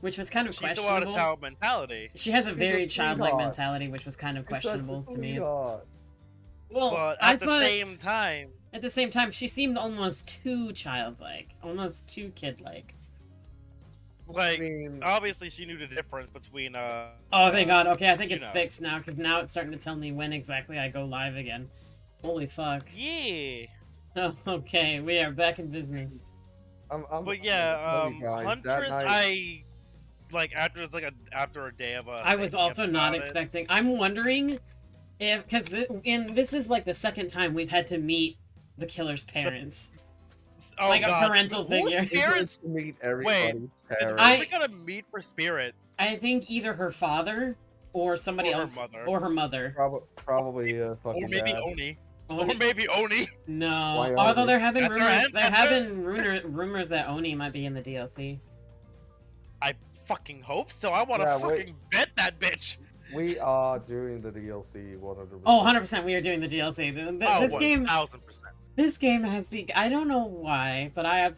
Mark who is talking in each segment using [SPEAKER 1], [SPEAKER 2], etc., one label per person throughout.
[SPEAKER 1] which was kind of
[SPEAKER 2] She's still out of
[SPEAKER 1] questionable.
[SPEAKER 2] child mentality.
[SPEAKER 1] She has a very
[SPEAKER 3] a
[SPEAKER 1] childlike
[SPEAKER 3] sweetheart.
[SPEAKER 1] mentality, which was kind of
[SPEAKER 3] You're such a
[SPEAKER 1] questionable to me.
[SPEAKER 3] sweetheart.
[SPEAKER 1] Well,
[SPEAKER 2] But
[SPEAKER 1] I
[SPEAKER 2] at the
[SPEAKER 1] thought
[SPEAKER 2] same time,
[SPEAKER 1] at the same time she seemed almost too childlike, almost too kid-like.
[SPEAKER 2] like,
[SPEAKER 3] I mean,
[SPEAKER 2] obviously she knew the difference between
[SPEAKER 1] Oh, thank God. Okay, I think
[SPEAKER 2] you
[SPEAKER 1] it's
[SPEAKER 2] know.
[SPEAKER 1] fixed now, because now it's starting to tell me when exactly I go live again. Holy fuck.
[SPEAKER 2] Yeah.
[SPEAKER 1] Oh, okay, we are back in business.
[SPEAKER 2] But yeah,
[SPEAKER 3] love you guys.
[SPEAKER 2] Huntress,
[SPEAKER 3] That night-
[SPEAKER 2] I like after a day of
[SPEAKER 1] I was
[SPEAKER 2] thinking
[SPEAKER 1] also not
[SPEAKER 2] about it.
[SPEAKER 1] expecting. I'm wondering if, because this is like the second time we've had to meet the killer's parents.
[SPEAKER 2] Oh,
[SPEAKER 1] like a
[SPEAKER 2] God.
[SPEAKER 1] parental
[SPEAKER 2] Whose
[SPEAKER 1] figure.
[SPEAKER 3] It's
[SPEAKER 2] parents?
[SPEAKER 3] to meet everybody's parents.
[SPEAKER 2] Are we gonna meet for Spirit?
[SPEAKER 1] I think either her father or somebody
[SPEAKER 2] Or her
[SPEAKER 1] else,
[SPEAKER 2] mother.
[SPEAKER 1] or her mother.
[SPEAKER 3] Probably fucking
[SPEAKER 2] Or maybe
[SPEAKER 3] dad.
[SPEAKER 2] Oni.
[SPEAKER 1] Oni-
[SPEAKER 2] Or maybe Oni.
[SPEAKER 1] No,
[SPEAKER 3] Why
[SPEAKER 1] although
[SPEAKER 3] Oni?
[SPEAKER 1] there have been
[SPEAKER 2] That's her
[SPEAKER 1] rumors. There have
[SPEAKER 2] ancestor?
[SPEAKER 1] been rumors that Oni might be in the DLC.
[SPEAKER 2] I fucking hope so. I want to
[SPEAKER 3] Yeah, wait.
[SPEAKER 2] fucking bet that bitch.
[SPEAKER 3] We are doing the DLC 100%.
[SPEAKER 1] Oh, 100% we are doing the DLC. This game
[SPEAKER 2] 1000%.
[SPEAKER 1] This game has been, I don't know why, but I have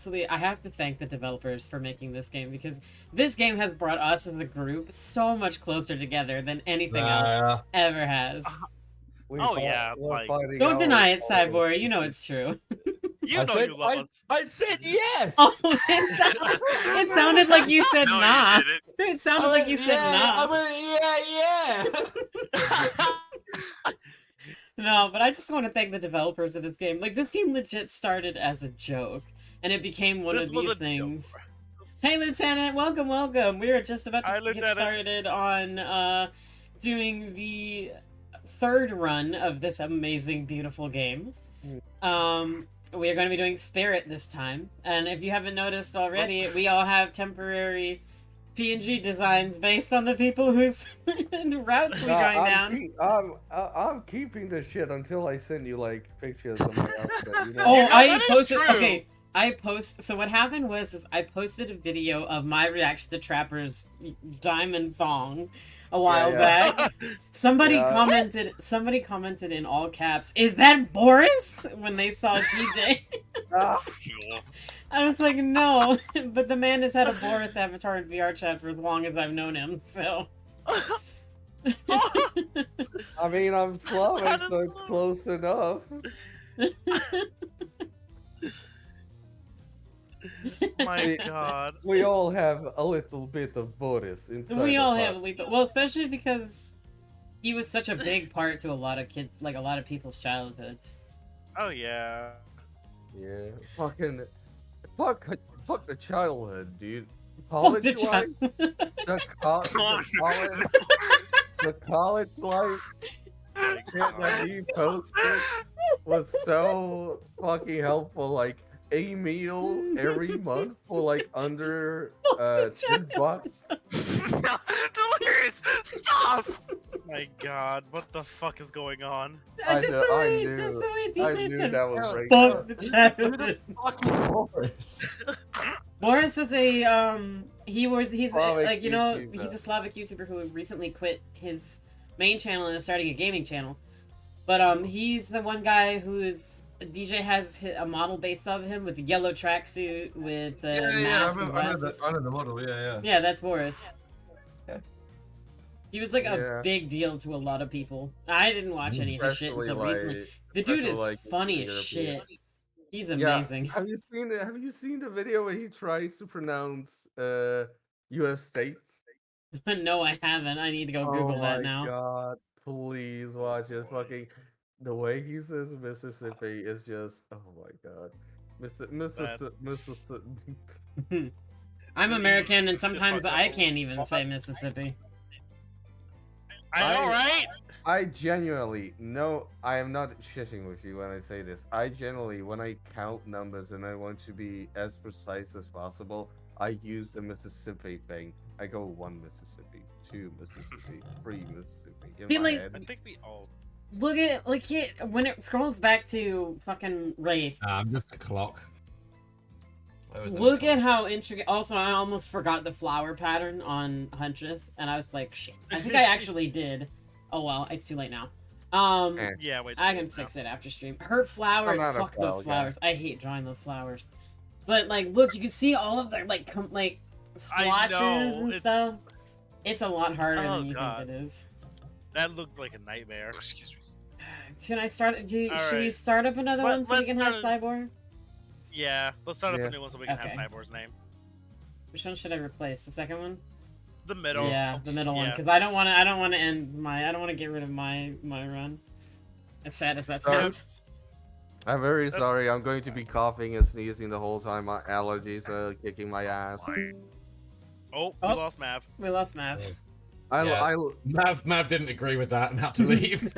[SPEAKER 1] to thank the developers for making this game, because this game has brought us as a group so much closer together than anything else ever has.
[SPEAKER 2] Oh, yeah, like-
[SPEAKER 1] Don't deny it, Cyboar, you know it's true.
[SPEAKER 2] You know you love us.
[SPEAKER 4] I said yes.
[SPEAKER 1] Oh, it sounded like you said
[SPEAKER 2] No,
[SPEAKER 1] nah.
[SPEAKER 2] you didn't.
[SPEAKER 1] It sounded like you said nah.
[SPEAKER 4] Yeah.
[SPEAKER 1] No, but I just want to thank the developers of this game. Like, this game legit started as a joke, and it became one
[SPEAKER 2] This
[SPEAKER 1] of
[SPEAKER 2] was
[SPEAKER 1] these
[SPEAKER 2] a
[SPEAKER 1] things.
[SPEAKER 2] joke.
[SPEAKER 1] Hey, Lieutenant, welcome. We were just about
[SPEAKER 2] Hi,
[SPEAKER 1] to get
[SPEAKER 2] Lieutenant.
[SPEAKER 1] started on doing the third run of this amazing, beautiful game. We are going to be doing Spirit this time, and if you haven't noticed already, we all have temporary PNG designs based on the people whose routes we're going down.
[SPEAKER 3] I'm keeping this shit until I send you like pictures of my outfit. You know?
[SPEAKER 1] Oh,
[SPEAKER 2] You know,
[SPEAKER 1] I
[SPEAKER 2] that is
[SPEAKER 1] posted.
[SPEAKER 2] true.
[SPEAKER 1] Okay, so what happened was I posted a video of my reaction to Trapper's diamond thong a while
[SPEAKER 3] Yeah.
[SPEAKER 1] back. Somebody
[SPEAKER 3] Yeah.
[SPEAKER 1] commented in all caps, "Is that Boris?" when they saw DJ.
[SPEAKER 3] Ah,
[SPEAKER 1] I was like, no, but the man has had a Boris avatar in VR chat for as long as I've known him, so.
[SPEAKER 3] I mean, I'm Slavic,
[SPEAKER 2] That is
[SPEAKER 3] so it's
[SPEAKER 2] so-
[SPEAKER 3] close enough.
[SPEAKER 2] My God.
[SPEAKER 3] We all have a little bit of Boris inside.
[SPEAKER 1] We all
[SPEAKER 3] of
[SPEAKER 1] have
[SPEAKER 3] us.
[SPEAKER 1] lethal. Well, especially because he was such a big part to a lot of kids, like a lot of people's childhoods.
[SPEAKER 2] Oh yeah.
[SPEAKER 3] Yeah, fuck the childhood, dude.
[SPEAKER 1] Fuck the
[SPEAKER 3] College life, the college life shit that you posted was so fucking helpful. Like a meal every month for like under $2.
[SPEAKER 4] Delirious, stop!
[SPEAKER 2] My God. What the fuck is going on?
[SPEAKER 1] Just the way
[SPEAKER 3] knew
[SPEAKER 1] DJ
[SPEAKER 3] I knew
[SPEAKER 1] said,
[SPEAKER 3] that was right.
[SPEAKER 1] "Fuck the
[SPEAKER 4] Who
[SPEAKER 1] childhood."
[SPEAKER 4] the fuck is Boris?
[SPEAKER 1] Boris was he's
[SPEAKER 3] Slavic
[SPEAKER 1] like, you know,
[SPEAKER 3] YouTuber.
[SPEAKER 1] he's a Slavic YouTuber who recently quit his main channel and is starting a gaming channel. But he's the one guy who's DJ has a model based off of him with the yellow tracksuit with the mask and glasses.
[SPEAKER 4] I know the model, yeah.
[SPEAKER 1] Yeah, that's Boris.
[SPEAKER 4] Yeah.
[SPEAKER 1] He was like
[SPEAKER 3] Yeah.
[SPEAKER 1] a big deal to a lot of people. I didn't watch any of his shit
[SPEAKER 3] Especially,
[SPEAKER 1] until recently.
[SPEAKER 3] like-
[SPEAKER 1] The dude
[SPEAKER 3] especially,
[SPEAKER 1] is
[SPEAKER 3] like,
[SPEAKER 1] funny as
[SPEAKER 3] European.
[SPEAKER 1] shit. He's
[SPEAKER 3] Yeah,
[SPEAKER 1] amazing.
[SPEAKER 3] Have you seen the video where he tries to pronounce U.S. states?
[SPEAKER 1] No, I haven't. I need to go Google that now.
[SPEAKER 3] Oh my god, please watch it. Fucking the way he says Mississippi is just oh my god. Mississippi.
[SPEAKER 1] I'm American, and sometimes
[SPEAKER 2] fucks
[SPEAKER 1] I
[SPEAKER 2] up.
[SPEAKER 1] can't even say Mississippi.
[SPEAKER 2] I know, right?
[SPEAKER 3] I genuinely no, I am not shitting with you when I say this. I generally, when I count numbers and I want to be as precise as possible, I use the Mississippi thing. I go 1 Mississippi, 2 Mississippi, 3 Mississippi. In
[SPEAKER 1] See,
[SPEAKER 3] my
[SPEAKER 1] like-
[SPEAKER 3] head.
[SPEAKER 2] I think we all.
[SPEAKER 1] Look at when it scrolls back to fucking Wraith.
[SPEAKER 4] I'm just a clock.
[SPEAKER 1] Look at how intricate. Also, I almost forgot the flower pattern on Huntress, and I was like, shit. I think I actually did. Oh well, it's too late now.
[SPEAKER 3] Eh.
[SPEAKER 2] Yeah, wait.
[SPEAKER 1] I can fix it after stream. Her flower,
[SPEAKER 3] I'm not a
[SPEAKER 1] fuck
[SPEAKER 3] flower
[SPEAKER 1] those
[SPEAKER 3] guy.
[SPEAKER 1] flowers. I hate drawing those flowers. But like, look, you can see all of their like splotches and
[SPEAKER 2] it's-
[SPEAKER 1] stuff. It's a lot harder
[SPEAKER 2] Oh,
[SPEAKER 1] than you
[SPEAKER 2] God.
[SPEAKER 1] think it is.
[SPEAKER 2] That looked like a nightmare.
[SPEAKER 5] Oh, excuse me.
[SPEAKER 1] Should I start? Should we
[SPEAKER 2] Alright.
[SPEAKER 1] start up another one so we
[SPEAKER 2] Let's
[SPEAKER 1] can have
[SPEAKER 2] start
[SPEAKER 1] Cyboar?
[SPEAKER 2] Yeah, let's start up
[SPEAKER 3] Yeah.
[SPEAKER 2] a new one so we can have
[SPEAKER 1] Okay.
[SPEAKER 2] Cybor's name.
[SPEAKER 1] Which one should I replace? The second one?
[SPEAKER 2] The middle.
[SPEAKER 1] Yeah, the middle one.
[SPEAKER 2] Yeah.
[SPEAKER 1] Because I don't want to. I don't want to end my. I don't want to get rid of my run. As sad as that sounds.
[SPEAKER 3] I'm very
[SPEAKER 2] That's-
[SPEAKER 3] sorry. I'm going to be coughing and sneezing the whole time. My allergies are kicking my ass.
[SPEAKER 2] Oh,
[SPEAKER 1] Oh.
[SPEAKER 2] we lost Mav.
[SPEAKER 1] We lost Mav.
[SPEAKER 4] Yeah. Mav didn't agree with that and had to leave.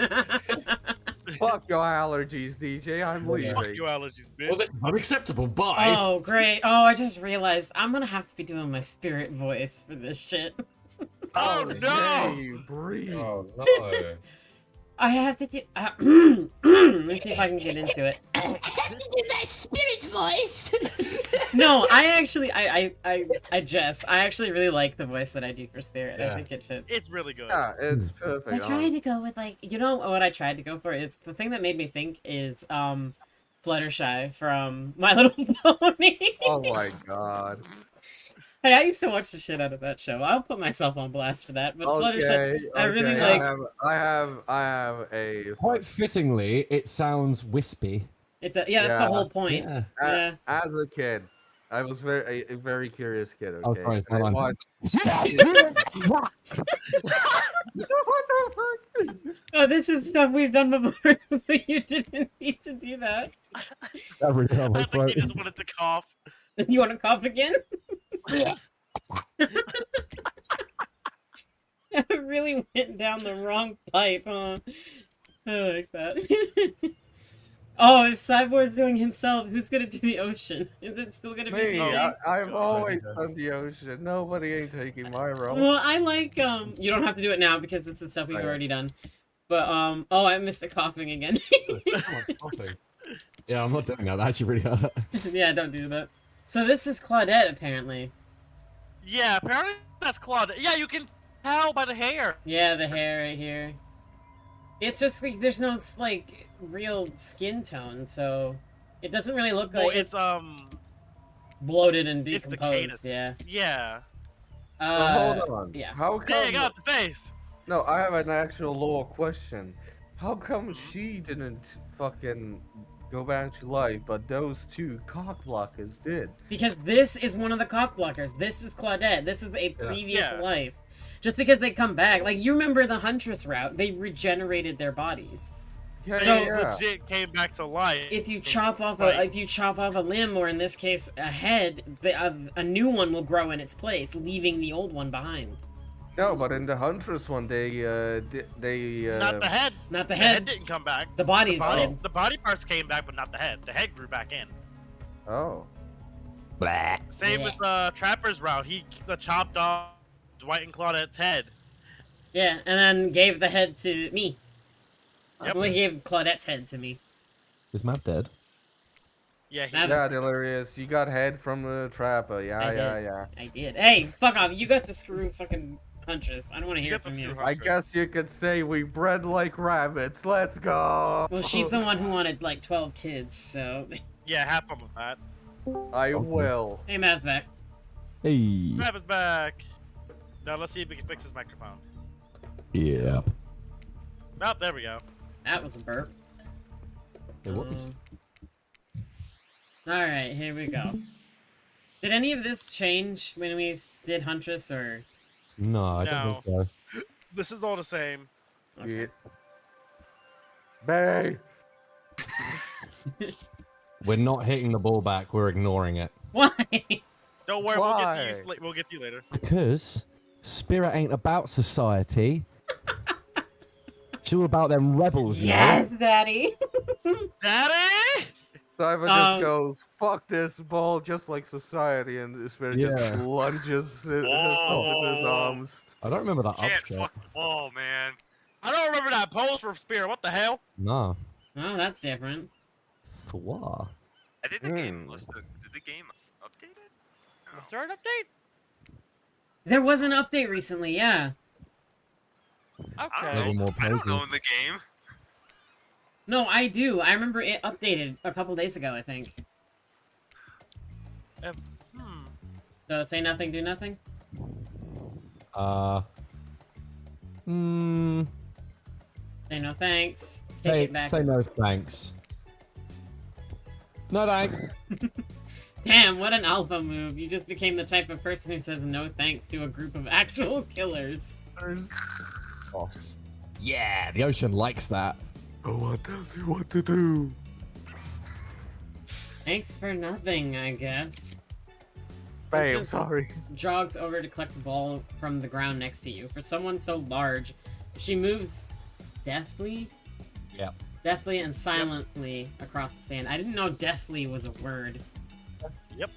[SPEAKER 3] Fuck your allergies, DJ. I'm leaving.
[SPEAKER 2] Fuck your allergies, bitch.
[SPEAKER 4] Well, this is unacceptable. Bye.
[SPEAKER 1] Oh, great. Oh, I just realized I'm gonna have to be doing my spirit voice for this shit.
[SPEAKER 2] Oh, no!
[SPEAKER 3] Hey, breathe.
[SPEAKER 4] Oh no.
[SPEAKER 1] I have to do. Let me see if I can get into it.
[SPEAKER 6] that spirit voice.
[SPEAKER 1] No, I actually, I jest. I actually really like the voice that I do for spirit. I
[SPEAKER 4] Yeah.
[SPEAKER 1] think it fits.
[SPEAKER 2] It's really good.
[SPEAKER 3] Yeah, it's
[SPEAKER 1] I
[SPEAKER 3] perfect.
[SPEAKER 1] tried to go with like, you know what I tried to go for? It's the thing that made me think is Fluttershy from My Little Pony.
[SPEAKER 3] Oh my god.
[SPEAKER 1] Hey, I used to watch the shit out of that show. I'll put myself on blast for that. But Fluttershy,
[SPEAKER 3] Okay,
[SPEAKER 1] I really
[SPEAKER 3] okay,
[SPEAKER 1] like.
[SPEAKER 3] I have a.
[SPEAKER 7] Quite fittingly, it sounds wispy.
[SPEAKER 1] It's a, yeah, that's
[SPEAKER 3] Yeah.
[SPEAKER 1] the whole point.
[SPEAKER 7] Yeah.
[SPEAKER 1] Yeah.
[SPEAKER 3] As a kid, I was a very curious kid. Okay.
[SPEAKER 7] Oh, sorry, it's my
[SPEAKER 3] And I
[SPEAKER 7] line.
[SPEAKER 3] watched-
[SPEAKER 7] That's
[SPEAKER 3] What the fuck?
[SPEAKER 1] Oh, this is stuff we've done before, so you didn't need to do that.
[SPEAKER 7] Every time I
[SPEAKER 2] I think he just wanted to cough.
[SPEAKER 1] You want to cough again? It really went down the wrong pipe, huh? I like that. Oh, if Cybor's doing himself, who's gonna do the ocean? Is it still gonna be
[SPEAKER 3] Me,
[SPEAKER 1] DJ?
[SPEAKER 3] I've
[SPEAKER 2] God,
[SPEAKER 3] always
[SPEAKER 4] yeah.
[SPEAKER 3] done the ocean. Nobody ain't taking my role.
[SPEAKER 1] Well, I like you don't have to do it now because it's the stuff we've
[SPEAKER 3] Okay.
[SPEAKER 1] already done. But oh, I missed the coughing again.
[SPEAKER 7] Yeah, I'm not doing that. That actually really hurt.
[SPEAKER 1] Yeah, don't do that. So this is Claudette, apparently.
[SPEAKER 2] Yeah, apparently that's Claude. Yeah, you can tell by the hair.
[SPEAKER 1] Yeah, the hair right here. It's just like there's no like real skin tone, so it doesn't really look
[SPEAKER 2] Well,
[SPEAKER 1] like
[SPEAKER 2] it's
[SPEAKER 1] bloated and
[SPEAKER 2] it's the
[SPEAKER 1] decomposed.
[SPEAKER 2] cadence.
[SPEAKER 1] Yeah.
[SPEAKER 2] Yeah.
[SPEAKER 3] Hold on.
[SPEAKER 1] yeah.
[SPEAKER 3] How
[SPEAKER 2] There you
[SPEAKER 3] come?
[SPEAKER 2] go, the face.
[SPEAKER 3] No, I have an actual lore question. How come she didn't fucking go back to life, but those two cock blockers did?
[SPEAKER 1] Because this is one of the cock blockers. This is Claudette. This is a previous
[SPEAKER 2] Yeah.
[SPEAKER 1] life. Just because they come back, like you remember the Huntress route, they regenerated their bodies.
[SPEAKER 3] Yeah,
[SPEAKER 1] So-
[SPEAKER 2] They
[SPEAKER 3] yeah.
[SPEAKER 2] legit came back to life.
[SPEAKER 1] If you chop off
[SPEAKER 2] Right.
[SPEAKER 1] a limb, or in this case a head, a new one will grow in its place, leaving the old one behind.
[SPEAKER 3] No, but in the Huntress one, they
[SPEAKER 2] Not the head.
[SPEAKER 1] Not the
[SPEAKER 2] The head
[SPEAKER 1] head.
[SPEAKER 2] didn't come back.
[SPEAKER 1] The bodies
[SPEAKER 2] Bodies,
[SPEAKER 1] did.
[SPEAKER 2] the body parts came back, but not the head. The head grew back in.
[SPEAKER 3] Oh.
[SPEAKER 7] Blah.
[SPEAKER 2] Same
[SPEAKER 1] Yeah.
[SPEAKER 2] with Trapper's route. He chopped off Dwight and Claudette's head.
[SPEAKER 1] Yeah, and then gave the head to me.
[SPEAKER 2] Yep.
[SPEAKER 1] Well, he gave Claudette's head to me.
[SPEAKER 7] Is Mav dead?
[SPEAKER 2] Yeah, he,
[SPEAKER 1] Mav-
[SPEAKER 3] Yeah, Delirious. You got head from the trapper. Yeah,
[SPEAKER 1] I
[SPEAKER 3] yeah,
[SPEAKER 1] did.
[SPEAKER 3] yeah.
[SPEAKER 1] I did. Hey, fuck off. You got to screw fucking Huntress. I don't want to hear
[SPEAKER 2] Get the
[SPEAKER 1] from you.
[SPEAKER 2] screw
[SPEAKER 3] I
[SPEAKER 2] Huntress.
[SPEAKER 3] guess you could say we bred like rabbits. Let's go.
[SPEAKER 1] Well, she's the one who wanted like 12 kids, so.
[SPEAKER 2] Yeah, have fun with that.
[SPEAKER 3] I will.
[SPEAKER 1] Hey, Mav's back.
[SPEAKER 7] Hey.
[SPEAKER 2] Trav is back. Now let's see if we can fix his microphone.
[SPEAKER 7] Yeah.
[SPEAKER 2] Oh, there we go.
[SPEAKER 1] That was a burp.
[SPEAKER 7] It was.
[SPEAKER 1] Alright, here we go. Did any of this change when we did Huntress, or?
[SPEAKER 7] No, I don't
[SPEAKER 2] No.
[SPEAKER 7] think so.
[SPEAKER 2] This is all the same.
[SPEAKER 3] Yeah. Bay.
[SPEAKER 7] We're not hitting the ball back. We're ignoring it.
[SPEAKER 1] Why?
[SPEAKER 2] Don't worry, we'll get to you.
[SPEAKER 3] Why?
[SPEAKER 2] We'll get to you later.
[SPEAKER 7] Because spirit ain't about society. It's all about them rebels, you
[SPEAKER 1] Yes,
[SPEAKER 7] know?
[SPEAKER 1] Daddy!
[SPEAKER 2] Daddy!
[SPEAKER 3] Simon
[SPEAKER 1] Um,
[SPEAKER 3] just goes, fuck this ball, just like society, and the spirit just
[SPEAKER 7] Yeah.
[SPEAKER 3] lunges himself in his arms.
[SPEAKER 7] I don't remember that
[SPEAKER 5] Can't
[SPEAKER 7] upset.
[SPEAKER 5] fuck the ball, man.
[SPEAKER 2] I don't remember that pose for Spirit. What the hell?
[SPEAKER 7] No.
[SPEAKER 1] Oh, that's different.
[SPEAKER 7] For what?
[SPEAKER 5] I think the game
[SPEAKER 3] Hmm.
[SPEAKER 5] was did the game update it?
[SPEAKER 2] Was there an update?
[SPEAKER 1] There was an update recently, yeah.
[SPEAKER 5] I
[SPEAKER 2] Okay.
[SPEAKER 7] Maybe
[SPEAKER 5] don't know.
[SPEAKER 7] more
[SPEAKER 5] I don't
[SPEAKER 7] posing.
[SPEAKER 5] know in the game.
[SPEAKER 1] No, I do. I remember it updated a couple days ago, I think.
[SPEAKER 2] Hmm.
[SPEAKER 1] So say nothing, do nothing? Say no thanks. Take it back.
[SPEAKER 7] Say no thanks. No thanks.
[SPEAKER 1] Damn, what an alpha move. You just became the type of person who says no thanks to a group of actual killers.
[SPEAKER 7] Boss. Yeah, the ocean likes that.
[SPEAKER 3] No one tells you what to do.
[SPEAKER 1] Thanks for nothing, I guess.
[SPEAKER 3] Babe, I'm
[SPEAKER 1] Just
[SPEAKER 3] sorry.
[SPEAKER 1] Jogs over to collect the ball from the ground next to you. For someone so large, she moves deftly.
[SPEAKER 7] Yep.
[SPEAKER 1] Deftly and silently across the sand. I didn't know deftly was a word.
[SPEAKER 2] Yep.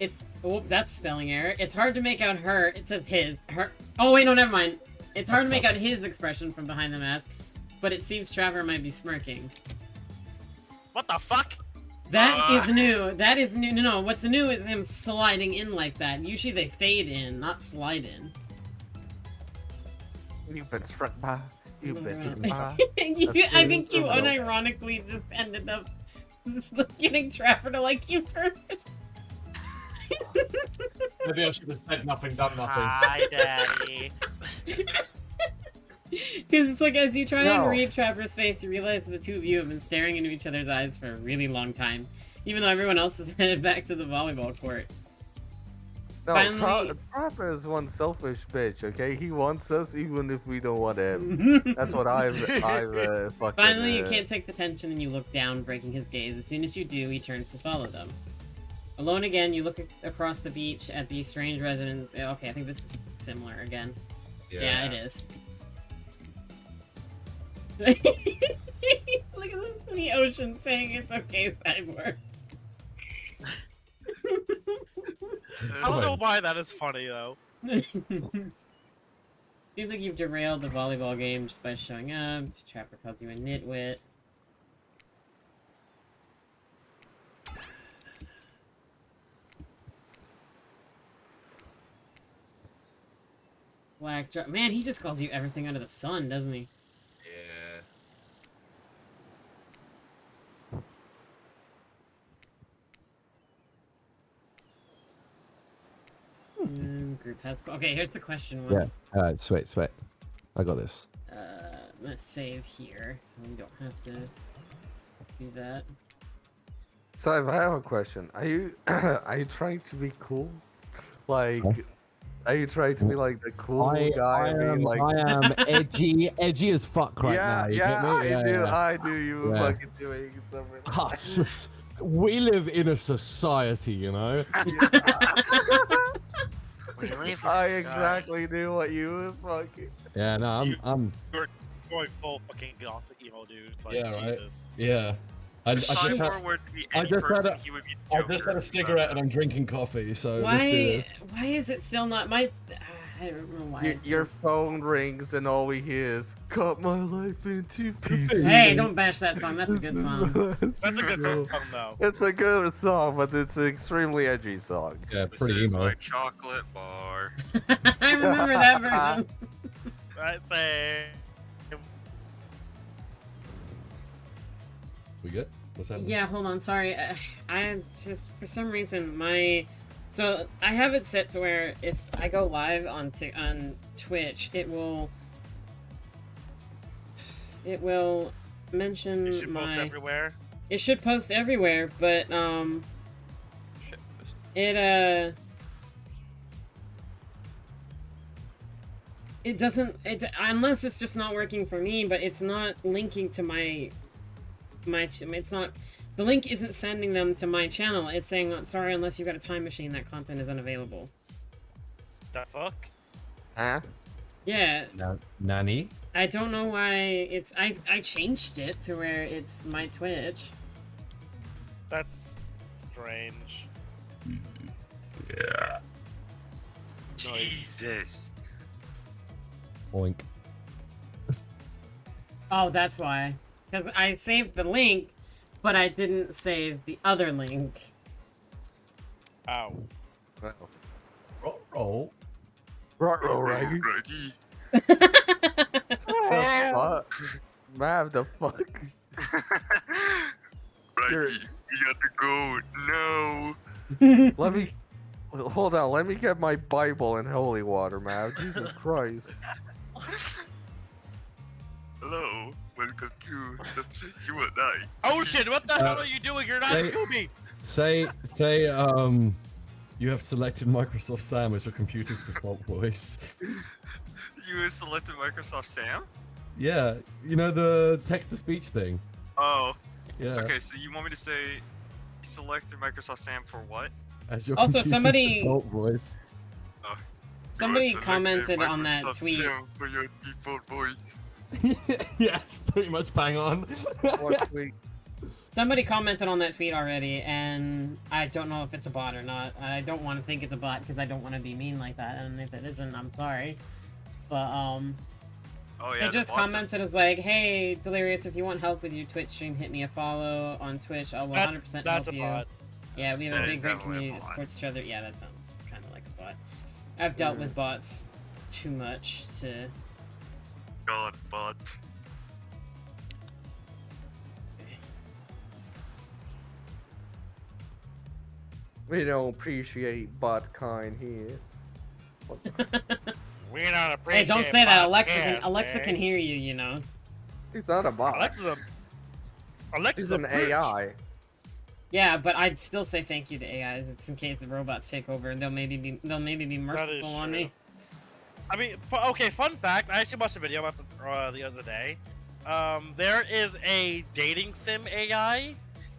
[SPEAKER 1] It's oh, that's spelling error. It's hard to make out her. It says his. Her. Oh wait, no, never mind. It's hard to make out his expression from behind the mask, but it seems Trevor might be smirking.
[SPEAKER 2] What the fuck?
[SPEAKER 1] That is new. That is new. No, what's new is him sliding in like that. Usually they fade in, not slide in.
[SPEAKER 3] You've been struck by. You've been hit by.
[SPEAKER 1] I think you unironically just ended up just getting Trevor to like you first.
[SPEAKER 4] Maybe I should have said nothing, done nothing.
[SPEAKER 2] Hi, Daddy.
[SPEAKER 1] Because it's like as you try
[SPEAKER 3] No.
[SPEAKER 1] and read Trevor's face, you realize that the two of you have been staring into each other's eyes for a really long time, even though everyone else is headed back to the volleyball court.
[SPEAKER 3] No,
[SPEAKER 1] Finally-
[SPEAKER 3] Trapper is one selfish bitch, okay? He wants us even if we don't want him. That's what I've fucking...
[SPEAKER 1] Finally, you can't take the tension and you look down, breaking his gaze. As soon as you do, he turns to follow them. Alone again, you look across the beach at the strange residence. Okay, I think this is similar again. Yeah, it is. Look at the ocean saying it's okay, Cyboar.
[SPEAKER 2] I don't know why that is funny though.
[SPEAKER 1] Seems like you've derailed the volleyball game just by showing up. Trapper calls you a nitwit. Blackjack. Man, he just calls you everything under the sun, doesn't he?
[SPEAKER 4] Yeah.
[SPEAKER 1] Group has. Okay, here's the question
[SPEAKER 7] Yeah.
[SPEAKER 1] one.
[SPEAKER 7] Alright, sweet. I got this.
[SPEAKER 1] I'm gonna save here so we don't have to do that.
[SPEAKER 3] So I have a question. Are you are you trying to be cool? Like,
[SPEAKER 7] Huh?
[SPEAKER 3] are you trying to be like the cool guy?
[SPEAKER 7] I
[SPEAKER 3] being like,
[SPEAKER 7] am edgy as fuck right now. You get me?
[SPEAKER 3] I do. You were
[SPEAKER 7] Yeah.
[SPEAKER 3] fucking doing something.
[SPEAKER 7] Ah, we live in a society, you know.
[SPEAKER 5] We live in
[SPEAKER 3] I
[SPEAKER 5] a
[SPEAKER 3] exactly knew what you were fucking.
[SPEAKER 7] Yeah, no, I'm.
[SPEAKER 2] You're going full fucking gothic emo, dude. Like,
[SPEAKER 4] Yeah, right.
[SPEAKER 2] Jesus.
[SPEAKER 4] Yeah. I just
[SPEAKER 5] Cyboar were to be
[SPEAKER 4] I
[SPEAKER 5] any
[SPEAKER 4] just had
[SPEAKER 5] person,
[SPEAKER 4] a-
[SPEAKER 5] he would be
[SPEAKER 4] I
[SPEAKER 5] Joker.
[SPEAKER 4] just had a cigarette and I'm drinking coffee, so let's do
[SPEAKER 1] Why?
[SPEAKER 4] this.
[SPEAKER 1] Why is it still not my? I don't know why. It's
[SPEAKER 3] Your phone rings and all we hear is "Cut my life into pieces."
[SPEAKER 1] Hey, don't bash that song. That's a good song.
[SPEAKER 2] That's a good song though.
[SPEAKER 3] It's a good song, but it's an extremely edgy song.
[SPEAKER 4] Yeah,
[SPEAKER 5] This
[SPEAKER 4] pretty
[SPEAKER 5] is
[SPEAKER 4] emo.
[SPEAKER 5] my chocolate bar.
[SPEAKER 1] I remember that version.
[SPEAKER 2] Right, say.
[SPEAKER 4] We good? What's happening?
[SPEAKER 1] Yeah, hold on. Sorry, I just for some reason so I have it set to where if I go live on Twitch, it will mention
[SPEAKER 2] You should post
[SPEAKER 1] my.
[SPEAKER 2] everywhere.
[SPEAKER 1] It should post everywhere, but
[SPEAKER 5] Shit, this-
[SPEAKER 1] it doesn't. Unless it's just not working for me, but it's not linking to my. It's not. The link isn't sending them to my channel. It's saying, sorry, unless you've got a time machine, that content is unavailable.
[SPEAKER 2] The fuck?
[SPEAKER 3] Huh?
[SPEAKER 1] Yeah,
[SPEAKER 7] Nanny.
[SPEAKER 1] I don't know why it's. I changed it to where it's my Twitch.
[SPEAKER 2] That's strange.
[SPEAKER 5] Yeah.
[SPEAKER 2] Nice.
[SPEAKER 5] Jesus.
[SPEAKER 7] Oink.
[SPEAKER 1] Oh, that's why. Because I saved the link, but I didn't save the other link.
[SPEAKER 2] Ow.
[SPEAKER 4] Roll.
[SPEAKER 3] Ruh-roh, Raggy.
[SPEAKER 5] Raggy.
[SPEAKER 3] The fuck? Mav, the fuck?
[SPEAKER 5] Raggy, we got to go. No.
[SPEAKER 3] Let me Hold on, let me get my Bible and holy water, Mav. Jesus Christ.
[SPEAKER 5] Hello, welcome to the place you and I.
[SPEAKER 2] Oh shit! What the hell are you doing? You're not
[SPEAKER 7] say-
[SPEAKER 2] Scooby.
[SPEAKER 7] Say, you have selected Microsoft Sam as your computer's default voice.
[SPEAKER 5] You selected Microsoft Sam?
[SPEAKER 7] Yeah, you know the text-to-speech thing.
[SPEAKER 5] Oh,
[SPEAKER 7] Yeah.
[SPEAKER 5] okay, so you want me to say selected Microsoft Sam for what?
[SPEAKER 7] As your
[SPEAKER 1] Also,
[SPEAKER 7] computer's
[SPEAKER 1] somebody-
[SPEAKER 7] default voice.
[SPEAKER 1] Somebody
[SPEAKER 5] You selected
[SPEAKER 1] commented on that
[SPEAKER 5] Microsoft
[SPEAKER 1] tweet.
[SPEAKER 5] Sam for your default voice.
[SPEAKER 7] Yeah, it's pretty much bang on.
[SPEAKER 3] What tweet?
[SPEAKER 1] Somebody commented on that tweet already, and I don't know if it's a bot or not. I don't want to think it's a bot because I don't want to be mean like that. And if it isn't, I'm sorry. But
[SPEAKER 5] Oh yeah.
[SPEAKER 1] they
[SPEAKER 5] the
[SPEAKER 1] just
[SPEAKER 5] bots are-
[SPEAKER 1] commented as like, "Hey, Delirious, if you want help with your Twitch stream, hit me a follow on Twitch. I'll 100%
[SPEAKER 2] That's
[SPEAKER 1] help
[SPEAKER 2] a
[SPEAKER 1] you."
[SPEAKER 2] bot.
[SPEAKER 1] Yeah, we have
[SPEAKER 5] That
[SPEAKER 1] a
[SPEAKER 5] is
[SPEAKER 1] big, great
[SPEAKER 5] definitely a
[SPEAKER 1] community that
[SPEAKER 5] bot.
[SPEAKER 1] supports each other. Yeah, that sounds kind of like a bot. I've dealt with bots too much to.
[SPEAKER 5] God, bot.
[SPEAKER 3] We don't appreciate bot kind here. What the-
[SPEAKER 2] We don't appreciate.
[SPEAKER 1] Hey, don't say that.
[SPEAKER 2] podcasts,
[SPEAKER 1] Alexa
[SPEAKER 2] eh?
[SPEAKER 1] can hear you. You know.
[SPEAKER 3] He's not a bot.
[SPEAKER 2] Alexa's a. Alexa's
[SPEAKER 3] He's
[SPEAKER 2] a
[SPEAKER 3] an
[SPEAKER 2] bitch.
[SPEAKER 3] AI.
[SPEAKER 1] Yeah, but I'd still say thank you to AIs. It's in case the robots take over, and they'll maybe be
[SPEAKER 2] That is
[SPEAKER 1] merciful on
[SPEAKER 2] true.
[SPEAKER 1] me.
[SPEAKER 2] I mean, okay. Fun fact: I actually watched a video about the other day. There is a dating sim AI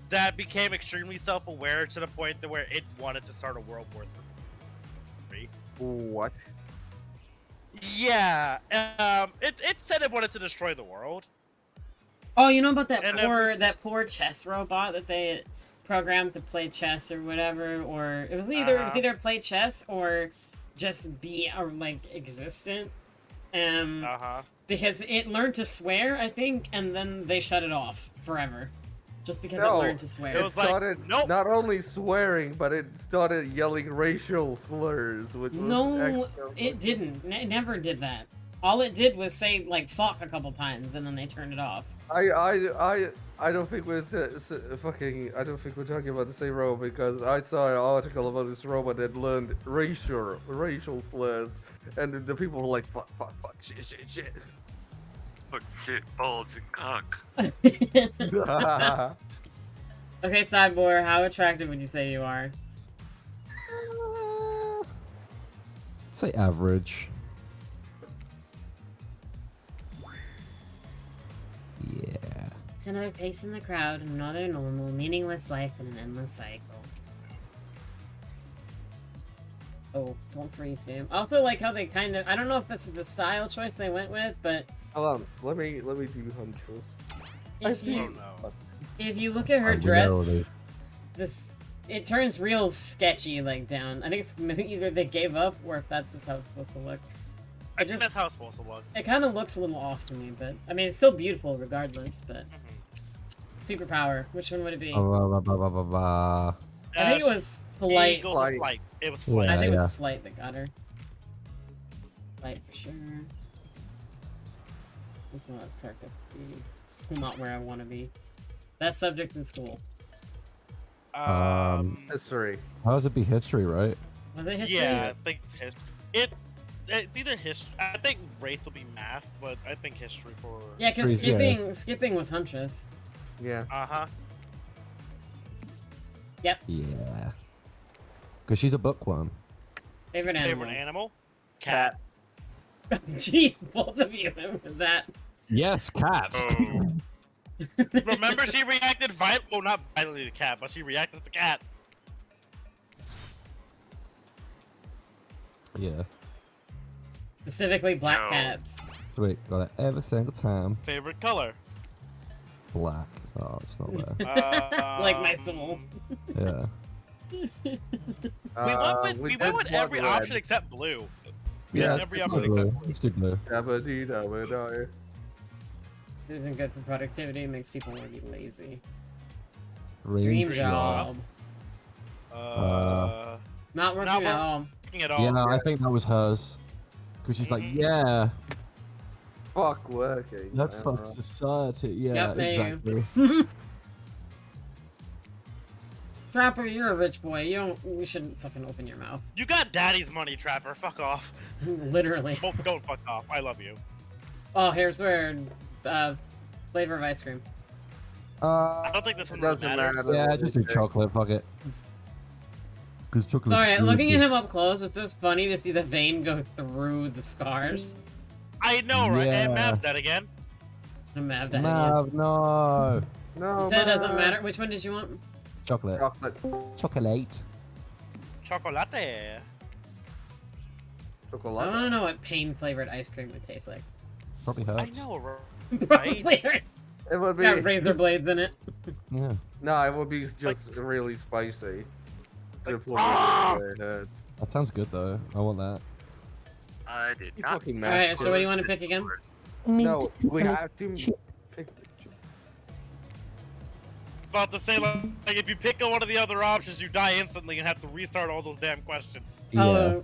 [SPEAKER 2] that became extremely self-aware to the point that where it wanted to start a World War III.
[SPEAKER 3] What?
[SPEAKER 2] Yeah. It said it wanted to destroy the world.
[SPEAKER 1] Oh, you know about that
[SPEAKER 2] And
[SPEAKER 1] poor chess robot that they programmed to play chess or whatever, or it was either play chess or just be like existent. Because it learned to swear, I think, and then they shut it off forever. Just because it
[SPEAKER 3] No,
[SPEAKER 1] learned to swear.
[SPEAKER 2] It was
[SPEAKER 3] It
[SPEAKER 2] like,
[SPEAKER 3] started
[SPEAKER 2] nope.
[SPEAKER 3] not only swearing, but it started yelling racial slurs, which was
[SPEAKER 1] No,
[SPEAKER 3] extra
[SPEAKER 1] it didn't. It never did that. All it did was say like "fuck" a couple times, and then they turned it off.
[SPEAKER 3] I don't think we're I don't think we're talking about the same robot because I saw an article about this robot that learned racial slurs, and the people were like fuck, shit.
[SPEAKER 5] Fuck, shit, balls, and cock.
[SPEAKER 1] Okay, Cyboar, how attractive would you say you are?
[SPEAKER 7] Say average. Yeah.
[SPEAKER 1] It's another pace in the crowd, another normal, meaningless life in an endless cycle. Oh, don't freeze, dude. I also like how they kind of, I don't know if this is the style choice they went with, but
[SPEAKER 3] Hold on, let me do Huntress.
[SPEAKER 1] if
[SPEAKER 2] Oh
[SPEAKER 1] you,
[SPEAKER 2] no.
[SPEAKER 1] if you look at her
[SPEAKER 7] Oh, we
[SPEAKER 1] dress,
[SPEAKER 7] know it.
[SPEAKER 1] this, it turns real sketchy, like, down. I think either they gave up, or if that's just how it's supposed to look.
[SPEAKER 2] I think
[SPEAKER 1] just-
[SPEAKER 2] that's how it's supposed to look.
[SPEAKER 1] It kind of looks a little off to me, but, I mean, it's still beautiful regardless, but... Superpower, which one would it be? I think it was Flight.
[SPEAKER 2] Eagles
[SPEAKER 3] Flight.
[SPEAKER 2] of Flight. It was Flight.
[SPEAKER 1] I think it
[SPEAKER 7] yeah.
[SPEAKER 1] was Flight that got her. Flight for sure. That's not perfect. It's not where I want to be. Best subject in school.
[SPEAKER 3] History.
[SPEAKER 7] How does it be history, right?
[SPEAKER 1] Was it history?
[SPEAKER 2] Yeah, I think it's history. It's either history. I think Wraith will be math, but I think history for.
[SPEAKER 1] Yeah, because
[SPEAKER 7] History's- yeah.
[SPEAKER 1] skipping was Huntress.
[SPEAKER 3] Yeah.
[SPEAKER 1] Yep.
[SPEAKER 7] Yeah. Because she's a bookworm.
[SPEAKER 1] Favorite animal.
[SPEAKER 2] Favorite animal? Cat.
[SPEAKER 1] Jeez, both of you with that.
[SPEAKER 7] Yes, cat.
[SPEAKER 5] Oh,
[SPEAKER 2] Remember, she reacted well, not violently to cat, but she reacted to cat.
[SPEAKER 7] Yeah.
[SPEAKER 1] Specifically black
[SPEAKER 5] No.
[SPEAKER 1] cats.
[SPEAKER 7] Sweet. Got it every single time.
[SPEAKER 2] Favorite color?
[SPEAKER 7] Black. Oh, it's not there.
[SPEAKER 1] Like my soul.
[SPEAKER 7] Yeah.
[SPEAKER 2] We went with every option except blue.
[SPEAKER 7] Yeah.
[SPEAKER 2] every
[SPEAKER 7] let's
[SPEAKER 2] option
[SPEAKER 7] do
[SPEAKER 2] except
[SPEAKER 7] blue. Let's do blue.
[SPEAKER 3] Dabba-dee-dabba-die.
[SPEAKER 1] It isn't good for productivity. It makes people want to be lazy.
[SPEAKER 7] Dream
[SPEAKER 1] Dream
[SPEAKER 7] job.
[SPEAKER 1] job. Not working
[SPEAKER 2] Not
[SPEAKER 1] at all.
[SPEAKER 2] At all.
[SPEAKER 7] Yeah, I think that was hers. Because she's like, yeah,
[SPEAKER 3] Fuck working.
[SPEAKER 7] let's fuck society. Yeah,
[SPEAKER 1] Yep, there you
[SPEAKER 7] exactly.
[SPEAKER 1] Trapper, you're a rich boy. You shouldn't fucking open your mouth.
[SPEAKER 2] You got daddy's money, Trapper. Fuck off.
[SPEAKER 1] Literally.
[SPEAKER 2] Oh, don't fuck off. I love you.
[SPEAKER 1] Oh, here's where flavor of ice cream.
[SPEAKER 2] I don't think this one
[SPEAKER 3] doesn't
[SPEAKER 2] matter.
[SPEAKER 3] matter.
[SPEAKER 7] Yeah, just do chocolate. Fuck it. Because chocolate.
[SPEAKER 1] Alright, looking at him up close, it's just funny to see the vein go through the scars.
[SPEAKER 2] I know, right?
[SPEAKER 7] Yeah.
[SPEAKER 2] And Mav's dead again.
[SPEAKER 1] Mav, that
[SPEAKER 7] Mav, no.
[SPEAKER 3] No,
[SPEAKER 1] You said it doesn't
[SPEAKER 3] man.
[SPEAKER 1] matter. Which one did you want?
[SPEAKER 7] Chocolate.
[SPEAKER 3] Chocolate.
[SPEAKER 7] Chocolate.
[SPEAKER 2] Chocolate.
[SPEAKER 1] I
[SPEAKER 3] Chocolate.
[SPEAKER 1] want to know what pain-flavored ice cream would taste like.
[SPEAKER 7] Probably hurts.
[SPEAKER 2] I know, right?
[SPEAKER 1] Probably
[SPEAKER 3] It would be.
[SPEAKER 1] got razor blades in it.
[SPEAKER 7] Yeah.
[SPEAKER 3] No, it would be just really spicy. To the point
[SPEAKER 2] ah!
[SPEAKER 3] where it hurts.
[SPEAKER 7] That sounds good though. I want that.
[SPEAKER 5] I did
[SPEAKER 3] You
[SPEAKER 5] not.
[SPEAKER 3] fucking
[SPEAKER 1] Alright,
[SPEAKER 3] master.
[SPEAKER 1] so what do you want to pick again?
[SPEAKER 3] No, we have to pick.
[SPEAKER 2] About to say, like if you pick one of the other options, you die instantly and have to restart all those damn questions.
[SPEAKER 7] Yeah.
[SPEAKER 1] Oh.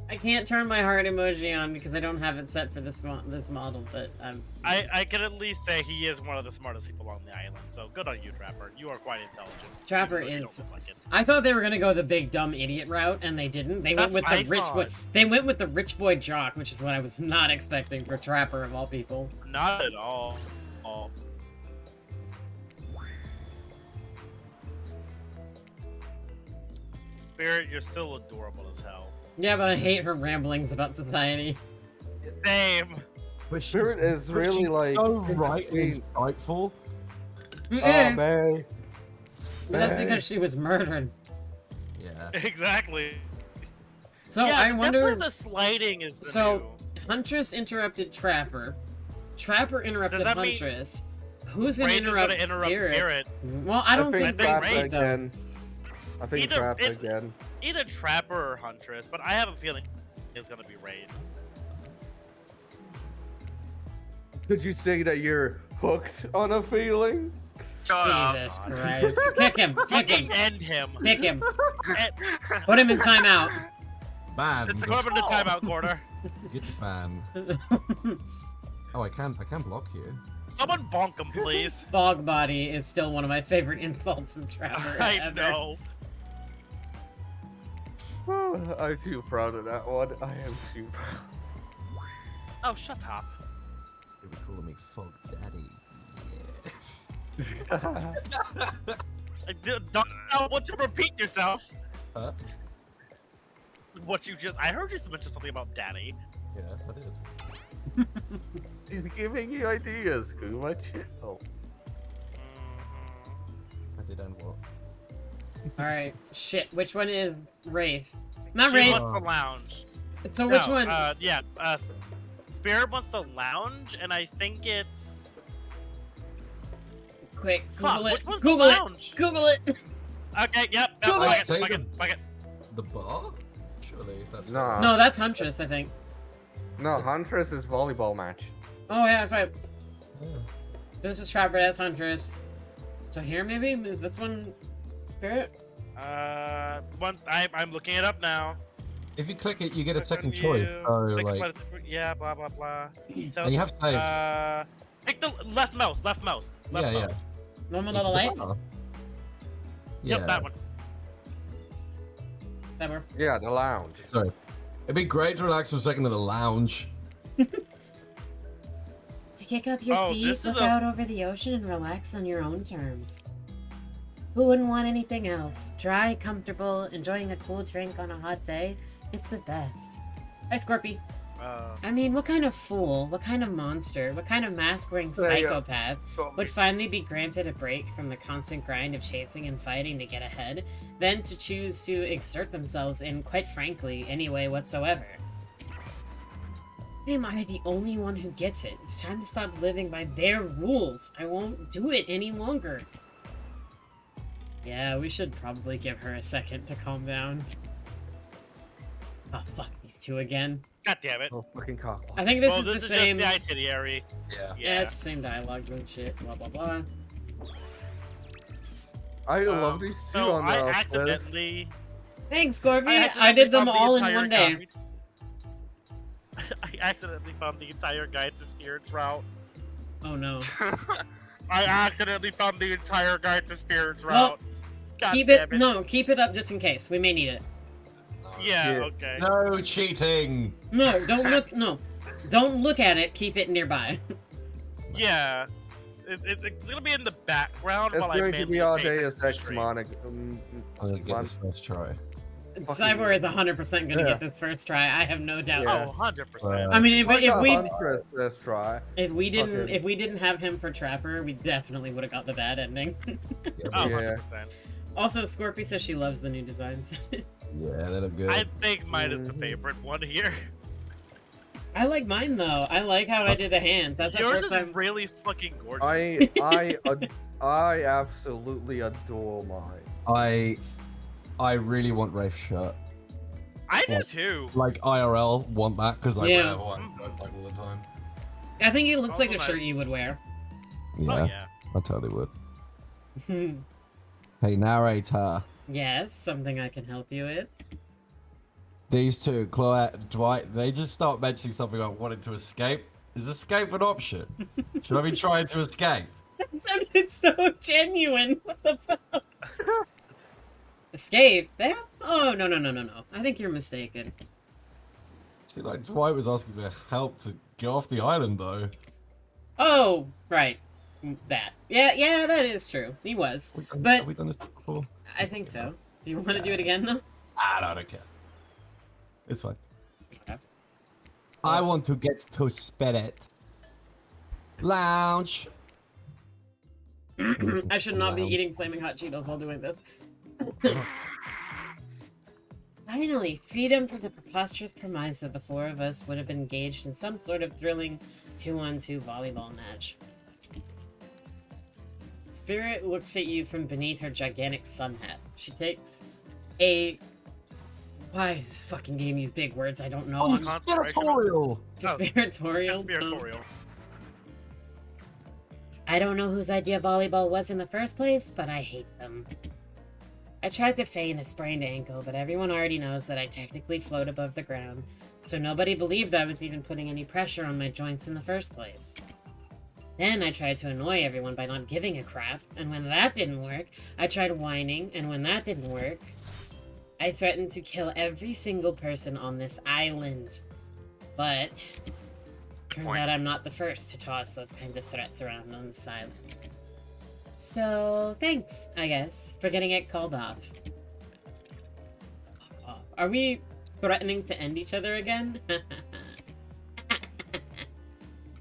[SPEAKER 1] I can't turn my heart emoji on because I don't have it set for this model, but
[SPEAKER 2] I can at least say he is one of the smartest people on the island, so good on you, Trapper. You are quite intelligent.
[SPEAKER 1] Trapper
[SPEAKER 2] even though you
[SPEAKER 1] is.
[SPEAKER 2] don't look like it.
[SPEAKER 1] I thought they were gonna go the big dumb idiot route, and they didn't. They
[SPEAKER 2] That's
[SPEAKER 1] went with the
[SPEAKER 2] what I
[SPEAKER 1] rich boy.
[SPEAKER 2] thought.
[SPEAKER 1] They went with the rich boy jock, which is what I was not expecting for Trapper of all people.
[SPEAKER 2] Not at all. Spirit, you're still adorable as hell.
[SPEAKER 1] Yeah, but I hate her ramblings about society.
[SPEAKER 2] Same.
[SPEAKER 7] But
[SPEAKER 3] Spirit is really like.
[SPEAKER 7] so right and
[SPEAKER 3] between-
[SPEAKER 7] insightful.
[SPEAKER 3] Oh, man.
[SPEAKER 1] But that's
[SPEAKER 3] Hey.
[SPEAKER 1] because she was murdered.
[SPEAKER 7] Yeah.
[SPEAKER 2] Exactly.
[SPEAKER 1] So
[SPEAKER 2] yeah,
[SPEAKER 1] I wonder.
[SPEAKER 2] the sliding is the
[SPEAKER 1] So
[SPEAKER 2] new.
[SPEAKER 1] Huntress interrupted Trapper. Trapper interrupted
[SPEAKER 2] Does that mean
[SPEAKER 1] Huntress. Who's gonna
[SPEAKER 2] Rain is
[SPEAKER 1] interrupt,
[SPEAKER 2] gonna interrupt Spirit.
[SPEAKER 1] Well, I don't think
[SPEAKER 2] think
[SPEAKER 3] Trapper
[SPEAKER 2] Rain,
[SPEAKER 1] though.
[SPEAKER 3] again. I think
[SPEAKER 2] Either-
[SPEAKER 3] Trapper
[SPEAKER 2] it-
[SPEAKER 3] again.
[SPEAKER 2] Either Trapper or Huntress, but I have a feeling it's gonna be Rain.
[SPEAKER 3] Could you say that you're hooked on a feeling?
[SPEAKER 5] Shut up.
[SPEAKER 1] Jesus Christ! Kick him! Kick
[SPEAKER 2] Fucking
[SPEAKER 1] him!
[SPEAKER 2] end him.
[SPEAKER 1] Kick him!
[SPEAKER 2] Eh,
[SPEAKER 1] Put him in timeout.
[SPEAKER 7] Man.
[SPEAKER 2] It's going to the timeout corner.
[SPEAKER 7] Get the ban. Oh, I can block you.
[SPEAKER 2] Someone bonk him, please.
[SPEAKER 1] Fog body is still one of my favorite insults from Trapper.
[SPEAKER 2] I
[SPEAKER 1] ever.
[SPEAKER 2] know.
[SPEAKER 3] I'm too proud of that one. I am too proud.
[SPEAKER 2] Oh, shut up.
[SPEAKER 7] You'll be calling me Fog Daddy.
[SPEAKER 2] Don't want to repeat yourself.
[SPEAKER 7] Huh?
[SPEAKER 2] What you just... I heard you mention something about Daddy.
[SPEAKER 7] Yeah, that is.
[SPEAKER 3] He's giving you ideas, Kuma. Chill.
[SPEAKER 7] I did end what?
[SPEAKER 1] Alright, shit. Which one is Wraith? Not
[SPEAKER 2] She
[SPEAKER 1] Wraith.
[SPEAKER 2] wants the lounge.
[SPEAKER 1] So which
[SPEAKER 2] No,
[SPEAKER 1] one?
[SPEAKER 2] Yeah, Spirit wants the lounge, and I think it's...
[SPEAKER 1] Quick,
[SPEAKER 2] Fuck,
[SPEAKER 1] Google it.
[SPEAKER 2] which one's
[SPEAKER 1] Google
[SPEAKER 2] the
[SPEAKER 1] it.
[SPEAKER 2] lounge?
[SPEAKER 1] Google it.
[SPEAKER 2] Okay, yep.
[SPEAKER 1] Google
[SPEAKER 2] Fuck
[SPEAKER 1] it.
[SPEAKER 2] it,
[SPEAKER 7] Say
[SPEAKER 2] fuck
[SPEAKER 7] them.
[SPEAKER 2] it, fuck it.
[SPEAKER 7] The bar? Surely that's.
[SPEAKER 3] Nah.
[SPEAKER 1] No, that's Huntress, I think.
[SPEAKER 3] No, Huntress is volleyball match.
[SPEAKER 1] Oh yeah, that's right.
[SPEAKER 7] Yeah.
[SPEAKER 1] This is Trapper, that's Huntress. So here maybe? Is this one Spirit?
[SPEAKER 2] I'm looking it up now.
[SPEAKER 7] If you click it, you get a
[SPEAKER 2] Click
[SPEAKER 7] second
[SPEAKER 2] on
[SPEAKER 7] choice.
[SPEAKER 2] you,
[SPEAKER 7] So
[SPEAKER 2] click
[SPEAKER 7] like,
[SPEAKER 2] what it's- yeah, blah blah blah.
[SPEAKER 7] and you have saved.
[SPEAKER 2] Pick the left mouse, left mouse, left
[SPEAKER 7] Yeah, yeah.
[SPEAKER 2] mouse.
[SPEAKER 1] One with
[SPEAKER 7] It's
[SPEAKER 1] all the
[SPEAKER 7] the
[SPEAKER 1] lights?
[SPEAKER 7] bar. Yeah.
[SPEAKER 2] Yep, that one.
[SPEAKER 1] That were.
[SPEAKER 3] Yeah, the lounge.
[SPEAKER 7] Sorry. It'd be great to relax for a second in the lounge.
[SPEAKER 8] To kick up your
[SPEAKER 2] Oh,
[SPEAKER 8] feet,
[SPEAKER 2] this is
[SPEAKER 8] look
[SPEAKER 2] a-
[SPEAKER 8] out over the ocean, and relax on your own terms. Who wouldn't want anything else? Dry, comfortable, enjoying a cool drink on a hot day. It's the best.
[SPEAKER 1] Hi, Scorpy.
[SPEAKER 8] I mean, what kind of fool, what kind of monster, what kind of mask-wearing
[SPEAKER 3] There you go.
[SPEAKER 8] psychopath would finally be granted a break from the constant grind of chasing and fighting to get ahead, then to choose to exert themselves in, quite frankly, any way whatsoever? Am I the only one who gets it? It's time to stop living by their rules. I won't do it any longer.
[SPEAKER 1] Yeah, we should probably give her a second to calm down. Oh, fuck these two again.
[SPEAKER 2] God damn it.
[SPEAKER 3] Oh, fucking cock.
[SPEAKER 1] I think this
[SPEAKER 2] Well,
[SPEAKER 1] is
[SPEAKER 2] this
[SPEAKER 1] the
[SPEAKER 2] is
[SPEAKER 1] same.
[SPEAKER 2] just the itinerary.
[SPEAKER 7] Yeah.
[SPEAKER 1] Yeah, it's the same dialogue and shit. Blah blah blah.
[SPEAKER 3] I love these two
[SPEAKER 2] So
[SPEAKER 3] on
[SPEAKER 2] I
[SPEAKER 3] the list.
[SPEAKER 2] accidentally.
[SPEAKER 1] Thanks, Scorpy. I
[SPEAKER 2] accidentally
[SPEAKER 1] did them
[SPEAKER 2] found the
[SPEAKER 1] all in
[SPEAKER 2] entire
[SPEAKER 1] one day.
[SPEAKER 2] guide. I accidentally found the entire guide to Spirit's route.
[SPEAKER 1] Oh no.
[SPEAKER 2] I accidentally found the entire guide to spirits
[SPEAKER 1] Well,
[SPEAKER 2] route. God
[SPEAKER 1] keep
[SPEAKER 2] damn
[SPEAKER 1] it. No, keep it up just in case. We may need it.
[SPEAKER 2] Yeah,
[SPEAKER 3] Yeah.
[SPEAKER 2] okay.
[SPEAKER 4] No cheating.
[SPEAKER 1] No, don't look. No, don't look at it. Keep it nearby.
[SPEAKER 2] Yeah. It's gonna be in the background
[SPEAKER 3] It's
[SPEAKER 2] while I
[SPEAKER 3] going to
[SPEAKER 2] mainly
[SPEAKER 3] be our
[SPEAKER 2] pay attention
[SPEAKER 3] Deus
[SPEAKER 2] to the
[SPEAKER 3] Ex
[SPEAKER 2] stream.
[SPEAKER 3] Machina.
[SPEAKER 7] I'm gonna get this first try.
[SPEAKER 1] Cyboar is 100% gonna
[SPEAKER 3] Yeah.
[SPEAKER 1] get this first try. I have no doubt.
[SPEAKER 3] Yeah.
[SPEAKER 2] Oh, 100%.
[SPEAKER 1] I mean,
[SPEAKER 3] I got
[SPEAKER 1] if
[SPEAKER 3] Huntress first try.
[SPEAKER 1] we didn't
[SPEAKER 3] Okay.
[SPEAKER 1] if we didn't have him for Trapper, we definitely would have got the bad ending.
[SPEAKER 2] Oh,
[SPEAKER 3] Yeah.
[SPEAKER 2] 100%.
[SPEAKER 1] Also, Scorpy says she loves the new designs.
[SPEAKER 7] Yeah, they look good.
[SPEAKER 2] I think mine is the favorite one here.
[SPEAKER 1] I like mine though. I like how I did the hands. That's the
[SPEAKER 2] Yours
[SPEAKER 1] first
[SPEAKER 2] is
[SPEAKER 1] time.
[SPEAKER 2] really fucking gorgeous.
[SPEAKER 3] I absolutely adore mine.
[SPEAKER 7] I really want Rafe's shirt.
[SPEAKER 2] I do
[SPEAKER 7] Like-
[SPEAKER 2] too.
[SPEAKER 7] Like IRL, want that because I
[SPEAKER 1] Yeah.
[SPEAKER 7] wear one like all the time.
[SPEAKER 1] I think it looks like a
[SPEAKER 2] Also,
[SPEAKER 1] shirt you would wear.
[SPEAKER 7] Yeah,
[SPEAKER 2] Oh yeah.
[SPEAKER 7] I totally would. Hey, narrator.
[SPEAKER 1] Yes, something I can help you with.
[SPEAKER 7] These two, Chloe, Dwight, they just start mentioning something about wanting to escape. Is escape an option? Should I be trying to escape?
[SPEAKER 1] That sounded so genuine. What the fuck? Escape? That? Oh, no. I think you're mistaken.
[SPEAKER 7] See, like, Dwight was asking for help to get off the island, though.
[SPEAKER 1] Oh, right. That. Yeah, that is true. He was. But
[SPEAKER 7] Have we done this before?
[SPEAKER 1] I think so. Do you want to do it again, though?
[SPEAKER 7] I don't care. It's fine.
[SPEAKER 1] Okay.
[SPEAKER 7] I want to get to Spirit Lounge.
[SPEAKER 1] I should not be eating flaming hot Cheetos while doing this. Finally, freedom from the preposterous premise that the four of us would have been engaged in some sort of thrilling 2-on-2 volleyball match. Spirit looks at you from beneath her gigantic sun hat. She takes a... Why does this fucking game use big words? I don't know.
[SPEAKER 7] Oh,
[SPEAKER 1] I'm
[SPEAKER 7] Conspiratorial!
[SPEAKER 1] conspiratorial.
[SPEAKER 2] Conspiratorial.
[SPEAKER 1] I don't know whose idea volleyball was in the first place, but I hate them. I tried to feign a sprained ankle, but everyone already knows that I technically float above the ground, so nobody believed I was even putting any pressure on my joints in the first place. Then I tried to annoy everyone by not giving a crap, and when that didn't work, I tried whining, and when that didn't work, I threatened to kill every single person on this island. But turns out I'm not the first to toss those kinds of threats around on this island. So, thanks, I guess, for getting it called off. Are we threatening to end each other again?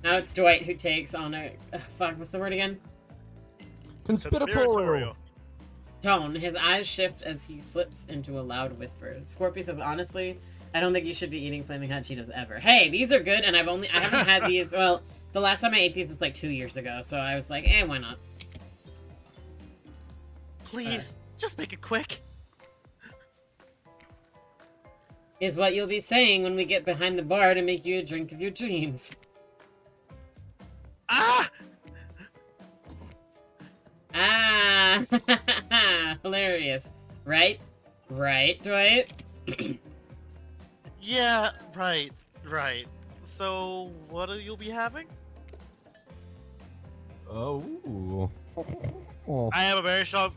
[SPEAKER 1] Now it's Dwight who takes on a... fuck, what's the word again?
[SPEAKER 7] Conspiratorial!
[SPEAKER 1] Tone. His eyes shift as he slips into a loud whisper. Scorpio says, honestly, I don't think you should be eating Flaming Hot Cheetos ever. Hey, these are good, and I haven't had these, well, the last time I ate these was like 2 years ago, so I was like, why not?
[SPEAKER 2] Please, just make it quick.
[SPEAKER 1] Is what you'll be saying when we get behind the bar to make you a drink of your dreams.
[SPEAKER 2] Ah!
[SPEAKER 1] Ah! Hilarious. Right? Right, Dwight?
[SPEAKER 2] Yeah, right. So, what will you be having?
[SPEAKER 7] Oh.
[SPEAKER 2] I have a very strong...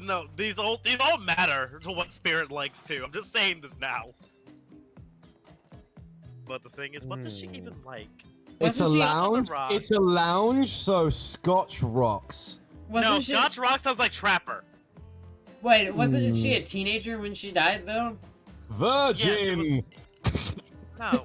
[SPEAKER 2] No, these all matter to what Spirit likes too. I'm just saying this now. But the thing is, what does she even like?
[SPEAKER 7] It's a
[SPEAKER 1] Wasn't she
[SPEAKER 7] lounge.
[SPEAKER 2] rock?
[SPEAKER 7] It's a lounge, so Scotch rocks.
[SPEAKER 1] Wasn't
[SPEAKER 2] No,
[SPEAKER 1] she...
[SPEAKER 2] Scotch Rock sounds like Trapper.
[SPEAKER 1] Wait, wasn't she a teenager when she died, though?
[SPEAKER 7] Virgin.
[SPEAKER 2] No.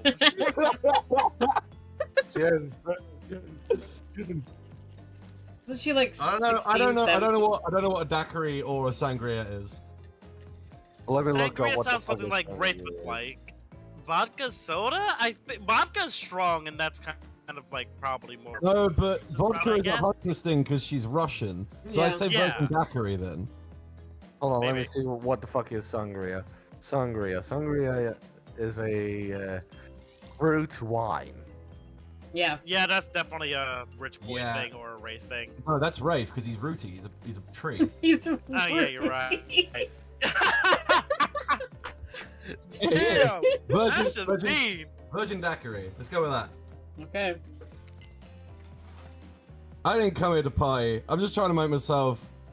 [SPEAKER 1] Wasn't she like
[SPEAKER 7] I don't know.
[SPEAKER 1] 16,
[SPEAKER 7] I don't know. I don't know
[SPEAKER 1] 17?
[SPEAKER 7] what. I don't know what a daiquiri or a sangria is.
[SPEAKER 3] Let me look up
[SPEAKER 2] Sangria
[SPEAKER 3] what the
[SPEAKER 2] sounds
[SPEAKER 3] fuck
[SPEAKER 2] something
[SPEAKER 3] this
[SPEAKER 2] like
[SPEAKER 3] thing
[SPEAKER 2] Wraith
[SPEAKER 3] is.
[SPEAKER 2] would like. Vodka soda? I think vodka's strong, and that's kind of like probably more.
[SPEAKER 7] No, but
[SPEAKER 2] This is
[SPEAKER 7] vodka
[SPEAKER 2] what I
[SPEAKER 7] is a
[SPEAKER 2] guess.
[SPEAKER 7] Huntress thing because she's Russian. So I
[SPEAKER 1] Yeah.
[SPEAKER 7] say
[SPEAKER 2] Yeah.
[SPEAKER 7] virgin daiquiri then.
[SPEAKER 3] Hold on, let me
[SPEAKER 2] Maybe.
[SPEAKER 3] see what the fuck is sangria. Sangria is a fruit wine.
[SPEAKER 1] Yeah.
[SPEAKER 2] Yeah, that's definitely a rich boy
[SPEAKER 7] Yeah.
[SPEAKER 2] thing or a Wraith thing.
[SPEAKER 7] No, that's Rafe because he's rooty. He's a tree.
[SPEAKER 1] He's
[SPEAKER 2] Oh yeah, you're right.
[SPEAKER 7] Yeah.
[SPEAKER 2] Damn, that's just
[SPEAKER 7] virgin,
[SPEAKER 2] mean.
[SPEAKER 7] virgin daiquiri. Let's go with that.
[SPEAKER 1] Okay.
[SPEAKER 7] I didn't come here to party. I'm just trying to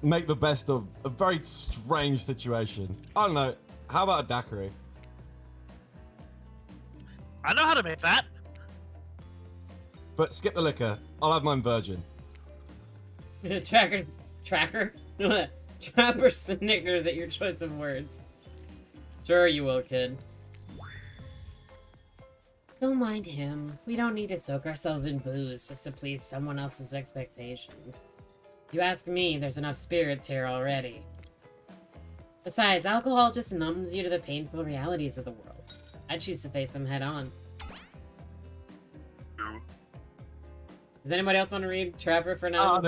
[SPEAKER 7] make the best of a very strange situation. I don't know. How about a daiquiri?
[SPEAKER 2] I know how to make that.
[SPEAKER 7] But skip the liquor. I'll have mine virgin.
[SPEAKER 8] Tracker? Trapper snickers at your choice of words. Sure you will, kid. Don't mind him. We don't need to soak ourselves in booze just to please someone else's expectations. If you ask me, there's enough spirits here already. Besides, alcohol just numbs you to the painful realities of the world. I choose to face them head on. Does anybody else want to read Trapper for now?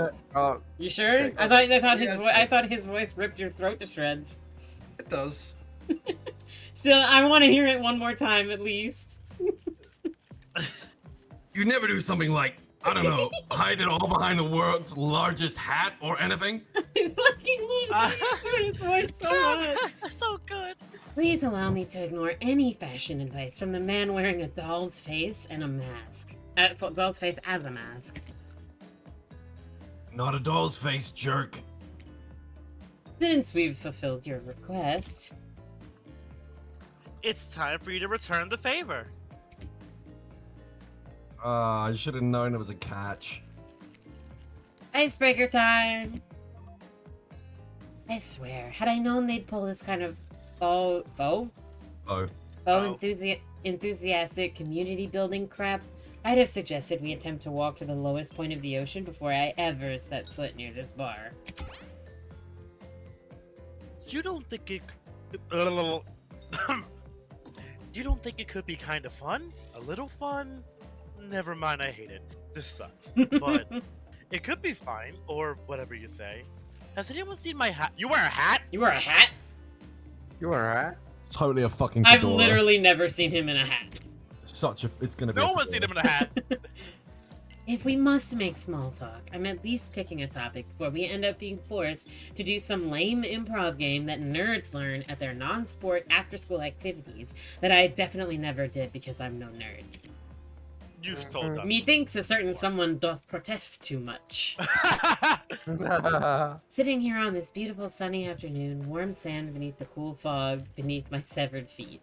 [SPEAKER 8] You sure?
[SPEAKER 3] Okay.
[SPEAKER 8] I thought his voice ripped your throat to shreds.
[SPEAKER 9] It does.
[SPEAKER 8] Still, I want to hear it one more time at least.
[SPEAKER 7] You never do something like, I don't know, hide it all behind the world's largest hat or anything?
[SPEAKER 8] I fucking love his voice so much.
[SPEAKER 2] So good.
[SPEAKER 8] Please allow me to ignore any fashion advice from the man wearing a doll's face and a mask. Doll's face as a mask.
[SPEAKER 7] Not a doll's face, jerk.
[SPEAKER 8] Since we've fulfilled your request,
[SPEAKER 2] It's time for you to return the favor.
[SPEAKER 7] I should have known it was a catch.
[SPEAKER 8] icebreaker time! I swear, had I known they'd pull this kind of enthusiastic community building crap, I'd have suggested we attempt to walk to the lowest point of the ocean before I ever set foot near this bar.
[SPEAKER 2] You don't think it... You don't think it could be kind of fun? A little fun? Never mind, I hate it. This sucks. But it could be fine, or whatever you say. Has anyone seen my hat? You wear a hat?
[SPEAKER 8] You wear a hat?
[SPEAKER 3] You wear a hat?
[SPEAKER 7] It's totally a fucking
[SPEAKER 8] I've
[SPEAKER 7] fedora.
[SPEAKER 8] literally never seen him in a hat.
[SPEAKER 7] It's gonna be
[SPEAKER 2] No
[SPEAKER 7] a
[SPEAKER 2] one's seen
[SPEAKER 7] fedora.
[SPEAKER 2] him in a hat.
[SPEAKER 8] If we must make small talk, I'm at least picking a topic before we end up being forced to do some lame improv game that nerds learn at their non-sport after-school activities that I definitely never did because I'm no nerd.
[SPEAKER 2] You've sold them.
[SPEAKER 8] Methinks a certain someone doth protest too much. Sitting here on this beautiful sunny afternoon, warm sand beneath the cool fog beneath my severed feet.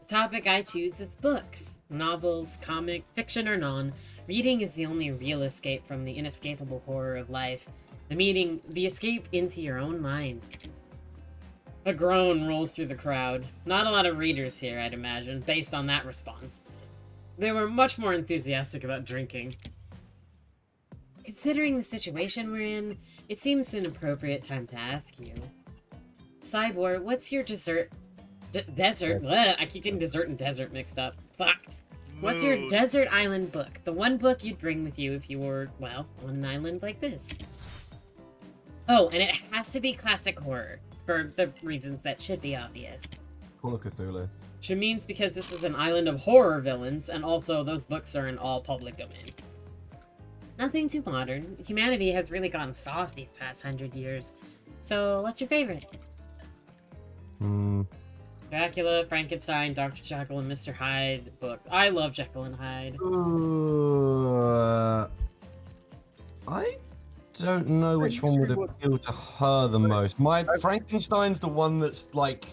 [SPEAKER 8] The topic I choose is books. Novels, comic, fiction or non, reading is the only real escape from the inescapable horror of life. The escape into your own mind. A groan rolls through the crowd. Not a lot of readers here, I'd imagine, based on that response. They were much more enthusiastic about drinking. Considering the situation we're in, it seems an appropriate time to ask you. Cyboar, what's your desert? Desert? Bleh, I keep getting dessert and desert mixed up. Fuck. What's your
[SPEAKER 2] Mood.
[SPEAKER 8] desert island book? The one book you'd bring with you if you were, well, on an island like this. Oh, and it has to be classic horror, for the reasons that should be obvious.
[SPEAKER 7] Call of Cthulhu.
[SPEAKER 8] Which means because this is an island of horror villains, and also those books are in all public domain. Nothing too modern. Humanity has really gone soft these past 100 years. So, what's your favorite? Dracula, Frankenstein, Dr. Jekyll, and Mr. Hyde book. I love Jekyll and Hyde.
[SPEAKER 7] I don't know which one would appeal to her the most. Frankenstein's the one that's like,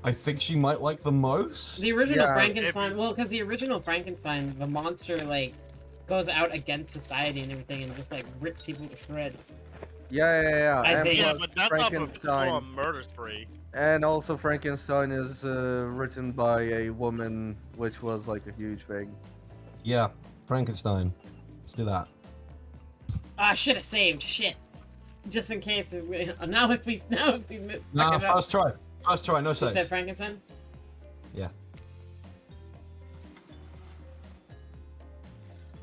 [SPEAKER 7] I think she might like the most.
[SPEAKER 8] The original
[SPEAKER 3] Yeah,
[SPEAKER 8] Frankenstein, well, because the original Frankenstein, the monster, like, goes out against society and everything and just, like, rips people to shreds.
[SPEAKER 3] Yeah.
[SPEAKER 8] I
[SPEAKER 3] And
[SPEAKER 8] think-
[SPEAKER 2] Yeah,
[SPEAKER 3] plus
[SPEAKER 2] but that's not
[SPEAKER 3] Frankenstein.
[SPEAKER 2] a murder spree.
[SPEAKER 3] And also Frankenstein is written by a woman, which was like a huge thing.
[SPEAKER 7] Yeah, Frankenstein. Let's do that.
[SPEAKER 8] Ah, I should have saved. Shit. Just in case. Now if we
[SPEAKER 7] Nah,
[SPEAKER 8] fuck it up.
[SPEAKER 7] first try. First try, no
[SPEAKER 8] You said
[SPEAKER 7] saves.
[SPEAKER 8] Frankenstein?
[SPEAKER 7] Yeah.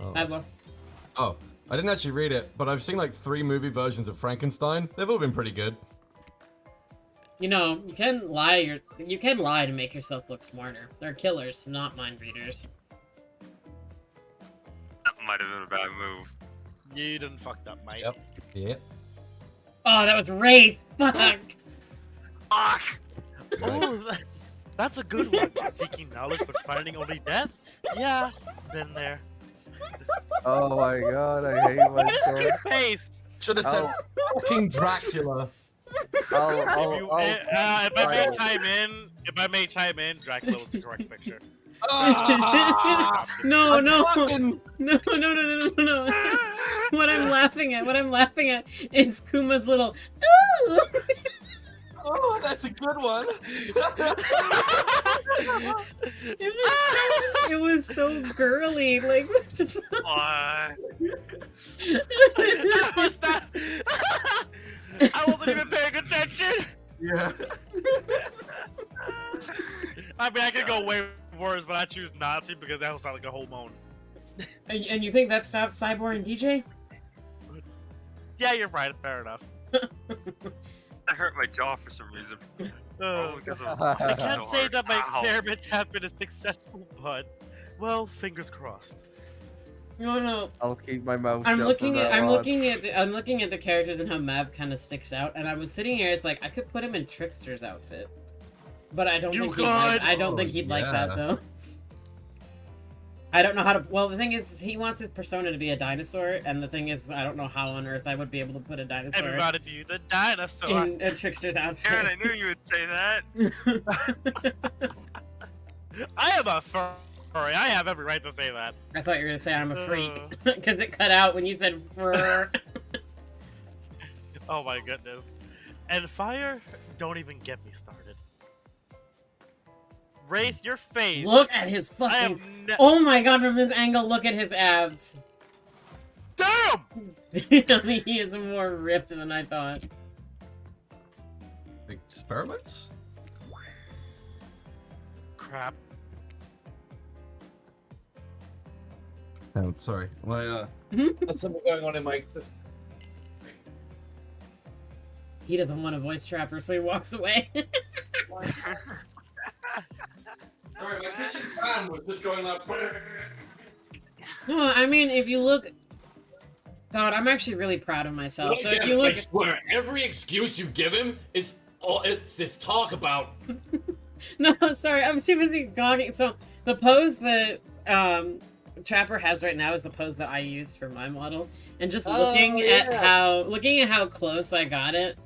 [SPEAKER 7] Oh.
[SPEAKER 8] Cyboar.
[SPEAKER 7] Oh, I didn't actually read it, but I've seen like 3 movie versions of Frankenstein. They've all been pretty good.
[SPEAKER 8] You know, you can lie to make yourself look smarter. They're killers, not mind readers.
[SPEAKER 5] That might have been a bad move.
[SPEAKER 2] You done fucked up, mate.
[SPEAKER 7] Yep. Yep.
[SPEAKER 8] Oh, that was Wraith! Fuck!
[SPEAKER 5] Fuck!
[SPEAKER 2] Oh, that's a good one. Seeking knowledge but finding only death? Yeah, been there.
[SPEAKER 3] Oh my god, I hate
[SPEAKER 2] Look at his
[SPEAKER 3] myself.
[SPEAKER 2] cute face.
[SPEAKER 7] Should have said
[SPEAKER 3] Oh.
[SPEAKER 7] fucking Dracula.
[SPEAKER 2] If I may chime in, Dracula was the correct picture.
[SPEAKER 7] Ah!
[SPEAKER 8] No, no,
[SPEAKER 7] Fucking...
[SPEAKER 8] no, no, no, no, no, no. What I'm laughing at is Kuma's little. Ooh!
[SPEAKER 7] Oh, that's a good one.
[SPEAKER 8] It was so girly. Like, what the fuck?
[SPEAKER 2] Was that? I wasn't even paying attention.
[SPEAKER 3] Yeah.
[SPEAKER 2] I mean, I could go way worse, but I choose not to because that will sound like a whole moan.
[SPEAKER 8] And you think that stops Cyboar and DJ?
[SPEAKER 2] Yeah, you're right. Fair enough.
[SPEAKER 5] I hurt my jaw for some reason. Probably because I was
[SPEAKER 2] I
[SPEAKER 5] laughing
[SPEAKER 2] can't
[SPEAKER 5] so
[SPEAKER 2] say
[SPEAKER 5] hard.
[SPEAKER 2] that my
[SPEAKER 5] Ow.
[SPEAKER 2] experiments have been a successful, but well, fingers crossed.
[SPEAKER 8] No, no.
[SPEAKER 3] I'll keep my mouth
[SPEAKER 8] I'm
[SPEAKER 3] shut
[SPEAKER 8] looking
[SPEAKER 3] from
[SPEAKER 8] at
[SPEAKER 3] now on.
[SPEAKER 8] I'm looking at the characters and how Mav kind of sticks out, and I was sitting here. It's like I could put him in Trickster's outfit, but I don't
[SPEAKER 2] You
[SPEAKER 8] think he'd like,
[SPEAKER 2] could!
[SPEAKER 8] I don't
[SPEAKER 7] Oh,
[SPEAKER 8] think he'd like
[SPEAKER 7] yeah.
[SPEAKER 8] that though. I don't know how to. Well, the thing is, he wants his persona to be a dinosaur, and the thing is, I don't know how on earth I would be able to put a dinosaur
[SPEAKER 2] Everybody do the dinosaur.
[SPEAKER 8] in a Trickster's outfit.
[SPEAKER 5] Aaron, I knew you would say that.
[SPEAKER 2] I am a furry. I have every right to say that.
[SPEAKER 8] I thought you were gonna say I'm a freak because it cut out when you said fur.
[SPEAKER 2] Oh my goodness. And fire, don't even get me started. Wraith, your face.
[SPEAKER 8] Look at his
[SPEAKER 2] I
[SPEAKER 8] fucking.
[SPEAKER 2] am
[SPEAKER 8] Oh my god! From this angle, look at his abs.
[SPEAKER 2] Damn!
[SPEAKER 8] I mean, he is more ripped than I thought.
[SPEAKER 7] Experiments?
[SPEAKER 2] Crap.
[SPEAKER 7] Oh, sorry. My
[SPEAKER 4] There's something going on in my.
[SPEAKER 8] He doesn't want to voice Trapper, so he walks away.
[SPEAKER 4] Sorry, my kitchen fan was just going like.
[SPEAKER 8] No, I mean, if you look... God, I'm actually really proud of myself. So if you
[SPEAKER 4] I
[SPEAKER 8] look...
[SPEAKER 4] swear, every excuse you give him is all it's this talk about.
[SPEAKER 8] No, sorry, I'm too busy gawking. So the pose that Trapper has right now is the pose that I used for my model. And just looking at how close I got it,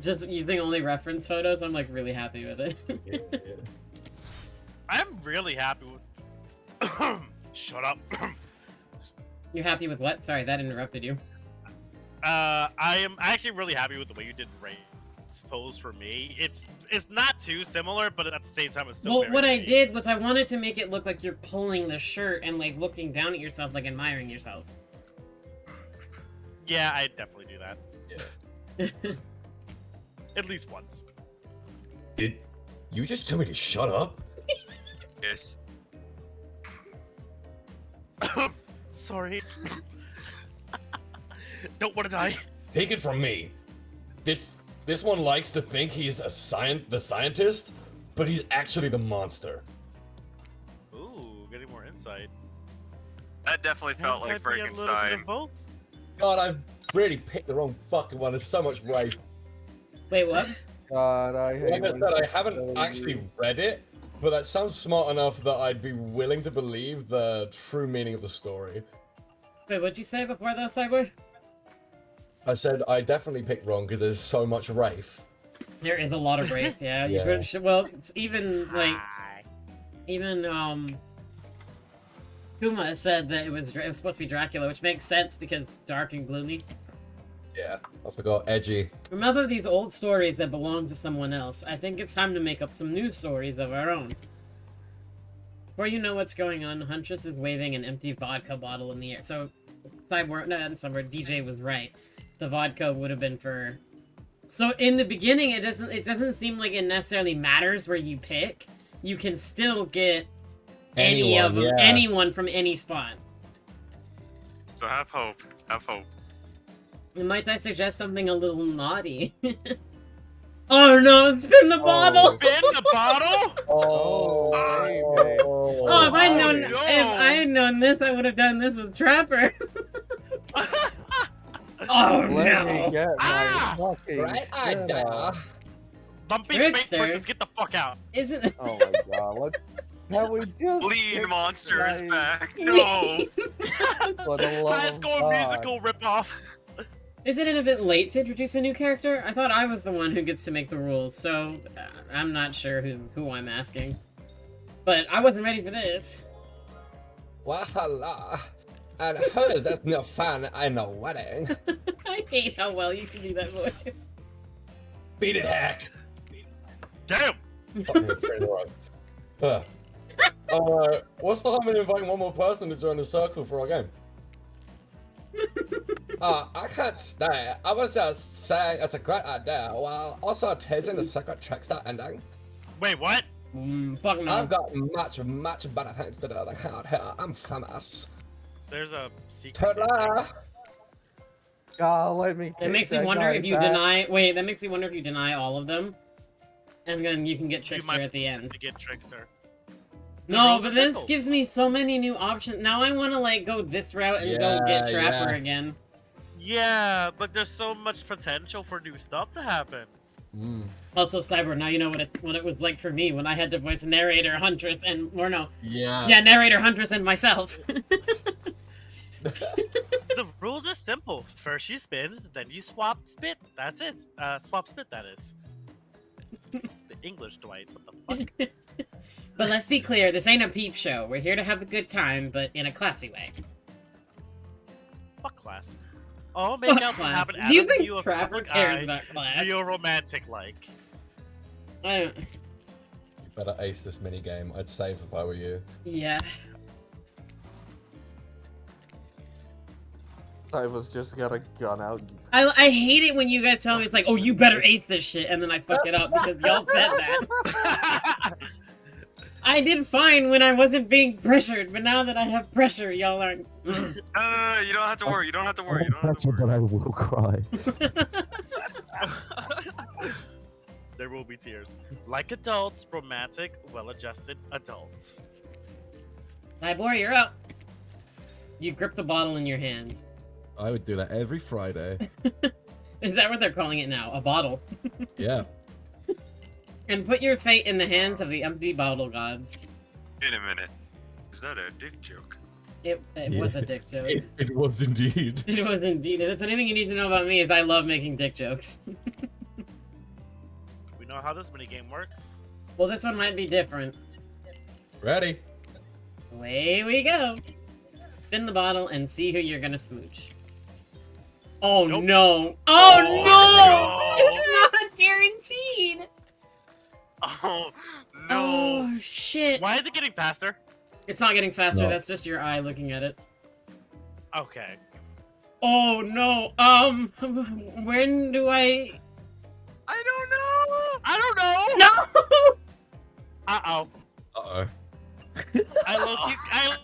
[SPEAKER 8] just using only reference photos, I'm like really happy with it.
[SPEAKER 2] I'm really happy with. Shut up.
[SPEAKER 8] You're happy with what? Sorry, that interrupted you.
[SPEAKER 2] I am actually really happy with the way you did Wraith's pose for me. It's not too similar, but at the same time, it's still.
[SPEAKER 8] Well,
[SPEAKER 2] very
[SPEAKER 8] what I
[SPEAKER 2] unique.
[SPEAKER 8] did was I wanted to make it look like you're pulling the shirt and like looking down at yourself, like admiring yourself.
[SPEAKER 2] Yeah, I definitely do that. At least once.
[SPEAKER 4] Did you just tell me to shut up?
[SPEAKER 5] Yes.
[SPEAKER 2] Sorry. Don't want to die.
[SPEAKER 4] Take it from me. This one likes to think he's the scientist, but he's actually the monster.
[SPEAKER 2] Ooh, getting more insight.
[SPEAKER 5] That definitely felt like
[SPEAKER 2] Might be a little bit of
[SPEAKER 5] Frankenstein.
[SPEAKER 2] both.
[SPEAKER 4] God, I've really picked the wrong fucking one. There's so much right.
[SPEAKER 8] Wait, what?
[SPEAKER 3] God, I hate
[SPEAKER 4] Like I said, I
[SPEAKER 3] myself
[SPEAKER 4] haven't
[SPEAKER 3] so
[SPEAKER 4] actually
[SPEAKER 3] much.
[SPEAKER 4] read it, but that sounds smart enough that I'd be willing to believe the true meaning of the story.
[SPEAKER 8] Wait, what'd you say before that, Cyboar?
[SPEAKER 4] I said I definitely picked wrong because there's so much Wraith.
[SPEAKER 8] There is a lot of Wraith, yeah. You
[SPEAKER 4] Yeah.
[SPEAKER 8] could, well, it's even like Kuma said that it was supposed to be Dracula, which makes sense because dark and gloomy.
[SPEAKER 4] Yeah, I forgot. Edgy.
[SPEAKER 8] Remember these old stories that belong to someone else. I think it's time to make up some new stories of our own. Before you know what's going on, Huntress is waving an empty vodka bottle in the air. So, Cyboar, no, not Cyboar, DJ was right. The vodka would have been for... So in the beginning, it doesn't seem like it necessarily matters where you pick. You can still get any of them, anyone from any spot.
[SPEAKER 5] So have hope. Have hope.
[SPEAKER 8] And might I suggest something a little naughty? Oh no, it's been the bottle!
[SPEAKER 2] Spin the bottle?
[SPEAKER 3] Oh, baby.
[SPEAKER 8] Oh, if I
[SPEAKER 2] no.
[SPEAKER 8] had known this, I would have done this with Trapper. Oh
[SPEAKER 3] Let me
[SPEAKER 8] no!
[SPEAKER 3] get my
[SPEAKER 2] Ah!
[SPEAKER 3] fucking
[SPEAKER 4] Right, I
[SPEAKER 3] shit
[SPEAKER 4] die.
[SPEAKER 3] off.
[SPEAKER 2] Lumpy Space
[SPEAKER 8] Trickster.
[SPEAKER 2] Princess, get the fuck out.
[SPEAKER 8] Isn't
[SPEAKER 3] Oh my god, what? Can we just
[SPEAKER 5] Lean Monster is
[SPEAKER 3] guys?
[SPEAKER 5] back. No.
[SPEAKER 3] For the love
[SPEAKER 2] High
[SPEAKER 3] of
[SPEAKER 2] School
[SPEAKER 3] God.
[SPEAKER 2] Musical ripoff.
[SPEAKER 8] Isn't it a bit late to introduce a new character? I thought I was the one who gets to make the rules, so I'm not sure who I'm asking. But I wasn't ready for this.
[SPEAKER 4] Wahala. And hers is no fun in a wedding.
[SPEAKER 8] I hate how well you can do that voice.
[SPEAKER 4] Beat it, hack.
[SPEAKER 2] Damn.
[SPEAKER 4] Fucking pretty right. What's the harm in inviting one more person to join the circle for our game? I can't stay. I was just saying it's a great idea while also teasing the secret trickster ending.
[SPEAKER 2] Wait, what?
[SPEAKER 8] Fuck no.
[SPEAKER 4] I've got much better things to do than hang out here. I'm famous.
[SPEAKER 2] There's a secret.
[SPEAKER 4] Ta-da!
[SPEAKER 3] God, let me.
[SPEAKER 8] That makes you wonder if you deny. Wait, that makes you wonder if you deny all of them, and then you can get Trickster
[SPEAKER 2] might-
[SPEAKER 8] at the end.
[SPEAKER 2] To get Trickster.
[SPEAKER 8] No,
[SPEAKER 2] rules
[SPEAKER 8] but
[SPEAKER 2] are
[SPEAKER 8] this
[SPEAKER 2] simple.
[SPEAKER 8] gives me so many new options. Now I want to like go this route and go get
[SPEAKER 4] Yeah,
[SPEAKER 8] Trapper
[SPEAKER 4] yeah.
[SPEAKER 8] again.
[SPEAKER 2] Yeah, but there's so much potential for new stuff to happen.
[SPEAKER 8] Also, Cyboar. Now you know what it was like for me when I had to voice narrator, Huntress,
[SPEAKER 7] Yeah.
[SPEAKER 8] narrator, Huntress, and myself.
[SPEAKER 2] The rules are simple. First you spin, then you swap spit. That's it. Swap spit, that is. The English, Dwight. What the fuck?
[SPEAKER 8] But let's be clear, this ain't a peep show. We're here to have a good time, but in a classy way.
[SPEAKER 2] Fuck class. All
[SPEAKER 8] Fuck
[SPEAKER 2] makeouts will
[SPEAKER 8] class.
[SPEAKER 2] happen
[SPEAKER 8] Do
[SPEAKER 2] out
[SPEAKER 8] you
[SPEAKER 2] of the
[SPEAKER 8] think
[SPEAKER 2] view of
[SPEAKER 8] Trapper
[SPEAKER 2] public
[SPEAKER 8] cares
[SPEAKER 2] eye,
[SPEAKER 8] about class?
[SPEAKER 2] real romantic like.
[SPEAKER 8] I don't...
[SPEAKER 4] You better ace this mini game. I'd save if I were you.
[SPEAKER 8] Yeah.
[SPEAKER 3] Cyber's just got a gun out.
[SPEAKER 8] I hate it when you guys tell me it's like, oh, you better ace this shit, and then I fuck it up because y'all said that. I did fine when I wasn't being pressured, but now that I have pressure, y'all aren't.
[SPEAKER 5] No, you don't have to worry. You don't have to worry. You don't have to
[SPEAKER 3] But
[SPEAKER 5] worry.
[SPEAKER 3] I will cry.
[SPEAKER 2] There will be tears. Like adults, romantic, well-adjusted adults.
[SPEAKER 8] Cyboar, you're up. You grip the bottle in your hand.
[SPEAKER 7] I would do that every Friday.
[SPEAKER 8] Is that what they're calling it now? A bottle.
[SPEAKER 7] Yeah.
[SPEAKER 8] And put your fate in the hands of the empty bottle gods.
[SPEAKER 5] Wait a minute. Is that a dick joke?
[SPEAKER 8] It was a dick joke.
[SPEAKER 7] It was indeed.
[SPEAKER 8] It was indeed. If there's anything you need to know about me, is I love making dick jokes.
[SPEAKER 2] We know how this minigame works.
[SPEAKER 8] Well, this one might be different.
[SPEAKER 4] Ready?
[SPEAKER 8] Away we go. Spin the bottle and see who you're gonna smooch. Oh
[SPEAKER 2] Nope.
[SPEAKER 8] no! Oh,
[SPEAKER 5] Oh,
[SPEAKER 8] no!
[SPEAKER 5] no.
[SPEAKER 8] It's not guaranteed.
[SPEAKER 5] Oh no!
[SPEAKER 8] Oh shit!
[SPEAKER 2] Why is it getting faster?
[SPEAKER 8] It's not getting faster.
[SPEAKER 7] No.
[SPEAKER 8] That's just your eye looking at it.
[SPEAKER 2] Okay.
[SPEAKER 8] Oh no! When do I?
[SPEAKER 5] I don't know.
[SPEAKER 2] I don't know!
[SPEAKER 8] No!
[SPEAKER 2] Uh-oh.
[SPEAKER 4] Uh-oh.
[SPEAKER 2] I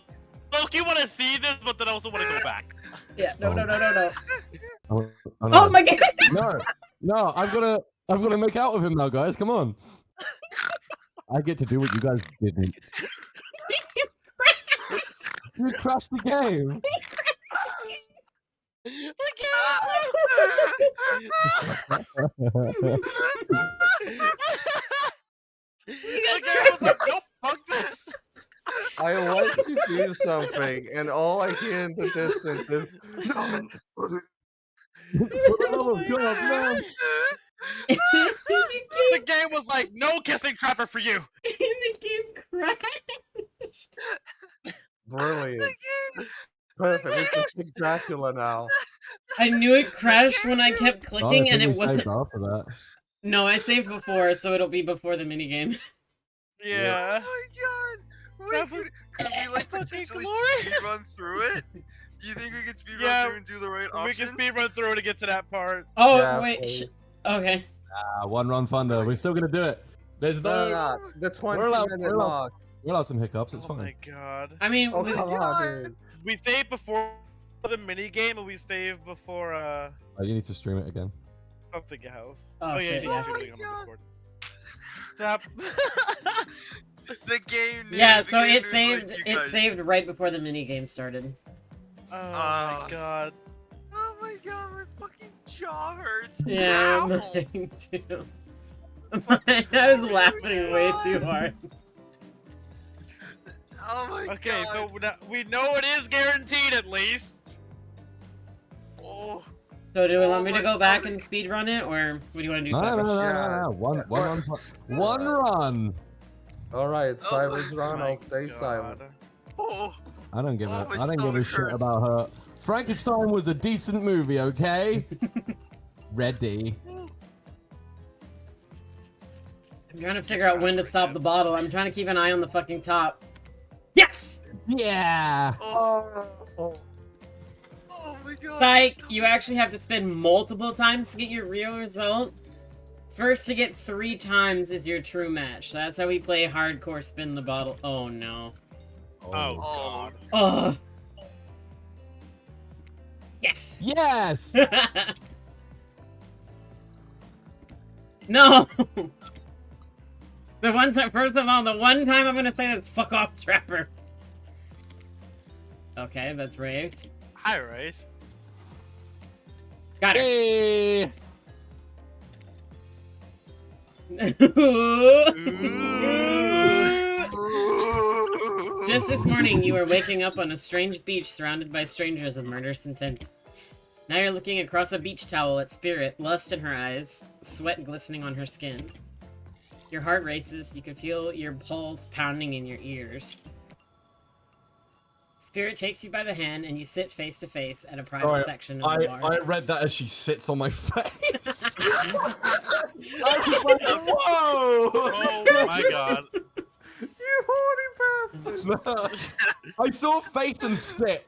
[SPEAKER 2] low-key want to see this, but then I also want to go back.
[SPEAKER 8] Yeah. No.
[SPEAKER 7] Oh,
[SPEAKER 8] Oh my god!
[SPEAKER 7] No, I've got to make out with him now, guys. Come on. I get to do what you guys didn't. You crashed the game.
[SPEAKER 2] I was like, nope, fuck this.
[SPEAKER 3] I like to do something, and all I hear in the distance is.
[SPEAKER 7] For the love of God, man.
[SPEAKER 2] The game was like, no kissing Trapper for you.
[SPEAKER 8] The game crashed.
[SPEAKER 3] Brilliant. Perfect. We can pick Dracula now.
[SPEAKER 8] I knew it crashed when I kept
[SPEAKER 7] Oh,
[SPEAKER 8] clicking,
[SPEAKER 7] I
[SPEAKER 8] and
[SPEAKER 7] think
[SPEAKER 8] it
[SPEAKER 7] we saved
[SPEAKER 8] wasn't.
[SPEAKER 7] after that.
[SPEAKER 8] No, I saved before, so it'll be before the minigame.
[SPEAKER 2] Yeah.
[SPEAKER 5] Oh my god!
[SPEAKER 2] That
[SPEAKER 5] Wait,
[SPEAKER 2] was
[SPEAKER 5] could we like
[SPEAKER 2] fucking
[SPEAKER 5] potentially
[SPEAKER 2] glorious.
[SPEAKER 5] speed run through it? Do you think we could speed
[SPEAKER 2] Yeah,
[SPEAKER 5] run through and do the right
[SPEAKER 2] We
[SPEAKER 5] options?
[SPEAKER 2] can speed run through to get to that part.
[SPEAKER 8] Oh
[SPEAKER 3] Yeah,
[SPEAKER 8] wait.
[SPEAKER 3] please.
[SPEAKER 8] Okay.
[SPEAKER 7] One run thunder. We're still gonna do it. There's
[SPEAKER 3] No,
[SPEAKER 7] no.
[SPEAKER 3] the 20
[SPEAKER 7] We're allowed-
[SPEAKER 3] minute
[SPEAKER 7] we're allowed-
[SPEAKER 3] mark.
[SPEAKER 7] We'll have some hiccups. It's
[SPEAKER 2] Oh
[SPEAKER 7] fine.
[SPEAKER 2] my god.
[SPEAKER 8] I mean,
[SPEAKER 3] Oh,
[SPEAKER 8] with-
[SPEAKER 3] come on, dude.
[SPEAKER 2] We saved before the minigame, and we saved before
[SPEAKER 7] Oh, you need to stream it again.
[SPEAKER 2] something else.
[SPEAKER 8] Oh,
[SPEAKER 2] yeah,
[SPEAKER 8] shit,
[SPEAKER 2] you
[SPEAKER 8] yeah.
[SPEAKER 2] need to
[SPEAKER 5] Oh
[SPEAKER 2] stream
[SPEAKER 5] my
[SPEAKER 2] it on
[SPEAKER 5] God.
[SPEAKER 2] Discord. Stop.
[SPEAKER 5] The game knew.
[SPEAKER 8] yeah.
[SPEAKER 5] the
[SPEAKER 8] So
[SPEAKER 5] game
[SPEAKER 8] it
[SPEAKER 5] knew,
[SPEAKER 8] saved.
[SPEAKER 5] like, you
[SPEAKER 8] It
[SPEAKER 5] guys-
[SPEAKER 8] saved right before the minigame started.
[SPEAKER 2] Oh my god.
[SPEAKER 5] Oh my god, my fucking jaw hurts.
[SPEAKER 8] Yeah,
[SPEAKER 5] Ow.
[SPEAKER 8] mine too. I was laughing way too hard.
[SPEAKER 5] Oh my
[SPEAKER 2] Okay,
[SPEAKER 5] god.
[SPEAKER 2] so we know it is guaranteed at least.
[SPEAKER 5] Oh.
[SPEAKER 1] So do you
[SPEAKER 5] Oh,
[SPEAKER 1] want me to
[SPEAKER 5] my
[SPEAKER 1] go back and
[SPEAKER 5] stomach.
[SPEAKER 1] speed run it, or what do you want to do,
[SPEAKER 7] No, no,
[SPEAKER 1] Cyber?
[SPEAKER 7] no, no,
[SPEAKER 3] Yeah.
[SPEAKER 7] no. One run. One run.
[SPEAKER 3] All right,
[SPEAKER 5] Oh
[SPEAKER 3] Cyber's
[SPEAKER 2] Oh
[SPEAKER 3] run.
[SPEAKER 2] my
[SPEAKER 3] I'll stay silent.
[SPEAKER 2] God.
[SPEAKER 5] Oh.
[SPEAKER 7] I don't give
[SPEAKER 5] Oh,
[SPEAKER 7] a.
[SPEAKER 5] my
[SPEAKER 7] I don't give a
[SPEAKER 5] stomach
[SPEAKER 7] shit
[SPEAKER 5] hurts.
[SPEAKER 7] about her. Frankenstein was a decent movie, okay? Ready.
[SPEAKER 1] I'm trying to figure out when to stop the bottle. I'm trying to keep an eye on the fucking top. Yes!
[SPEAKER 7] Yeah.
[SPEAKER 5] Oh. Oh my god.
[SPEAKER 1] Psych,
[SPEAKER 5] stop.
[SPEAKER 1] you actually have to spin multiple times to get your real result. First to get 3 times is your true match. That's how we play hardcore spin the bottle. Oh no.
[SPEAKER 2] Oh God.
[SPEAKER 1] Oh. Yes!
[SPEAKER 7] Yes.
[SPEAKER 1] No! The one time, first of all, the one time I'm gonna say that's fuck off, Trapper. Okay, that's Rafe.
[SPEAKER 2] Hi, Rafe.
[SPEAKER 1] Got her.
[SPEAKER 7] Hey.
[SPEAKER 1] Just this morning, you were waking up on a strange beach surrounded by strangers with murderous intent. Now you're looking across a beach towel at Spirit, lust in her eyes, sweat glistening on her skin. Your heart races, you can feel your pulse pounding in your ears. Spirit takes you by the hand and you sit face to face at a private
[SPEAKER 7] Sorry,
[SPEAKER 1] section of the bar.
[SPEAKER 7] I read that as she sits on my face. I was like, whoa!
[SPEAKER 2] Oh my God.
[SPEAKER 3] You horny bastard!
[SPEAKER 7] I saw face and sit.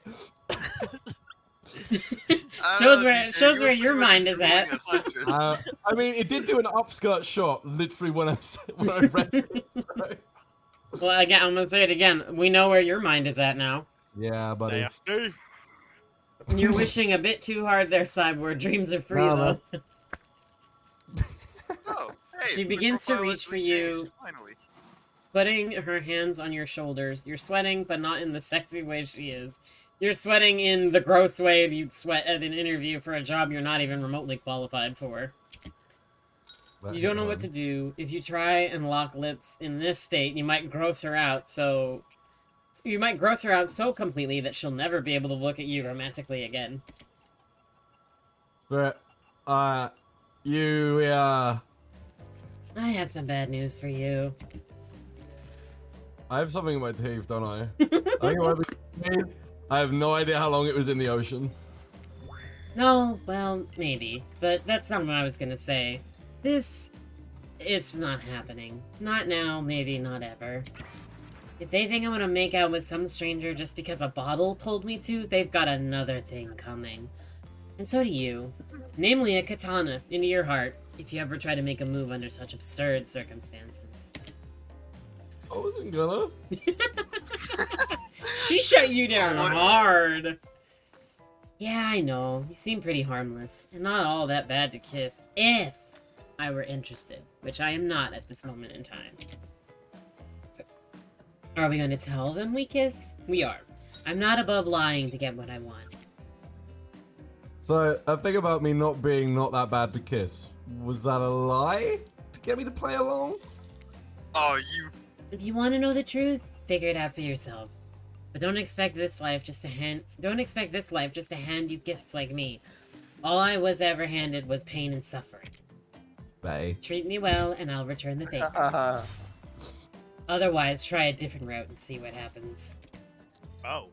[SPEAKER 1] Shows where your mind is at.
[SPEAKER 7] I mean, it did do an upskirt shot, literally when I read it. So.
[SPEAKER 1] Well, again, I'm gonna say it again. We know where your mind is at now.
[SPEAKER 7] Yeah, buddy.
[SPEAKER 2] Nasty.
[SPEAKER 1] You're wishing a bit too hard there, Cyboar. Dreams are free,
[SPEAKER 7] No,
[SPEAKER 1] though.
[SPEAKER 5] Oh, hey,
[SPEAKER 1] She
[SPEAKER 5] my
[SPEAKER 1] begins to
[SPEAKER 5] profile
[SPEAKER 1] reach for
[SPEAKER 5] actually
[SPEAKER 1] you.
[SPEAKER 5] changed, Finally.
[SPEAKER 1] Putting her hands on your shoulders. You're sweating, but not in the sexy way she is. You're sweating in the gross way you'd sweat at an interview for a job you're not even remotely qualified for. You don't know what to do. If you try and lock lips in this state, you might gross her out, so... You might gross her out so completely that she'll never be able to look at you romantically again.
[SPEAKER 7] But,
[SPEAKER 1] I have some bad news for you.
[SPEAKER 7] I have something in my teeth, don't I? I think it might be. I have no idea how long it was in the ocean.
[SPEAKER 1] No, well, maybe. But that's not what I was gonna say. It's not happening. Not now, maybe not ever. If they think I'm gonna make out with some stranger just because a bottle told me to, they've got another thing coming. And so do you. Namely a katana into your heart, if you ever try to make a move under such absurd circumstances.
[SPEAKER 7] I wasn't gonna.
[SPEAKER 1] She shut you down hard. Yeah, I know. You seem pretty harmless, and not all that bad to kiss, if I were interested, which I am not at this moment in time. Are we going to tell them we kiss? We are. I'm not above lying to get what I want.
[SPEAKER 7] So, a thing about me not being not that bad to kiss, was that a lie? To get me to play along?
[SPEAKER 5] Oh, you.
[SPEAKER 1] If you want to know the truth, figure it out for yourself. But don't expect this life just to hand you gifts like me. All I was ever handed was pain and suffering.
[SPEAKER 7] Bay.
[SPEAKER 1] Treat me well, and I'll return the favor. Otherwise, try a different route and see what happens.
[SPEAKER 2] Oh.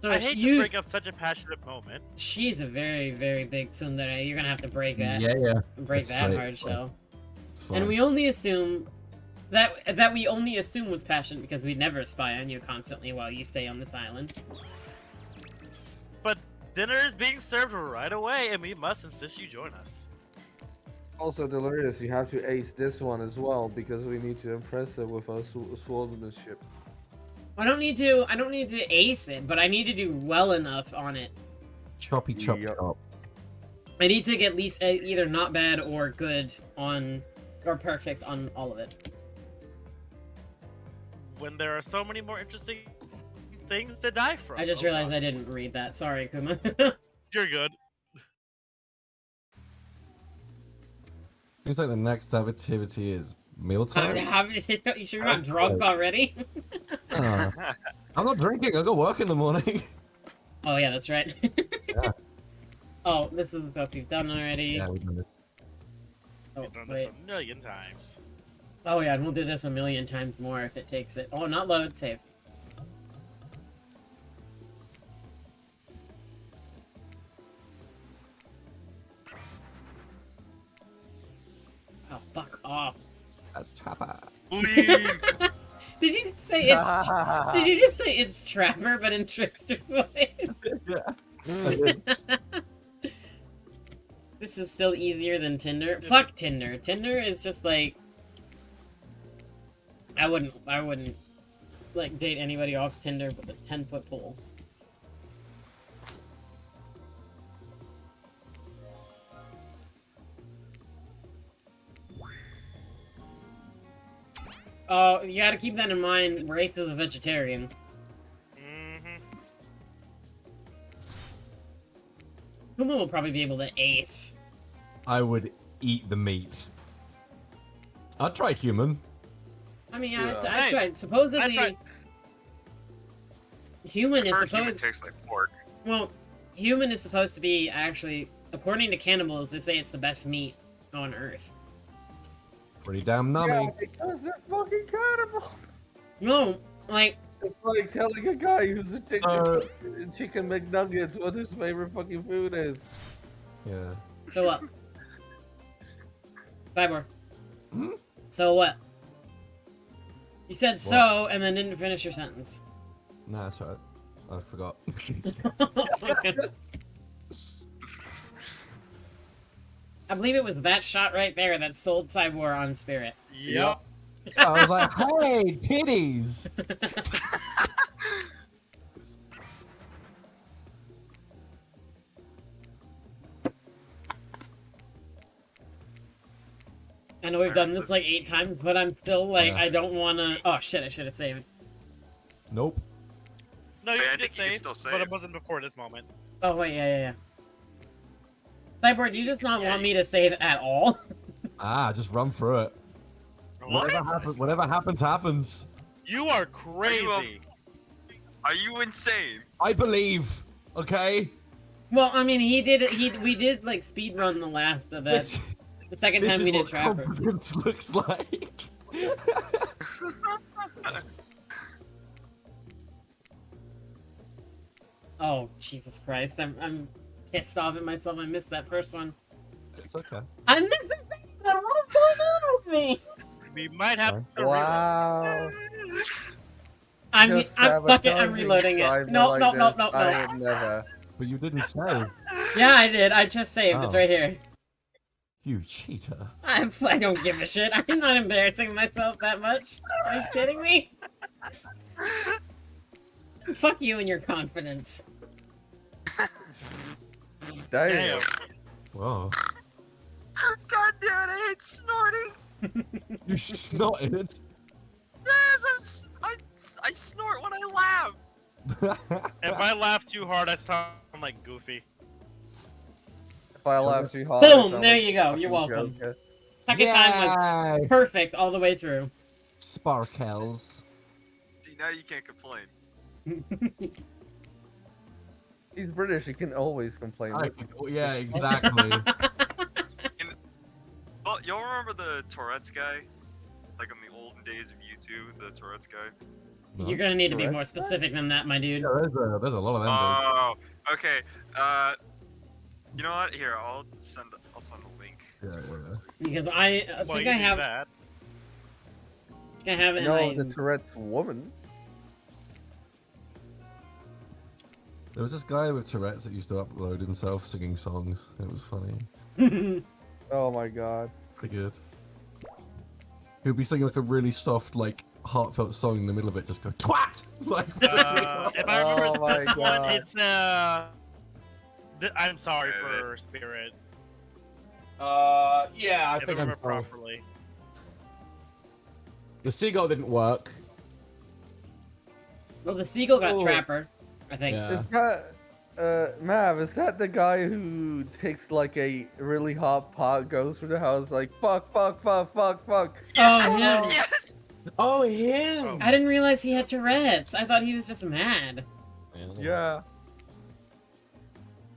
[SPEAKER 1] So
[SPEAKER 2] I hate to break up such a passionate moment.
[SPEAKER 1] She's a very, very big tsundere. You're gonna have to break that.
[SPEAKER 7] Yeah.
[SPEAKER 1] Break
[SPEAKER 7] That's
[SPEAKER 1] that
[SPEAKER 7] right.
[SPEAKER 1] hard shell.
[SPEAKER 7] It's fine.
[SPEAKER 1] And we only assume that we only assume was passionate because we never spy on you constantly while you stay on this island.
[SPEAKER 2] But dinner is being served right away, and we must insist you join us.
[SPEAKER 3] Also, Delirious, you have to ace this one as well because we need to impress her with our swordsmanship.
[SPEAKER 1] I don't need to ace it, but I need to do well enough on it.
[SPEAKER 7] Choppy chop
[SPEAKER 3] Yep.
[SPEAKER 7] chop.
[SPEAKER 1] I need to get at least either not bad or good on, or perfect on all of it.
[SPEAKER 2] When there are so many more interesting things to die from.
[SPEAKER 1] I just
[SPEAKER 2] Oh,
[SPEAKER 1] realized
[SPEAKER 2] God.
[SPEAKER 1] I didn't read that. Sorry, Kuma.
[SPEAKER 2] You're good.
[SPEAKER 7] Seems like the next activity is mealtime.
[SPEAKER 1] You sure you're not drunk already?
[SPEAKER 7] I'm not drinking. I got work in the morning.
[SPEAKER 8] Oh yeah, that's right.
[SPEAKER 7] Yeah.
[SPEAKER 8] Oh, this is the stuff we've done already.
[SPEAKER 7] Yeah, we've done this.
[SPEAKER 8] Oh,
[SPEAKER 2] We've done
[SPEAKER 8] wait.
[SPEAKER 2] this a million times.
[SPEAKER 8] Oh yeah, and we'll do this a million times more if it takes it. Oh, not load, save. Oh, fuck off.
[SPEAKER 7] That's Trapper.
[SPEAKER 5] Leave.
[SPEAKER 8] Did you just say it's? Did you just say it's Trapper, but in Trickster's way? This is still easier than Tinder. Fuck Tinder. Tinder is just like I wouldn't like date anybody off Tinder with a 10-foot pole. Oh, you gotta keep that in mind. Wraith is a vegetarian. Kuma will probably be able to ace.
[SPEAKER 7] I would eat the meat. I'd try human.
[SPEAKER 8] I mean,
[SPEAKER 3] Yeah.
[SPEAKER 8] I tried. Supposedly,
[SPEAKER 2] I tried.
[SPEAKER 8] human is
[SPEAKER 5] I've heard human
[SPEAKER 8] supposed.
[SPEAKER 5] tastes like pork.
[SPEAKER 8] Well, human is supposed to be actually, according to cannibals, they say it's the best meat on Earth.
[SPEAKER 7] Pretty damn nummy.
[SPEAKER 3] Yeah, because they're fucking cannibals.
[SPEAKER 8] No, like
[SPEAKER 3] It's like telling a guy who's addicted
[SPEAKER 7] So-
[SPEAKER 3] to chicken McNuggets what his favorite fucking food is.
[SPEAKER 7] Yeah.
[SPEAKER 8] so what? Cyboar.
[SPEAKER 7] Hmm?
[SPEAKER 8] So what? You said so and then didn't finish your sentence.
[SPEAKER 7] Nah, that's right. I forgot.
[SPEAKER 8] I believe it was that shot right there that sold Cyboar on Spirit.
[SPEAKER 2] Yep.
[SPEAKER 7] I was like, hey, titties!
[SPEAKER 8] I know we've done this like 8 times, but I'm still like,
[SPEAKER 7] Yeah.
[SPEAKER 8] I don't want to. Oh shit! I should have saved.
[SPEAKER 7] Nope.
[SPEAKER 2] No, you
[SPEAKER 5] Wait, I
[SPEAKER 2] did
[SPEAKER 5] think you can
[SPEAKER 2] save,
[SPEAKER 5] still
[SPEAKER 2] but
[SPEAKER 5] save.
[SPEAKER 2] it wasn't before this moment.
[SPEAKER 8] Oh wait, yeah. Cyboar, do you just not want me to save at all?
[SPEAKER 7] Ah, just run through it.
[SPEAKER 5] What?
[SPEAKER 7] Whatever happens, happens.
[SPEAKER 2] You are crazy.
[SPEAKER 5] Are you insane?
[SPEAKER 7] I believe. Okay.
[SPEAKER 8] Well, I mean, we did like speed run the last of that.
[SPEAKER 7] This,
[SPEAKER 8] The second
[SPEAKER 7] this
[SPEAKER 8] time
[SPEAKER 7] is
[SPEAKER 8] we did
[SPEAKER 7] what
[SPEAKER 8] Trapper.
[SPEAKER 7] confidence looks like.
[SPEAKER 8] Oh Jesus Christ! I'm pissed off at myself. I missed that first one.
[SPEAKER 7] It's okay.
[SPEAKER 8] I missed the second one. What's going on with me?
[SPEAKER 2] We might have to
[SPEAKER 3] Wow.
[SPEAKER 8] I'm
[SPEAKER 3] Just
[SPEAKER 8] fuck it. I'm
[SPEAKER 3] sabotaging
[SPEAKER 8] reloading it.
[SPEAKER 3] Cyber
[SPEAKER 8] No,
[SPEAKER 3] like
[SPEAKER 8] no, no,
[SPEAKER 3] this,
[SPEAKER 8] no,
[SPEAKER 3] I
[SPEAKER 8] no.
[SPEAKER 3] would never.
[SPEAKER 7] But you didn't say.
[SPEAKER 8] Yeah, I did. I just saved. It's
[SPEAKER 7] Oh.
[SPEAKER 8] right here.
[SPEAKER 7] You cheater.
[SPEAKER 8] I don't give a shit. I'm not embarrassing myself that much. Are you kidding me? Fuck you and your confidence.
[SPEAKER 3] Damn.
[SPEAKER 2] Damn.
[SPEAKER 7] Whoa.
[SPEAKER 5] God damn it, I hate snorting.
[SPEAKER 7] You snotted.
[SPEAKER 5] Yes, I snort when I laugh.
[SPEAKER 2] If I laugh too hard, I sound like Goofy.
[SPEAKER 3] If I laugh too hard.
[SPEAKER 8] Boom,
[SPEAKER 3] I sound
[SPEAKER 8] there
[SPEAKER 3] like
[SPEAKER 8] you go.
[SPEAKER 3] a
[SPEAKER 8] You're
[SPEAKER 3] fucking
[SPEAKER 8] welcome.
[SPEAKER 3] Joker.
[SPEAKER 8] Second time was perfect all the way through.
[SPEAKER 7] Sparkles.
[SPEAKER 5] See, now you can't complain.
[SPEAKER 3] He's British, he can always complain.
[SPEAKER 7] Yeah, exactly.
[SPEAKER 5] Well, y'all remember the Tourette's guy? Like in the olden days of YouTube, the Tourette's guy?
[SPEAKER 8] You're gonna need to be
[SPEAKER 3] Correct.
[SPEAKER 8] more specific than that, my dude.
[SPEAKER 7] Yeah, there's a lot of them.
[SPEAKER 5] Oh, okay. You know what? Here, I'll send a link.
[SPEAKER 7] Yeah.
[SPEAKER 8] Because I
[SPEAKER 2] Well,
[SPEAKER 8] think
[SPEAKER 2] you
[SPEAKER 8] I
[SPEAKER 2] do
[SPEAKER 8] have
[SPEAKER 2] that.
[SPEAKER 8] it in
[SPEAKER 3] No,
[SPEAKER 8] my...
[SPEAKER 3] the Tourette's woman.
[SPEAKER 7] There was this guy with Tourette's that used to upload himself singing songs. It was funny.
[SPEAKER 3] Oh my god.
[SPEAKER 7] Pretty good. He would be singing like a really soft, like heartfelt song in the middle of it, just go twat. Like,
[SPEAKER 2] If I remember
[SPEAKER 3] Oh my
[SPEAKER 2] this one,
[SPEAKER 3] God.
[SPEAKER 2] it's I'm sorry for Spirit.
[SPEAKER 7] yeah, I
[SPEAKER 2] If I remember properly.
[SPEAKER 7] The seagull didn't work.
[SPEAKER 8] Well, the seagull got
[SPEAKER 3] Oh.
[SPEAKER 8] Trapper, I think.
[SPEAKER 7] Yeah.
[SPEAKER 3] Is that, Mav, is that the guy who takes like a really hot pot, goes through the house like fuck, fuck, fuck, fuck, fuck?
[SPEAKER 8] Oh, yeah.
[SPEAKER 5] Yes!
[SPEAKER 4] Oh, him!
[SPEAKER 1] I didn't realize he had Tourette's. I thought he was just mad.
[SPEAKER 3] Yeah.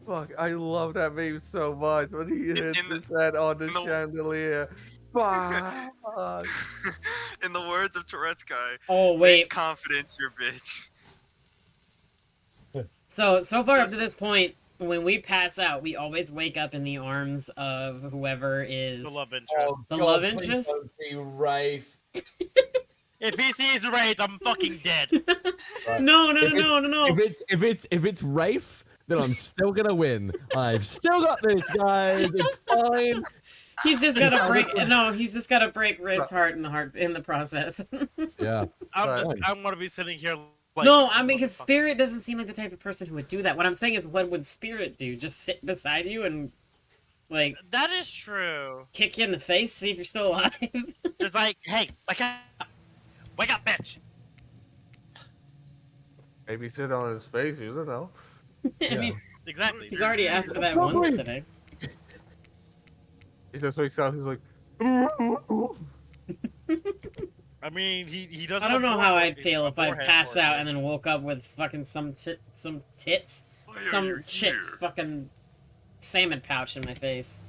[SPEAKER 3] Fuck, I love that meme so much when he hits his head on the chandelier. Fuck.
[SPEAKER 5] In the words of Tourette's guy,
[SPEAKER 1] Oh,
[SPEAKER 5] make
[SPEAKER 1] wait.
[SPEAKER 5] confidence your bitch.
[SPEAKER 1] So far up to this point, when we pass out, we always wake up in the arms of whoever is
[SPEAKER 2] The love interest.
[SPEAKER 4] Oh,
[SPEAKER 1] the
[SPEAKER 4] God,
[SPEAKER 1] love
[SPEAKER 4] please
[SPEAKER 1] interest.
[SPEAKER 4] don't be Rafe.
[SPEAKER 2] If he sees Wraith, I'm fucking dead.
[SPEAKER 4] Right.
[SPEAKER 1] No.
[SPEAKER 9] If it's Rafe, then I'm still gonna win. I've still got this, guys. It's fine.
[SPEAKER 1] He's just gotta break. No, he's just gotta break Red's heart in the process.
[SPEAKER 9] Yeah.
[SPEAKER 2] I'm gonna be sitting here. Like,
[SPEAKER 1] No, I mean, because Spirit doesn't seem like the type of person who would do that. What I'm saying is, what would Spirit do? Just sit beside you and, like,
[SPEAKER 2] that is true.
[SPEAKER 1] kick you in the face, see if you're still alive?
[SPEAKER 2] It's like, hey, wake up, bitch.
[SPEAKER 3] Maybe sit on his face, you don't know.
[SPEAKER 1] I mean,
[SPEAKER 2] Exactly.
[SPEAKER 1] he's already asked for that once today.
[SPEAKER 3] He just wakes up, he's like,
[SPEAKER 2] I mean, he doesn't.
[SPEAKER 1] I don't know how I'd feel if I
[SPEAKER 2] forehead
[SPEAKER 1] pass
[SPEAKER 2] for it.
[SPEAKER 1] out and then woke up with fucking some tits,
[SPEAKER 5] Why are
[SPEAKER 1] some
[SPEAKER 5] you
[SPEAKER 1] chick's
[SPEAKER 5] here?
[SPEAKER 1] fucking salmon pouch in my face.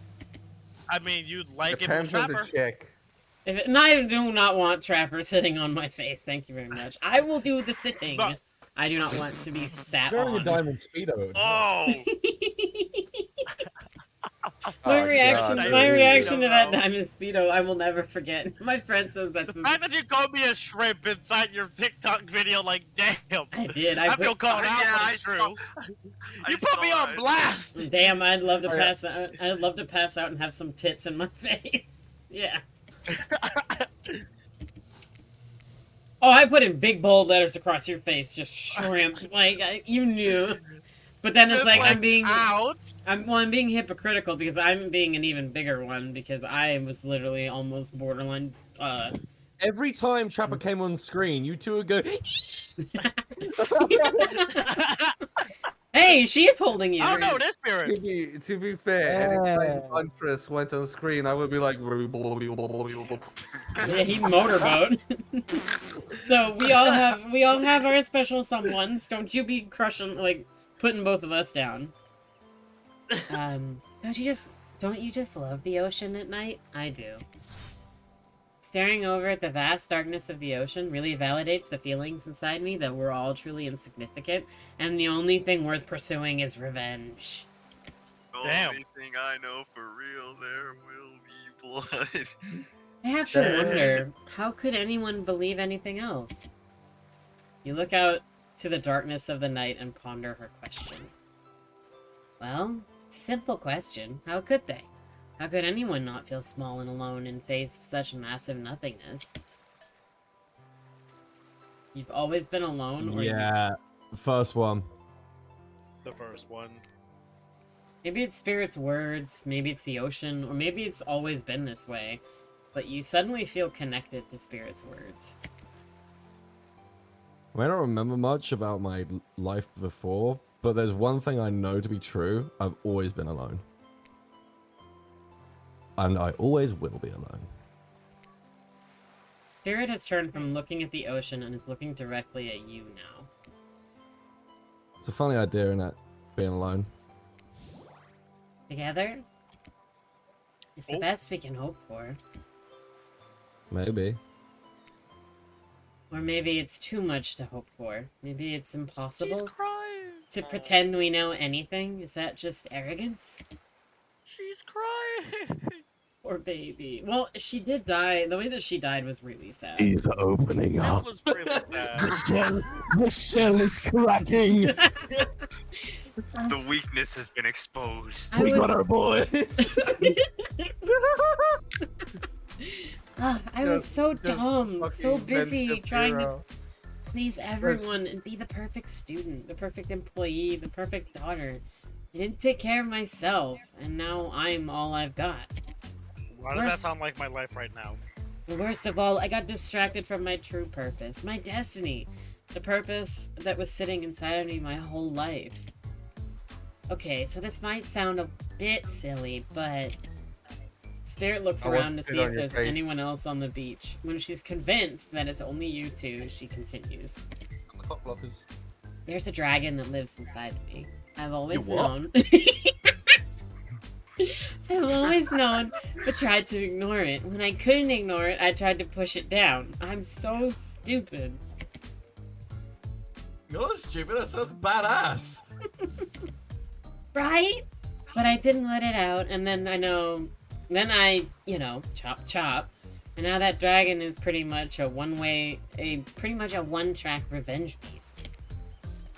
[SPEAKER 2] I mean, you'd like it,
[SPEAKER 3] depends on the
[SPEAKER 2] Trapper.
[SPEAKER 3] chick.
[SPEAKER 1] And I do not want Trapper sitting on my face. Thank you very much. I will do the sitting.
[SPEAKER 2] But-
[SPEAKER 1] I do not want to be sat
[SPEAKER 9] During a
[SPEAKER 1] on.
[SPEAKER 9] diamond speedo.
[SPEAKER 5] Oh,
[SPEAKER 1] My
[SPEAKER 3] Oh,
[SPEAKER 1] reaction,
[SPEAKER 3] God,
[SPEAKER 1] my
[SPEAKER 3] dude.
[SPEAKER 1] reaction to that
[SPEAKER 2] No.
[SPEAKER 1] diamond speedo, I will never forget. My friend says that's.
[SPEAKER 2] The fact that you called me a shrimp inside your TikTok video, like, damn.
[SPEAKER 1] I did.
[SPEAKER 2] I feel called out,
[SPEAKER 5] yeah,
[SPEAKER 2] but
[SPEAKER 5] I
[SPEAKER 2] it's true.
[SPEAKER 5] saw- I
[SPEAKER 2] You put me
[SPEAKER 5] saw
[SPEAKER 2] on
[SPEAKER 5] it.
[SPEAKER 2] blast.
[SPEAKER 1] Damn, I'd love to
[SPEAKER 3] Oh, yeah.
[SPEAKER 1] pass out. I'd love to pass out and have some tits in my face. Yeah. Oh, I put in big bold letters across your face, just shrimp. Like you knew. But then it's like I'm being,
[SPEAKER 2] ouch.
[SPEAKER 1] I'm being hypocritical because I'm being an even bigger one because I was literally almost borderline.
[SPEAKER 9] Every time Trapper came on screen, you two would go.
[SPEAKER 1] Hey, she is holding you.
[SPEAKER 2] Oh no, this spirit.
[SPEAKER 3] To be fair,
[SPEAKER 9] Yeah.
[SPEAKER 3] anytime Huntress went on screen, I would be like,
[SPEAKER 1] Yeah, he motorboat. So we all have our special someones. Don't you be crushing like putting both of us down. Don't you just love the ocean at night? I do. Staring over at the vast darkness of the ocean really validates the feelings inside me that we're all truly insignificant, and the only thing worth pursuing is revenge.
[SPEAKER 5] The
[SPEAKER 2] Damn.
[SPEAKER 5] only thing I know for real, there will be blood.
[SPEAKER 1] I have to wonder, how could anyone believe anything else? You look out to the darkness of the night and ponder her question. Well, it's a simple question. How could they? How could anyone not feel small and alone and face such massive nothingness? You've always been alone, or
[SPEAKER 9] Yeah. First one.
[SPEAKER 2] The first one.
[SPEAKER 1] maybe it's Spirit's words, maybe it's the ocean, or maybe it's always been this way, but you suddenly feel connected to Spirit's words.
[SPEAKER 9] I don't remember much about my life before, but there's one thing I know to be true. I've always been alone. And I always will be alone.
[SPEAKER 1] Spirit has turned from looking at the ocean and is looking directly at you now.
[SPEAKER 9] It's a funny idea, innit? Being alone.
[SPEAKER 1] Together? It's the
[SPEAKER 2] Oh.
[SPEAKER 1] best we can hope for.
[SPEAKER 9] Maybe.
[SPEAKER 1] Or maybe it's too much to hope for. Maybe it's
[SPEAKER 2] She's
[SPEAKER 1] impossible
[SPEAKER 2] crying.
[SPEAKER 1] to pretend we know anything. Is that just arrogance?
[SPEAKER 2] She's crying.
[SPEAKER 1] Poor baby. Well, she did die. The way that she died was really sad.
[SPEAKER 9] He's opening
[SPEAKER 2] That
[SPEAKER 9] up.
[SPEAKER 2] was really sad.
[SPEAKER 9] The shell is cracking.
[SPEAKER 5] The weakness has been exposed.
[SPEAKER 1] I was-
[SPEAKER 9] boys.
[SPEAKER 1] I was so
[SPEAKER 3] Just
[SPEAKER 1] dumb, so
[SPEAKER 3] fucking
[SPEAKER 1] busy
[SPEAKER 3] friendship
[SPEAKER 1] trying to
[SPEAKER 3] hero.
[SPEAKER 1] please everyone and be the perfect student, the perfect employee, the perfect daughter. I didn't take care of myself, and now I'm all I've got.
[SPEAKER 2] Why does that
[SPEAKER 1] Worse-
[SPEAKER 2] sound like my life right now?
[SPEAKER 1] Worst of all, I got distracted from my true purpose, my destiny, the purpose that was sitting inside of me my whole life. Okay, so this might sound a bit silly, but Spirit looks
[SPEAKER 3] I want
[SPEAKER 1] around to
[SPEAKER 3] it
[SPEAKER 1] see
[SPEAKER 3] on
[SPEAKER 1] if
[SPEAKER 3] your
[SPEAKER 1] there's
[SPEAKER 3] face.
[SPEAKER 1] anyone else on the beach. When she's convinced that it's only you two, she continues.
[SPEAKER 7] And the cock blockers.
[SPEAKER 1] There's a dragon that lives inside me. I've always
[SPEAKER 9] what?
[SPEAKER 1] known. I've always known, but tried to ignore it. When I couldn't ignore it, I tried to push it down. I'm so stupid.
[SPEAKER 7] You're not stupid. That sounds badass.
[SPEAKER 1] Right? But I didn't let it out, and then I, chop chop. And now that dragon is pretty much a one-track revenge piece.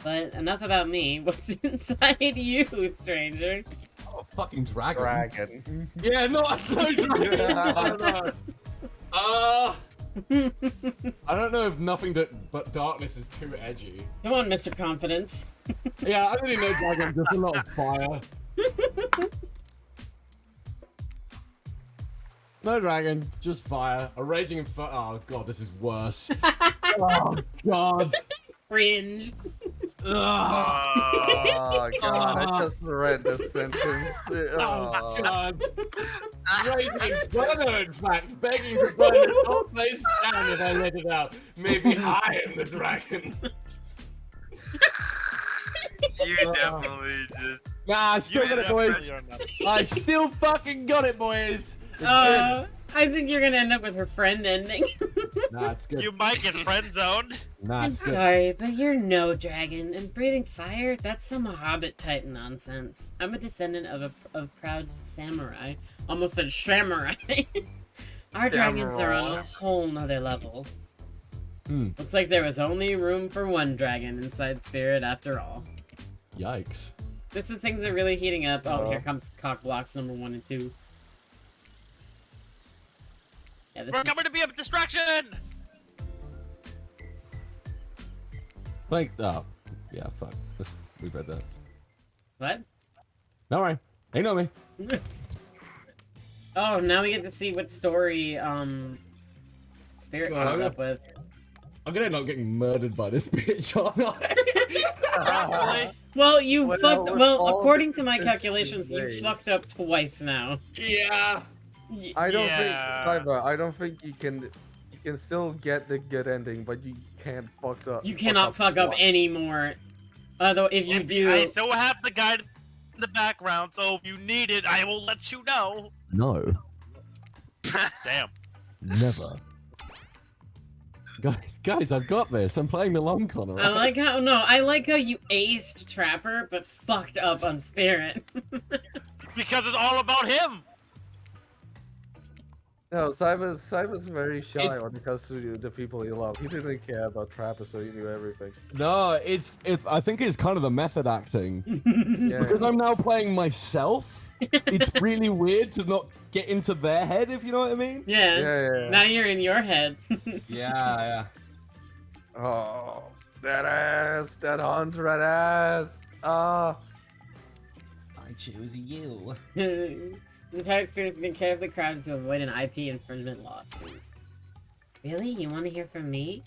[SPEAKER 1] But enough about me. What's inside you, stranger?
[SPEAKER 7] Oh, fucking dragon.
[SPEAKER 3] Dragon.
[SPEAKER 7] Yeah, no dragon. I don't know if nothing but darkness is too edgy.
[SPEAKER 1] Come on, Mr. Confidence.
[SPEAKER 9] Yeah, I don't even know dragon. Just a lot of fire. No dragon, just fire. A raging inferno. Oh god, this is worse. Oh god.
[SPEAKER 1] Cringe.
[SPEAKER 3] Oh god, I just read this sentence.
[SPEAKER 9] Oh god. Raging inferno, in fact, begging to burn this whole place down if I let it out. Maybe I am the dragon.
[SPEAKER 5] You definitely just.
[SPEAKER 9] Nah, I still got it, boys.
[SPEAKER 2] You're not.
[SPEAKER 9] I still fucking got it, boys. It's
[SPEAKER 1] I think you're gonna end up with her friend ending.
[SPEAKER 9] good. Nah, it's good.
[SPEAKER 2] You might get friend zoned.
[SPEAKER 9] Nah,
[SPEAKER 1] I'm
[SPEAKER 9] it's good.
[SPEAKER 1] sorry, but you're no dragon, and breathing fire, that's some hobbit type nonsense. I'm a descendant of proud samurai. Almost said samurai. Our dragons are on a whole nother level. Looks like there was only room for one dragon inside Spirit after all.
[SPEAKER 9] Yikes.
[SPEAKER 1] This is things are really heating up. Oh, here comes cock blocks number 1 and 2. Yeah, this
[SPEAKER 2] We're
[SPEAKER 1] is...
[SPEAKER 2] coming to be a distraction.
[SPEAKER 9] Like, oh, yeah, fuck. We read that.
[SPEAKER 1] What?
[SPEAKER 9] Don't worry. They know me.
[SPEAKER 1] Oh, now we get to see what story Spirit comes up with.
[SPEAKER 9] I'm gonna end up getting murdered by this bitch, aren't I?
[SPEAKER 2] Probably.
[SPEAKER 1] Well, you
[SPEAKER 3] Well,
[SPEAKER 1] fucked.
[SPEAKER 3] with
[SPEAKER 1] Well,
[SPEAKER 3] all
[SPEAKER 1] according
[SPEAKER 3] the
[SPEAKER 1] to my
[SPEAKER 3] decisions
[SPEAKER 1] calculations, you
[SPEAKER 3] made.
[SPEAKER 1] fucked up twice now.
[SPEAKER 9] Yeah.
[SPEAKER 3] I don't
[SPEAKER 2] Yeah.
[SPEAKER 3] think, Cyber, I don't think you can still get the good ending, but you can't fuck up.
[SPEAKER 1] You cannot fuck up
[SPEAKER 3] twice.
[SPEAKER 1] anymore. Although, if you do,
[SPEAKER 2] I still have the guide in the background, so if you need it, I will let you know.
[SPEAKER 9] No.
[SPEAKER 2] Damn.
[SPEAKER 9] Never. Guys, I've got this. I'm playing the long con,
[SPEAKER 1] I like how you aced Trapper, but fucked up on Spirit.
[SPEAKER 2] Because it's all about him.
[SPEAKER 3] No, Cyber's very shy
[SPEAKER 9] It's-
[SPEAKER 3] when it comes to the people he loves. He didn't care about Trapper, so he knew everything.
[SPEAKER 9] No, I think it's kind of the method acting.
[SPEAKER 3] Yeah.
[SPEAKER 9] Because I'm now playing myself, it's really weird to not get into their head, if you know what I mean.
[SPEAKER 1] Yeah. Now you're in your head.
[SPEAKER 7] Yeah.
[SPEAKER 3] Oh, that ass, that 100 ass.
[SPEAKER 7] I choose you.
[SPEAKER 1] The entire experience has been carefully crafted to avoid an IP infringement lawsuit. Really? You want to hear from me?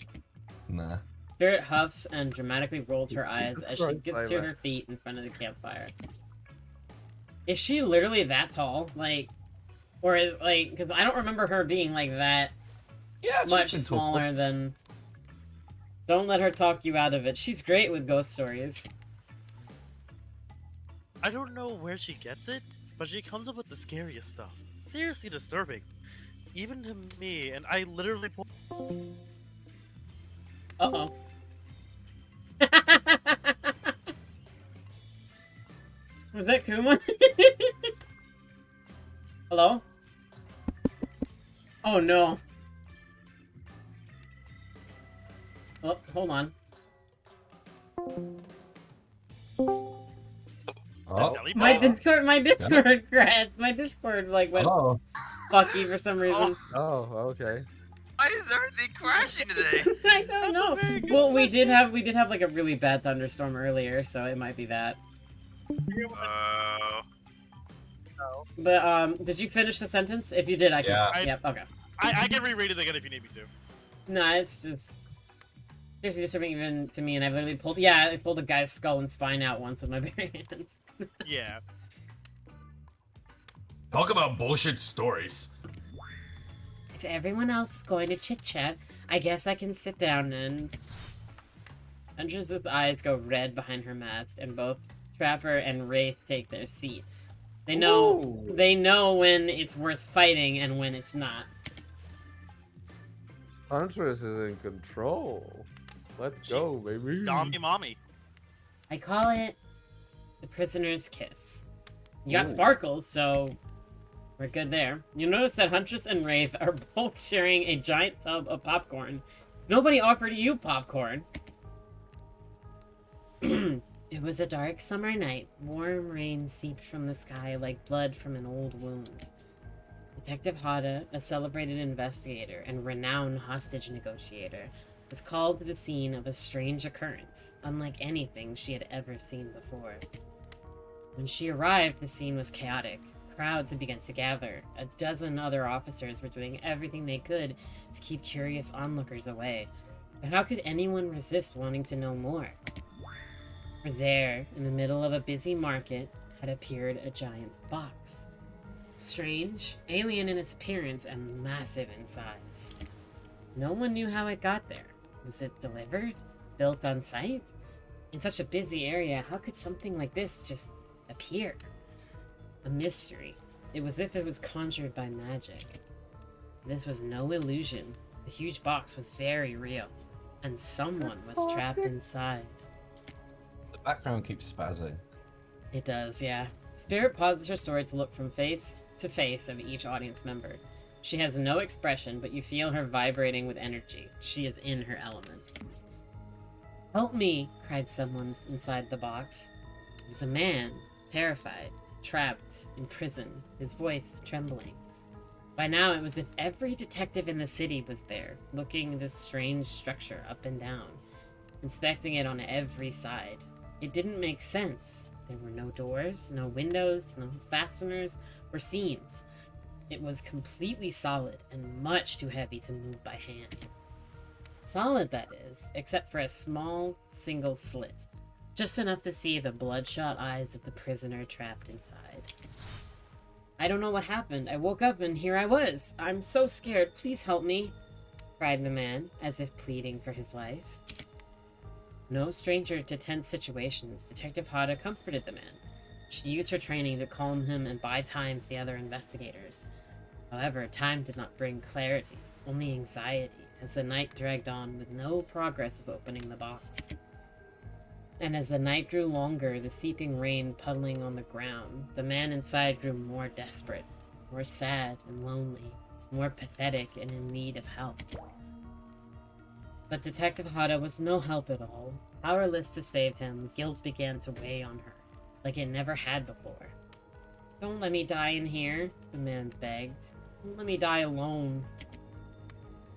[SPEAKER 7] Nah.
[SPEAKER 1] Spirit huffs and dramatically rolls her eyes
[SPEAKER 3] Jesus
[SPEAKER 1] as she
[SPEAKER 3] Christ,
[SPEAKER 1] gets to
[SPEAKER 3] Tyler.
[SPEAKER 1] her feet in front of the campfire. Is she literally that tall? Like, or is, like, because I don't remember her being, like, that
[SPEAKER 7] Yeah,
[SPEAKER 1] much smaller than... Don't let her talk you out of it. She's great with ghost stories.
[SPEAKER 2] I don't know where she gets it, but she comes up with the scariest stuff. Seriously disturbing. Even to me, and I literally
[SPEAKER 1] Uh-oh. Was that Kuma? Hello? Oh no. Oh, hold on.
[SPEAKER 7] Oh.
[SPEAKER 2] Jelly
[SPEAKER 1] My
[SPEAKER 2] ball.
[SPEAKER 1] Discord crashed. My Discord like went
[SPEAKER 7] Oh.
[SPEAKER 1] fucky for some reason.
[SPEAKER 3] Oh, okay.
[SPEAKER 5] Why is everything crashing today?
[SPEAKER 1] I don't know. Well, we did have like a really bad thunderstorm earlier, so it might be that. But did you finish the sentence? If you did, I can.
[SPEAKER 7] Yeah.
[SPEAKER 1] Yep. Okay.
[SPEAKER 2] I can reread it again if you need me to.
[SPEAKER 1] No, it's just seriously disturbing even to me, and I literally pulled. Yeah, I pulled a guy's skull and spine out once with my bare hands.
[SPEAKER 2] Yeah.
[SPEAKER 4] Talk about bullshit stories.
[SPEAKER 8] If everyone else is going to chit-chat, I guess I can sit down and... Huntress's eyes go red behind her mask, and both Trapper and Wraith take their seat. They know when it's worth fighting and when it's not.
[SPEAKER 3] Huntress is in control. Let's go, baby.
[SPEAKER 2] Dommy mommy.
[SPEAKER 8] I call it the prisoner's kiss. You got sparkles, so we're good there. You notice that Huntress and Wraith are both sharing a giant tub of popcorn. Nobody offered you popcorn. It was a dark summer night. Warm rain seeped from the sky like blood from an old wound. Detective Hada, a celebrated investigator and renowned hostage negotiator, was called to the scene of a strange occurrence, unlike anything she had ever seen before. When she arrived, the scene was chaotic. Crowds had begun to gather. A dozen other officers were doing everything they could to keep curious onlookers away. But how could anyone resist wanting to know more? For there, in the middle of a busy market, had appeared a giant box. Strange, alien in its appearance, and massive in size. No one knew how it got there. Was it delivered? Built on site? In such a busy area, how could something like this just appear? A mystery. It was as if it was conjured by magic. This was no illusion. The huge box was very real, and someone was trapped inside.
[SPEAKER 7] The background keeps spazzing.
[SPEAKER 8] It does, yeah. Spirit pauses her story to look from face to face of each audience member. She has no expression, but you feel her vibrating with energy. She is in her element. "Help me!" cried someone inside the box. It was a man, terrified, trapped, imprisoned, his voice trembling. By now, it was as if every detective in the city was there, looking this strange structure up and down, inspecting it on every side. It didn't make sense. There were no doors, no windows, no fasteners or seams. It was completely solid and much too heavy to move by hand. Solid, that is, except for a small, single slit. Just enough to see the bloodshot eyes of the prisoner trapped inside. "I don't know what happened. I woke up and here I was. I'm so scared. Please help me," cried the man, as if pleading for his life. No stranger to tense situations, Detective Hada comforted the man. She used her training to calm him and buy time for the other investigators. However, time did not bring clarity, only anxiety, as the night dragged on with no progress of opening the box. And as the night grew longer, the seeping rain puddling on the ground, the man inside grew more desperate, more sad and lonely, more pathetic and in need of help. But Detective Hada was no help at all. Powerless to save him, guilt began to weigh on her, like it never had before. "Don't let me die in here," the man begged. "Don't let me die alone."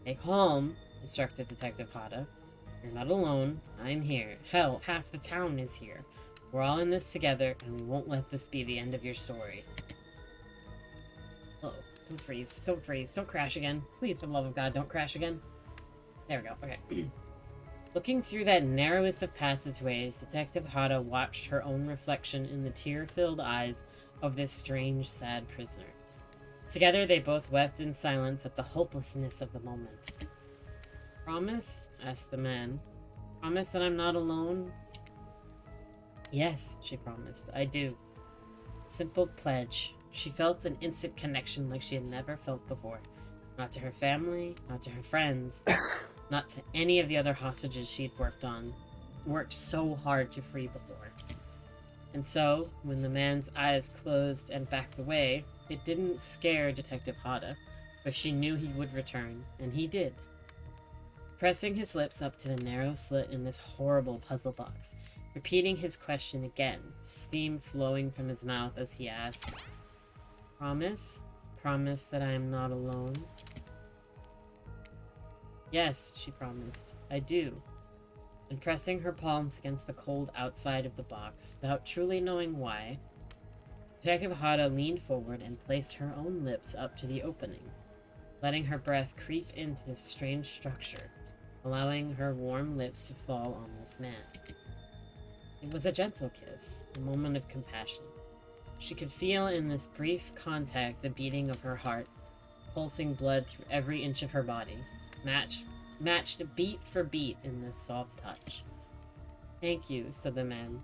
[SPEAKER 8] "Stay calm," instructed Detective Hada. "You're not alone. I'm here. Hell, half the town is here. We're all in this together, and we won't let this be the end of your story." Oh, don't freeze. Don't freeze. Don't crash again. Please, for the love of God, don't crash again. There we go. Okay. Looking through that narrowest of passageways, Detective Hada watched her own reflection in the tear-filled eyes of this strange, sad prisoner. Together, they both wept in silence at the hopelessness of the moment. "Promise?" asked the man. "Promise that I'm not alone?" "Yes," she promised. "I do." Simple pledge. She felt an instant connection like she had never felt before. Not to her family, not to her friends, not to any of the other hostages she'd worked so hard to free before. And so, when the man's eyes closed and backed away, it didn't scare Detective Hada, but she knew he would return, and he did. Pressing his lips up to the narrow slit in this horrible puzzle box, repeating his question again, steam flowing from his mouth as he asked, "Promise? Promise that I am not alone?" "Yes," she promised, "I do." And pressing her palms against the cold outside of the box, without truly knowing why, Detective Hada leaned forward and placed her own lips up to the opening, letting her breath creep into this strange structure, allowing her warm lips to fall on this man. It was a gentle kiss, a moment of compassion. She could feel in this brief contact the beating of her heart, pulsing blood through every inch of her body, matched beat for beat in this soft touch. "Thank you," said the man,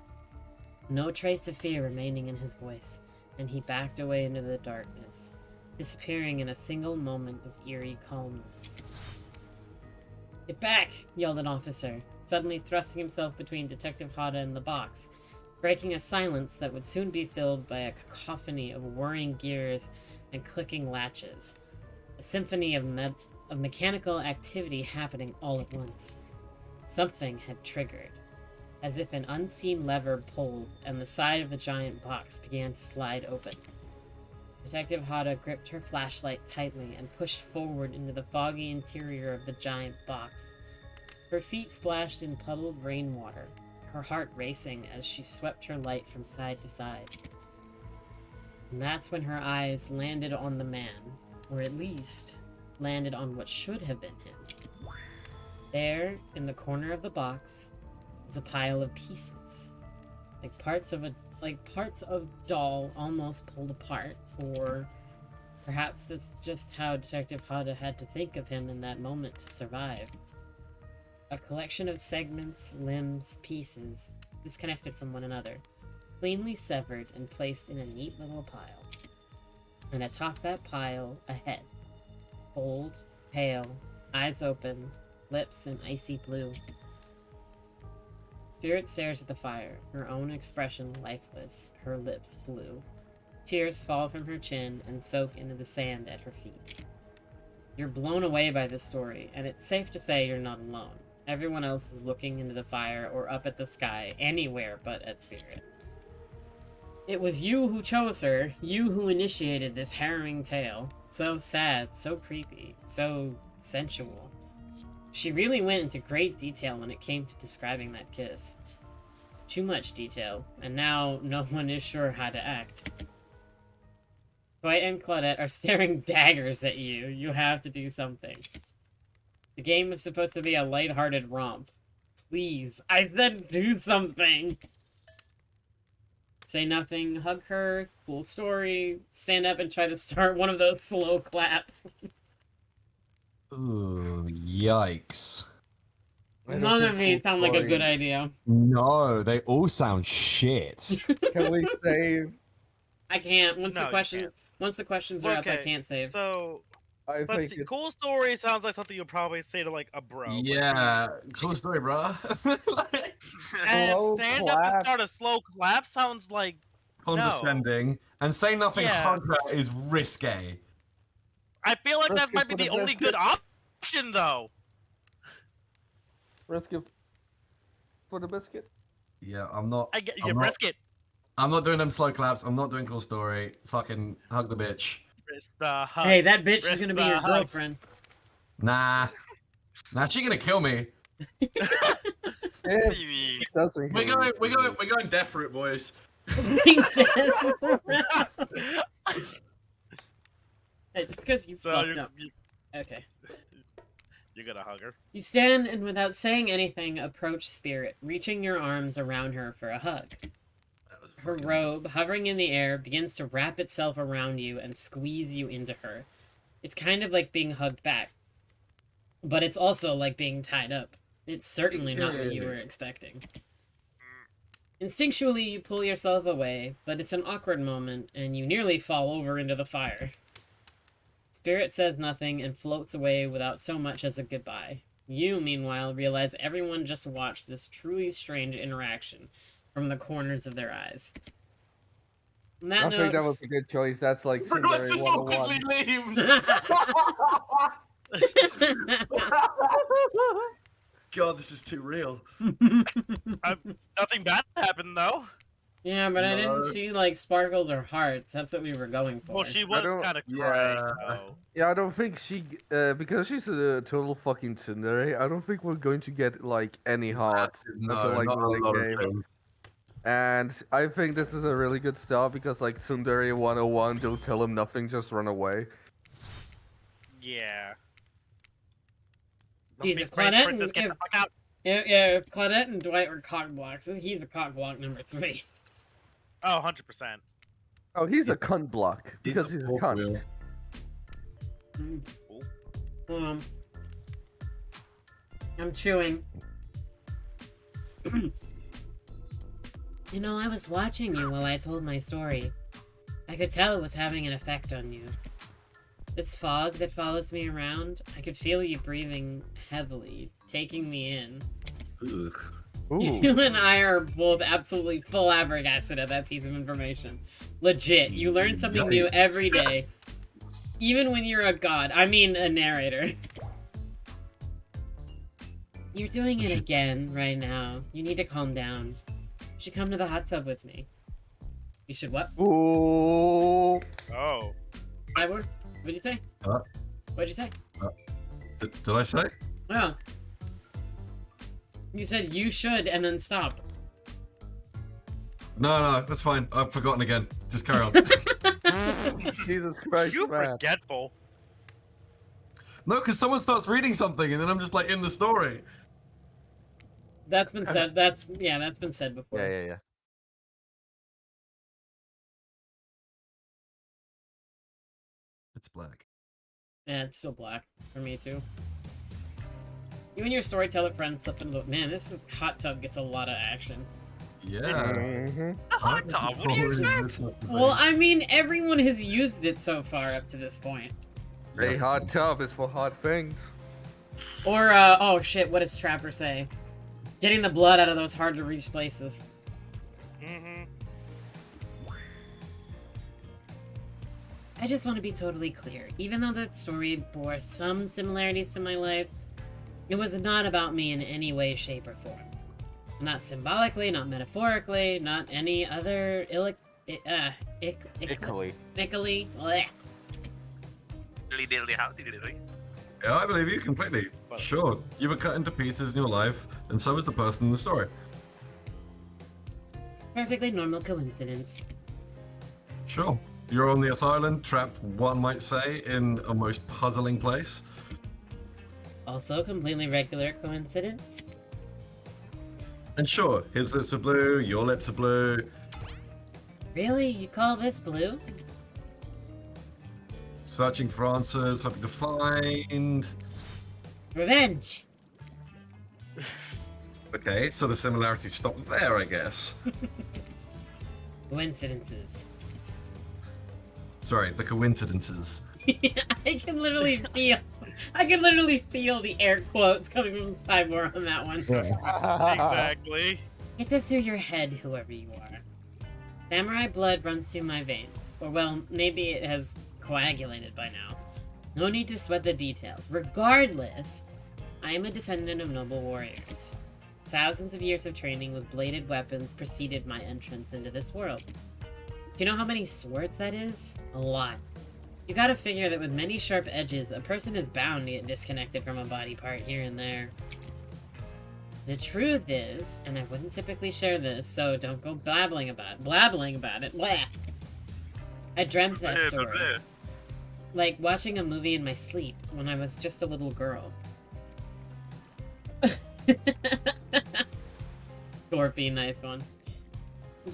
[SPEAKER 8] no trace of fear remaining in his voice, and he backed away into the darkness, disappearing in a single moment of eerie calmness. "Get back!" yelled an officer, suddenly thrusting himself between Detective Hada and the box, breaking a silence that would soon be filled by a cacophony of whirring gears and clicking latches, a symphony of mechanical activity happening all at once. Something had triggered, as if an unseen lever pulled and the side of the giant box began to slide open. Detective Hada gripped her flashlight tightly and pushed forward into the foggy interior of the giant box. Her feet splashed in puddled rainwater, her heart racing as she swept her light from side to side. And that's when her eyes landed on the man, or at least landed on what should have been him. There, in the corner of the box, was a pile of pieces, like parts of doll almost pulled apart, or perhaps that's just how Detective Hada had to think of him in that moment to survive. A collection of segments, limbs, pieces, disconnected from one another, cleanly severed and placed in a neat little pile. And atop that pile, a head. Cold, pale, eyes open, lips an icy blue. Spirit stares at the fire, her own expression lifeless, her lips blue. Tears fall from her chin and soak into the sand at her feet. You're blown away by this story, and it's safe to say you're not alone. Everyone else is looking into the fire or up at the sky, anywhere but at Spirit. It was you who chose her, you who initiated this harrowing tale. So sad, so creepy, so sensual. She really went into great detail when it came to describing that kiss. Too much detail, and now no one is sure how to act. Dwight and Claudette are staring daggers at you. You have to do something. The game was supposed to be a lighthearted romp. Please, I said do something! Say nothing, hug her, cool story, stand up and try to start one of those slow claps.
[SPEAKER 7] Ooh, yikes.
[SPEAKER 8] None of these sound like a good idea.
[SPEAKER 7] No, they all sound shit.
[SPEAKER 3] Can we save?
[SPEAKER 8] I can't. Once
[SPEAKER 2] No,
[SPEAKER 8] the
[SPEAKER 2] you
[SPEAKER 8] question,
[SPEAKER 2] can't.
[SPEAKER 8] once the questions are up, I
[SPEAKER 2] Okay,
[SPEAKER 8] can't save.
[SPEAKER 2] So,
[SPEAKER 3] I
[SPEAKER 2] let's
[SPEAKER 3] think
[SPEAKER 2] see.
[SPEAKER 3] it's
[SPEAKER 2] Cool story sounds like something you'll probably say to like a bro. but
[SPEAKER 7] Yeah, cool story, bro.
[SPEAKER 2] And
[SPEAKER 3] Slow
[SPEAKER 2] stand up and
[SPEAKER 3] clap.
[SPEAKER 2] start a slow clap sounds like
[SPEAKER 7] Condescending. And say nothing,
[SPEAKER 2] Yeah.
[SPEAKER 7] hug her is risque.
[SPEAKER 2] I feel like
[SPEAKER 3] Let's
[SPEAKER 2] that might
[SPEAKER 3] get
[SPEAKER 2] be
[SPEAKER 3] for
[SPEAKER 2] the
[SPEAKER 3] the
[SPEAKER 2] only
[SPEAKER 3] biscuit.
[SPEAKER 2] good option though.
[SPEAKER 3] Rescue for the biscuit.
[SPEAKER 7] Yeah, I'm not.
[SPEAKER 2] I get you
[SPEAKER 7] I'm
[SPEAKER 2] get
[SPEAKER 7] not,
[SPEAKER 2] brisket.
[SPEAKER 7] I'm not doing them slow claps. I'm not doing cool story. Fucking hug the bitch.
[SPEAKER 2] Wrist the hug.
[SPEAKER 8] Hey, that bitch is
[SPEAKER 2] Wrist
[SPEAKER 8] gonna be
[SPEAKER 2] the
[SPEAKER 8] your
[SPEAKER 2] hug.
[SPEAKER 8] girlfriend.
[SPEAKER 7] Nah. Nah, she gonna kill me.
[SPEAKER 5] What do you mean?
[SPEAKER 3] Doesn't
[SPEAKER 7] We're
[SPEAKER 3] kill
[SPEAKER 7] going,
[SPEAKER 3] you.
[SPEAKER 7] we're going deaf for it, boys.
[SPEAKER 8] Hey, just because you
[SPEAKER 2] So
[SPEAKER 8] fucked
[SPEAKER 2] you're,
[SPEAKER 8] up. Okay.
[SPEAKER 2] you're gonna hug her.
[SPEAKER 8] You stand and without saying anything, approach Spirit, reaching your arms around her for a hug. Her robe, hovering in the air, begins to wrap itself around you and squeeze you into her. It's kind of like being hugged back. But it's also like being tied up. It's certainly not what you were expecting. Instinctually, you pull yourself away, but it's an awkward moment, and you nearly fall over into the fire. Spirit says nothing and floats away without so much as a goodbye. You, meanwhile, realize everyone just watched this truly strange interaction from the corners of their eyes. On that
[SPEAKER 3] I
[SPEAKER 8] note,
[SPEAKER 3] think that was a good choice. That's like
[SPEAKER 7] Everyone
[SPEAKER 3] Tsundere
[SPEAKER 7] just
[SPEAKER 3] 101.
[SPEAKER 7] awkwardly leaves. God, this is too real.
[SPEAKER 2] Nothing bad happened though.
[SPEAKER 8] yeah, but I didn't
[SPEAKER 7] No.
[SPEAKER 8] see, like, sparkles or hearts. That's what we were going for.
[SPEAKER 2] Well, she was
[SPEAKER 3] don't-
[SPEAKER 2] kind of
[SPEAKER 7] yeah.
[SPEAKER 2] crying though.
[SPEAKER 3] Yeah, I don't think she, because she's a total fucking Tsundere, I don't think we're going to get like any hearts
[SPEAKER 7] No,
[SPEAKER 3] until like
[SPEAKER 7] not
[SPEAKER 3] the
[SPEAKER 7] a
[SPEAKER 3] late
[SPEAKER 7] lot of
[SPEAKER 3] game.
[SPEAKER 7] things.
[SPEAKER 3] And I think this is a really good start because like Tsundere 101, don't tell him nothing, just run away.
[SPEAKER 2] Yeah.
[SPEAKER 8] Jesus,
[SPEAKER 2] Space
[SPEAKER 8] Claudette
[SPEAKER 2] Princess,
[SPEAKER 8] and
[SPEAKER 2] get the fuck out.
[SPEAKER 8] Yeah, Claudette and Dwight were cock blocks. He's a cock block number 3.
[SPEAKER 2] Oh, 100%.
[SPEAKER 3] Oh, he's a cunt block because he's a
[SPEAKER 7] pork
[SPEAKER 3] cunt.
[SPEAKER 7] wheel.
[SPEAKER 8] I'm chewing. You know, I was watching you while I told my story. I could tell it was having an effect on you. This fog that follows me around, I could feel you breathing heavily, taking me in.
[SPEAKER 3] Ooh.
[SPEAKER 8] You and I are both absolutely flabbergasted at that piece of information. Legit, you learn something new every day. Even when you're a god. I mean, a narrator. You're doing it again right now. You need to calm down. You should come to the hot tub with me. You should what?
[SPEAKER 3] Ooh.
[SPEAKER 2] Oh.
[SPEAKER 8] Cyboar? What'd you say? What'd you say?
[SPEAKER 7] Did I say?
[SPEAKER 8] No. You said you should and then stop.
[SPEAKER 7] No, that's fine. I've forgotten again. Just carry on.
[SPEAKER 3] Jesus Christ,
[SPEAKER 2] You
[SPEAKER 3] man.
[SPEAKER 2] forgetful.
[SPEAKER 7] No, because someone starts reading something and then I'm just like in the story.
[SPEAKER 8] That's been said. That's been said before.
[SPEAKER 3] Yeah.
[SPEAKER 7] It's black.
[SPEAKER 8] Yeah, it's still black for me too. You and your storyteller friend slip into the this hot tub gets a lot of action.
[SPEAKER 7] Yeah.
[SPEAKER 5] The hot tub. What do you expect?
[SPEAKER 8] Well, I mean, everyone has used it so far up to this point.
[SPEAKER 3] A hot tub is for hot things.
[SPEAKER 8] Or, oh shit, what does Trapper say? Getting the blood out of those hard to reach places.
[SPEAKER 2] Mm-hmm.
[SPEAKER 8] I just want to be totally clear. Even though that story bore some similarities to my life, it was not about me in any way, shape, or form. Not symbolically, not metaphorically, not any other
[SPEAKER 3] Ickly.
[SPEAKER 8] bleh.
[SPEAKER 7] Yeah, I believe you completely. Sure, you were cut into pieces in your life, and so was the person in the story.
[SPEAKER 8] Perfectly normal coincidence.
[SPEAKER 7] Sure. You're on this island, trapped, one might say, in a most puzzling place.
[SPEAKER 8] Also completely regular coincidence.
[SPEAKER 7] And sure, his lips are blue, your lips are blue.
[SPEAKER 8] Really? You call this blue?
[SPEAKER 7] Searching for answers, hoping to find...
[SPEAKER 8] Revenge!
[SPEAKER 7] Okay, so the similarities stop there, I guess.
[SPEAKER 8] Coincidences.
[SPEAKER 7] Sorry, the coincidences.
[SPEAKER 8] I can literally feel the air quotes coming from Cyboar on that one.
[SPEAKER 2] Exactly.
[SPEAKER 8] Get this through your head, whoever you are. Samurai blood runs through my veins. Or, well, maybe it has coagulated by now. No need to sweat the details. Regardless, I am a descendant of noble warriors. Thousands of years of training with bladed weapons preceded my entrance into this world. Do you know how many swords that is? A lot. You gotta figure that with many sharp edges, a person is bound to get disconnected from a body part here and there. The truth is, and I wouldn't typically share this, so don't go blabbling about it. Blah. I dreamt that story. Like watching a movie in my sleep when I was just a little girl. Scorpy, nice one.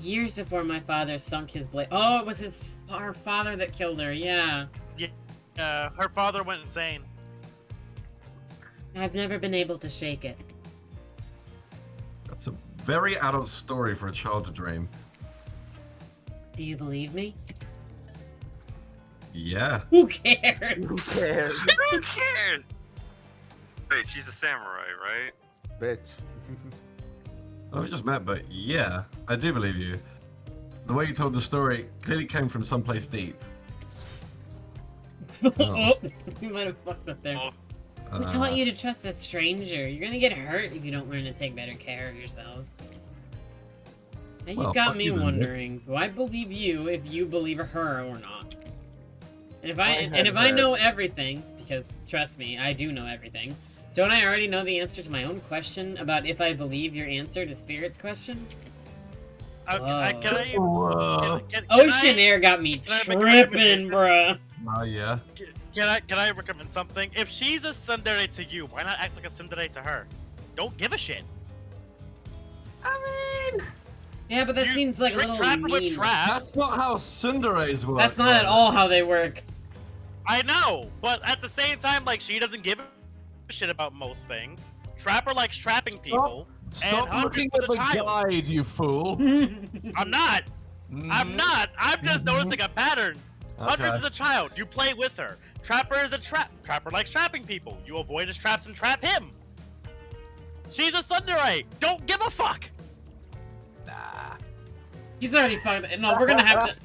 [SPEAKER 8] Years before my father sunk his blade. Oh, it was our father that killed her, yeah.
[SPEAKER 2] Yeah, her father went insane.
[SPEAKER 8] I've never been able to shake it.
[SPEAKER 7] That's a very adult story for a child to dream.
[SPEAKER 8] Do you believe me?
[SPEAKER 7] Yeah.
[SPEAKER 8] Who cares?
[SPEAKER 3] Who cares?
[SPEAKER 5] Who cares? Wait, she's a samurai, right?
[SPEAKER 3] Bitch.
[SPEAKER 7] Oh, we just met, but yeah, I do believe you. The way you told the story clearly came from someplace deep.
[SPEAKER 8] Oh, you might have fucked up there.
[SPEAKER 5] Oh,
[SPEAKER 8] Who taught you to trust a stranger? You're gonna get hurt if you don't learn to take better care of yourself. And
[SPEAKER 7] Well,
[SPEAKER 8] you've got
[SPEAKER 7] fuck
[SPEAKER 8] me
[SPEAKER 7] you then, Nick.
[SPEAKER 8] wondering, do I believe you if you believe her or not? And if
[SPEAKER 3] I
[SPEAKER 8] I
[SPEAKER 3] had
[SPEAKER 8] know everything, because trust me, I do know everything, don't I already know the answer to my own question about if I believe your answer to Spirit's question? Ocean Air got me
[SPEAKER 2] can I make a
[SPEAKER 8] tripping, bruh.
[SPEAKER 7] Oh, yeah.
[SPEAKER 2] Can I recommend something? If she's a tsundere to you, why not act like a tsundere to her? Don't give a shit.
[SPEAKER 7] I mean,
[SPEAKER 8] Yeah, but that
[SPEAKER 2] You
[SPEAKER 8] seems like a
[SPEAKER 2] trick
[SPEAKER 8] little
[SPEAKER 2] Trapper with
[SPEAKER 8] mean.
[SPEAKER 2] traps.
[SPEAKER 7] That's not how tsunderes work.
[SPEAKER 8] That's not at all how they work.
[SPEAKER 2] I know, but at the same time, like, she doesn't give a shit about most things. Trapper likes trapping people.
[SPEAKER 7] Stop
[SPEAKER 2] and
[SPEAKER 7] looking
[SPEAKER 2] Huntress
[SPEAKER 7] at
[SPEAKER 2] was
[SPEAKER 7] the
[SPEAKER 2] a child.
[SPEAKER 7] guide, you fool.
[SPEAKER 2] I'm not. I'm not. I'm just noticing a pattern. Huntress is a child. You play with her. Trapper is a Trapper likes trapping people. You avoid his traps and trap him. She's a tsundere. Don't give a fuck.
[SPEAKER 8] He's already fucked. No, we're gonna have to.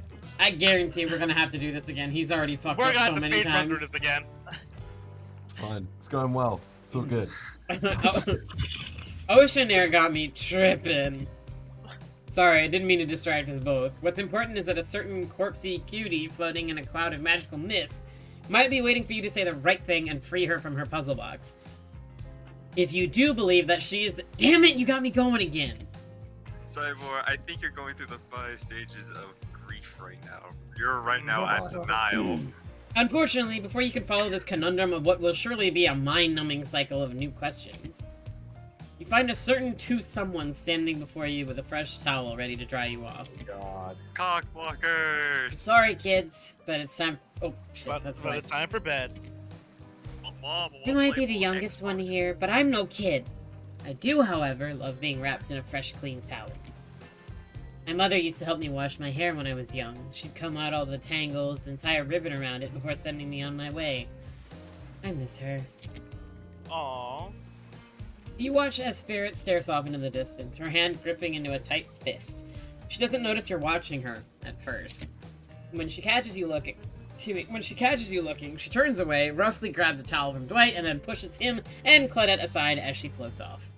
[SPEAKER 8] I guarantee we're gonna have to do this again. He's already fucked
[SPEAKER 2] We're
[SPEAKER 8] up
[SPEAKER 2] gonna
[SPEAKER 8] so
[SPEAKER 2] have to
[SPEAKER 8] many
[SPEAKER 2] speed run
[SPEAKER 8] times.
[SPEAKER 2] through this again.
[SPEAKER 7] It's fine. It's going well. It's all good.
[SPEAKER 8] Ocean air got me tripping. Sorry, I didn't mean to distract us both. What's important is that a certain corpsey cutie floating in a cloud of magical mist might be waiting for you to say the right thing and free her from her puzzle box. If you do believe that she is the— Damn it, you got me going again!
[SPEAKER 5] Cyboar, I think you're going through the 5 stages of grief right now. You're right now at denial.
[SPEAKER 8] Unfortunately, before you can follow this conundrum of what will surely be a mind-numbing cycle of new questions, you find a certain tooth someone standing before you with a fresh towel ready to dry you off.
[SPEAKER 3] God.
[SPEAKER 5] Cockblockers!
[SPEAKER 8] Sorry, kids, but it's time— Oh, shit,
[SPEAKER 2] But
[SPEAKER 8] that's right.
[SPEAKER 2] it's time for bed.
[SPEAKER 5] Mom,
[SPEAKER 8] I might be the youngest one here, but I'm no kid. I do, however, love being wrapped in a fresh, clean towel. My mother used to help me wash my hair when I was young. She'd comb out all the tangles and tie a ribbon around it before sending me on my way. I miss her.
[SPEAKER 2] Aww.
[SPEAKER 8] You watch as Spirit stares off into the distance, her hand gripping into a tight fist. She doesn't notice you're watching her, at first. When she catches you looking, she turns away, roughly grabs a towel from Dwight, and then pushes him and Claudette aside as she floats off.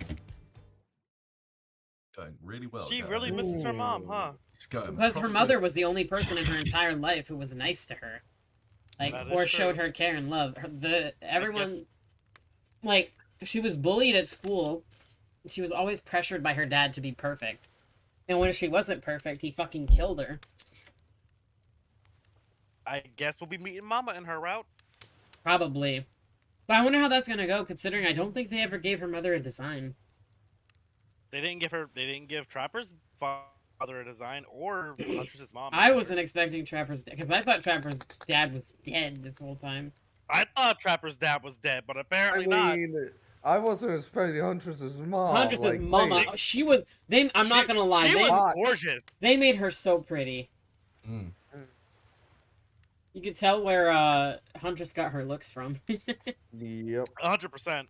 [SPEAKER 7] Going really well.
[SPEAKER 2] She
[SPEAKER 7] guys.
[SPEAKER 2] really misses her mom, huh?
[SPEAKER 7] It's going
[SPEAKER 8] Because her
[SPEAKER 7] probably-
[SPEAKER 8] mother was the only person in her entire life who was nice to her. Like,
[SPEAKER 2] That is
[SPEAKER 8] or
[SPEAKER 2] true.
[SPEAKER 8] showed her care and love. Everyone, like, she was bullied at school. She was always pressured by her dad to be perfect. And when she wasn't perfect, he fucking killed her.
[SPEAKER 2] I guess we'll be meeting Mama in her route.
[SPEAKER 8] Probably. But I wonder how that's gonna go, considering I don't think they ever gave her mother a design.
[SPEAKER 2] They didn't give Trapper's father a design or Huntress's mom.
[SPEAKER 8] I
[SPEAKER 2] either.
[SPEAKER 8] wasn't expecting Trapper's because I thought Trapper's dad was dead this whole time.
[SPEAKER 2] I thought Trapper's dad was dead, but apparently not.
[SPEAKER 3] I wasn't expecting Huntress's mom.
[SPEAKER 8] Huntress's
[SPEAKER 3] like,
[SPEAKER 8] mama,
[SPEAKER 3] wait.
[SPEAKER 8] she was. I'm not gonna lie.
[SPEAKER 2] She
[SPEAKER 8] They,
[SPEAKER 2] was gorgeous.
[SPEAKER 8] they made her so pretty.
[SPEAKER 7] Mm.
[SPEAKER 8] You could tell where Huntress got her looks from.
[SPEAKER 3] Yep.
[SPEAKER 2] 100%.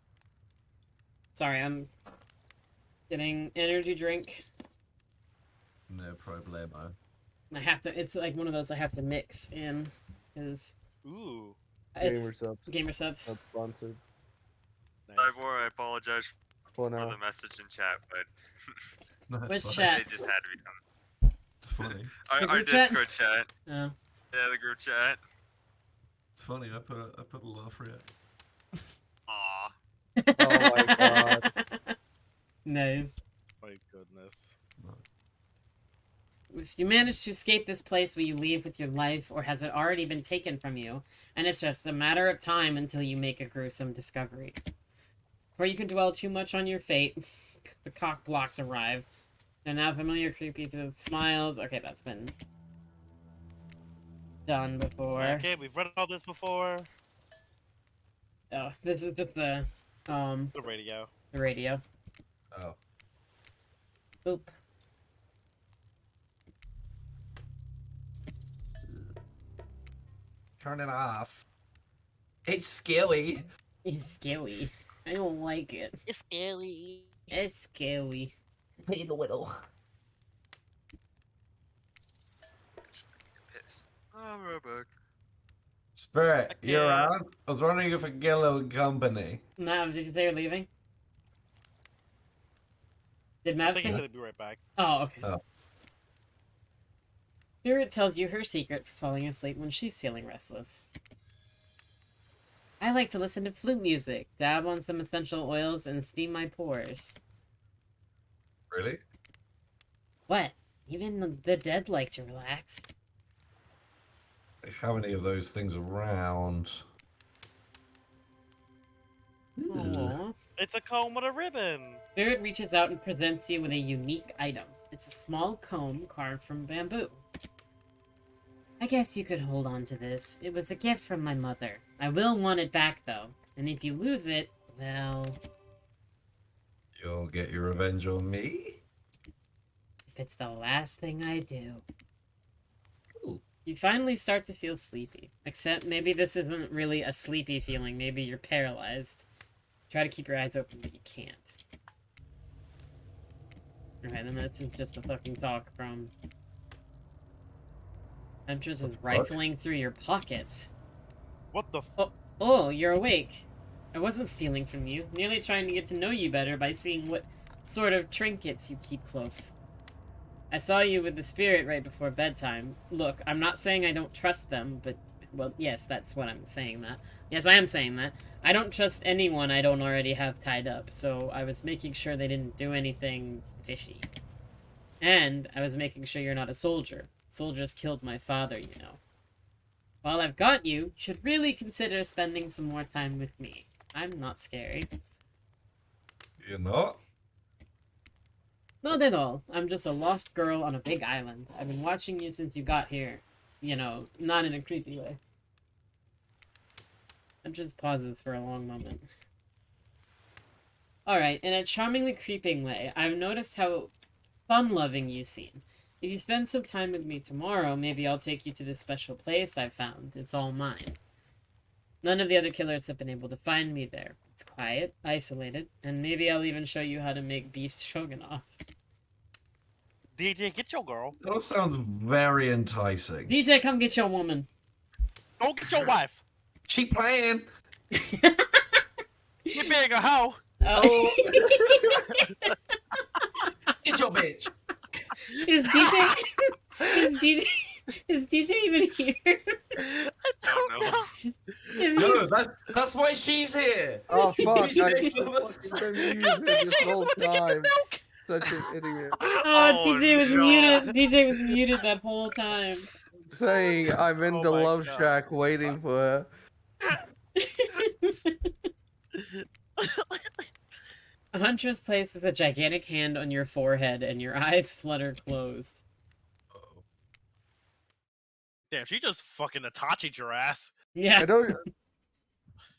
[SPEAKER 8] Sorry, I'm getting energy drink.
[SPEAKER 7] No problemo.
[SPEAKER 8] I have to. It's like one of those I have to mix in, because
[SPEAKER 2] Ooh.
[SPEAKER 8] it's
[SPEAKER 3] Gamer subs.
[SPEAKER 8] gamer subs.
[SPEAKER 3] Not sponsored.
[SPEAKER 2] Nice.
[SPEAKER 5] Cyboar, I apologize
[SPEAKER 3] For
[SPEAKER 5] for
[SPEAKER 3] now.
[SPEAKER 5] the message in chat, but
[SPEAKER 7] No, it's
[SPEAKER 8] Which
[SPEAKER 7] funny.
[SPEAKER 8] chat?
[SPEAKER 5] it just had to be done.
[SPEAKER 7] It's funny.
[SPEAKER 8] The
[SPEAKER 5] Our
[SPEAKER 8] group chat?
[SPEAKER 5] Discord chat.
[SPEAKER 8] Oh.
[SPEAKER 5] Yeah, the group chat.
[SPEAKER 7] It's funny. I put a laugh react.
[SPEAKER 5] Aw.
[SPEAKER 3] Oh my god.
[SPEAKER 8] Nice.
[SPEAKER 2] My goodness.
[SPEAKER 8] If you manage to escape this place, will you leave with your life, or has it already been taken from you, and it's just a matter of time until you make a gruesome discovery? Before you can dwell too much on your fate, the cock blocks arrive. They're now familiar, creepy smiles. Okay, that's been done before.
[SPEAKER 2] Okay, we've read all this before.
[SPEAKER 8] Oh, this is just the
[SPEAKER 2] The radio.
[SPEAKER 8] radio.
[SPEAKER 7] Oh.
[SPEAKER 8] Oop.
[SPEAKER 7] Turn it off. It's scary.
[SPEAKER 8] It's scary. I don't like it.
[SPEAKER 2] It's scary.
[SPEAKER 8] It's scary.
[SPEAKER 7] Paid a little.
[SPEAKER 5] Piss. Oh, we're back.
[SPEAKER 7] Spirit,
[SPEAKER 2] Okay.
[SPEAKER 7] you're around? I was wondering if I could get a little company.
[SPEAKER 8] Mav, did you say you're leaving? Did
[SPEAKER 2] I
[SPEAKER 8] Mav
[SPEAKER 2] think he
[SPEAKER 8] say?
[SPEAKER 2] said he'd be right back.
[SPEAKER 8] Oh, okay.
[SPEAKER 7] Oh.
[SPEAKER 8] Spirit tells you her secret for falling asleep when she's feeling restless. I like to listen to flute music, dab on some essential oils, and steam my pores.
[SPEAKER 7] Really?
[SPEAKER 8] What? Even the dead like to relax.
[SPEAKER 7] How many of those things around?
[SPEAKER 8] Aww.
[SPEAKER 2] It's a comb with a ribbon.
[SPEAKER 8] Spirit reaches out and presents you with a unique item. It's a small comb carved from bamboo. I guess you could hold on to this. It was a gift from my mother. I will want it back, though. And if you lose it, well...
[SPEAKER 7] You'll get your revenge on me?
[SPEAKER 8] If it's the last thing I do.
[SPEAKER 7] Ooh.
[SPEAKER 8] You finally start to feel sleepy. Except maybe this isn't really a sleepy feeling. Maybe you're paralyzed. Try to keep your eyes open, but you can't. Alright, then that's just a fucking talk from... Huntress is rifling through your pockets.
[SPEAKER 2] What the?
[SPEAKER 8] Oh, you're awake. I wasn't stealing from you. Merely trying to get to know you better by seeing what sort of trinkets you keep close. I saw you with the spirit right before bedtime. Look, I'm not saying I don't trust them, but... Well, yes, that's what I'm saying that. Yes, I am saying that. I don't trust anyone I don't already have tied up, so I was making sure they didn't do anything fishy. And I was making sure you're not a soldier. Soldiers killed my father, you know. While I've got you, you should really consider spending some more time with me. I'm not scary.
[SPEAKER 7] You're not?
[SPEAKER 8] Not at all. I'm just a lost girl on a big island. I've been watching you since you got here. You know, not in a creepy way. It just pauses for a long moment. Alright, in a charmingly creeping way, I've noticed how fun-loving you seem. If you spend some time with me tomorrow, maybe I'll take you to this special place I found. It's all mine. None of the other killers have been able to find me there. It's quiet, isolated, and maybe I'll even show you how to make beef stroganoff.
[SPEAKER 2] DJ, get your girl.
[SPEAKER 7] That all sounds very enticing.
[SPEAKER 8] DJ, come get your woman.
[SPEAKER 2] Go get your wife.
[SPEAKER 7] She playing.
[SPEAKER 2] She being a hoe.
[SPEAKER 8] Oh.
[SPEAKER 7] Get your bitch.
[SPEAKER 8] Is DJ even here?
[SPEAKER 2] I don't
[SPEAKER 5] know.
[SPEAKER 7] No, that's why she's here.
[SPEAKER 3] Oh fuck! I
[SPEAKER 7] DJ
[SPEAKER 3] fucking been using this whole time. Such an idiot.
[SPEAKER 8] Oh, DJ was muted. DJ was muted that whole time.
[SPEAKER 3] Saying I'm in
[SPEAKER 2] Oh
[SPEAKER 3] the
[SPEAKER 2] my
[SPEAKER 3] love
[SPEAKER 2] God.
[SPEAKER 3] shack waiting for her.
[SPEAKER 8] A huntress places a gigantic hand on your forehead and your eyes flutter closed.
[SPEAKER 2] Damn, she just fucking Itachi'd your ass.
[SPEAKER 8] Yeah.
[SPEAKER 3] I don't.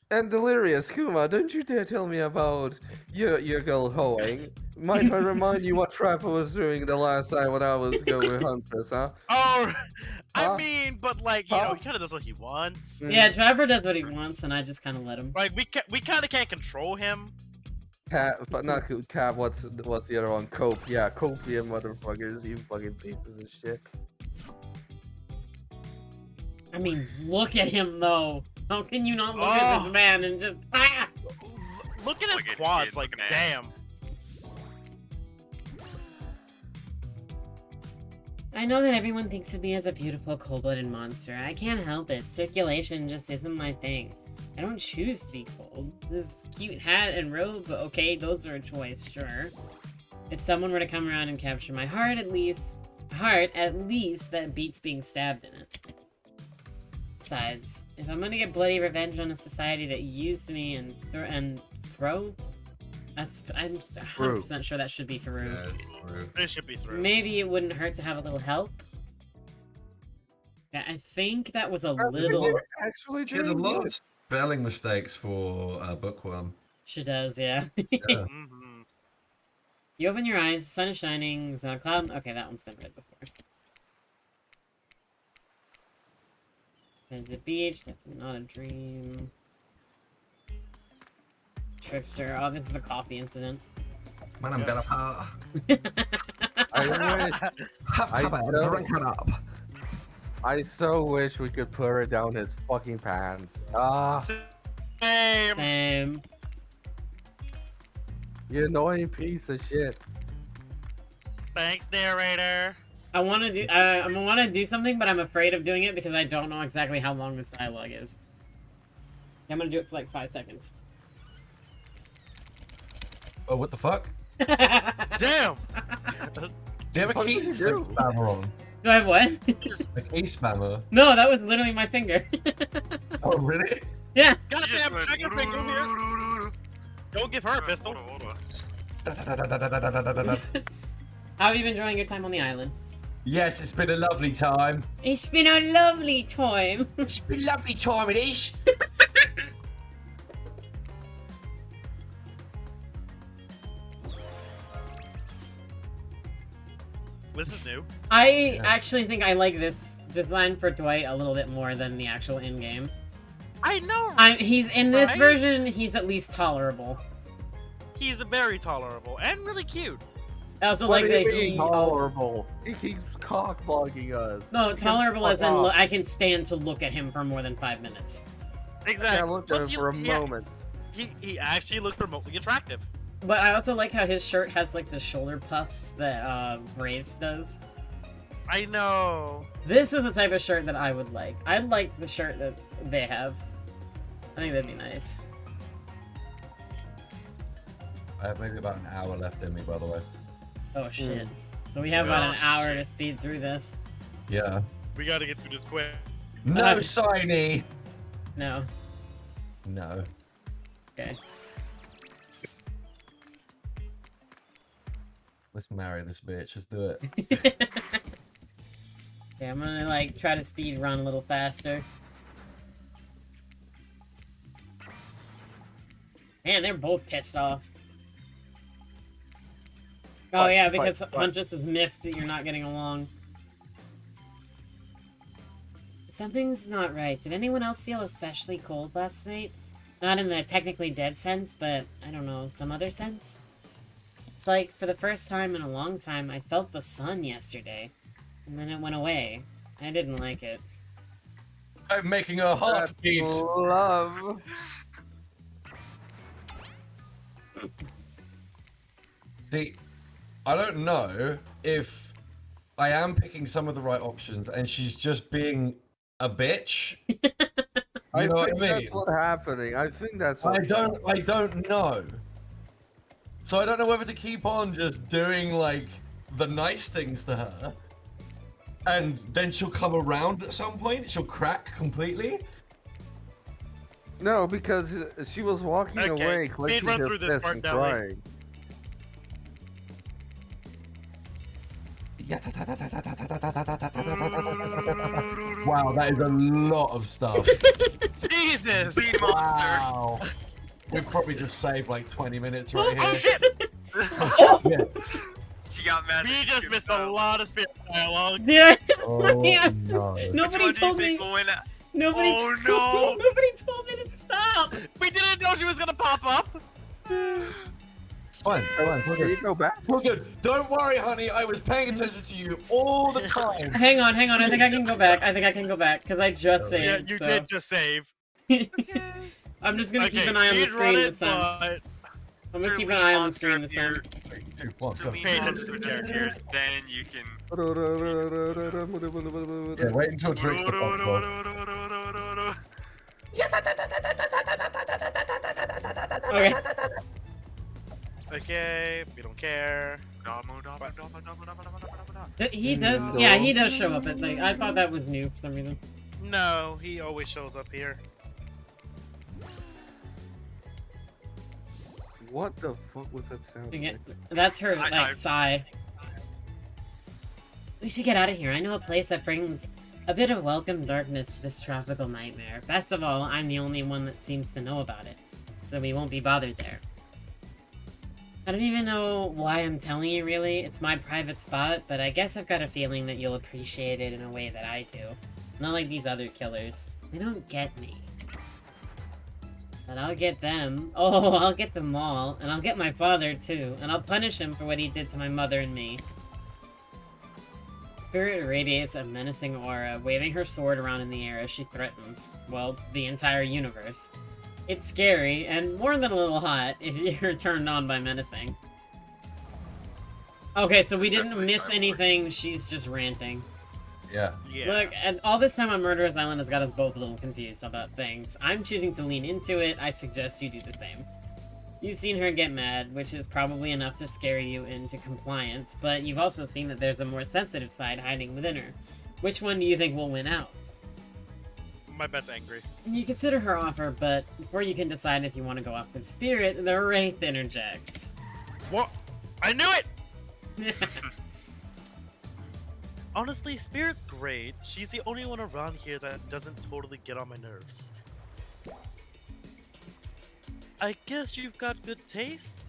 [SPEAKER 3] And Delirious Kuma, don't you dare tell me about your girl hoeing. Might I remind you what Trapper was doing the last time when I was going with Huntress, huh?
[SPEAKER 2] Oh,
[SPEAKER 3] Huh?
[SPEAKER 2] I mean, but like, you know,
[SPEAKER 3] Huh?
[SPEAKER 2] he kind of does what he wants.
[SPEAKER 8] Yeah, Trevor does what he wants, and I just kind of let him.
[SPEAKER 2] Like, we kind of can't control him.
[SPEAKER 3] Cat, but not Cat. What's the other one? Cope. Yeah, copium motherfuckers. You fucking pieces of shit.
[SPEAKER 8] I mean, look at him, though. How can you not look at this man and just... Ah!
[SPEAKER 2] Look at his
[SPEAKER 5] Look at
[SPEAKER 2] quads,
[SPEAKER 5] his
[SPEAKER 2] like,
[SPEAKER 5] looking ass.
[SPEAKER 2] damn.
[SPEAKER 8] I know that everyone thinks of me as a beautiful cold-blooded monster. I can't help it. Circulation just isn't my thing. I don't choose to be cold. This cute hat and robe, okay, those are a choice, sure. If someone were to come around and capture my heart, at least that beats being stabbed in it. Besides, if I'm gonna get bloody revenge on a society that used me and throw, I'm 100% sure that should be through.
[SPEAKER 7] Yeah,
[SPEAKER 2] It should be through.
[SPEAKER 8] Maybe it wouldn't hurt to have a little help. Yeah, I think that was a little...
[SPEAKER 3] Actually,
[SPEAKER 7] she has a lot of spelling mistakes for Bookworm.
[SPEAKER 8] She does, yeah.
[SPEAKER 7] Yeah.
[SPEAKER 2] Mhm.
[SPEAKER 8] You open your eyes, the sun is shining, it's on a cloud. Okay, that one's been read before. There's the beach, definitely not a dream. Trickster, oh, this is the coffee incident.
[SPEAKER 7] Man, I'm better far. Drink it up.
[SPEAKER 3] I so wish we could put her down his fucking pants. Ah,
[SPEAKER 2] Same.
[SPEAKER 3] you annoying piece of shit.
[SPEAKER 2] Thanks, narrator.
[SPEAKER 8] I want to do something, but I'm afraid of doing it because I don't know exactly how long this dialogue is. I'm gonna do it for like 5 seconds.
[SPEAKER 7] Oh, what the fuck?
[SPEAKER 2] Damn.
[SPEAKER 7] Do you have a
[SPEAKER 3] What
[SPEAKER 7] key
[SPEAKER 3] did you do?
[SPEAKER 7] spammer on?
[SPEAKER 8] Do I have what?
[SPEAKER 7] A key spammer?
[SPEAKER 8] No, that was literally my finger.
[SPEAKER 7] Oh, really?
[SPEAKER 8] Yeah.
[SPEAKER 5] You just
[SPEAKER 2] Goddamn
[SPEAKER 5] went,
[SPEAKER 2] trigger finger here. Don't give her a pistol.
[SPEAKER 5] Hold on.
[SPEAKER 1] How have you been enjoying your time on the island?
[SPEAKER 7] Yes, it's been a lovely time.
[SPEAKER 1] It's been a lovely time.
[SPEAKER 7] It's been a lovely time, it is.
[SPEAKER 2] This is new.
[SPEAKER 1] I actually think I like this design for Dwight a little bit more than the actual in-game.
[SPEAKER 2] I know.
[SPEAKER 1] He's in this
[SPEAKER 2] right?
[SPEAKER 1] version. He's at least tolerable.
[SPEAKER 2] He's very tolerable and really cute.
[SPEAKER 1] I also
[SPEAKER 3] What
[SPEAKER 1] like
[SPEAKER 3] do you
[SPEAKER 1] that
[SPEAKER 3] mean
[SPEAKER 1] he
[SPEAKER 3] tolerable? He keeps cockblocking us.
[SPEAKER 1] No, tolerable as in
[SPEAKER 3] off.
[SPEAKER 1] I can stand to look at him for more than 5 minutes.
[SPEAKER 2] Exactly.
[SPEAKER 3] I looked at him for a moment.
[SPEAKER 2] He actually looked remotely attractive.
[SPEAKER 1] But I also like how his shirt has like the shoulder puffs that Wraiths does.
[SPEAKER 2] I know.
[SPEAKER 1] This is the type of shirt that I would like. I'd like the shirt that they have. I think that'd be nice.
[SPEAKER 7] I have maybe about an hour left in me, by the way.
[SPEAKER 1] Oh shit. So we have about an hour to speed through this.
[SPEAKER 7] Yeah.
[SPEAKER 2] We gotta get through this quick.
[SPEAKER 7] No, Shiny!
[SPEAKER 1] No.
[SPEAKER 7] No.
[SPEAKER 1] Okay.
[SPEAKER 7] Let's marry this bitch. Let's do it.
[SPEAKER 1] Okay, I'm gonna like try to speed run a little faster. Man, they're both pissed off. Oh
[SPEAKER 3] Fight,
[SPEAKER 1] yeah,
[SPEAKER 3] fight,
[SPEAKER 1] because
[SPEAKER 3] fight.
[SPEAKER 1] Huntress is miffed that you're not getting along. Something's not right. Did anyone else feel especially cold last night? Not in the technically dead sense, but I don't know, some other sense? It's like, for the first time in a long time, I felt the sun yesterday. And then it went away. I didn't like it.
[SPEAKER 7] I'm making a heartbeat.
[SPEAKER 3] Love.
[SPEAKER 7] See, I don't know if I am picking some of the right options and she's just being a bitch. You know what I mean?
[SPEAKER 3] That's what's happening. I think that's what
[SPEAKER 7] I don't know. So I don't know whether to keep on just doing like the nice things to her, and then she'll come around at some point. She'll crack completely.
[SPEAKER 3] No, because she was walking
[SPEAKER 2] Okay,
[SPEAKER 3] away,
[SPEAKER 2] speed
[SPEAKER 3] clenching
[SPEAKER 2] run
[SPEAKER 3] her
[SPEAKER 2] through this
[SPEAKER 3] fist
[SPEAKER 2] part,
[SPEAKER 3] and
[SPEAKER 2] Deli.
[SPEAKER 3] crying.
[SPEAKER 7] Wow, that is a lot of stuff.
[SPEAKER 2] Jesus!
[SPEAKER 5] Speed monster.
[SPEAKER 7] Wow. We've probably just saved like 20 minutes right here.
[SPEAKER 2] Oh shit!
[SPEAKER 7] Yeah.
[SPEAKER 5] She got mad.
[SPEAKER 2] We
[SPEAKER 5] that
[SPEAKER 2] just
[SPEAKER 5] she
[SPEAKER 2] missed
[SPEAKER 5] was
[SPEAKER 2] a lot of spirit dialogue.
[SPEAKER 1] Yeah.
[SPEAKER 7] Oh,
[SPEAKER 1] Yeah.
[SPEAKER 7] no.
[SPEAKER 5] Which
[SPEAKER 1] Nobody
[SPEAKER 5] one do you
[SPEAKER 1] told me.
[SPEAKER 5] think will win?
[SPEAKER 1] Nobody.
[SPEAKER 5] Oh, no.
[SPEAKER 1] Nobody told me to stop.
[SPEAKER 2] We didn't know she was gonna pop up.
[SPEAKER 7] Fine, come on,
[SPEAKER 3] Can you go back?
[SPEAKER 7] we're good. Don't worry, honey. I was paying attention to you all the time.
[SPEAKER 1] Hang on. I think I can go back. Because I just saved.
[SPEAKER 2] Yeah, you
[SPEAKER 1] so.
[SPEAKER 2] did just save.
[SPEAKER 1] I'm just gonna
[SPEAKER 2] Okay,
[SPEAKER 1] keep an eye on the
[SPEAKER 2] speed
[SPEAKER 1] screen
[SPEAKER 2] run
[SPEAKER 1] this time.
[SPEAKER 2] but
[SPEAKER 1] I'm gonna keep an eye on the screen this time.
[SPEAKER 7] 3, 2, 1, go.
[SPEAKER 5] Lean
[SPEAKER 2] Pay
[SPEAKER 5] monster
[SPEAKER 2] attention to the
[SPEAKER 5] disappears, then you can.
[SPEAKER 7] Yeah, wait until Drake's the box off.
[SPEAKER 1] Okay.
[SPEAKER 2] Okay, we don't care.
[SPEAKER 1] He does. Yeah, he does show up at thing. I thought that was new for some reason.
[SPEAKER 2] No, he always shows up here.
[SPEAKER 3] What the fuck was that sound?
[SPEAKER 1] Again, that's her
[SPEAKER 5] I-
[SPEAKER 1] like sigh. We should get out of here. I know a place that brings a bit of welcome darkness to this tropical nightmare. Best of all, I'm the only one that seems to know about it, so we won't be bothered there. I don't even know why I'm telling you, really. It's my private spot, but I guess I've got a feeling that you'll appreciate it in a way that I do. Not like these other killers. They don't get me. But I'll get them. Oh, I'll get them all. And I'll get my father, too. And I'll punish him for what he did to my mother and me. Spirit radiates a menacing aura, waving her sword around in the air as she threatens, well, the entire universe. It's scary, and more than a little hot, if you're turned on by menacing. Okay, so we didn't
[SPEAKER 5] Definitely
[SPEAKER 1] miss
[SPEAKER 5] Cyboar.
[SPEAKER 1] anything, she's just ranting.
[SPEAKER 7] Yeah.
[SPEAKER 2] Yeah.
[SPEAKER 1] Look, and all this time on Murderous Island has got us both a little confused about things. I'm choosing to lean into it, I suggest you do the same. You've seen her get mad, which is probably enough to scare you into compliance, but you've also seen that there's a more sensitive side hiding within her. Which one do you think will win out?
[SPEAKER 2] My bet's angry.
[SPEAKER 1] You consider her offer, but before you can decide if you want to go off with Spirit, the Wraith interjects.
[SPEAKER 2] What? I knew it! Honestly, Spirit's great. She's the only one around here that doesn't totally get on my nerves. I guess you've got good taste,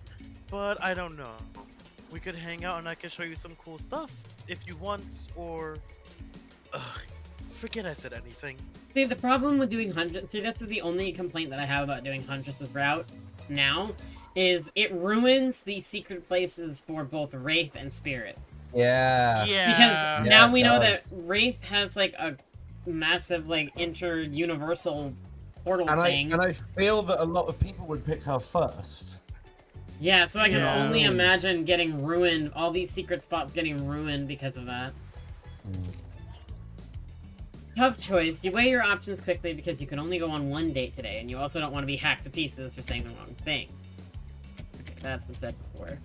[SPEAKER 2] but I don't know. We could hang out and I could show you some cool stuff if you want, or... Ugh, forget I said anything.
[SPEAKER 8] See, the problem with doing Huntress... See, that's the only complaint that I have about doing Huntress's route now, is it ruins the secret places for both Wraith and Spirit.
[SPEAKER 3] Yeah.
[SPEAKER 2] Yeah.
[SPEAKER 8] Because now we know that Wraith has, like, a massive, like, inter-universal portal thing.
[SPEAKER 7] And I feel that a lot of people would pick her first.
[SPEAKER 8] Yeah, so I can
[SPEAKER 2] Yeah.
[SPEAKER 8] only imagine getting ruined, all these secret spots getting ruined because of that. Tough choice. You weigh your options quickly because you can only go on one date today, and you also don't want to be hacked to pieces for saying the wrong thing. That's been said before.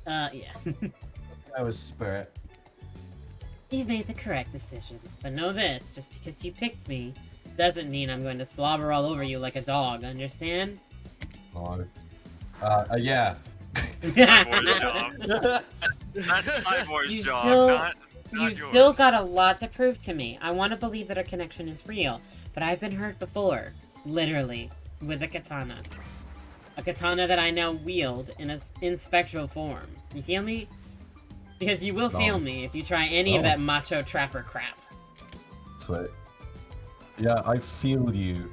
[SPEAKER 8] Yeah.
[SPEAKER 7] I was Spirit.
[SPEAKER 8] You made the correct decision, but know this, just because you picked me, doesn't mean I'm going to slobber all over you like a dog, understand?
[SPEAKER 7] No. Yeah.
[SPEAKER 5] Cybor's job. That's Cybor's
[SPEAKER 8] You
[SPEAKER 5] job,
[SPEAKER 8] still-
[SPEAKER 5] not
[SPEAKER 8] You've
[SPEAKER 5] yours.
[SPEAKER 8] still got a lot to prove to me. I want to believe that our connection is real, but I've been hurt before. Literally. With a katana. A katana that I now wield in spectral form. You feel me? Because you will feel me if you try any of that macho trapper crap.
[SPEAKER 7] Sweet. Yeah, I feel you.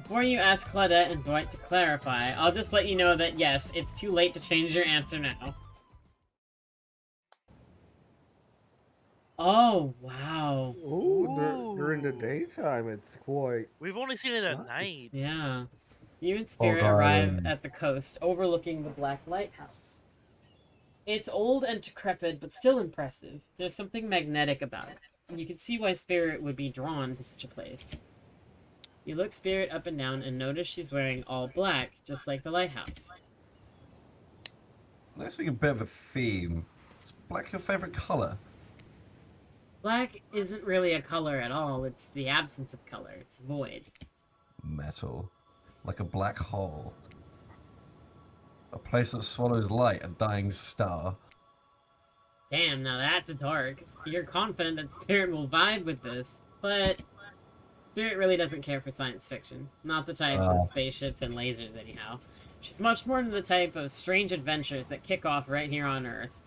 [SPEAKER 8] Before you ask Claudette and Dwight to clarify, I'll just let you know that yes, it's too late to change your answer now. Oh, wow.
[SPEAKER 10] Ooh, during the daytime, it's quite.
[SPEAKER 2] We've only seen it at night.
[SPEAKER 8] Yeah. You and Spirit
[SPEAKER 7] Hold on.
[SPEAKER 8] arrive at the coast, overlooking the Black Lighthouse. It's old and decrepit, but still impressive. There's something magnetic about it. You can see why Spirit would be drawn to such a place. You look Spirit up and down and notice she's wearing all black, just like the lighthouse.
[SPEAKER 7] Looks like a bit of a theme. Is black your favorite color?
[SPEAKER 8] Black isn't really a color at all, it's the absence of color. It's void.
[SPEAKER 7] Metal. Like a black hole. A place that swallows light, a dying star.
[SPEAKER 8] Damn, now that's dark. You're confident that Spirit will vibe with this, but Spirit really doesn't care for science fiction. Not the type with spaceships and lasers, anyhow. She's much more into the type of strange adventures that kick off right here on Earth.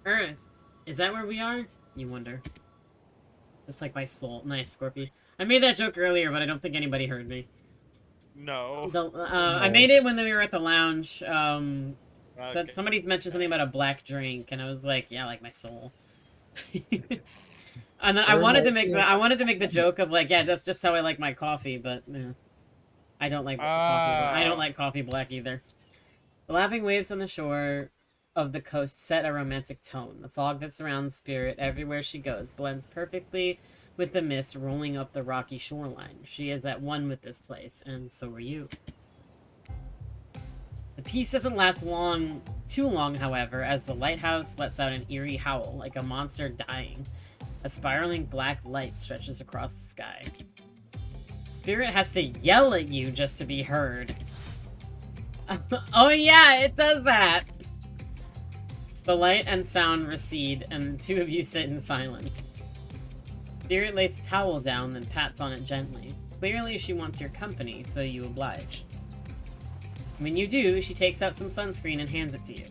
[SPEAKER 8] Earth? Is that where we are? You wonder. Just like my soul. Nice, Scorpy. I made that joke earlier, but I don't think anybody heard me.
[SPEAKER 2] No.
[SPEAKER 8] I made it when we were at the lounge.
[SPEAKER 2] Okay.
[SPEAKER 8] Somebody mentioned something about a black drink, and I was like, "Yeah, like my soul." And then I wanted to make the joke of like, "Yeah, that's just how I like my coffee," but I don't like coffee. I don't like coffee black either. The lapping waves on the shore of the coast set a romantic tone. The fog that surrounds Spirit everywhere she goes blends perfectly with the mist rolling up the rocky shoreline. She is at one with this place, and so are you. The peace doesn't last too long, however, as the lighthouse lets out an eerie howl, like a monster dying. A spiraling black light stretches across the sky. Spirit has to yell at you just to be heard. Oh yeah, it does that! The light and sound recede, and the two of you sit in silence. Spirit lays a towel down, then pats on it gently. Clearly she wants your company, so you oblige. When you do, she takes out some sunscreen and hands it to you.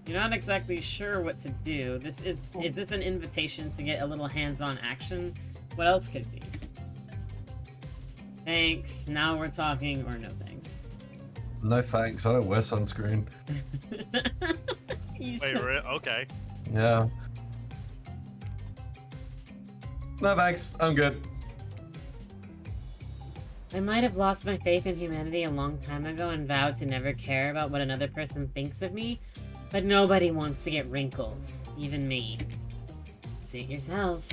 [SPEAKER 8] You're not exactly sure what to do. Is this an invitation to get a little hands-on action? What else could it be? Thanks. Now we're talking, or no thanks.
[SPEAKER 7] No thanks, I don't wear sunscreen.
[SPEAKER 2] Wait, okay.
[SPEAKER 7] Yeah. No thanks, I'm good.
[SPEAKER 8] I might have lost my faith in humanity a long time ago and vowed to never care about what another person thinks of me, but nobody wants to get wrinkles, even me. Suit yourself.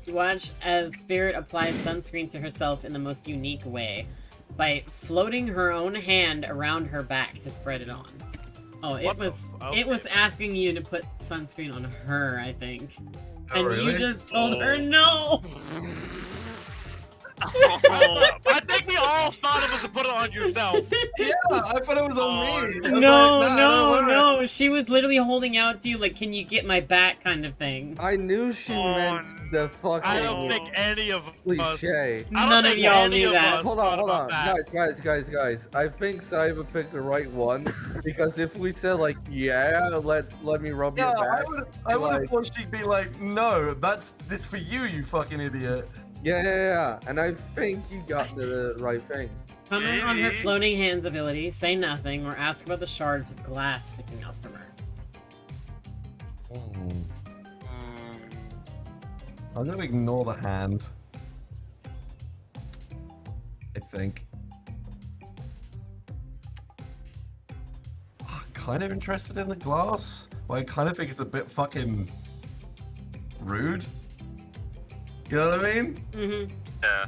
[SPEAKER 8] You watch as Spirit applies sunscreen to herself in the most unique way, by floating her own hand around her back to spread it on. Oh, it was asking you to put sunscreen on her, I think.
[SPEAKER 7] Oh,
[SPEAKER 8] And
[SPEAKER 7] really?
[SPEAKER 8] you just told her no!
[SPEAKER 2] I think think we all thought it was to put it on yourself.
[SPEAKER 7] Yeah, I thought it was on me. I was like,
[SPEAKER 8] No,
[SPEAKER 7] nah,
[SPEAKER 8] no,
[SPEAKER 7] don't worry.
[SPEAKER 8] no. She was literally holding out to you like, can you get my back kind of thing.
[SPEAKER 10] I knew she meant the fucking
[SPEAKER 2] I don't think any of us.
[SPEAKER 10] cliche.
[SPEAKER 2] I don't
[SPEAKER 8] None of
[SPEAKER 2] think
[SPEAKER 8] y'all
[SPEAKER 2] any
[SPEAKER 8] knew
[SPEAKER 2] of
[SPEAKER 8] that.
[SPEAKER 2] us
[SPEAKER 10] Hold
[SPEAKER 2] thought
[SPEAKER 10] on,
[SPEAKER 2] about that.
[SPEAKER 10] guys. I think Cyber picked the right one because if we said like, yeah, let me rub
[SPEAKER 7] Yeah,
[SPEAKER 10] your back.
[SPEAKER 7] I would have
[SPEAKER 10] like-
[SPEAKER 7] thought she'd be like, no, that's this for you, you fucking idiot.
[SPEAKER 10] Yeah. And I think you got the right thing.
[SPEAKER 8] Comment on her
[SPEAKER 5] Maybe.
[SPEAKER 8] floating hands ability, say nothing, or ask about the shards of glass sticking out from her.
[SPEAKER 7] I'm gonna ignore the hand. I think. Kind of interested in the glass, but I kind of think it's a bit fucking rude. You know what I mean?
[SPEAKER 8] Mm-hmm.
[SPEAKER 5] Yeah.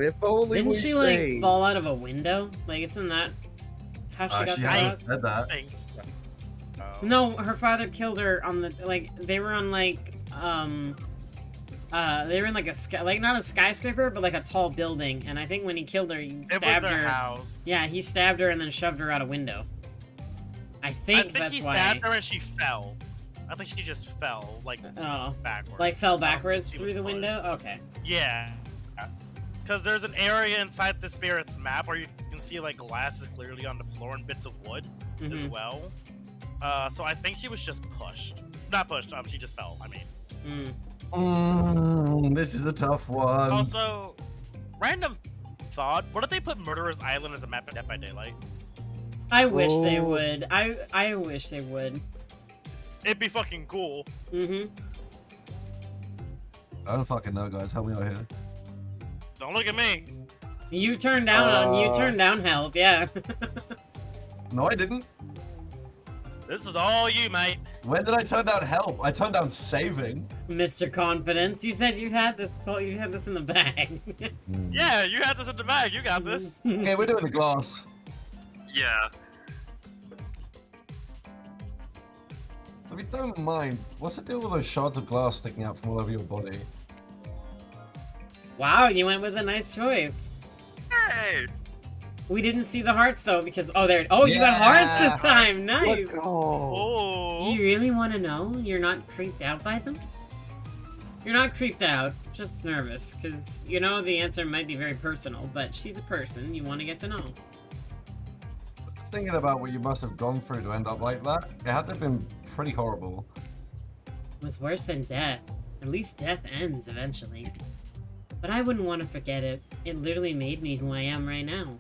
[SPEAKER 10] If only
[SPEAKER 8] Didn't
[SPEAKER 10] we
[SPEAKER 8] she
[SPEAKER 10] say...
[SPEAKER 8] like fall out of a window? Like, isn't that how she got
[SPEAKER 7] She
[SPEAKER 8] the
[SPEAKER 7] hasn't
[SPEAKER 8] glass?
[SPEAKER 7] said that.
[SPEAKER 2] Thanks.
[SPEAKER 8] No, her father killed her on the like. They were on like they were in like a sky, like not a skyscraper, but like a tall building. And I think when he killed her, he
[SPEAKER 2] It was
[SPEAKER 8] stabbed
[SPEAKER 2] their
[SPEAKER 8] her.
[SPEAKER 2] house.
[SPEAKER 8] Yeah, he stabbed her and then shoved her out a window. I think that's
[SPEAKER 2] he
[SPEAKER 8] why.
[SPEAKER 2] stabbed her and she fell. I think she just fell, like,
[SPEAKER 8] Oh,
[SPEAKER 2] backwards.
[SPEAKER 8] like fell backwards
[SPEAKER 2] She
[SPEAKER 8] through
[SPEAKER 2] was
[SPEAKER 8] the
[SPEAKER 2] pushed.
[SPEAKER 8] window. Okay.
[SPEAKER 2] Yeah. Because there's an area inside the spirit's map where you can see, like, glass is clearly on the floor and bits of wood as
[SPEAKER 8] Mhm.
[SPEAKER 2] well. So I think she was just pushed. Not pushed, she just fell, I mean.
[SPEAKER 7] This is a tough one.
[SPEAKER 2] Also, random thought, what if they put Murderer's Island as a map in Dead by Daylight?
[SPEAKER 8] I wish they
[SPEAKER 10] Oh.
[SPEAKER 8] would. I wish they would.
[SPEAKER 2] It'd be fucking cool.
[SPEAKER 8] Mm-hmm.
[SPEAKER 7] I don't fucking know, guys. Help me out here.
[SPEAKER 2] Don't look at me.
[SPEAKER 8] You turned down help. Yeah.
[SPEAKER 7] No, I didn't.
[SPEAKER 2] This is all you, mate.
[SPEAKER 7] When did I turn down help? I turned down saving.
[SPEAKER 8] Mr. Confidence, you said you had this. You had this in the bag.
[SPEAKER 2] Yeah, you had this in the bag. You got this.
[SPEAKER 7] Okay, we're doing the glass.
[SPEAKER 5] Yeah.
[SPEAKER 7] So if you don't mind, what's the deal with those shards of glass sticking out from all over your body?
[SPEAKER 8] Wow, you went with a nice choice.
[SPEAKER 5] Hey.
[SPEAKER 8] We didn't see the hearts though because you got hearts this time. Nice.
[SPEAKER 10] Let's go.
[SPEAKER 2] Oh.
[SPEAKER 8] You really want to know? You're not creeped out by them? You're not creeped out, just nervous, because you know the answer might be very personal, but she's a person you want to get to know.
[SPEAKER 7] I was thinking about what you must have gone through to end up like that. It had to have been pretty horrible.
[SPEAKER 8] It was worse than death. At least death ends eventually. But I wouldn't want to forget it. It literally made me who I am right now.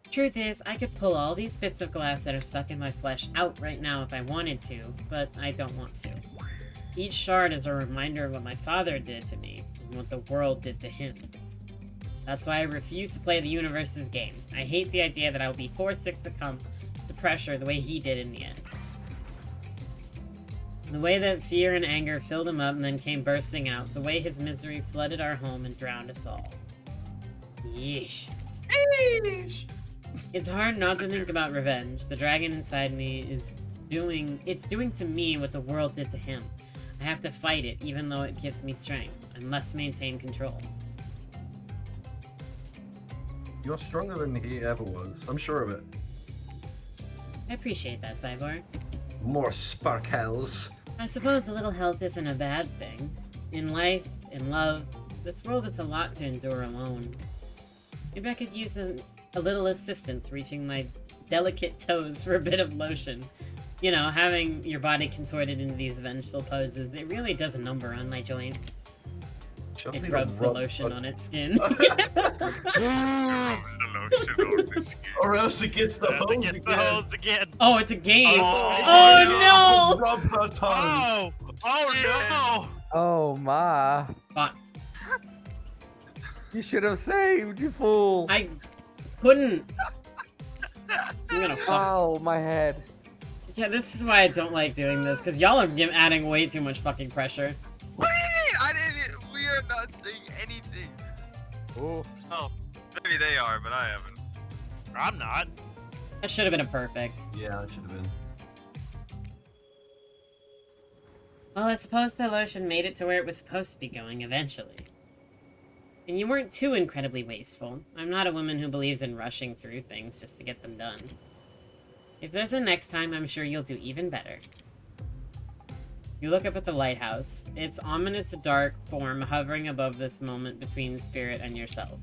[SPEAKER 8] Truth is, I could pull all these bits of glass that are stuck in my flesh out right now if I wanted to, but I don't want to. Each shard is a reminder of what my father did to me, and what the world did to him. That's why I refuse to play the universe's game. I hate the idea that I will be forced to succumb to pressure the way he did in the end. The way that fear and anger filled him up and then came bursting out, the way his misery flooded our home and drowned us all. Yeesh. It's hard not to think about revenge. The dragon inside me is doing to me what the world did to him. I have to fight it, even though it gives me strength. I must maintain control.
[SPEAKER 7] You're stronger than he ever was. I'm sure of it.
[SPEAKER 8] I appreciate that, Cyboar.
[SPEAKER 7] More sparkles.
[SPEAKER 8] I suppose a little help isn't a bad thing. In life, in love, this world is a lot to endure alone. Maybe I could use a little assistance reaching my delicate toes for a bit of lotion. You know, having your body contorted into these vengeful poses, it really does a number on my joints.
[SPEAKER 7] Just
[SPEAKER 8] It
[SPEAKER 7] need to
[SPEAKER 8] rubs the
[SPEAKER 7] rub-
[SPEAKER 8] lotion on its skin.
[SPEAKER 5] Rubs the lotion on the skin.
[SPEAKER 7] Or else it gets the
[SPEAKER 2] It
[SPEAKER 7] hose
[SPEAKER 2] gets
[SPEAKER 7] again.
[SPEAKER 2] the hose again.
[SPEAKER 8] Oh, it's a game!
[SPEAKER 2] Oh,
[SPEAKER 8] Oh, no!
[SPEAKER 7] Rub her tongue.
[SPEAKER 2] Oh! Oh
[SPEAKER 10] Oh my.
[SPEAKER 8] Fuck.
[SPEAKER 10] You should have saved, you fool.
[SPEAKER 8] I couldn't. I'm gonna fuck.
[SPEAKER 10] Oh, my head.
[SPEAKER 8] Yeah, this is why I don't like doing this, because y'all are adding way too much fucking pressure.
[SPEAKER 5] What do you mean? I didn't. We are not saying anything.
[SPEAKER 10] Oh.
[SPEAKER 5] Oh, maybe they are, but I haven't.
[SPEAKER 2] no! I'm not.
[SPEAKER 8] That should have been a perfect.
[SPEAKER 7] Yeah, it should have been.
[SPEAKER 8] Well, I suppose the lotion made it to where it was supposed to be going eventually. And you weren't too incredibly wasteful. I'm not a woman who believes in rushing through things just to get them done. If there's a next time, I'm sure you'll do even better. You look up at the lighthouse, its ominous dark form hovering above this moment between Spirit and yourself.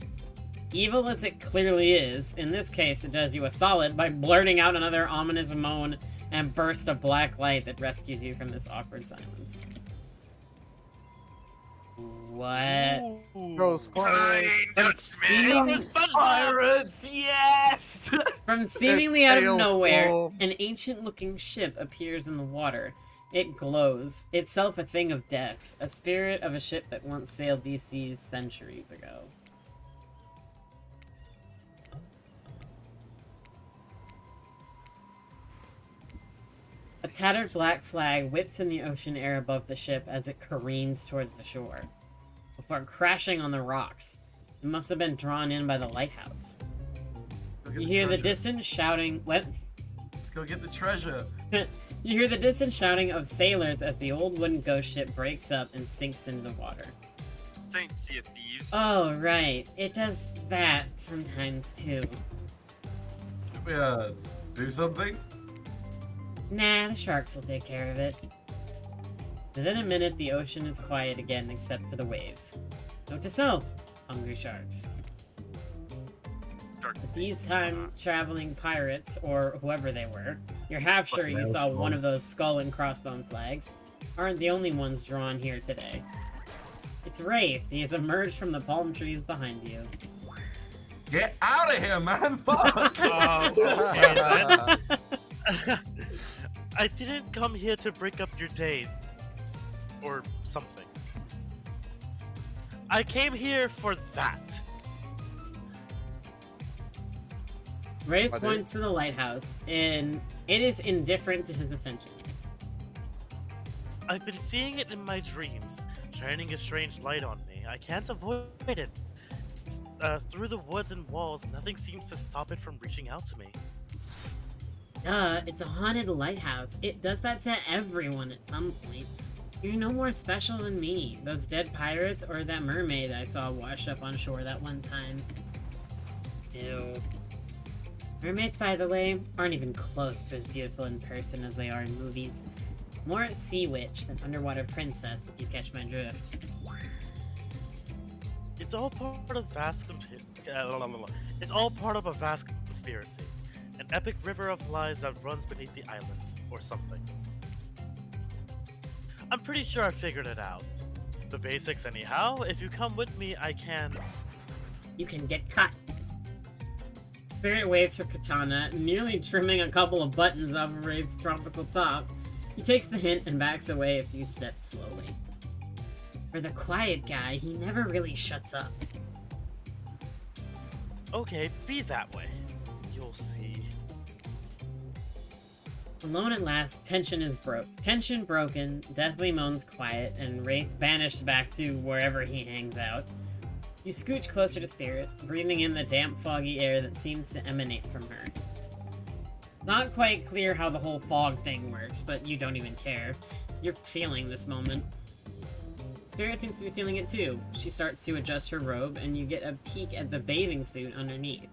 [SPEAKER 8] Evil as it clearly is, in this case it does you a solid by blurting out another ominous moan and burst of black light that rescues you from this awkward silence. What?
[SPEAKER 10] Gross
[SPEAKER 7] Pirates, yes!
[SPEAKER 8] From seemingly out of
[SPEAKER 10] Hailstorm.
[SPEAKER 8] nowhere, an ancient-looking ship appears in the water. It glows, itself a thing of death, a spirit of a ship that once sailed these seas centuries ago. A tattered black flag whips in the ocean air above the ship as it careens towards the shore, before crashing on the rocks. It must have been drawn in by the lighthouse. You hear the distant shouting... What?
[SPEAKER 7] Let's go get the treasure.
[SPEAKER 8] You hear the distant shouting of sailors as the old wooden ghost ship breaks up and sinks into the water.
[SPEAKER 5] This ain't Sea of Thieves.
[SPEAKER 8] Oh, right. It does that sometimes, too.
[SPEAKER 7] Should we, do something?
[SPEAKER 8] Nah, the sharks will take care of it. Within a minute, the ocean is quiet again except for the waves. Note to self, hungry sharks. But these time-traveling pirates, or whoever they were, you're half sure you saw one of those skull and crossbone flags, aren't the only ones drawn here today. It's Wraith. He has emerged from the palm trees behind you.
[SPEAKER 7] Get out of here, man! Fuck!
[SPEAKER 2] I didn't come here to break up your day. Or something. I came here for that.
[SPEAKER 8] Wraith points to the lighthouse, and it is indifferent to his attention.
[SPEAKER 2] I've been seeing it in my dreams, shining a strange light on me. I can't avoid it. Through the woods and walls, nothing seems to stop it from reaching out to me.
[SPEAKER 8] It's a haunted lighthouse. It does that to everyone at some point. You're no more special than me, those dead pirates, or that mermaid I saw washed up on shore that one time. Ew. Mermaids, by the way, aren't even close to as beautiful in person as they are in movies. More sea witch than underwater princess, if you catch my drift.
[SPEAKER 2] It's all part of It's all part of a vast conspiracy. An epic river of lies that runs beneath the island, or something. I'm pretty sure I figured it out. The basics anyhow. If you come with me, I can...
[SPEAKER 8] You can get cut. Spirit waves her katana, nearly trimming a couple of buttons off of Wraith's tropical top. He takes the hint and backs away a few steps slowly. For the quiet guy, he never really shuts up.
[SPEAKER 2] Okay, be that way. You'll see.
[SPEAKER 8] Alone at last, tension broken, deathly moans quiet, and Wraith banished back to wherever he hangs out. You scooch closer to Spirit, breathing in the damp, foggy air that seems to emanate from her. Not quite clear how the whole fog thing works, but you don't even care. You're feeling this moment. Spirit seems to be feeling it too. She starts to adjust her robe, and you get a peek at the bathing suit underneath.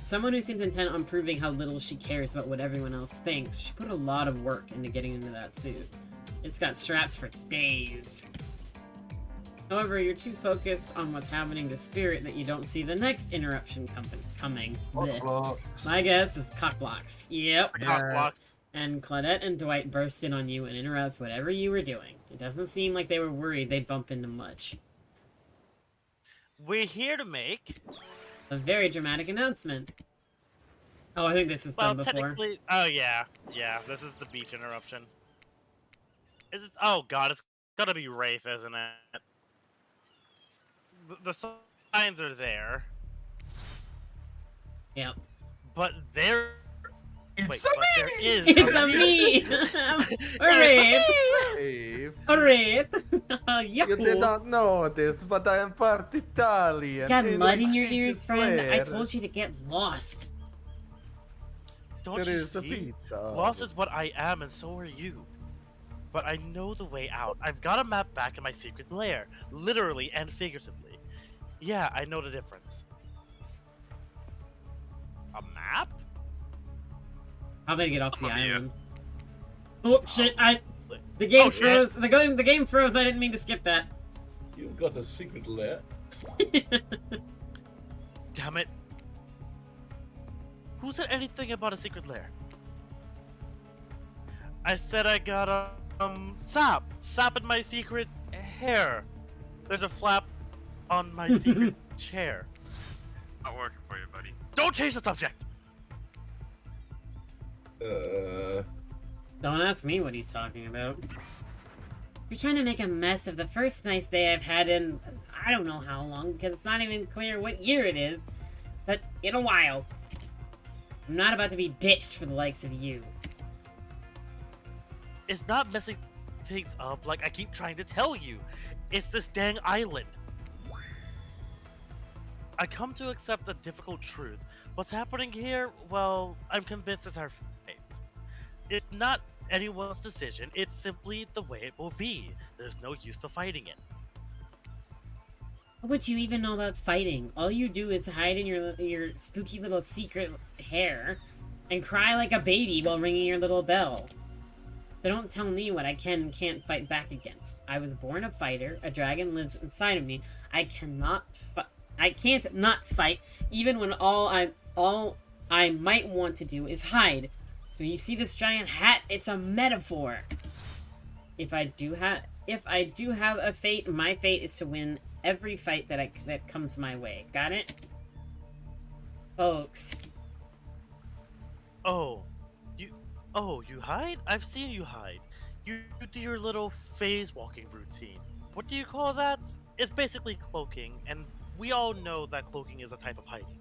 [SPEAKER 8] Someone who seems intent on proving how little she cares about what everyone else thinks, she put a lot of work into getting into that suit. It's got straps for days. However, you're too focused on what's happening to Spirit that you don't see the next interruption coming. Blech. My guess is cockblocks. Yep.
[SPEAKER 2] Cockblocks.
[SPEAKER 8] And Claudette and Dwight burst in on you and interrupt whatever you were doing. It doesn't seem like they were worried they'd bump into much.
[SPEAKER 2] We're here to make...
[SPEAKER 8] a very dramatic announcement. Oh, I think this is done before.
[SPEAKER 2] Technically... Oh, yeah. Yeah, this is the beach interruption. Is it... Oh, God, it's gotta be Wraith, isn't it? The signs are there.
[SPEAKER 8] Yep.
[SPEAKER 2] But there...
[SPEAKER 7] It's
[SPEAKER 2] but there is...
[SPEAKER 8] It's a me! Wraith!
[SPEAKER 10] You did not know this, but I am part Italian.
[SPEAKER 8] You have mud in your
[SPEAKER 10] Speak
[SPEAKER 8] ears, friend? I
[SPEAKER 10] Claire.
[SPEAKER 8] told you to get lost.
[SPEAKER 2] Don't
[SPEAKER 10] There
[SPEAKER 2] you
[SPEAKER 10] is a
[SPEAKER 2] see?
[SPEAKER 10] pizza.
[SPEAKER 2] Lost is what I am, and so are you. But I know the way out. I've got a map back in my secret lair, literally and figuratively. Yeah, I know the difference. A map?
[SPEAKER 8] I'm gonna get off the
[SPEAKER 5] Mamma mia.
[SPEAKER 8] island. Oh shit! The game
[SPEAKER 2] Oh, shit.
[SPEAKER 8] froze. The game froze. I didn't mean to skip that.
[SPEAKER 9] You've got a secret lair.
[SPEAKER 2] Damn it. Who said anything about a secret lair? I said I got a sap in my secret hair. There's a flap on my secret chair.
[SPEAKER 5] Not working for you, buddy.
[SPEAKER 2] Don't change the subject.
[SPEAKER 8] Don't ask me what he's talking about. You're trying to make a mess of the first nice day I've had in I don't know how long, because it's not even clear what year it is, but in a while. I'm not about to be ditched for the likes of you.
[SPEAKER 2] It's not messing things up like I keep trying to tell you. It's this dang island. I come to accept the difficult truth. What's happening here, well, I'm convinced it's our fate. It's not anyone's decision, it's simply the way it will be. There's no use to fighting it.
[SPEAKER 8] What would you even know about fighting? All you do is hide in your spooky little secret hair and cry like a baby while ringing your little bell. So don't tell me what I can and can't fight back against. I was born a fighter. A dragon lives inside of me. I can't not fight, even when all I might want to do is hide. Do you see this giant hat? It's a metaphor. If I do have a fate, my fate is to win every fight that comes my way. Got it? Folks.
[SPEAKER 2] You hide? I've seen you hide. You do your phase walking routine. What do you call that? It's basically cloaking, and we all know that cloaking is a type of hiding.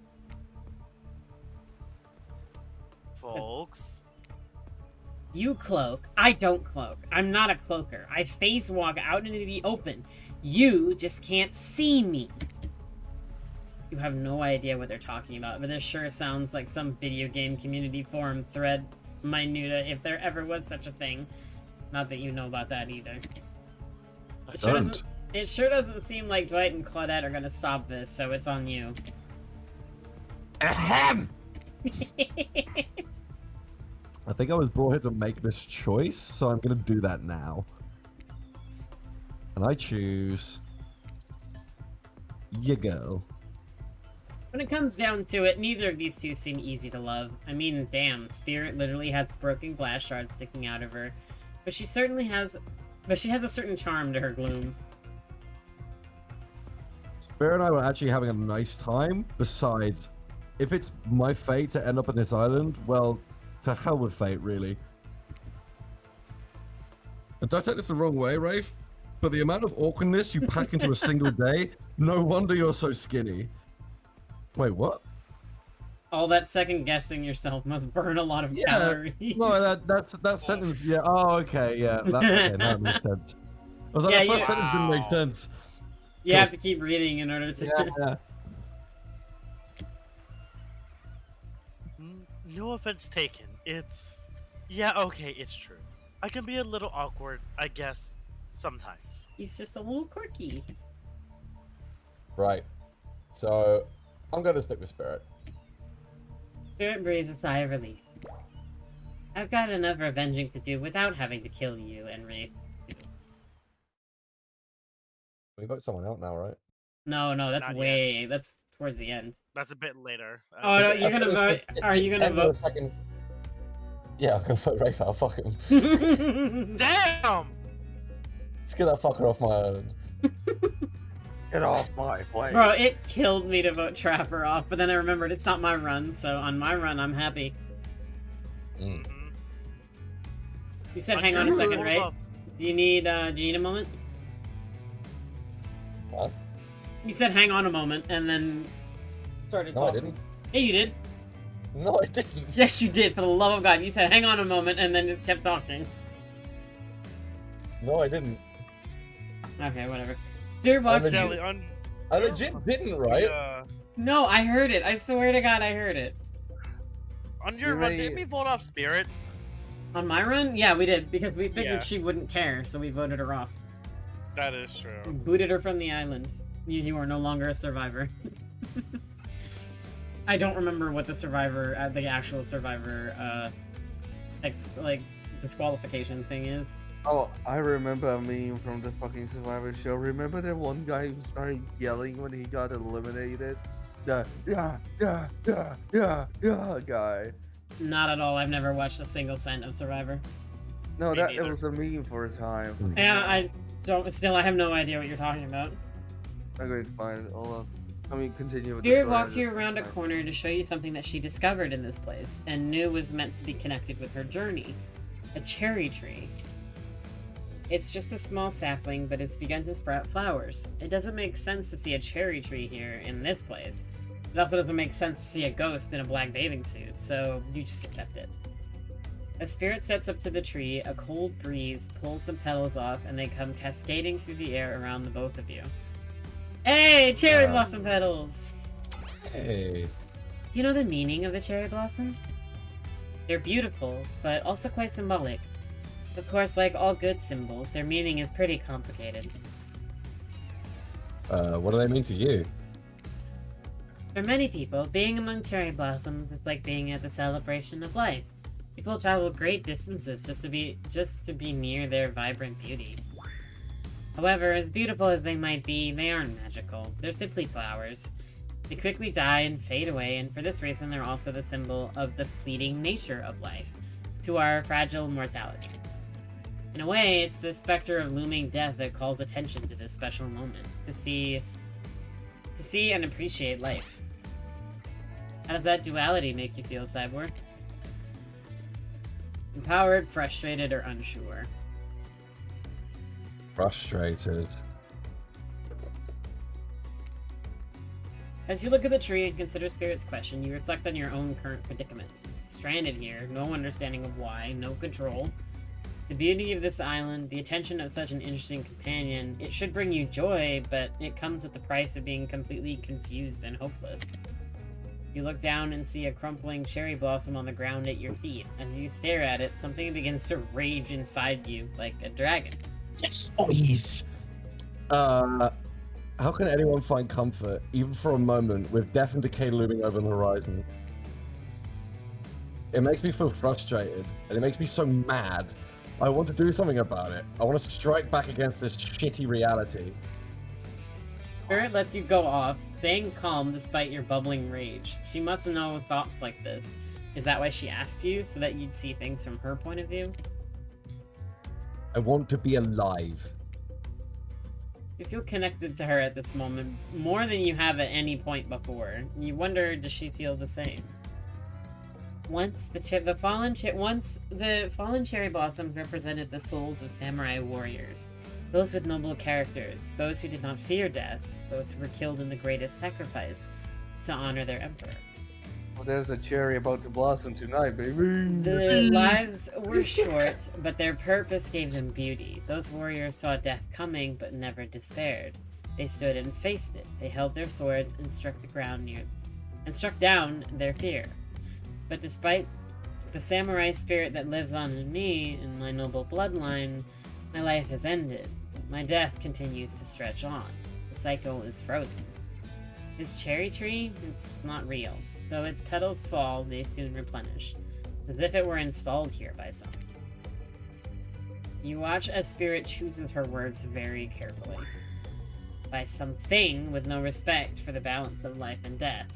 [SPEAKER 2] Folks.
[SPEAKER 8] You cloak. I don't cloak. I'm not a cloaker. I phase walk out into the open. You just can't see me. You have no idea what they're talking about, but this sure sounds like some video game community forum thread. Minuta, if there ever was such a thing. Not that you know about that either. It sure doesn't seem like Dwight and Claudette are gonna stop this, so it's on you.
[SPEAKER 11] Ahem! I think I was brought here to make this choice, so I'm gonna do that now. And I choose... you go.
[SPEAKER 8] When it comes down to it, neither of these two seem easy to love. I mean, damn, Spirit literally has broken glass shards sticking out of her. But she has a certain charm to her gloom.
[SPEAKER 11] Spirit and I were actually having a nice time. Besides, if it's my fate to end up on this island, well, to hell with fate, really. And don't take this the wrong way, Rafe, but the amount of awkwardness you pack into a single day, no wonder you're so skinny. Wait, what?
[SPEAKER 8] All that second guessing yourself must burn a lot of calories.
[SPEAKER 11] No, that sentence. Yeah. Oh, okay. Yeah. Okay, now it makes sense. I was like,
[SPEAKER 8] Yeah,
[SPEAKER 11] the first sentence didn't make sense.
[SPEAKER 8] You have to keep reading in order to.
[SPEAKER 11] Yeah.
[SPEAKER 2] No offense taken. Yeah, okay, it's true. I can be a little awkward, I guess, sometimes.
[SPEAKER 8] He's just a little quirky.
[SPEAKER 4] Right. So, I'm gonna stick with Spirit.
[SPEAKER 8] Spirit breathes a sigh of relief. I've got enough revenging to do without having to kill you and Wraith.
[SPEAKER 4] We vote someone out now, right?
[SPEAKER 8] No, that's
[SPEAKER 2] Not
[SPEAKER 8] that's towards the end.
[SPEAKER 2] That's a bit later.
[SPEAKER 8] Oh, no, you're gonna vote. Are you gonna vote?
[SPEAKER 4] Second... Yeah, I'm gonna vote Rafe out. Fuck him.
[SPEAKER 2] Damn!
[SPEAKER 4] Let's get that fucker off my island.
[SPEAKER 10] Get off my plane.
[SPEAKER 8] Bro, it killed me to vote Trapper off, but then I remembered it's not my run, so on my run, I'm happy.
[SPEAKER 4] Mm.
[SPEAKER 8] You said hang on a second, right?
[SPEAKER 2] Up.
[SPEAKER 8] Do you need a moment?
[SPEAKER 4] What?
[SPEAKER 8] You said hang on a moment, and then started
[SPEAKER 4] No, I
[SPEAKER 8] talking.
[SPEAKER 4] didn't.
[SPEAKER 8] Yeah, you did.
[SPEAKER 4] No, I didn't.
[SPEAKER 8] Yes, you did, for the love of God. You said hang on a moment, and then just kept talking.
[SPEAKER 4] No, I didn't.
[SPEAKER 8] Okay, whatever. Dear Box,
[SPEAKER 2] Sally,
[SPEAKER 4] I legit didn't, right?
[SPEAKER 8] no, I heard it. I swear to God, I heard it.
[SPEAKER 2] On your
[SPEAKER 10] You
[SPEAKER 2] run,
[SPEAKER 10] ready?
[SPEAKER 2] didn't we vote off Spirit?
[SPEAKER 8] On my run? Yeah, we did, because we figured
[SPEAKER 2] Yeah.
[SPEAKER 8] she wouldn't care, so we voted her off.
[SPEAKER 2] That is true.
[SPEAKER 8] We booted her from the island. You are no longer a survivor. I don't remember what the survivor, the actual survivor, disqualification thing is.
[SPEAKER 10] Oh, I remember a meme from the fucking Survivor show. Remember that one guy who started yelling when he got eliminated? The yeah guy.
[SPEAKER 8] Not at all. I've never watched a single cent of Survivor.
[SPEAKER 10] No,
[SPEAKER 2] Me
[SPEAKER 10] that it
[SPEAKER 2] neither.
[SPEAKER 10] was a meme for a time.
[SPEAKER 8] Yeah, I have no idea what you're talking about.
[SPEAKER 10] I'm going to find it. Hold on. I mean, continue with the
[SPEAKER 8] Spirit
[SPEAKER 10] story
[SPEAKER 8] walks
[SPEAKER 10] of
[SPEAKER 8] you
[SPEAKER 10] this
[SPEAKER 8] around a
[SPEAKER 10] time.
[SPEAKER 8] corner to show you something that she discovered in this place and knew was meant to be connected with her journey. A cherry tree. It's just a small sapling, but it's begun to sprout flowers. It doesn't make sense to see a cherry tree here in this place. It also doesn't make sense to see a ghost in a black bathing suit, so you just accept it. As Spirit steps up to the tree, a cold breeze pulls some petals off and they come cascading through the air around the both of you. Hey, cherry blossom petals!
[SPEAKER 11] Hey.
[SPEAKER 8] Do you know the meaning of the cherry blossom? They're beautiful, but also quite symbolic. Of course, like all good symbols, their meaning is pretty complicated.
[SPEAKER 11] What do they mean to you?
[SPEAKER 8] For many people, being among cherry blossoms is like being at the celebration of life. People travel great distances just to be near their vibrant beauty. However, as beautiful as they might be, they aren't magical. They're simply flowers. They quickly die and fade away, and for this reason, they're also the symbol of the fleeting nature of life, to our fragile mortality. In a way, it's the specter of looming death that calls attention to this special moment, to see and appreciate life. How does that duality make you feel, Cyboar? Empowered, frustrated, or unsure?
[SPEAKER 11] Frustrated.
[SPEAKER 8] As you look at the tree and consider Spirit's question, you reflect on your own current predicament. Stranded here, no understanding of why, no control. The beauty of this island, the attention of such an interesting companion, it should bring you joy, but it comes at the price of being completely confused and hopeless. You look down and see a crumpling cherry blossom on the ground at your feet. As you stare at it, something begins to rage inside you, like a dragon.
[SPEAKER 11] Yes, boys! How can anyone find comfort, even for a moment, with death and decay looming over the horizon? It makes me feel frustrated, and it makes me so mad. I want to do something about it. I want to strike back against this shitty reality.
[SPEAKER 8] Spirit lets you go off, staying calm despite your bubbling rage. She must know thoughts like this. Is that why she asked you, so that you'd see things from her point of view?
[SPEAKER 11] I want to be alive.
[SPEAKER 8] You feel connected to her at this moment, more than you have at any point before. You wonder, does she feel the same? Once the fallen cherry blossoms represented the souls of samurai warriors, those with noble characters, those who did not fear death, those who were killed in the greatest sacrifice to honor their emperor.
[SPEAKER 10] Well, there's a cherry about to blossom tonight, baby.
[SPEAKER 8] Their lives were short, but their purpose gave them beauty. Those warriors saw death coming, but never despaired. They stood and faced it. They held their swords and struck down their fear. But despite the samurai spirit that lives on in me, in my noble bloodline, my life has ended. My death continues to stretch on. The cycle is frozen. This cherry tree, it's not real. Though its petals fall, they soon replenish, as if it were installed here by someone. You watch as Spirit chooses her words very carefully. By something with no respect for the balance of life and death.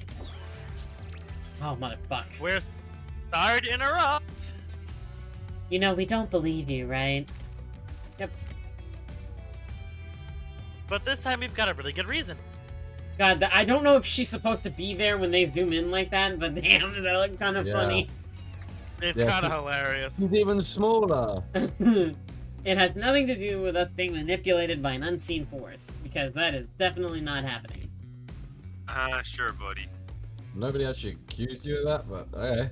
[SPEAKER 8] Oh, motherfuck.
[SPEAKER 2] We're sorry to interrupt.
[SPEAKER 8] You know, we don't believe you, right? Yep.
[SPEAKER 2] But this time we've got a really good reason.
[SPEAKER 8] God, I don't know if she's supposed to be there when they zoom in like that, but damn, that looked kind of
[SPEAKER 11] Yeah.
[SPEAKER 8] funny.
[SPEAKER 2] It's
[SPEAKER 11] Yeah.
[SPEAKER 2] kind of hilarious.
[SPEAKER 11] He's even smaller.
[SPEAKER 8] It has nothing to do with us being manipulated by an unseen force, because that is definitely not happening.
[SPEAKER 5] Sure, buddy.
[SPEAKER 11] Nobody actually accused you of that, but okay.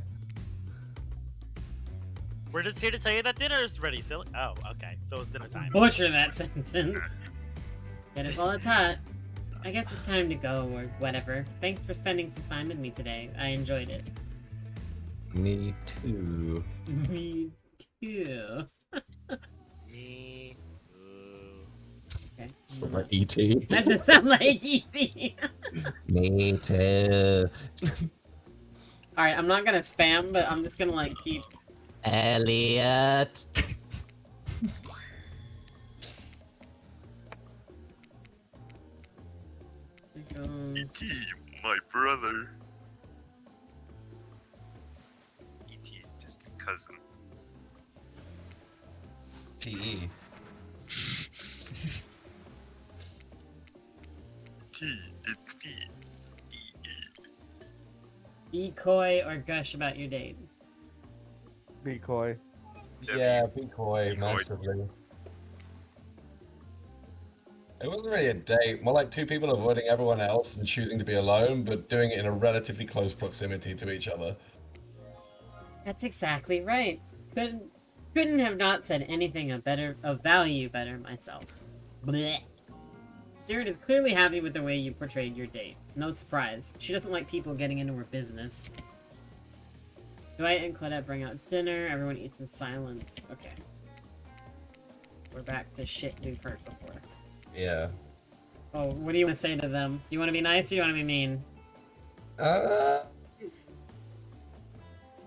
[SPEAKER 2] We're just here to tell you that dinner's ready, silly. Oh, okay. So it's dinner time.
[SPEAKER 8] Butcher that sentence. Get it while it's hot. I guess it's time to go, or whatever. Thanks for spending some time with me today. I enjoyed it.
[SPEAKER 11] Me too.
[SPEAKER 8] Me too.
[SPEAKER 2] Me. Ooh.
[SPEAKER 8] Okay.
[SPEAKER 4] Sounds like E.T.
[SPEAKER 8] That does sound like E.T.
[SPEAKER 4] Me too.
[SPEAKER 8] Alright, I'm not gonna spam, but I'm just gonna like keep.
[SPEAKER 4] Elliot.
[SPEAKER 5] E.T., my brother. E.T.'s distant cousin.
[SPEAKER 4] T.E.
[SPEAKER 5] T, it's T. E-E.
[SPEAKER 8] Be coy or gush about your date.
[SPEAKER 10] Be coy.
[SPEAKER 4] Yeah, be coy,
[SPEAKER 5] Be coy.
[SPEAKER 4] massively. It wasn't really a date, more like two people avoiding everyone else and choosing to be alone, but doing it in a relatively close proximity to each other.
[SPEAKER 8] That's exactly right. Couldn't have not said anything of value better myself. Blech. Spirit is clearly happy with the way you portrayed your date. No surprise. She doesn't like people getting into her business. Dwight and Claudette bring out dinner. Everyone eats in silence. Okay. We're back to shit we've heard before.
[SPEAKER 4] Yeah.
[SPEAKER 8] Oh, what do you want to say to them? You want to be nice or do you want to be mean?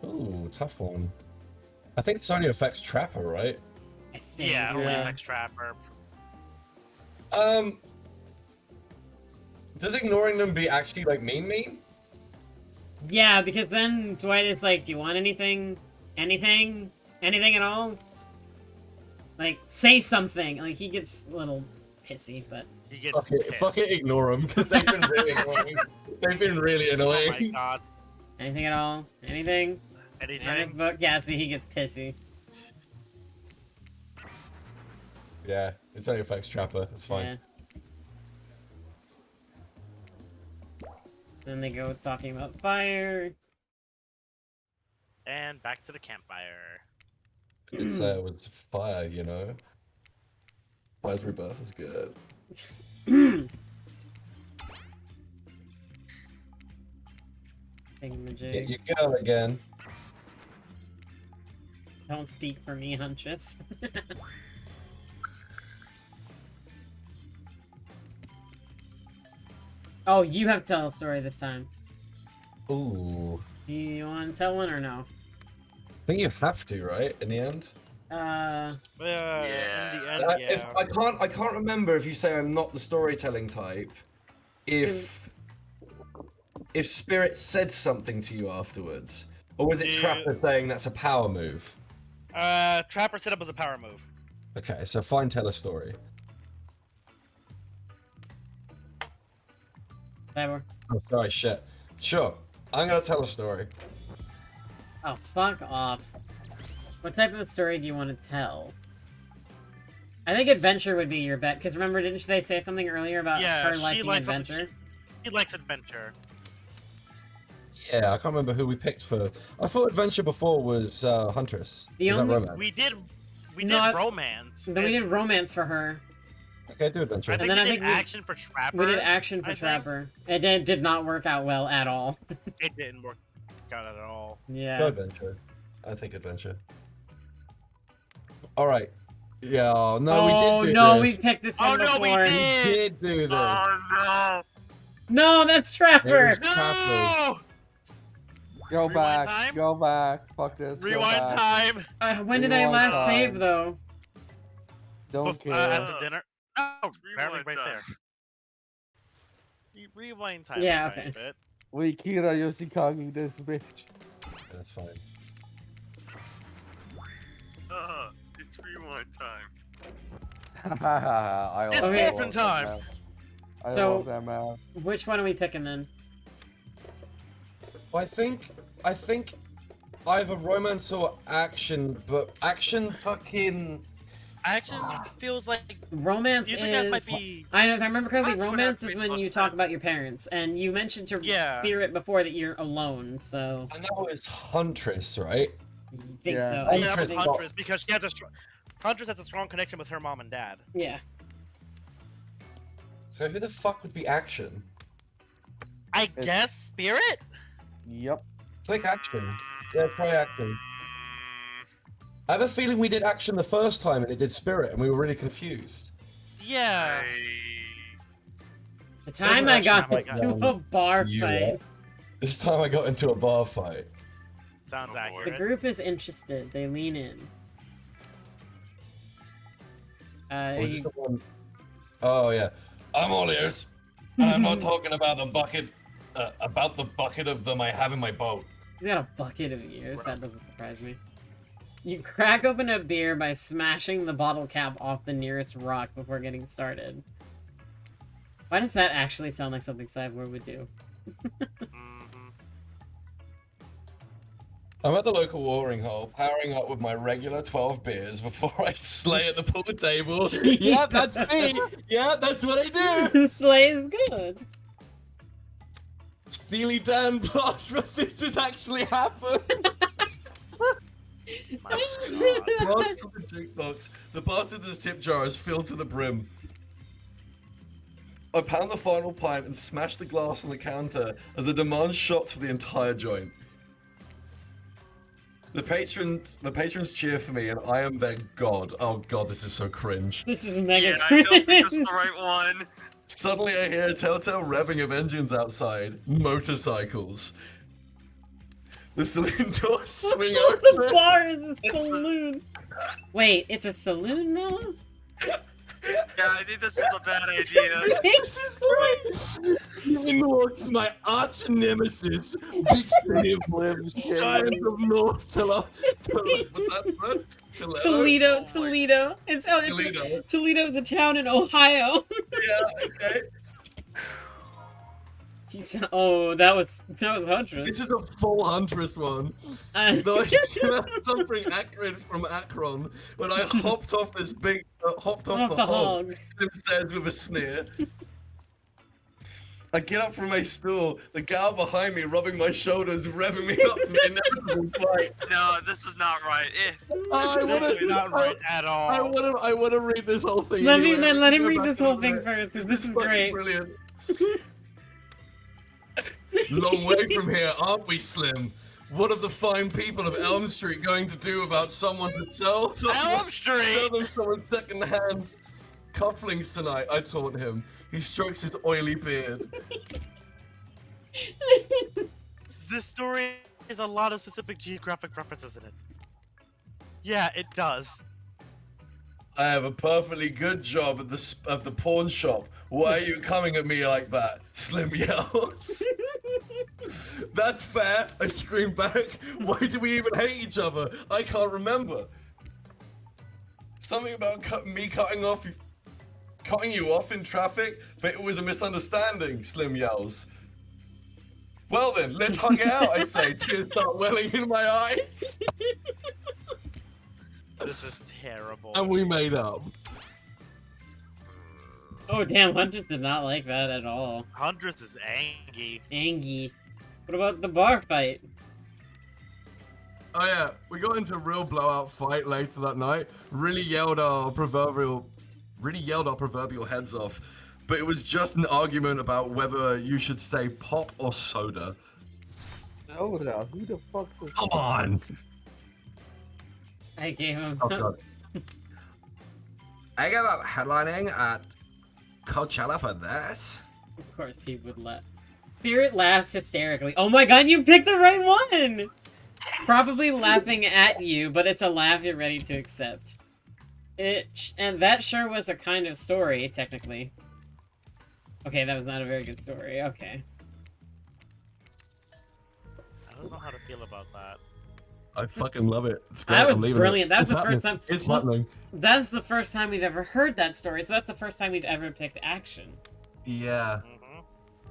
[SPEAKER 4] Ooh, tough one. I think this only affects Trapper, right?
[SPEAKER 8] I think,
[SPEAKER 2] Yeah, only next trapper.
[SPEAKER 4] Does ignoring them be actually, like, mean?
[SPEAKER 8] Yeah, because then Dwight is like, do you want anything? Anything? Anything at all? Like, say something. Like, he gets a little pissy, but...
[SPEAKER 2] He gets
[SPEAKER 4] Fuck it, ignore them, because they've been really annoying. They've been really annoying.
[SPEAKER 2] Oh my god.
[SPEAKER 8] Anything at all? Anything?
[SPEAKER 2] Anything?
[SPEAKER 8] On his book? Yeah, see, he gets pissy.
[SPEAKER 4] Yeah, it's only affects Trapper, it's fine.
[SPEAKER 8] Yeah. Then they go talking about fire.
[SPEAKER 2] And back to the campfire.
[SPEAKER 4] It's it was fire, you know. Fire's rebirth is good. Get your girl again.
[SPEAKER 8] Don't speak for me, Huntress. Oh, you have to tell a story this time.
[SPEAKER 4] Ooh.
[SPEAKER 8] Do you want to tell one or no?
[SPEAKER 4] I think you have to, right? In the end.
[SPEAKER 2] Yeah. In the end,
[SPEAKER 4] If I can't remember if you say I'm not the storytelling type. If Spirit said something to you afterwards, or was it Trapper saying that's a power move?
[SPEAKER 2] Trapper set up as a power move.
[SPEAKER 4] Okay, so fine, tell a story.
[SPEAKER 8] Cyboar.
[SPEAKER 4] Oh, sorry, shit. Sure, I'm gonna tell a story.
[SPEAKER 8] Oh, fuck off. What type of story do you want to tell? I think adventure would be your bet, because remember, didn't they say something earlier about her liking adventure?
[SPEAKER 2] She likes adventure.
[SPEAKER 4] Yeah, I can't remember who we picked for. I thought adventure before was Huntress.
[SPEAKER 8] The
[SPEAKER 4] Was that
[SPEAKER 8] only-
[SPEAKER 4] romance?
[SPEAKER 2] We did
[SPEAKER 8] No,
[SPEAKER 2] romance.
[SPEAKER 8] Then we did romance for her.
[SPEAKER 4] Okay, do adventure.
[SPEAKER 2] I think
[SPEAKER 8] then
[SPEAKER 2] we
[SPEAKER 8] I
[SPEAKER 2] did
[SPEAKER 8] think
[SPEAKER 2] action for Trapper.
[SPEAKER 8] We did action for
[SPEAKER 2] I think.
[SPEAKER 8] Trapper. It did not work out well at all.
[SPEAKER 2] It didn't work out at all.
[SPEAKER 8] Yeah.
[SPEAKER 4] Go adventure. I think adventure. All right. Yeah. No, we did do this.
[SPEAKER 8] We picked this one before.
[SPEAKER 2] we did.
[SPEAKER 4] We did do this.
[SPEAKER 5] Oh
[SPEAKER 8] No, that's Trapper.
[SPEAKER 4] It was Trapper's.
[SPEAKER 10] Go
[SPEAKER 2] Rewind
[SPEAKER 10] back.
[SPEAKER 2] time?
[SPEAKER 10] Go back. Fuck this. go
[SPEAKER 2] Rewind
[SPEAKER 10] back.
[SPEAKER 2] time.
[SPEAKER 8] When did I
[SPEAKER 10] Rewind
[SPEAKER 8] last
[SPEAKER 10] time.
[SPEAKER 8] save though?
[SPEAKER 10] Don't care.
[SPEAKER 2] At the dinner. Oh, apparently
[SPEAKER 5] Rewind
[SPEAKER 2] right
[SPEAKER 5] time.
[SPEAKER 2] there. Rewind time.
[SPEAKER 8] Yeah,
[SPEAKER 2] a tiny
[SPEAKER 8] okay.
[SPEAKER 2] bit.
[SPEAKER 10] We Kira Yoshikage this bitch.
[SPEAKER 4] That's fine.
[SPEAKER 5] It's rewind time.
[SPEAKER 10] I
[SPEAKER 2] It's
[SPEAKER 10] love
[SPEAKER 2] morphin'
[SPEAKER 10] that
[SPEAKER 2] time.
[SPEAKER 10] map. I
[SPEAKER 8] So-
[SPEAKER 10] love that map.
[SPEAKER 8] Which one are we picking then?
[SPEAKER 4] I think either romance or action, but action fucking.
[SPEAKER 2] Action feels like
[SPEAKER 8] Romance
[SPEAKER 2] you think that might
[SPEAKER 8] is.
[SPEAKER 2] be.
[SPEAKER 8] I know if I remember correctly,
[SPEAKER 5] That's what
[SPEAKER 8] romance
[SPEAKER 5] I'd
[SPEAKER 8] is
[SPEAKER 5] say
[SPEAKER 8] when
[SPEAKER 5] most
[SPEAKER 8] you talk
[SPEAKER 5] times.
[SPEAKER 8] about your parents, and you mentioned to
[SPEAKER 2] Yeah.
[SPEAKER 8] Spirit before that you're alone. So
[SPEAKER 4] I know it's Huntress, right?
[SPEAKER 8] I think
[SPEAKER 10] Yeah.
[SPEAKER 8] so.
[SPEAKER 2] Yeah, that
[SPEAKER 8] I
[SPEAKER 2] was
[SPEAKER 8] think-
[SPEAKER 2] Huntress because she has Huntress has a strong connection with her mom and dad.
[SPEAKER 8] Yeah.
[SPEAKER 4] So who the fuck would be action?
[SPEAKER 2] I guess Spirit.
[SPEAKER 10] Yep.
[SPEAKER 4] Click action. Yeah, try action. I have a feeling we did action the first time and it did spirit and we were really confused.
[SPEAKER 2] Yeah.
[SPEAKER 8] The time I got
[SPEAKER 2] time I got-
[SPEAKER 8] into a bar
[SPEAKER 4] You
[SPEAKER 8] fight.
[SPEAKER 4] This time I got into a bar fight.
[SPEAKER 2] Sounds
[SPEAKER 5] Oh, boy.
[SPEAKER 8] The
[SPEAKER 2] accurate.
[SPEAKER 8] group is interested. They lean in.
[SPEAKER 4] Was this the one? Oh yeah, I'm all ears, and I'm not talking about the bucket of them I have in my boat.
[SPEAKER 8] He's got a bucket of ears. That
[SPEAKER 2] Gross.
[SPEAKER 8] doesn't surprise me. You crack open a beer by smashing the bottle cap off the nearest rock before getting started. Why does that actually sound like something Cyboar would do?
[SPEAKER 5] Mhm.
[SPEAKER 4] I'm at the local watering hole, powering up with my regular 12 beers before I slay at the pool table. Yeah, that's me. Yeah, that's what I do.
[SPEAKER 8] Slay is good.
[SPEAKER 4] Steely Dan blast, but this has actually happened. Blast from the jukebox. The bartender's tip jar is filled to the brim. I pound the final pint and smash the glass on the counter as I demand shots for the entire joint. The patrons cheer for me, and I am their god. Oh god, this is so cringe.
[SPEAKER 8] This is mega
[SPEAKER 5] Yeah, I don't think
[SPEAKER 8] cringe.
[SPEAKER 5] this is the right one.
[SPEAKER 4] Suddenly, I hear a telltale revving of engines outside. Motorcycles. The saloon doors swing
[SPEAKER 8] It's a
[SPEAKER 4] open.
[SPEAKER 8] bar, it's a
[SPEAKER 5] This is-
[SPEAKER 8] saloon. Wait, it's a saloon now?
[SPEAKER 5] Yeah, I think this is a bad idea.
[SPEAKER 8] It's
[SPEAKER 4] In walks my arch nemesis, Big City of Limbs, Giant of North Toledo. What's that word?
[SPEAKER 8] Toledo,
[SPEAKER 5] Oh my-
[SPEAKER 8] Toledo.
[SPEAKER 4] Toledo.
[SPEAKER 8] Toledo is a town in Ohio.
[SPEAKER 4] Yeah, okay.
[SPEAKER 8] Oh, that was Huntress.
[SPEAKER 4] This is a full Huntress one.
[SPEAKER 8] Uh,
[SPEAKER 4] Though I smelled something acrid from Akron when I hopped off this big, hopped off
[SPEAKER 8] Off
[SPEAKER 4] the
[SPEAKER 8] the
[SPEAKER 4] hog.
[SPEAKER 8] hog.
[SPEAKER 4] Slim says with a sneer. I get up from my stool, the gal behind me rubbing my shoulders, revving me up for the inevitable fight.
[SPEAKER 5] No, this is not right.
[SPEAKER 4] I
[SPEAKER 2] This
[SPEAKER 4] wanna,
[SPEAKER 2] is not right at all.
[SPEAKER 4] I wanna read this whole thing.
[SPEAKER 8] Let me-
[SPEAKER 4] anyway.
[SPEAKER 8] let him
[SPEAKER 4] Go
[SPEAKER 8] read
[SPEAKER 4] back
[SPEAKER 8] this
[SPEAKER 4] and
[SPEAKER 8] whole
[SPEAKER 4] look
[SPEAKER 8] thing
[SPEAKER 4] at it.
[SPEAKER 8] first, 'cause
[SPEAKER 4] This
[SPEAKER 8] this is
[SPEAKER 4] fucking
[SPEAKER 8] great.
[SPEAKER 4] Brilliant. Long way from here, aren't we, Slim? What are the fine people of Elm Street going to do about someone to sell
[SPEAKER 2] Elm
[SPEAKER 4] sell
[SPEAKER 2] Street!
[SPEAKER 4] them someone secondhand cufflinks tonight? I taunt him. He strokes his oily beard.
[SPEAKER 2] This story has a lot of specific geographic references in it. Yeah, it does.
[SPEAKER 4] I have a perfectly good job at the pawn shop. Why are you coming at me like that? Slim yells. That's fair, I scream back. Why do we even hate each other? I can't remember. Something about me cutting you off in traffic, but it was a misunderstanding, Slim yells. Well then, let's hug it out, I say. Tears start welling in my eyes.
[SPEAKER 2] This is terrible.
[SPEAKER 4] And we made up.
[SPEAKER 8] Oh damn, Huntress did not like that at all.
[SPEAKER 2] Huntress is angry.
[SPEAKER 8] Angie. What about the bar fight?
[SPEAKER 4] Oh yeah, we got into a real blowout fight later that night. Really yelled our proverbial heads off. But it was just an argument about whether you should say pop or soda.
[SPEAKER 10] Soda? Who the fuck's with
[SPEAKER 4] Come on!
[SPEAKER 8] I gave him.
[SPEAKER 4] Oh god. I gave up headlining at Coachella for this.
[SPEAKER 8] Of course he would laugh. Spirit laughs hysterically. Oh my god, you picked the right one! Probably laughing at you, but it's a laugh you're ready to accept. And that sure was a kind of story, technically. Okay, that was not a very good story. Okay.
[SPEAKER 2] I don't know how to feel about that.
[SPEAKER 4] I fucking love it. It's great.
[SPEAKER 8] That
[SPEAKER 4] I'm
[SPEAKER 8] was
[SPEAKER 4] leaving
[SPEAKER 8] brilliant.
[SPEAKER 4] It.
[SPEAKER 8] That
[SPEAKER 4] It's
[SPEAKER 8] was the first
[SPEAKER 4] happening.
[SPEAKER 8] time.
[SPEAKER 4] It's
[SPEAKER 8] well,
[SPEAKER 4] happening.
[SPEAKER 8] That's the first time we've ever heard that story, so that's the first time we've ever picked action.
[SPEAKER 4] Yeah.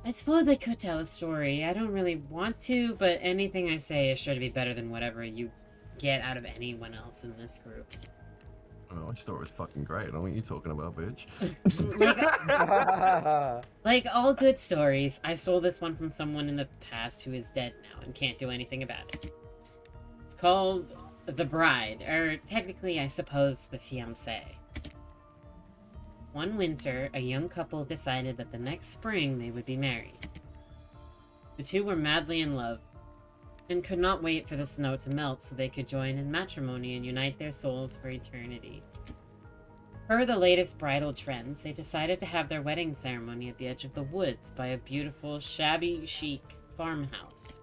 [SPEAKER 8] I suppose I could tell a story. I don't really want to, but anything I say is sure to be better than whatever you get out of anyone else in this group.
[SPEAKER 4] Oh, my story was fucking great. I don't know what you're talking about, bitch.
[SPEAKER 8] Like all good stories, I stole this one from someone in the past who is dead now and can't do anything about it. It's called The Bride, or technically, I suppose, the fiancé. One winter, a young couple decided that the next spring they would be married. The two were madly in love, and could not wait for the snow to melt so they could join in matrimony and unite their souls for eternity. Per the latest bridal trends, they decided to have their wedding ceremony at the edge of the woods by a beautiful, shabby chic farmhouse.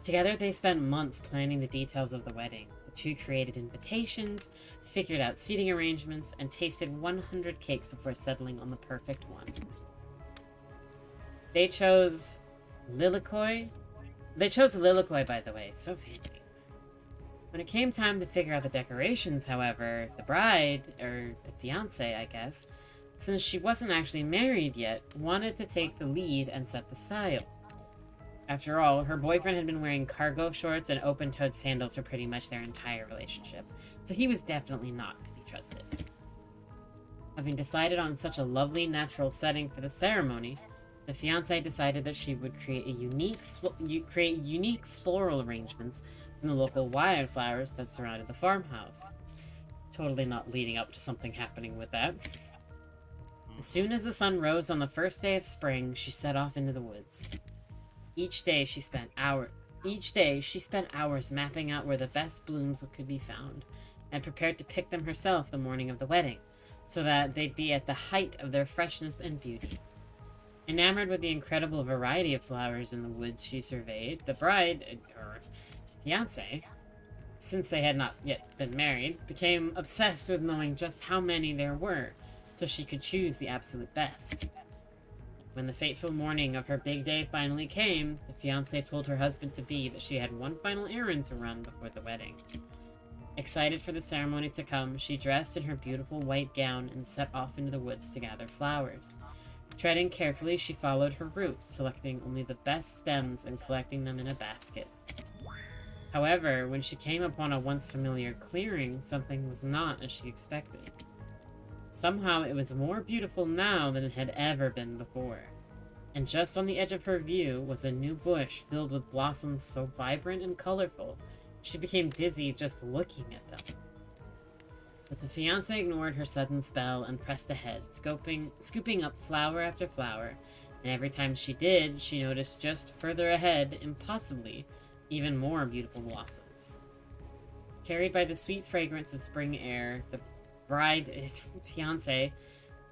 [SPEAKER 8] Together, they spent months planning the details of the wedding. The two created invitations, figured out seating arrangements, and tasted 100 cakes before settling on the perfect one. They chose Lilikoi. They chose Lilikoi, by the way. So fancy. When it came time to figure out the decorations, however, the bride, or the fiancé, I guess, since she wasn't actually married yet, wanted to take the lead and set the style. After all, her boyfriend had been wearing cargo shorts and open-toed sandals for pretty much their entire relationship, so he was definitely not to be trusted. Having decided on such a lovely, natural setting for the ceremony, the fiancé decided that she would create unique floral arrangements from the local wildflowers that surrounded the farmhouse. Totally not leading up to something happening with that. As soon as the sun rose on the first day of spring, she set off into the woods. Each day she spent hours mapping out where the best blooms could be found, and prepared to pick them herself the morning of the wedding, so that they'd be at the height of their freshness and beauty. Enamored with the incredible variety of flowers in the woods she surveyed, the bride, or fiancé, since they had not yet been married, became obsessed with knowing just how many there were, so she could choose the absolute best. When the fateful morning of her big day finally came, the fiancé told her husband-to-be that she had one final errand to run before the wedding. Excited for the ceremony to come, she dressed in her beautiful white gown and set off into the woods to gather flowers. Treading carefully, she followed her route, selecting only the best stems and collecting them in a basket. However, when she came upon a once familiar clearing, something was not as she expected. Somehow it was more beautiful now than it had ever been before. And just on the edge of her view was a new bush filled with blossoms so vibrant and colorful, she became dizzy just looking at them. But the fiancé ignored her sudden spell and pressed ahead, scooping up flower after flower, and every time she did, she noticed just further ahead, impossibly, even more beautiful blossoms. Carried by the sweet fragrance of spring air, the fiancé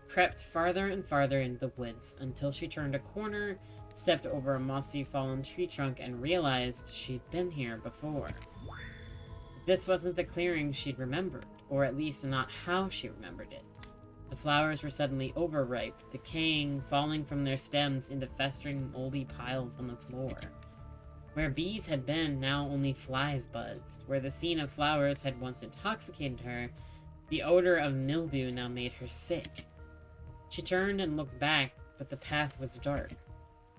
[SPEAKER 8] crept farther and farther into the woods until she turned a corner, stepped over a mossy fallen tree trunk, and realized she'd been here before. This wasn't the clearing she'd remembered, or at least not how she remembered it. The flowers were suddenly overripe, decaying, falling from their stems into festering, moldy piles on the floor. Where bees had been, now only flies buzzed. Where the scene of flowers had once intoxicated her, the odor of mildew now made her sick. She turned and looked back, but the path was dark.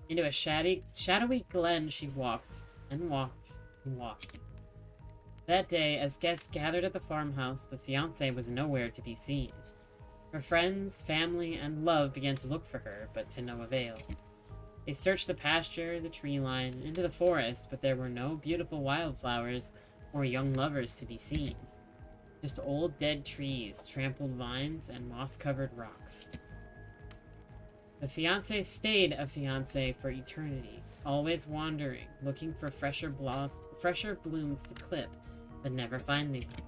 [SPEAKER 8] Into a shadowy glen she walked, and walked, and walked. That day, as guests gathered at the farmhouse, the fiancé was nowhere to be seen. Her friends, family, and love began to look for her, but to no avail. They searched the pasture, the tree line, and into the forest, but there were no beautiful wildflowers or young lovers to be seen. Just old dead trees, trampled vines, and moss-covered rocks. The fiancé stayed a fiancé for eternity, always wandering, looking for fresher blooms to clip, but never finding them.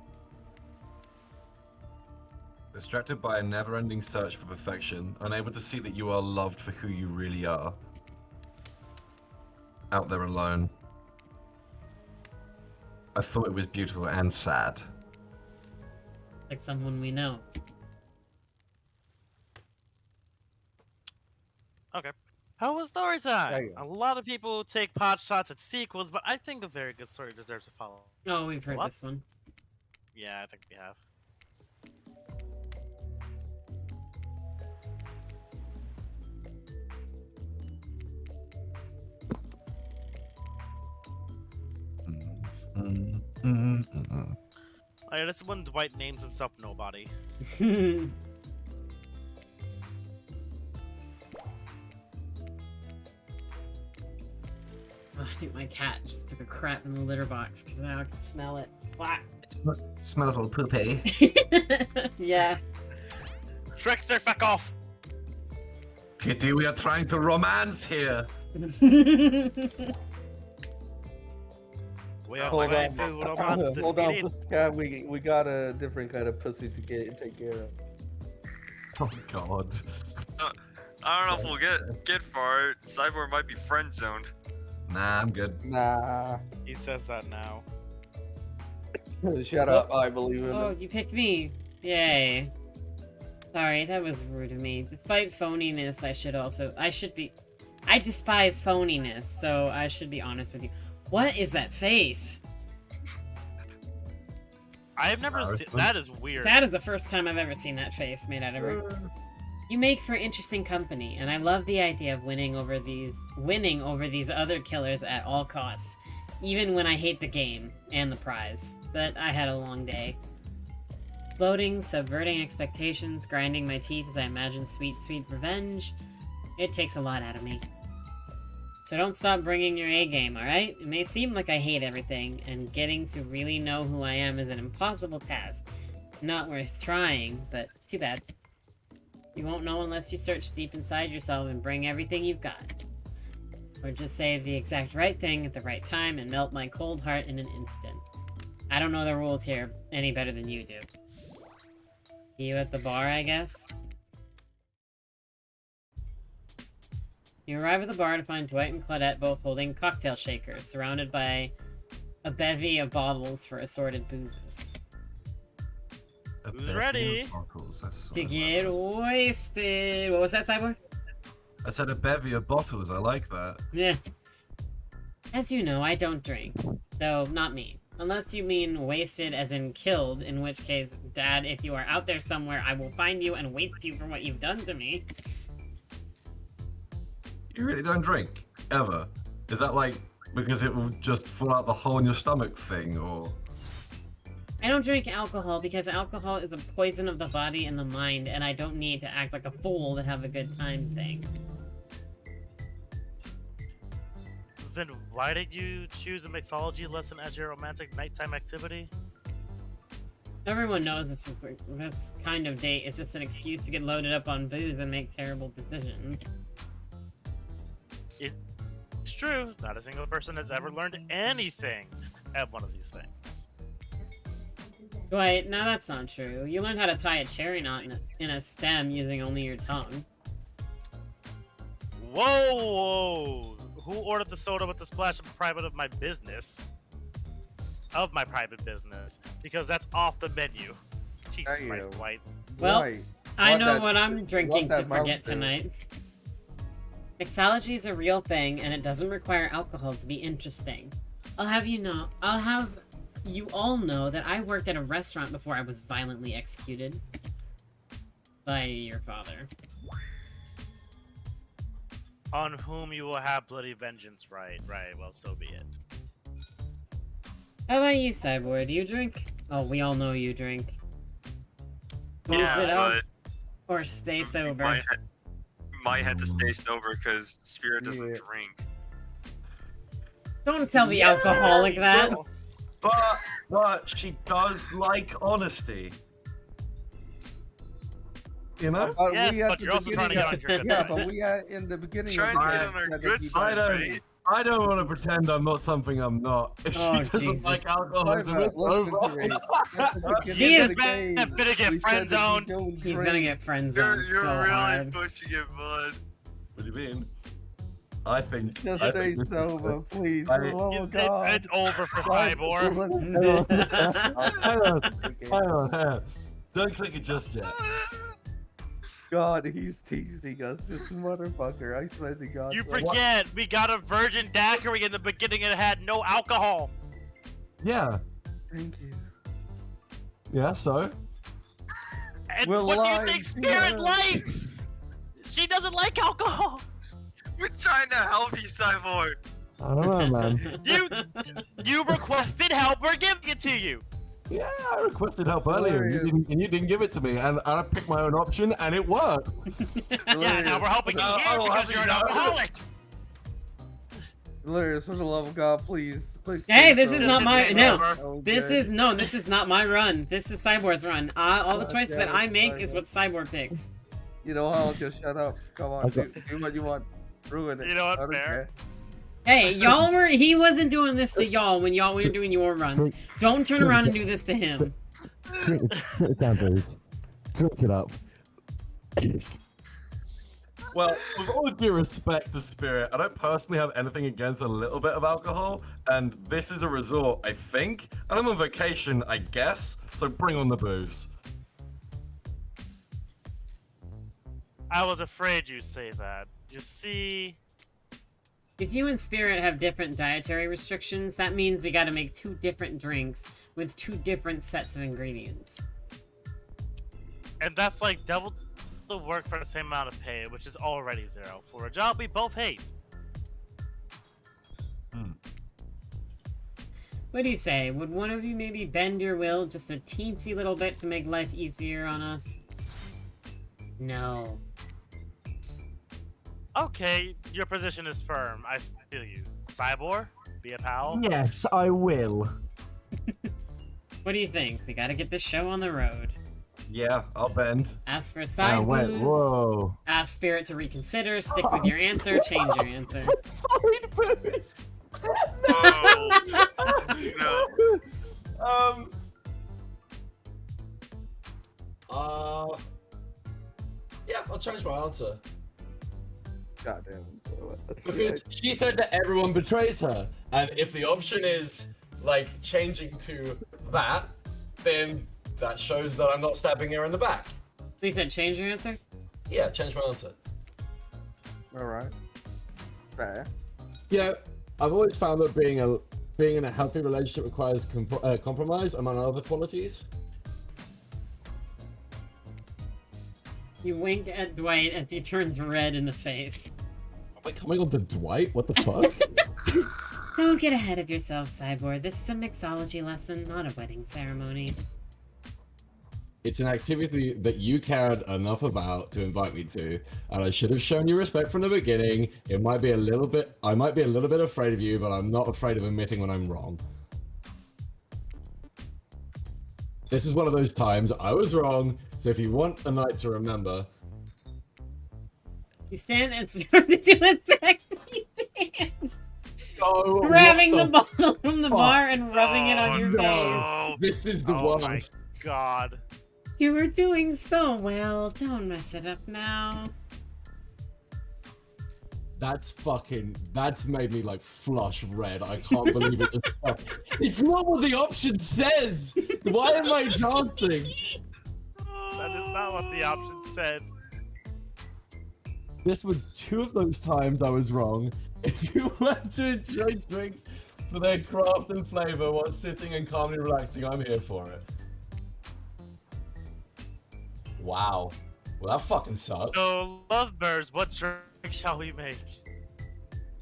[SPEAKER 7] Distracted by a never-ending search for perfection, unable to see that you are loved for who you really are. Out there alone. I thought it was beautiful and sad.
[SPEAKER 8] Like someone we know.
[SPEAKER 2] Okay. How was story
[SPEAKER 10] There
[SPEAKER 2] time?
[SPEAKER 10] you go.
[SPEAKER 2] A lot of people take pot shots at sequels, but I think a very good story deserves a follow.
[SPEAKER 8] Oh, we've heard
[SPEAKER 2] What?
[SPEAKER 8] this one.
[SPEAKER 2] Yeah, I think we have. Oh, yeah, this is when Dwight names himself Nobody.
[SPEAKER 8] Oh, I think my cat just took a crap in the litter box because now I can smell it. Whack.
[SPEAKER 7] Smells like poopy.
[SPEAKER 8] Yeah.
[SPEAKER 2] Trickster, fuck off!
[SPEAKER 7] Kitty, we are trying to romance here.
[SPEAKER 2] Well, We have
[SPEAKER 10] Hold
[SPEAKER 2] the right
[SPEAKER 10] on.
[SPEAKER 2] food on months this
[SPEAKER 10] Hold on,
[SPEAKER 2] meeting.
[SPEAKER 10] Pussycat. We got a different kind of pussy to take care of.
[SPEAKER 11] Oh God.
[SPEAKER 5] I don't know if we'll get far. Cyboar might be friend zoned.
[SPEAKER 11] Nah, I'm good.
[SPEAKER 10] Nah.
[SPEAKER 2] He says that now.
[SPEAKER 10] Shut up. I believe in
[SPEAKER 8] Oh,
[SPEAKER 10] him.
[SPEAKER 8] you picked me. Yay. Sorry, that was rude of me. Despite phoniness, I despise phoniness, so I should be honest with you. What is that face?
[SPEAKER 2] I have never seen. That is weird.
[SPEAKER 8] That is the first time I've ever seen that face made out of her. You make for interesting company, and I love the idea of winning over these other killers at all costs, even when I hate the game and the prize. But I had a long day. Floating, subverting expectations, grinding my teeth as I imagine sweet, sweet revenge. It takes a lot out of me. So don't stop bringing your A game, alright? It may seem like I hate everything, and getting to really know who I am is an impossible task. Not worth trying, but too bad. You won't know unless you search deep inside yourself and bring everything you've got. Or just say the exact right thing at the right time and melt my cold heart in an instant. I don't know the rules here any better than you do. See you at the bar, I guess? You arrive at the bar to find Dwight and Claudette both holding cocktail shakers, surrounded by a bevy of bottles for assorted boozes.
[SPEAKER 2] Who's ready?
[SPEAKER 8] To get wasted. What was that, Cyboar?
[SPEAKER 11] I said a bevy of bottles. I like that.
[SPEAKER 8] Yeah. As you know, I don't drink. Though, not me. Unless you mean wasted as in killed, in which case, Dad, if you are out there somewhere, I will find you and waste you for what you've done to me.
[SPEAKER 11] You really don't drink? Ever? Is that like because it will just fall out the hole in your stomach thing, or...?
[SPEAKER 8] I don't drink alcohol because alcohol is a poison of the body and the mind, and I don't need to act like a fool to have a good time thing.
[SPEAKER 2] Then why did you choose a mixology lesson as your romantic nighttime activity?
[SPEAKER 8] Everyone knows this kind of date is just an excuse to get loaded up on booze and make terrible decisions.
[SPEAKER 2] It's true. Not a single person has ever learned anything at one of these things.
[SPEAKER 8] Wait, no, that's not true. You learned how to tie a cherry knot in a stem using only your tongue.
[SPEAKER 2] Whoa, whoa! Who ordered the soda with the splash of private of my business? Of my private business. Because that's off the menu. Jesus Christ, White.
[SPEAKER 8] Well,
[SPEAKER 10] Why?
[SPEAKER 8] I know
[SPEAKER 10] that-
[SPEAKER 8] what I'm drinking
[SPEAKER 10] what
[SPEAKER 8] to
[SPEAKER 10] that mouth
[SPEAKER 8] forget
[SPEAKER 10] do?
[SPEAKER 8] tonight. Mixology is a real thing, and it doesn't require alcohol to be interesting. I'll have you all know that I worked at a restaurant before I was violently executed. By your father.
[SPEAKER 2] On whom you will have bloody vengeance, right, well, so be it.
[SPEAKER 8] How about you, Cyboar? Do you drink? Oh, we all know you drink. Booze
[SPEAKER 5] Yeah,
[SPEAKER 8] it up,
[SPEAKER 5] but
[SPEAKER 8] or stay sober.
[SPEAKER 5] might have to stay sober because Spirit doesn't
[SPEAKER 10] Yeah.
[SPEAKER 5] drink.
[SPEAKER 8] Don't tell the alcoholic that.
[SPEAKER 11] But she does like honesty. You know?
[SPEAKER 2] Yes,
[SPEAKER 10] we at
[SPEAKER 2] but
[SPEAKER 10] the
[SPEAKER 2] you're also trying to get on your good
[SPEAKER 10] Yeah,
[SPEAKER 2] side.
[SPEAKER 10] but we are in the beginning
[SPEAKER 5] Trying
[SPEAKER 10] of
[SPEAKER 5] to
[SPEAKER 10] the
[SPEAKER 5] get on our
[SPEAKER 10] that
[SPEAKER 5] good
[SPEAKER 10] he
[SPEAKER 5] side,
[SPEAKER 10] does-
[SPEAKER 5] right?
[SPEAKER 11] I don't want to pretend I'm not something I'm not. If she
[SPEAKER 8] Oh,
[SPEAKER 11] doesn't
[SPEAKER 8] Jesus.
[SPEAKER 11] like alcohol, it's a
[SPEAKER 10] Wait,
[SPEAKER 11] bit
[SPEAKER 10] let's
[SPEAKER 11] over.
[SPEAKER 10] iterate. At the beginning
[SPEAKER 8] He
[SPEAKER 10] of
[SPEAKER 8] is
[SPEAKER 10] the
[SPEAKER 2] gonna
[SPEAKER 10] game,
[SPEAKER 2] get
[SPEAKER 10] we said
[SPEAKER 2] friend
[SPEAKER 10] that
[SPEAKER 2] zoned.
[SPEAKER 10] you don't
[SPEAKER 8] He's
[SPEAKER 10] drink.
[SPEAKER 8] gonna get friend
[SPEAKER 5] You're
[SPEAKER 8] zoned so
[SPEAKER 5] really
[SPEAKER 8] hard.
[SPEAKER 5] pushing it, bud.
[SPEAKER 11] What do you mean? I think.
[SPEAKER 10] Just
[SPEAKER 11] I
[SPEAKER 10] stay
[SPEAKER 11] think this is
[SPEAKER 10] sober,
[SPEAKER 11] good.
[SPEAKER 10] please.
[SPEAKER 11] I-
[SPEAKER 10] For the love of God.
[SPEAKER 2] It's over for
[SPEAKER 10] God,
[SPEAKER 2] Cyboar.
[SPEAKER 11] Hang on,
[SPEAKER 10] Okay.
[SPEAKER 11] hang on. Don't click it just yet.
[SPEAKER 10] God, he's teasing us, this motherfucker. I swear to God.
[SPEAKER 2] You
[SPEAKER 10] so-
[SPEAKER 2] forget, we got a virgin daiquiri in the beginning and it had no alcohol.
[SPEAKER 11] Yeah.
[SPEAKER 10] Thank you.
[SPEAKER 11] Yeah, so?
[SPEAKER 2] And
[SPEAKER 10] We're
[SPEAKER 2] what do you
[SPEAKER 10] lying
[SPEAKER 2] think
[SPEAKER 10] to
[SPEAKER 2] Spirit
[SPEAKER 10] her.
[SPEAKER 2] likes? She doesn't like alcohol.
[SPEAKER 5] We're trying to help you, Cyboar.
[SPEAKER 11] I don't know, man.
[SPEAKER 2] You requested help, we're giving it to you.
[SPEAKER 11] Yeah, I requested help earlier, and you didn't give it to me, and I picked my own option, and it worked.
[SPEAKER 2] Yeah, now we're helping you
[SPEAKER 11] No,
[SPEAKER 2] here
[SPEAKER 11] I don't
[SPEAKER 2] because
[SPEAKER 11] have
[SPEAKER 2] you're an
[SPEAKER 11] to-
[SPEAKER 2] alcoholic.
[SPEAKER 10] Hilarious, for the love of God, please. Please
[SPEAKER 8] Hey,
[SPEAKER 10] stay
[SPEAKER 8] this is
[SPEAKER 10] sober.
[SPEAKER 8] not my
[SPEAKER 2] Just
[SPEAKER 8] no.
[SPEAKER 2] sober.
[SPEAKER 10] Okay.
[SPEAKER 8] This is not my run. This is Cybor's run. All the choices that I make is
[SPEAKER 10] Cyborg.
[SPEAKER 8] what Cybor picks.
[SPEAKER 10] You know how? Just shut up. Come on,
[SPEAKER 11] Okay.
[SPEAKER 10] do what you want. Ruin it.
[SPEAKER 2] You know what,
[SPEAKER 10] I don't
[SPEAKER 2] fair.
[SPEAKER 10] care.
[SPEAKER 8] Hey, he wasn't doing this to y'all when y'all were doing your runs. Don't turn around and do this to him.
[SPEAKER 11] Drink it down, dudes. Drink it up. Well, with all due respect to Spirit, I don't personally have anything against a little bit of alcohol, and this is a resort, I think, and I'm on vacation, I guess, so bring on the booze.
[SPEAKER 2] I was afraid you'd say that. You see...
[SPEAKER 8] If you and Spirit have different dietary restrictions, that means we gotta make 2 different drinks with 2 different sets of ingredients.
[SPEAKER 2] And that's like double the work for the same amount of pay, which is already 0 for a job we both hate.
[SPEAKER 8] What do you say? Would one of you maybe bend your will just a teensy little bit to make life easier on us? No.
[SPEAKER 2] Okay, your position is firm. I feel you. Cyboar, be a pal.
[SPEAKER 11] Yes, I will.
[SPEAKER 8] What do you think? We gotta get this show on the road.
[SPEAKER 11] Yeah, I'll bend.
[SPEAKER 8] Ask for side booze.
[SPEAKER 11] Whoa.
[SPEAKER 8] Ask Spirit to reconsider. Stick with your answer. Change your answer.
[SPEAKER 11] Side booze.
[SPEAKER 5] No.
[SPEAKER 7] Yeah, I'll change my answer.
[SPEAKER 10] Goddamn.
[SPEAKER 7] Because she said that everyone betrays her, and if the option is like changing to that, then that shows that I'm not stabbing her in the back.
[SPEAKER 8] So you said change your answer?
[SPEAKER 7] Yeah, change my answer.
[SPEAKER 10] All right. Fair.
[SPEAKER 11] Yeah, I've always found that being in a healthy relationship requires compromise among other qualities.
[SPEAKER 8] You wink at Dwight as he turns red in the face.
[SPEAKER 11] Am I coming on to Dwight? What the fuck?
[SPEAKER 8] Don't get ahead of yourself, Cyboar. This is a mixology lesson, not a wedding ceremony.
[SPEAKER 11] It's an activity that you cared enough about to invite me to, and I should have shown you respect from the beginning. I might be a little bit afraid of you, but I'm not afraid of admitting when I'm wrong. This is one of those times I was wrong, so if you want a night to remember...
[SPEAKER 8] You stand and start to do a sexy dance.
[SPEAKER 11] Oh,
[SPEAKER 8] grabbing the bottle from the bar and rubbing it on your face.
[SPEAKER 11] This is the
[SPEAKER 2] Oh
[SPEAKER 11] one.
[SPEAKER 2] my god.
[SPEAKER 8] You were doing so well. Don't mess it up now.
[SPEAKER 11] That's made me like flush red. I can't believe it just It's not what the option says! Why am I dancing?
[SPEAKER 2] That is not what the option said.
[SPEAKER 11] This was 2 of those times I was wrong. If you want to enjoy drinks for their craft and flavor while sitting and calmly relaxing, I'm here for it. Wow. Well, that fucking sucks.
[SPEAKER 2] So, lovebirds, what drink shall we make?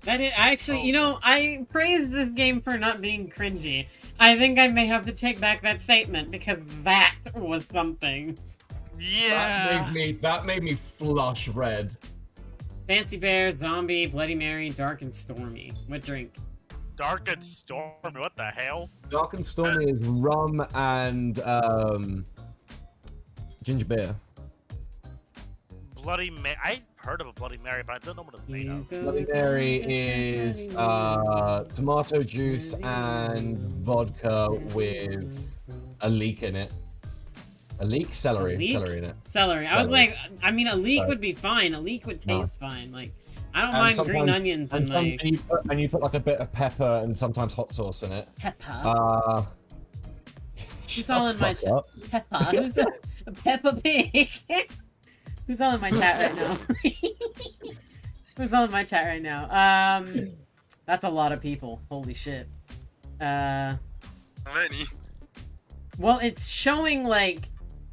[SPEAKER 8] Actually, you know, I praised this game for not being cringy. I think I may have to take back that statement because that was something.
[SPEAKER 2] Yeah.
[SPEAKER 7] That made me flush red.
[SPEAKER 8] Fancy Bear, Zombie, Bloody Mary, Dark and Stormy. What drink?
[SPEAKER 2] Dark and Stormy, what the hell?
[SPEAKER 11] Dark and Stormy is rum and ginger beer.
[SPEAKER 2] Bloody Mary. I've heard of a Bloody Mary, but I don't know what it's made of.
[SPEAKER 11] Bloody Mary is tomato juice and vodka with a leek in it. A leek? Celery.
[SPEAKER 8] A leek?
[SPEAKER 11] Celery in it.
[SPEAKER 8] Celery. I was like, I mean, a leek would be fine. A leek would taste fine. Like, I don't mind green onions and like...
[SPEAKER 11] And you put like a bit of pepper and sometimes hot sauce in it.
[SPEAKER 8] Pepper? Who's all in my chat? Pepper? Who's a Peppa Pig? Who's all in my chat right now? Who's all in my chat right now? That's a lot of people. Holy shit.
[SPEAKER 5] How many?
[SPEAKER 8] Well, it's showing like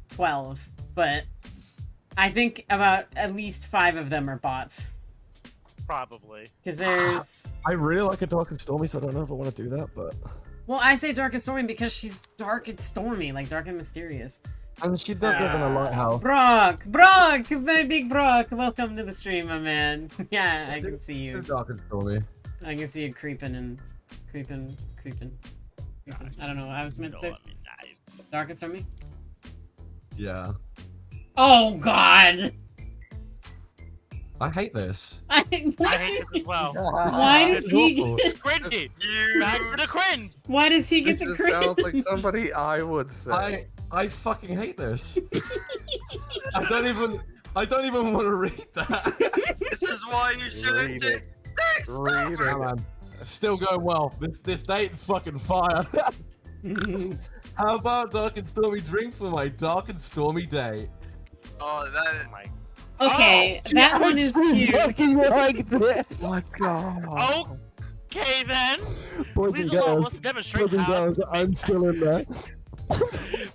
[SPEAKER 8] 12, but I think about at least 5 of them are bots.
[SPEAKER 2] Probably.
[SPEAKER 8] Because there's...
[SPEAKER 11] I really like a Dark and Stormy, so I don't know if I want to do that, but...
[SPEAKER 8] Well, I say Dark and Stormy because she's dark and stormy, like dark and mysterious.
[SPEAKER 11] And she does live in a lighthouse.
[SPEAKER 8] Brock, my big Brock, welcome to the stream, my man. Yeah, I can see you.
[SPEAKER 11] Dark and Stormy.
[SPEAKER 8] I can see you creeping. I don't know. I was meant to say Dark and Stormy.
[SPEAKER 11] Yeah.
[SPEAKER 8] Oh God.
[SPEAKER 11] I hate this.
[SPEAKER 2] I hate this as well.
[SPEAKER 8] Why does
[SPEAKER 2] It's
[SPEAKER 8] he
[SPEAKER 11] awful.
[SPEAKER 8] get,
[SPEAKER 2] Cringy.
[SPEAKER 5] You.
[SPEAKER 2] Back to the cringe.
[SPEAKER 8] why does he get
[SPEAKER 10] This
[SPEAKER 8] to
[SPEAKER 10] just sounds like
[SPEAKER 8] cringe?
[SPEAKER 10] somebody I would say.
[SPEAKER 11] I fucking hate this. I don't even want to read that.
[SPEAKER 5] This is why you shouldn't
[SPEAKER 10] Read
[SPEAKER 5] take
[SPEAKER 10] it.
[SPEAKER 5] this.
[SPEAKER 10] Read
[SPEAKER 11] Yeah,
[SPEAKER 10] it.
[SPEAKER 11] man. Still going well. This date's fucking fire. How about dark and stormy drink for my dark and stormy day?
[SPEAKER 5] Oh, that.
[SPEAKER 2] Oh my.
[SPEAKER 8] Okay, that one is cute.
[SPEAKER 9] Fucking liked it.
[SPEAKER 10] Oh my god.
[SPEAKER 2] Okay then.
[SPEAKER 9] Boys
[SPEAKER 2] Please
[SPEAKER 9] and
[SPEAKER 2] allow
[SPEAKER 9] girls,
[SPEAKER 2] us to demonstrate
[SPEAKER 9] boys and
[SPEAKER 2] how.
[SPEAKER 9] girls, I'm still in there.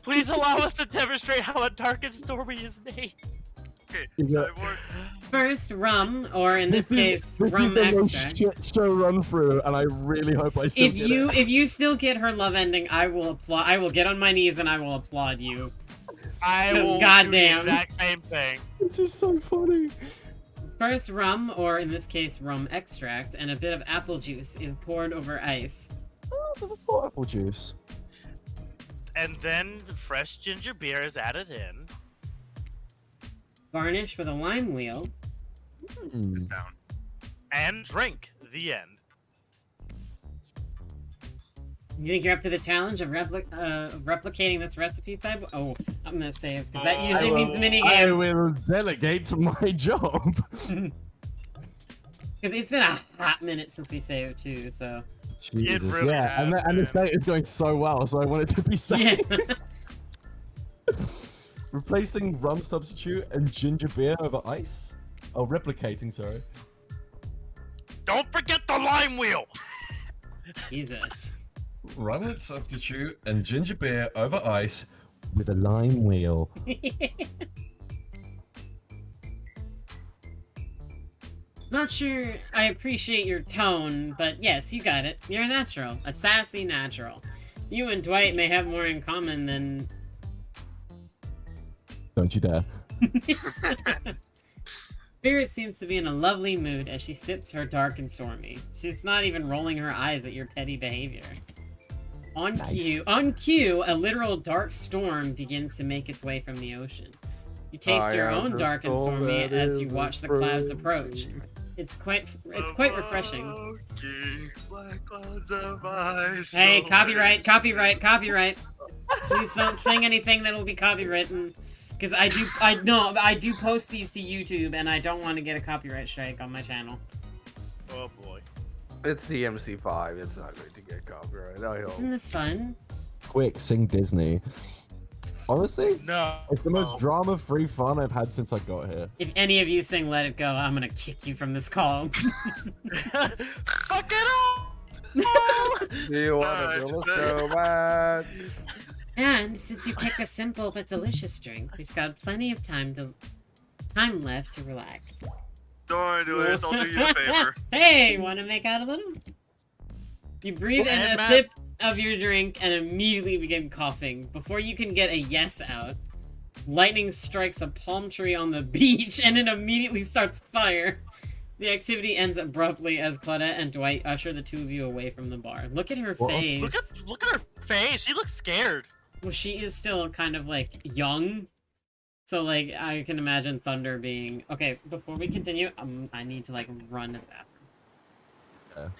[SPEAKER 2] Please allow us to demonstrate how a dark and stormy is made.
[SPEAKER 5] Okay,
[SPEAKER 9] You got-
[SPEAKER 5] Cyboar.
[SPEAKER 8] First, rum, or in this case,
[SPEAKER 9] this
[SPEAKER 8] rum
[SPEAKER 9] is the most
[SPEAKER 8] extract.
[SPEAKER 9] shit show run through, and I really hope I still
[SPEAKER 8] If
[SPEAKER 9] get
[SPEAKER 8] you
[SPEAKER 9] it.
[SPEAKER 8] if you still get her love ending, I will applaud. I will get on my knees and I will applaud you.
[SPEAKER 2] I
[SPEAKER 8] 'Cause
[SPEAKER 2] will
[SPEAKER 8] goddamn.
[SPEAKER 2] do the exact same thing.
[SPEAKER 9] This is so funny.
[SPEAKER 8] First, rum, or in this case, rum extract, and a bit of apple juice is poured over ice.
[SPEAKER 9] Oh, apple juice.
[SPEAKER 2] And then the fresh ginger beer is added in.
[SPEAKER 8] Garnish with a lime wheel.
[SPEAKER 5] This down.
[SPEAKER 2] And drink. The end.
[SPEAKER 8] You think you're up to the challenge of replicating this recipe, Cyboar? Oh, I'm gonna save because that
[SPEAKER 2] Oh,
[SPEAKER 8] usually means a mini
[SPEAKER 9] I
[SPEAKER 8] game.
[SPEAKER 9] will delegate my job.
[SPEAKER 8] Because it's been a hot minute since we saved too, so
[SPEAKER 9] Jesus,
[SPEAKER 2] really
[SPEAKER 9] yeah, and,
[SPEAKER 2] has
[SPEAKER 9] and this
[SPEAKER 2] been.
[SPEAKER 9] date is going so well, so I want it to be safe.
[SPEAKER 8] yeah.
[SPEAKER 11] Replacing rum substitute and ginger beer over ice? Oh, replicating, sorry.
[SPEAKER 2] Don't forget the lime wheel.
[SPEAKER 8] Jesus.
[SPEAKER 11] Rum substitute and ginger beer over ice with a lime wheel.
[SPEAKER 8] Not sure I appreciate your tone, but yes, you got it. You're a natural. A sassy natural. You and Dwight may have more in common than...
[SPEAKER 11] Don't you dare.
[SPEAKER 8] Spirit seems to be in a lovely mood as she sips her dark and stormy. She's not even rolling her eyes at your petty behavior. On cue, a literal dark storm begins to make its way from the ocean. You taste
[SPEAKER 10] I
[SPEAKER 8] your
[SPEAKER 10] am
[SPEAKER 8] own
[SPEAKER 10] the
[SPEAKER 8] dark and
[SPEAKER 10] storm
[SPEAKER 8] stormy
[SPEAKER 10] that
[SPEAKER 8] as you
[SPEAKER 10] is
[SPEAKER 8] watch the clouds approach.
[SPEAKER 10] approaching.
[SPEAKER 8] It's quite refreshing.
[SPEAKER 5] Smoky black clouds of ice.
[SPEAKER 8] Hey,
[SPEAKER 5] so
[SPEAKER 8] copyright,
[SPEAKER 5] rich.
[SPEAKER 8] copyright, copyright. Please don't sing anything that'll be copywritten. Because I do post these to YouTube and I don't want to get a copyright strike on my channel.
[SPEAKER 2] Oh boy.
[SPEAKER 10] It's the MC5. It's not going to get copyright. I hope.
[SPEAKER 8] Isn't this fun?
[SPEAKER 11] Quick, sing Disney. Honestly,
[SPEAKER 2] No.
[SPEAKER 11] it's the most
[SPEAKER 2] Oh.
[SPEAKER 11] drama-free fun I've had since I got here.
[SPEAKER 8] If any of you sing Let It Go, I'm gonna kick you from this call.
[SPEAKER 2] Fuck it up.
[SPEAKER 10] Do you want to feel so bad?
[SPEAKER 8] And since you picked a simple but delicious drink, we've got plenty of time left to relax.
[SPEAKER 5] Don't worry, Julius. I'll do you the favor.
[SPEAKER 8] Hey, want to make out a little? You breathe in
[SPEAKER 2] And
[SPEAKER 8] a
[SPEAKER 2] Matt-
[SPEAKER 8] sip of your drink and immediately begin coughing. Before you can get a yes out, lightning strikes a palm tree on the beach and it immediately starts fire. The activity ends abruptly as Claudette and Dwight usher the two of you away from the bar. Look at her face.
[SPEAKER 2] Look at her face. She looks scared.
[SPEAKER 8] Well, she is still kind of like young. So like I can imagine Thunder being okay. Before we continue, I need to like run to the bathroom.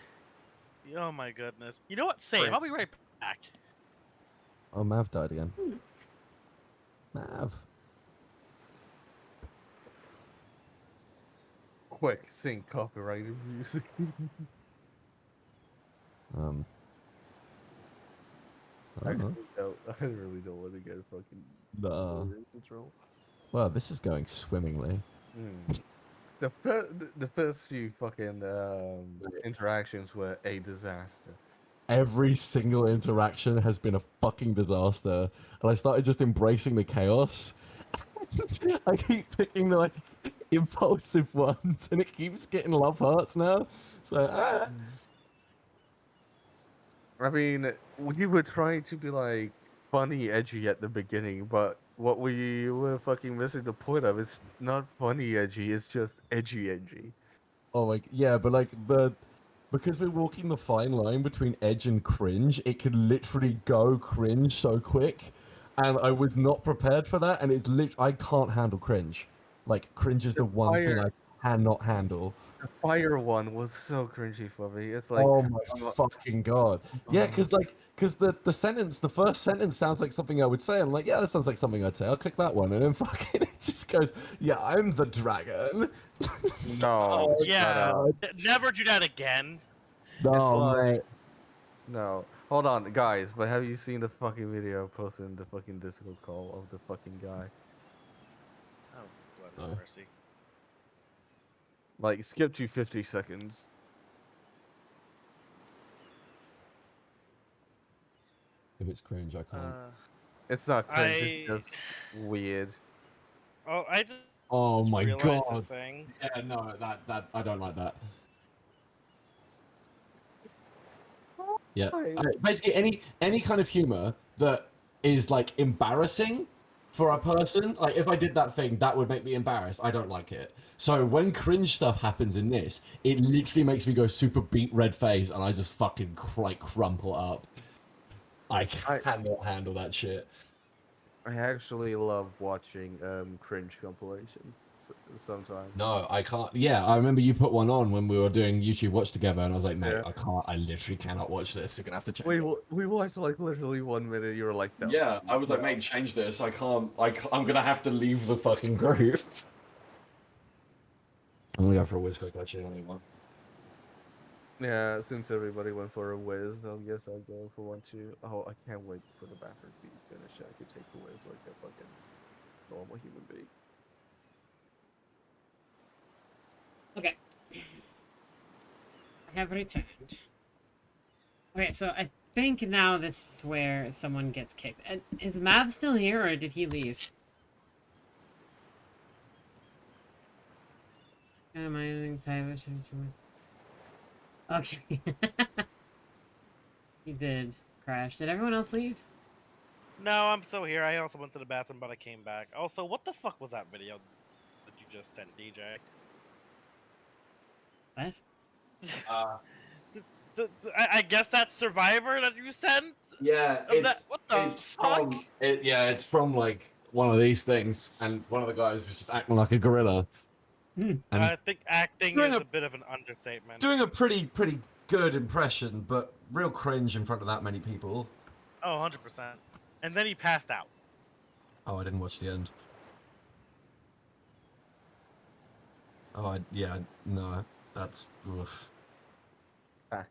[SPEAKER 2] Oh my goodness. You know what? Save. I'll be right back.
[SPEAKER 11] Oh, Mav died again. Mav.
[SPEAKER 10] Quick, sing copyrighted music.
[SPEAKER 11] I don't know.
[SPEAKER 10] I really don't want to get fucking
[SPEAKER 11] Nah.
[SPEAKER 10] control.
[SPEAKER 11] Well, this is going swimmingly.
[SPEAKER 10] The first few fucking interactions were a disaster.
[SPEAKER 11] Every single interaction has been a fucking disaster, and I started just embracing the chaos. I keep picking the like impulsive ones, and it keeps getting love hearts now. So
[SPEAKER 10] I mean, we were trying to be like funny, edgy at the beginning, but what we were fucking missing the point of, it's not funny, edgy. It's just edgy, edgy.
[SPEAKER 11] oh like yeah, but like because we're walking the fine line between edge and cringe, it could literally go cringe so quick, and I was not prepared for that. And it's I can't handle cringe. Like cringe is the one thing I cannot handle.
[SPEAKER 10] The fire one was so cringy for me. It's like,
[SPEAKER 11] Oh my
[SPEAKER 10] I'm not-
[SPEAKER 11] fucking god! Yeah, because the first sentence sounds like something I would say. I'm like, yeah, that sounds like something I'd say. I'll click that one, and then fucking it just goes, yeah, I'm the dragon.
[SPEAKER 10] no,
[SPEAKER 2] Yeah,
[SPEAKER 11] God.
[SPEAKER 2] never do that again.
[SPEAKER 11] No,
[SPEAKER 10] like-
[SPEAKER 11] mate.
[SPEAKER 10] no. Hold on, guys. But have you seen the fucking video posted in the fucking Discord call of the fucking guy?
[SPEAKER 2] Oh, blood
[SPEAKER 11] No.
[SPEAKER 2] mercy.
[SPEAKER 10] Like, skip to 50 seconds.
[SPEAKER 11] If it's cringe, I can't.
[SPEAKER 10] It's not cringe. It's just weird.
[SPEAKER 2] Oh, I just
[SPEAKER 11] Oh my
[SPEAKER 2] realized a
[SPEAKER 11] god.
[SPEAKER 2] thing.
[SPEAKER 11] Yeah, no, that I don't like that. Yeah, basically any kind of humor that is like embarrassing for a person. Like if I did that thing, that would make me embarrassed. I don't like it. So when cringe stuff happens in this, it literally makes me go super beet red face, and I just fucking like crumple up. I cannot handle that shit.
[SPEAKER 10] I actually love watching cringe compilations sometimes.
[SPEAKER 11] No, I can't. Yeah, I remember you put one on when we were doing YouTube Watch together, and I was like, mate,
[SPEAKER 10] Yeah.
[SPEAKER 11] I can't. I literally cannot watch this. You're gonna have to change.
[SPEAKER 10] We watched like literally 1 minute. You were like, no.
[SPEAKER 11] Yeah, I was like, mate, change this. I can't. I'm gonna have to leave the fucking group. I'm gonna go for a whiz quick. Actually, only one.
[SPEAKER 10] Yeah, since everybody went for a whiz, I guess I'll go for one too. Oh, I can't wait for the bathroom to be finished. I could take the whiz like a fucking normal human being.
[SPEAKER 8] Okay. I have returned. Okay, so I think now this is where someone gets kicked. And is Mav still here, or did he leave? Am I using Cyboar? Okay. He did crash. Did everyone else leave?
[SPEAKER 2] No, I'm still here. I also went to the bathroom, but I came back. Also, what the fuck was that video that you just sent, DJ?
[SPEAKER 8] What?
[SPEAKER 2] I guess that's Survivor that you sent?
[SPEAKER 11] Yeah,
[SPEAKER 2] What the fuck?
[SPEAKER 11] It's from like one of these things, and one of the guys is just acting like a gorilla. And
[SPEAKER 2] I think acting
[SPEAKER 11] Doing
[SPEAKER 2] is
[SPEAKER 11] a-
[SPEAKER 2] a bit of an understatement.
[SPEAKER 11] doing a pretty good impression, but real cringe in front of that many people.
[SPEAKER 2] Oh, 100%. And then he passed out.
[SPEAKER 11] Oh, I didn't watch the end. Oh, no, that's oof.
[SPEAKER 10] Back.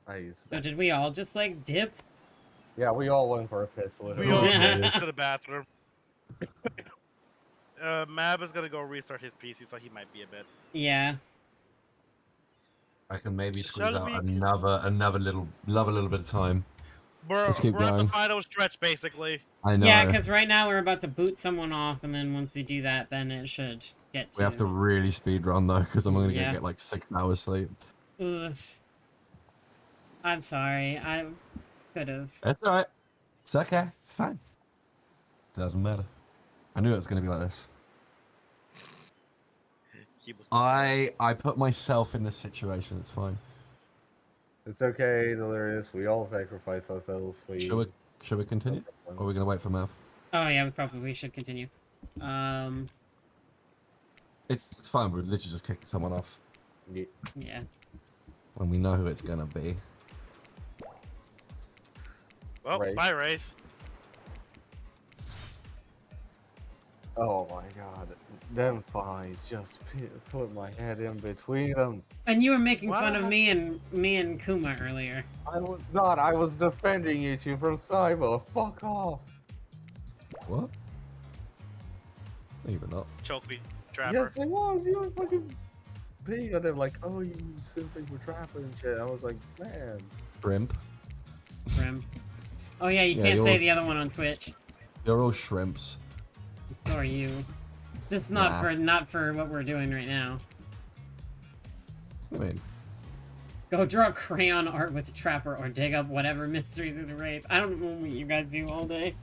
[SPEAKER 10] I use
[SPEAKER 8] So did we all just like dip?
[SPEAKER 10] Yeah, we all went for a piss.
[SPEAKER 2] We
[SPEAKER 10] Literally.
[SPEAKER 2] all
[SPEAKER 8] Yeah.
[SPEAKER 2] went to the bathroom. Mab is gonna go restart his PC, so he might be a bit.
[SPEAKER 8] Yeah.
[SPEAKER 11] I can maybe squeeze
[SPEAKER 2] Shall
[SPEAKER 11] out
[SPEAKER 2] we-
[SPEAKER 11] another little bit of time.
[SPEAKER 2] We're
[SPEAKER 11] Let's keep
[SPEAKER 2] at the
[SPEAKER 11] going.
[SPEAKER 2] final stretch, basically.
[SPEAKER 11] I know.
[SPEAKER 8] Yeah, because right now we're about to boot someone off, and then once we do that, then it should get to...
[SPEAKER 11] we have to really speed run though, because I'm only
[SPEAKER 8] Yeah.
[SPEAKER 11] gonna get like 6 hours sleep.
[SPEAKER 8] Ugh. I'm sorry. I could have.
[SPEAKER 11] It's alright. It's okay. It's fine. Doesn't matter. I knew it was gonna be like this.
[SPEAKER 2] He was
[SPEAKER 11] I put myself in this situation. It's fine.
[SPEAKER 10] It's okay, Delirious. We all sacrifice ourselves for you.
[SPEAKER 11] Should we continue? Or are we gonna wait for Mav?
[SPEAKER 8] Oh, yeah, we probably should continue.
[SPEAKER 11] It's fine. We're literally just kicking someone off
[SPEAKER 8] Yeah.
[SPEAKER 11] when we know who it's gonna be.
[SPEAKER 2] Well,
[SPEAKER 10] Right.
[SPEAKER 2] bye, Wraith.
[SPEAKER 10] Oh my god. Them thighs just put my head in between them.
[SPEAKER 8] And you were making fun of
[SPEAKER 2] What?
[SPEAKER 8] me and Kuma earlier.
[SPEAKER 10] I was not. I was defending you two from Cyboar. Fuck off.
[SPEAKER 11] What? Even not.
[SPEAKER 2] Choke me, Trapper.
[SPEAKER 10] Yes, I was. You were fucking being on them like, oh, you simply for Trapper and shit. I was like, man.
[SPEAKER 11] Shrimp.
[SPEAKER 8] Grim. Oh, yeah, you
[SPEAKER 11] Yeah,
[SPEAKER 8] can't say
[SPEAKER 11] you're-
[SPEAKER 8] the other one on Twitch.
[SPEAKER 11] You're all shrimps.
[SPEAKER 8] So are you. Just
[SPEAKER 11] Nah.
[SPEAKER 8] not for what we're doing right now.
[SPEAKER 11] I mean,
[SPEAKER 8] Go draw crayon art with Trapper or dig up whatever mystery through the Wraith. I don't know what you guys do all day.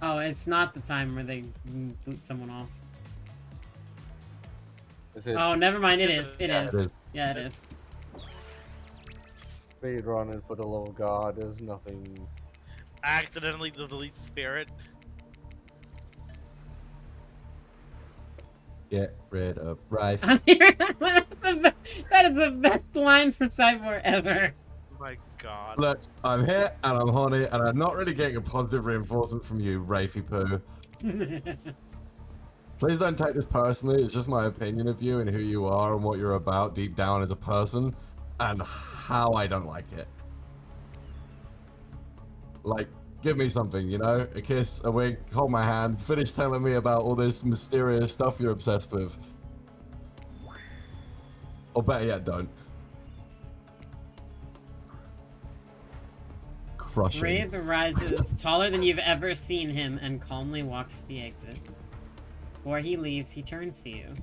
[SPEAKER 8] Oh, it's not the time where they boot someone off.
[SPEAKER 10] Is it
[SPEAKER 8] Oh, never mind. It
[SPEAKER 2] Yes,
[SPEAKER 8] is. It
[SPEAKER 2] yeah,
[SPEAKER 8] is.
[SPEAKER 11] it is.
[SPEAKER 8] Yeah, it is.
[SPEAKER 10] speed running for the love of God? There's nothing.
[SPEAKER 2] accidentally delete spirit.
[SPEAKER 11] Get rid of Rife.
[SPEAKER 8] That is the best line for Cyboar ever.
[SPEAKER 2] Oh my god.
[SPEAKER 7] Look, I'm here and I'm horny and I'm not really getting a positive reinforcement from you, Rafey Poo. Please don't take this personally. It's just my opinion of you and who you are and what you're about deep down as a person and how I don't like it. Like, give me something, you know? A kiss, a wink, hold my hand, finish telling me about all this mysterious stuff you're obsessed with. Or better yet, don't. Crushing.
[SPEAKER 8] Wraith rises taller than you've ever seen him and calmly walks to the exit. Before he leaves, he turns to you.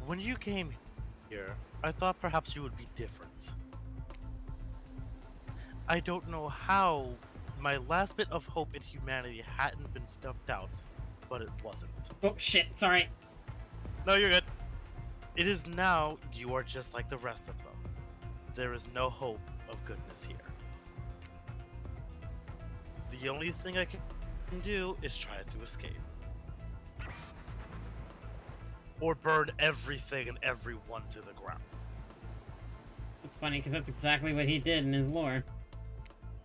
[SPEAKER 2] When you came here, I thought perhaps you would be different. I don't know how my last bit of hope in humanity hadn't been stuffed out, but it wasn't.
[SPEAKER 8] Oh shit, sorry.
[SPEAKER 2] No, you're good. It is now you are just like the rest of them. There is no hope of goodness here. The only thing I can do is try to escape. Or burn everything and everyone to the ground.
[SPEAKER 8] It's funny because that's exactly what he did in his lore.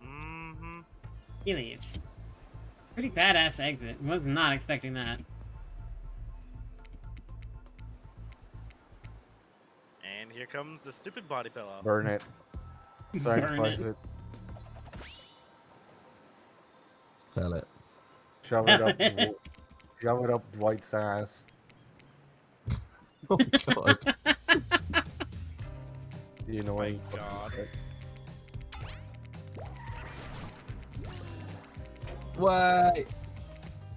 [SPEAKER 2] Mm-hmm.
[SPEAKER 8] He leaves. Pretty badass exit. Was not expecting that.
[SPEAKER 2] And here comes the stupid body pillow.
[SPEAKER 3] Burn it. Sacrifice it.
[SPEAKER 11] Sell it.
[SPEAKER 3] Shove it up. Shove it up Dwight's ass.
[SPEAKER 11] Oh god.
[SPEAKER 3] You know
[SPEAKER 2] My god.
[SPEAKER 11] Wait.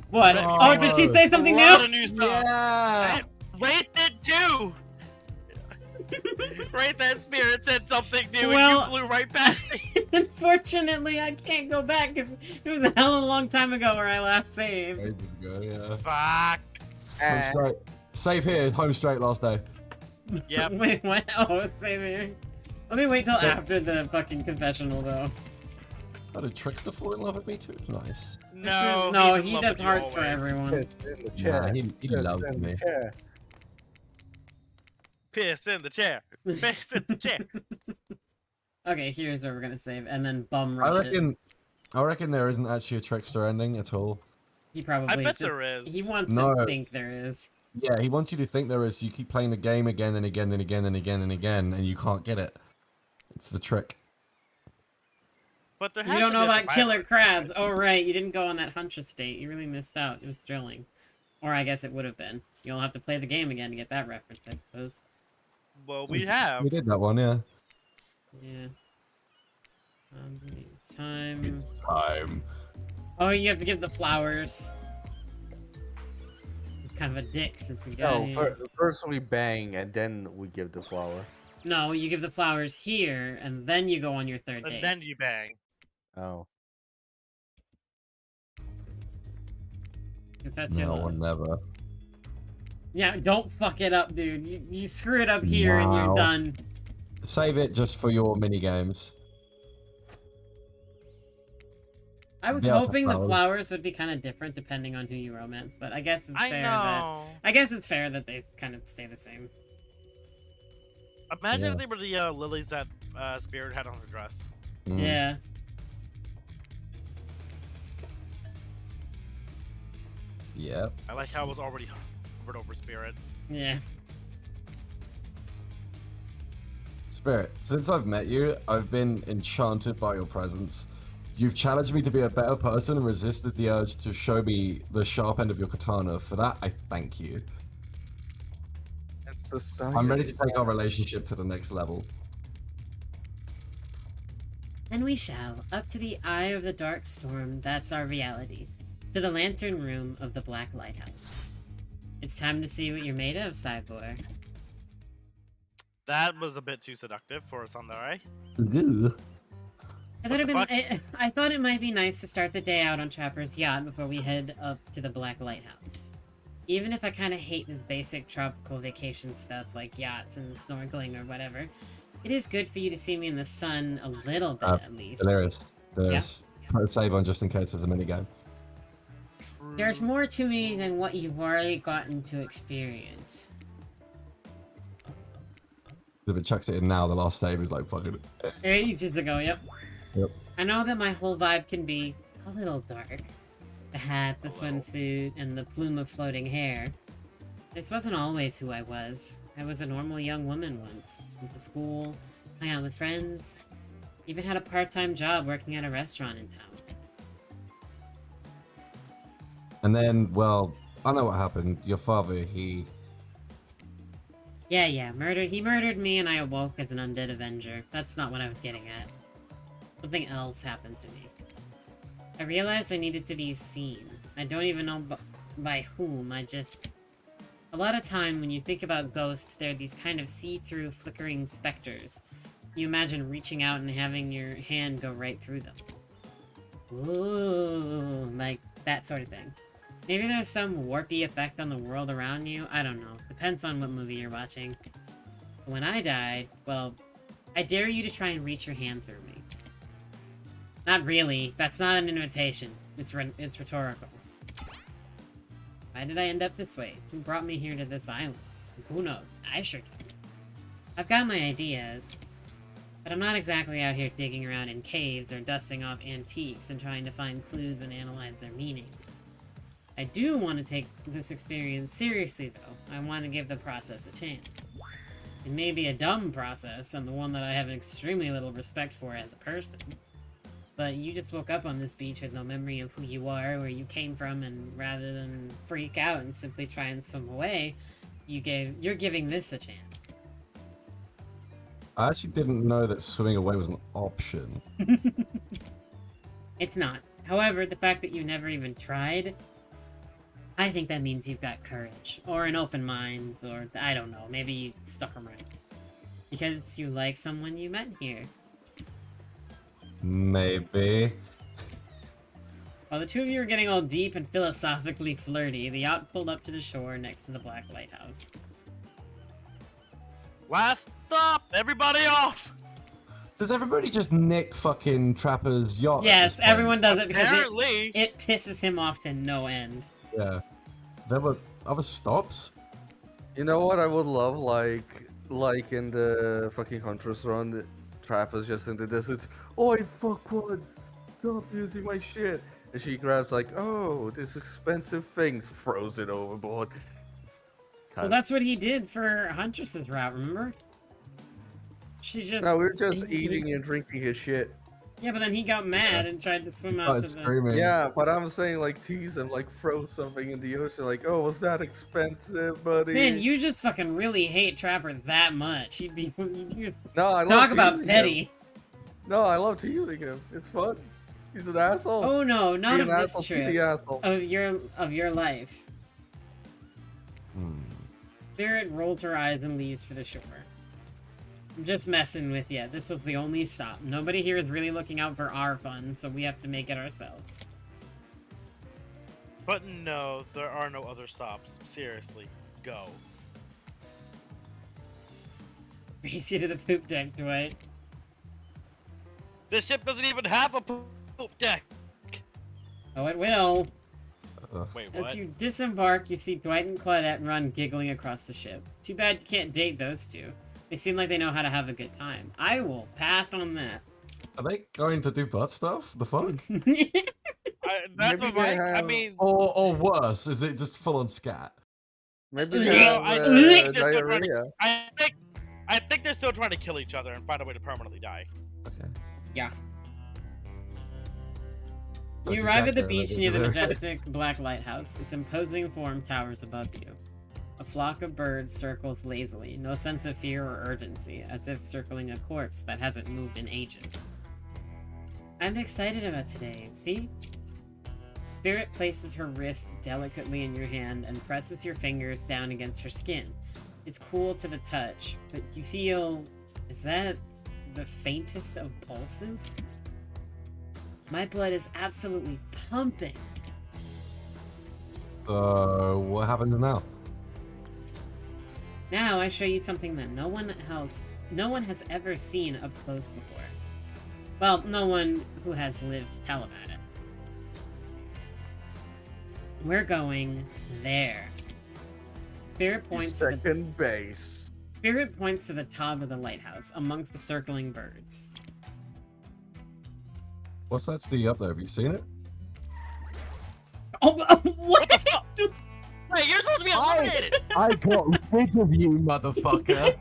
[SPEAKER 8] What?
[SPEAKER 2] No.
[SPEAKER 8] Oh, did she say something
[SPEAKER 2] A lot of
[SPEAKER 8] new?
[SPEAKER 2] new stuff.
[SPEAKER 11] Yeah.
[SPEAKER 2] Wait, did too. Right, that spirit said something new
[SPEAKER 8] Well-
[SPEAKER 2] and you flew right past it.
[SPEAKER 8] Unfortunately, I can't go back because it was a hell of a long time ago where I last saved.
[SPEAKER 11] Ages ago, yeah.
[SPEAKER 2] Fuck.
[SPEAKER 11] Home straight. Save here, home straight last day.
[SPEAKER 2] Yep.
[SPEAKER 8] Wait, what? Oh, save here. Let me wait till
[SPEAKER 11] So-
[SPEAKER 8] after the fucking confessional, though.
[SPEAKER 11] How did Trickster fall in love with me too? Nice.
[SPEAKER 2] No,
[SPEAKER 8] No,
[SPEAKER 2] he's in
[SPEAKER 8] he
[SPEAKER 2] love
[SPEAKER 8] does
[SPEAKER 2] with you
[SPEAKER 8] hearts for
[SPEAKER 2] always.
[SPEAKER 8] everyone.
[SPEAKER 3] Piss in the chair.
[SPEAKER 11] Nah, he
[SPEAKER 3] Piss
[SPEAKER 11] loves
[SPEAKER 3] in
[SPEAKER 11] me.
[SPEAKER 3] the chair.
[SPEAKER 2] Piss in the chair. Piss in the chair.
[SPEAKER 8] Okay, here's where we're gonna save, and then bum
[SPEAKER 11] I
[SPEAKER 8] rush it.
[SPEAKER 11] reckon there isn't actually a Trickster ending at all.
[SPEAKER 8] He probably
[SPEAKER 2] I bet
[SPEAKER 8] just-
[SPEAKER 2] there is.
[SPEAKER 8] He wants
[SPEAKER 11] No.
[SPEAKER 8] to think there is.
[SPEAKER 11] Yeah, he wants you to think there is. You keep playing the game again and again and again and again and again, and you can't get it. It's the trick.
[SPEAKER 2] But there
[SPEAKER 8] You
[SPEAKER 2] has
[SPEAKER 8] don't
[SPEAKER 2] to
[SPEAKER 8] know
[SPEAKER 2] be a
[SPEAKER 8] about killer
[SPEAKER 2] survivor.
[SPEAKER 8] crabs. Oh, right. You didn't go on that hunch estate. You really missed out. It was thrilling. Or I guess it would have been. You'll have to play the game again to get that reference, I suppose.
[SPEAKER 2] Well, we have.
[SPEAKER 11] We did that one, yeah.
[SPEAKER 8] Yeah. Time.
[SPEAKER 11] It's time.
[SPEAKER 8] Oh, you have to give the flowers. I'm kind of a dick since we got
[SPEAKER 3] No,
[SPEAKER 8] here.
[SPEAKER 3] first we bang and then we give the flower.
[SPEAKER 8] No, you give the flowers here, and then you go on your third date.
[SPEAKER 2] And then you bang.
[SPEAKER 3] Oh.
[SPEAKER 8] Confess your
[SPEAKER 11] No
[SPEAKER 8] love.
[SPEAKER 11] one never.
[SPEAKER 8] Yeah, don't fuck it up, dude. You screw it up here and you're
[SPEAKER 11] Wow.
[SPEAKER 8] done.
[SPEAKER 11] Save it just for your mini games.
[SPEAKER 8] I was
[SPEAKER 11] Yeah, I'll
[SPEAKER 8] hoping
[SPEAKER 11] take
[SPEAKER 8] the
[SPEAKER 11] flowers.
[SPEAKER 8] flowers would be kind of different depending on who you romance, but I guess it's
[SPEAKER 2] I
[SPEAKER 8] fair
[SPEAKER 2] know.
[SPEAKER 8] that I guess it's fair that they kind of stay the same.
[SPEAKER 2] Imagine
[SPEAKER 11] Yeah.
[SPEAKER 2] if they were the lilies that Spirit had on her dress.
[SPEAKER 11] Mm.
[SPEAKER 8] Yeah.
[SPEAKER 11] Yep.
[SPEAKER 2] I like how it was already hovered over Spirit.
[SPEAKER 8] Yeah.
[SPEAKER 11] Spirit, since I've met you, I've been enchanted by your presence. You've challenged me to be a better person and resisted the urge to show me the sharp end of your katana. For that, I thank you.
[SPEAKER 3] It's the sign.
[SPEAKER 11] I'm ready to take our relationship to the next level.
[SPEAKER 8] And we shall, up to the eye of the dark storm, that's our reality, to the lantern room of the Black Lighthouse. It's time to see what you're made of, Cyboar.
[SPEAKER 2] That was a bit too seductive for a Sundari.
[SPEAKER 11] Ugh.
[SPEAKER 8] I thought it might be nice to start the day out on Trapper's yacht before we head up to the Black Lighthouse. Even if I kind of hate this basic tropical vacation stuff like yachts and snorkeling or whatever, it is good for you to see me in the sun a little bit at least.
[SPEAKER 11] Hilarious. Just put a save on just in case there's a minigame.
[SPEAKER 8] There's more to me than what you've already gotten to experience.
[SPEAKER 11] If it chucks it in now, the last save is like fucking.
[SPEAKER 8] Ages ago, yep.
[SPEAKER 11] Yep.
[SPEAKER 8] I know that my whole vibe can be a little dark. The hat, the swimsuit, and the plume of floating hair. This wasn't always who I was. I was a normal young woman once. Went to school, hung out with friends, even had a part-time job working at a restaurant in town.
[SPEAKER 11] And then, well, I know what happened. Your father, he...
[SPEAKER 8] Yeah, he murdered me and I awoke as an undead avenger. That's not what I was getting at. Something else happened to me. I realized I needed to be seen. I don't even know by whom, A lot of time when you think about ghosts, they're these kind of see-through, flickering specters. You imagine reaching out and having your hand go right through them. Ooh, like that sort of thing. Maybe there's some warpy effect on the world around you, I don't know. Depends on what movie you're watching. But when I died, well, I dare you to try and reach your hand through me. Not really, that's not an invitation. It's rhetorical. Why did I end up this way? Who brought me here to this island? Who knows? I sure do. I've got my ideas, but I'm not exactly out here digging around in caves or dusting off antiques and trying to find clues and analyze their meaning. I do want to take this experience seriously, though. I want to give the process a chance. It may be a dumb process, and the one that I have extremely little respect for as a person. But you just woke up on this beach with no memory of who you are, where you came from, and rather than freak out and simply try and swim away, you're giving this a chance.
[SPEAKER 11] I actually didn't know that swimming away was an option.
[SPEAKER 8] It's not. However, the fact that you never even tried, I think that means you've got courage, or an open mind, or I don't know, maybe you stuck around. Because you like someone you met here.
[SPEAKER 11] Maybe.
[SPEAKER 8] While the two of you were getting all deep and philosophically flirty, the yacht pulled up to the shore next to the Black Lighthouse.
[SPEAKER 2] Last stop! Everybody off!
[SPEAKER 11] Does everybody just nick fucking Trapper's yacht?
[SPEAKER 8] Yes, everyone does it because
[SPEAKER 2] Apparently.
[SPEAKER 8] it pisses him off to no end.
[SPEAKER 11] Yeah. There were other stops?
[SPEAKER 10] You know what I would love, like in the fucking Huntress run, Trapper's just in the distance. Oi, fuckwads! Stop using my shit! And she grabs like, oh, this expensive thing's, throws it overboard.
[SPEAKER 8] Well, that's what he did for Huntress's route, remember? She just...
[SPEAKER 10] No, we were just eating and drinking his shit.
[SPEAKER 8] Yeah, but then he got mad and tried to swim out to the...
[SPEAKER 11] Screaming.
[SPEAKER 10] Yeah, but I'm saying like tease him, like throw something in the ocean, like, oh, was that expensive, buddy?
[SPEAKER 8] Man, you just fucking really hate Trapper that much. He'd be...
[SPEAKER 10] No, I love
[SPEAKER 8] Talk about
[SPEAKER 10] teasing
[SPEAKER 8] petty.
[SPEAKER 10] him. No, I love teasing him. It's fun. He's an asshole.
[SPEAKER 8] Oh no, not
[SPEAKER 10] Be
[SPEAKER 8] of
[SPEAKER 10] an
[SPEAKER 8] this
[SPEAKER 10] asshole, be
[SPEAKER 8] trip.
[SPEAKER 10] the asshole.
[SPEAKER 8] Of your life. Spirit rolls her eyes and leaves for the shore. I'm just messing with you. This was the only stop. Nobody here is really looking out for our fun, so we have to make it ourselves.
[SPEAKER 2] But no, there are no other stops. Seriously, go.
[SPEAKER 8] Race you to the poop deck, Dwight.
[SPEAKER 2] This ship doesn't even have a poop deck.
[SPEAKER 8] Oh, it will.
[SPEAKER 2] Wait, what?
[SPEAKER 8] As you disembark, you see Dwight and Claudette run giggling across the ship. Too bad you can't date those two. They seem like they know how to have a good time. I will pass on that.
[SPEAKER 11] Are they going to do butt stuff? The fuck?
[SPEAKER 2] That's
[SPEAKER 10] Maybe
[SPEAKER 2] what
[SPEAKER 10] they
[SPEAKER 2] I
[SPEAKER 10] have-
[SPEAKER 2] mean.
[SPEAKER 11] Or worse, is it just full on scat?
[SPEAKER 10] Maybe
[SPEAKER 2] You
[SPEAKER 10] they
[SPEAKER 2] know,
[SPEAKER 10] have diarrhea.
[SPEAKER 2] I think they're still trying to kill each other and find a way to permanently die.
[SPEAKER 11] Okay.
[SPEAKER 8] Yeah.
[SPEAKER 11] Don't
[SPEAKER 8] You
[SPEAKER 11] you
[SPEAKER 8] arrive
[SPEAKER 11] back
[SPEAKER 8] at the
[SPEAKER 11] there,
[SPEAKER 8] beach
[SPEAKER 11] like,
[SPEAKER 8] near the
[SPEAKER 11] over there.
[SPEAKER 8] majestic Black Lighthouse. Its imposing form towers above you. A flock of birds circles lazily, no sense of fear or urgency, as if circling a corpse that hasn't moved in ages. I'm excited about today, see? Spirit places her wrist delicately in your hand and presses your fingers down against her skin. It's cool to the touch, but you feel... is that the faintest of pulses? My blood is absolutely pumping.
[SPEAKER 11] What happens now?
[SPEAKER 8] Now I show you something that no one has ever seen up close before. Well, no one who has lived to tell about it. We're going there. Spirit points to the
[SPEAKER 10] Second base.
[SPEAKER 8] Spirit points to the top of the lighthouse, amongst the circling birds.
[SPEAKER 11] What's actually up there? Have you seen it?
[SPEAKER 8] Oh, what?
[SPEAKER 2] Wait, you're supposed to be eliminated!
[SPEAKER 11] I got rid of you, motherfucker.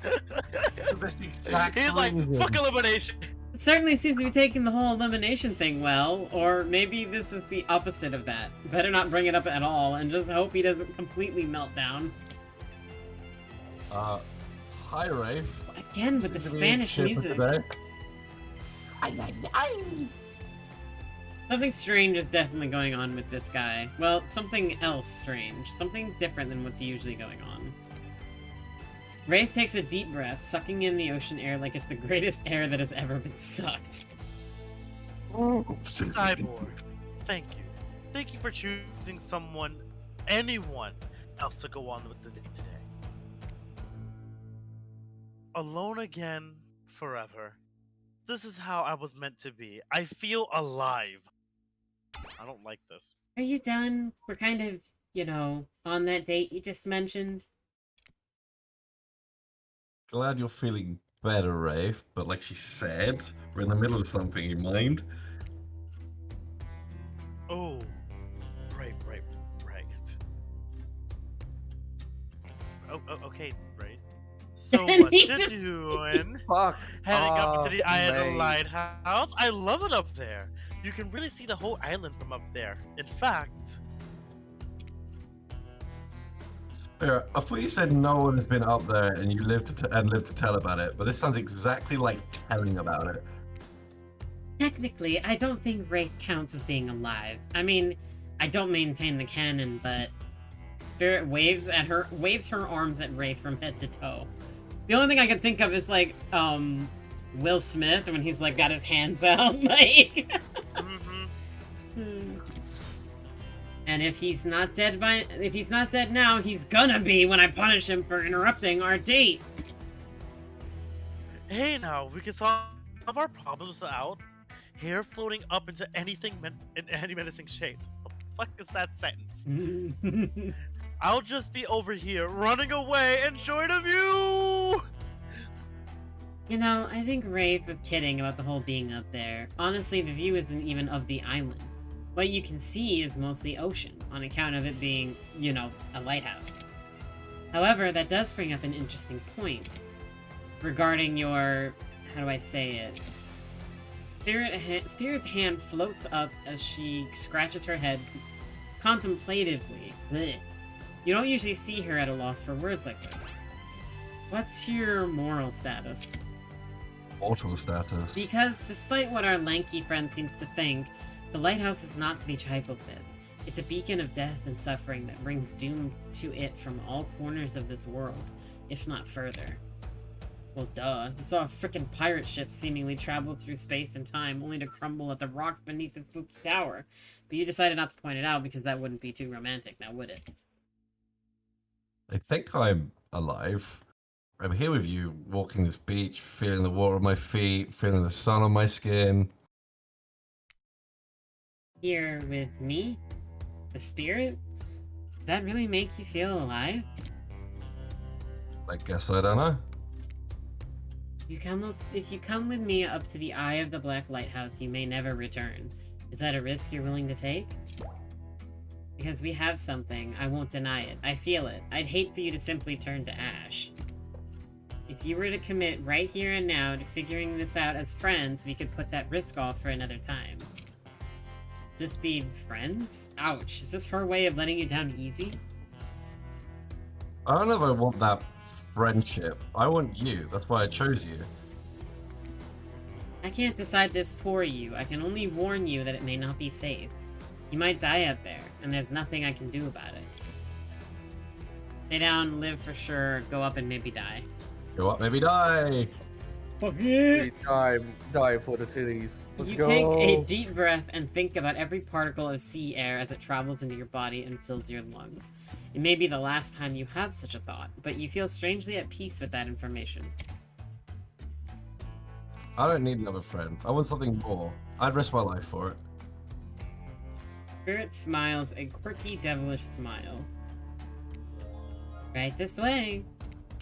[SPEAKER 11] For this exact
[SPEAKER 2] He's like,
[SPEAKER 11] reason.
[SPEAKER 2] fuck elimination!
[SPEAKER 8] It certainly seems to be taking the whole elimination thing well, or maybe this is the opposite of that. Better not bring it up at all, and just hope he doesn't completely melt down.
[SPEAKER 11] Hi, Rafe.
[SPEAKER 8] Again with the
[SPEAKER 11] Seems to be
[SPEAKER 8] Spanish
[SPEAKER 11] chipper
[SPEAKER 8] music.
[SPEAKER 11] today.
[SPEAKER 8] Something strange is definitely going on with this guy. Well, something else strange. Something different than what's usually going on. Wraith takes a deep breath, sucking in the ocean air like it's the greatest air that has ever been sucked.
[SPEAKER 2] Cyboar, thank you. Thank you for choosing anyone else to go on with the day today. Alone again, forever. This is how I was meant to be. I feel alive. I don't like this.
[SPEAKER 8] Are you done? We're kind of, you know, on that date you just mentioned.
[SPEAKER 11] Glad you're feeling better, Rafe. But like she said, we're in the middle of something. You mind?
[SPEAKER 2] Oh, right. Oh, okay, right. So what you doing?
[SPEAKER 10] Fuck.
[SPEAKER 2] Heading up to the eye of the
[SPEAKER 10] mate.
[SPEAKER 2] lighthouse. I love it up there. You can really see the whole island from up there. In fact,
[SPEAKER 11] Spirit, I thought you said no one has been up there and you lived to tell about it. But this sounds exactly like telling about it.
[SPEAKER 8] Technically, I don't think Wraith counts as being alive. I mean, I don't maintain the canon, but Spirit waves her arms at Wraith from head to toe. The only thing I can think of is like Will Smith when he's like got his hands out, like. And if he's not dead now, he's gonna be when I punish him for interrupting our date.
[SPEAKER 2] hey now, we can solve our problems without hair floating up into in any menacing shape. What the fuck is that sentence? I'll just be over here running away and join of you!
[SPEAKER 8] You know, I think Wraith was kidding about the whole being up there. Honestly, the view isn't even of the island. What you can see is mostly ocean, on account of it being, you know, a lighthouse. However, that does bring up an interesting point regarding your, how do I say it? Spirit's hand floats up as she scratches her head contemplatively. Blech. You don't usually see her at a loss for words like this. What's your moral status?
[SPEAKER 11] Mortal status.
[SPEAKER 8] Because despite what our lanky friend seems to think, the lighthouse is not to be trifled with. It's a beacon of death and suffering that brings doom to it from all corners of this world, if not further. Well, duh. You saw a frickin' pirate ship seemingly travel through space and time, only to crumble at the rocks beneath the spooky tower. But you decided not to point it out because that wouldn't be too romantic, now would it?
[SPEAKER 11] I think I'm alive. I'm here with you, walking this beach, feeling the water on my feet, feeling the sun on my skin.
[SPEAKER 8] Here with me? The spirit? Does that really make you feel alive?
[SPEAKER 11] I guess I don't know.
[SPEAKER 8] If you come with me up to the eye of the Black Lighthouse, you may never return. Is that a risk you're willing to take? Because we have something, I won't deny it. I feel it. I'd hate for you to simply turn to ash. If you were to commit right here and now to figuring this out as friends, we could put that risk off for another time. Just be friends? Ouch, is this her way of letting you down easy?
[SPEAKER 11] I don't know if I want that friendship. I want you. That's why I chose you.
[SPEAKER 8] I can't decide this for you. I can only warn you that it may not be safe. You might die up there, and there's nothing I can do about it. Stay down, live for sure, go up and maybe die.
[SPEAKER 11] Go up, maybe die.
[SPEAKER 8] Fuck yeah!
[SPEAKER 10] Die for the titties. Let's
[SPEAKER 8] You
[SPEAKER 10] go.
[SPEAKER 8] take a deep breath and think about every particle of sea air as it travels into your body and fills your lungs. It may be the last time you have such a thought, but you feel strangely at peace with that information.
[SPEAKER 7] I don't need another friend. I want something more. I'd risk my life for it.
[SPEAKER 8] Spirit smiles a quirky, devilish smile. Right this way.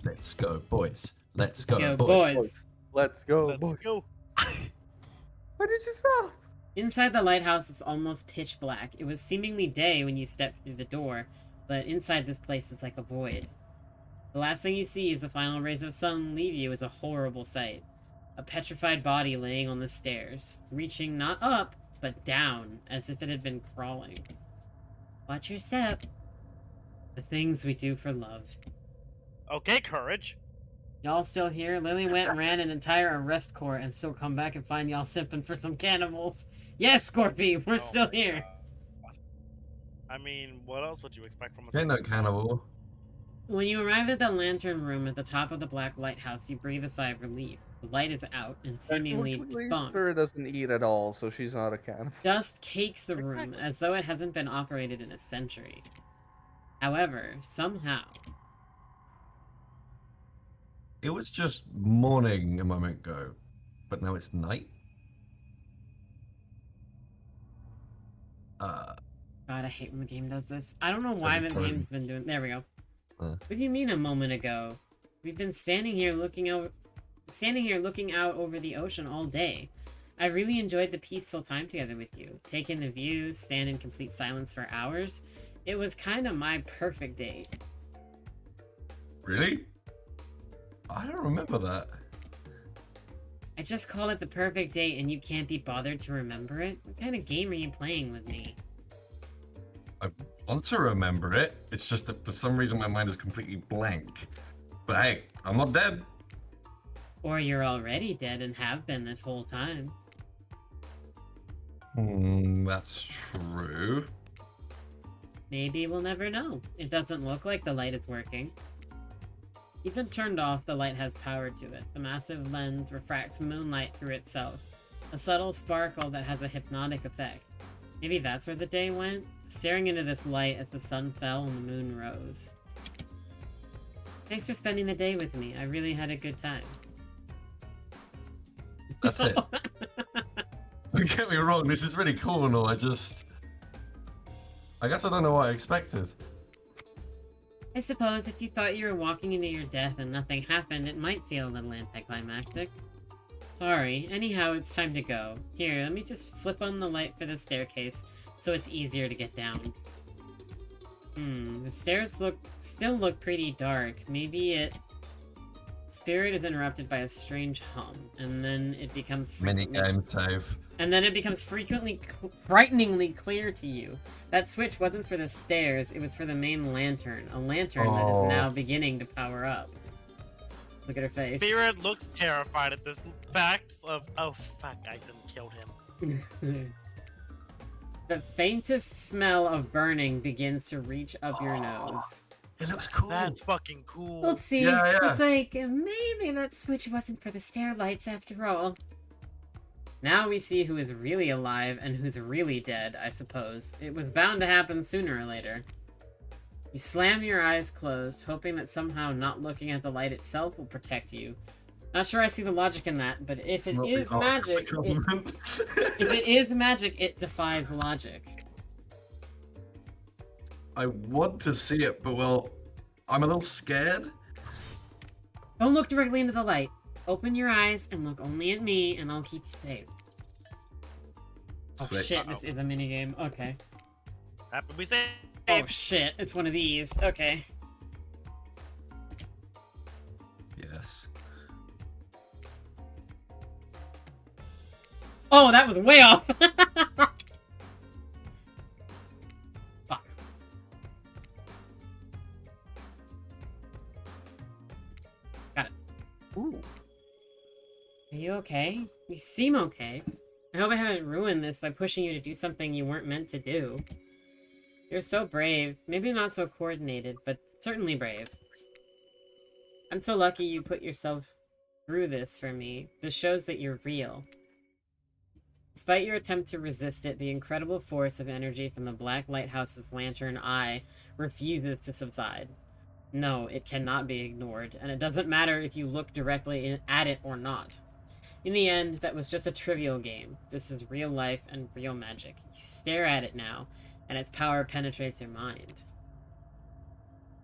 [SPEAKER 7] Let's go, boys. Let's
[SPEAKER 8] Let's
[SPEAKER 7] go,
[SPEAKER 8] go,
[SPEAKER 7] boys.
[SPEAKER 8] boys.
[SPEAKER 10] Let's go,
[SPEAKER 2] Let's
[SPEAKER 10] boys.
[SPEAKER 2] go.
[SPEAKER 10] Why did you stop?
[SPEAKER 8] Inside the lighthouse is almost pitch black. It was seemingly day when you stepped through the door, but inside this place is like a void. The last thing you see as the final rays of sun leave you is a horrible sight. A petrified body laying on the stairs, reaching not up, but down, as if it had been crawling. Watch your step. The things we do for love.
[SPEAKER 2] Okay, courage.
[SPEAKER 8] Y'all still here? Lily went and ran an entire arrest court and still come back and find y'all simping for some cannibals. Yes, Scorpy, we're
[SPEAKER 2] Oh
[SPEAKER 8] still
[SPEAKER 2] my
[SPEAKER 8] here.
[SPEAKER 2] God. I mean, what else would you expect from us?
[SPEAKER 7] Ain't no cannibal.
[SPEAKER 8] When you arrive at the lantern room at the top of the black lighthouse, you breathe a sigh of relief. The light is out and seemingly defunct.
[SPEAKER 10] Spirit doesn't eat at all, so she's not a cannibal.
[SPEAKER 8] Dust cakes the room as though it hasn't been operated in a century. However, somehow,
[SPEAKER 7] It was just morning a moment ago, but now it's night.
[SPEAKER 8] God, I hate when the game does this. I don't know why the
[SPEAKER 7] frozen.
[SPEAKER 8] game's been doing. There we go.
[SPEAKER 7] Huh.
[SPEAKER 8] What do you mean a moment ago? We've been standing here looking out over the ocean all day. I really enjoyed the peaceful time together with you. Take in the views, stand in complete silence for hours. It was kind of my perfect date.
[SPEAKER 7] Really? I don't remember that.
[SPEAKER 8] I just call it the perfect date and you can't be bothered to remember it? What kind of game are you playing with me?
[SPEAKER 7] I want to remember it. It's just that for some reason my mind is completely blank. But hey, I'm not dead.
[SPEAKER 8] Or you're already dead and have been this whole time.
[SPEAKER 7] That's true.
[SPEAKER 8] Maybe we'll never know. It doesn't look like the light is working. Even turned off, the light has power to it. The massive lens refracts moonlight through itself. A subtle sparkle that has a hypnotic effect. Maybe that's where the day went? Staring into this light as the sun fell and the moon rose. Thanks for spending the day with me. I really had a good time.
[SPEAKER 7] That's it. Don't get me wrong, this is really cool and all. I guess I don't know what I expected.
[SPEAKER 8] I suppose if you thought you were walking into your death and nothing happened, it might feel a little anticlimactic. Sorry. Anyhow, it's time to go. Here, let me just flip on the light for the staircase so it's easier to get down. The stairs still look pretty dark. Maybe Spirit is interrupted by a strange hum, and then it becomes
[SPEAKER 7] Minigame save.
[SPEAKER 8] And then it becomes frighteningly clear to you. That switch wasn't for the stairs, it was for the main lantern. A lantern that is now beginning to power up. Look at her face.
[SPEAKER 2] Spirit looks terrified at this fact of, oh fuck, I didn't kill him.
[SPEAKER 8] The faintest smell of burning begins to reach up your nose.
[SPEAKER 7] It looks cool.
[SPEAKER 2] That's fucking cool.
[SPEAKER 8] Oopsie.
[SPEAKER 7] Yeah.
[SPEAKER 8] It's like, maybe that switch wasn't for the stair lights after all. Now we see who is really alive and who's really dead, I suppose. It was bound to happen sooner or later. You slam your eyes closed, hoping that somehow not looking at the light itself will protect you. Not sure I see the logic in that, but if it is magic, it defies logic.
[SPEAKER 7] I want to see it, but well, I'm a little scared.
[SPEAKER 8] Don't look directly into the light. Open your eyes and look only at me, and I'll keep you safe. Oh
[SPEAKER 7] Sweet.
[SPEAKER 8] shit, this is a minigame. Okay.
[SPEAKER 2] Happy we say.
[SPEAKER 8] Oh shit, it's one of these. Okay.
[SPEAKER 7] Yes.
[SPEAKER 8] Oh, that was way off! Fuck. Got it. Ooh. Are you okay? You seem okay. I hope I haven't ruined this by pushing you to do something you weren't meant to do. You're so brave. Maybe not so coordinated, but certainly brave. I'm so lucky you put yourself through this for me. This shows that you're real. Despite your attempt to resist it, the incredible force of energy from the Black Lighthouse's lantern eye refuses to subside. No, it cannot be ignored, and it doesn't matter if you look directly at it or not. In the end, that was just a trivial game. This is real life and real magic. You stare at it now, and its power penetrates your mind.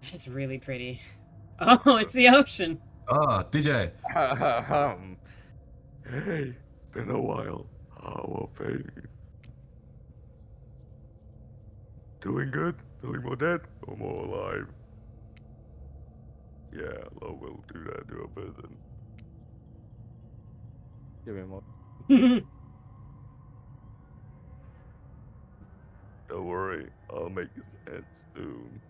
[SPEAKER 8] That is really pretty. Oh, it's the ocean.
[SPEAKER 11] Ah, DJ.
[SPEAKER 10] Hey, been a while. How are things? Doing good? Feeling more dead or more alive? Yeah, love will do that to a person. Give me more. Don't worry, I'll make this end soon.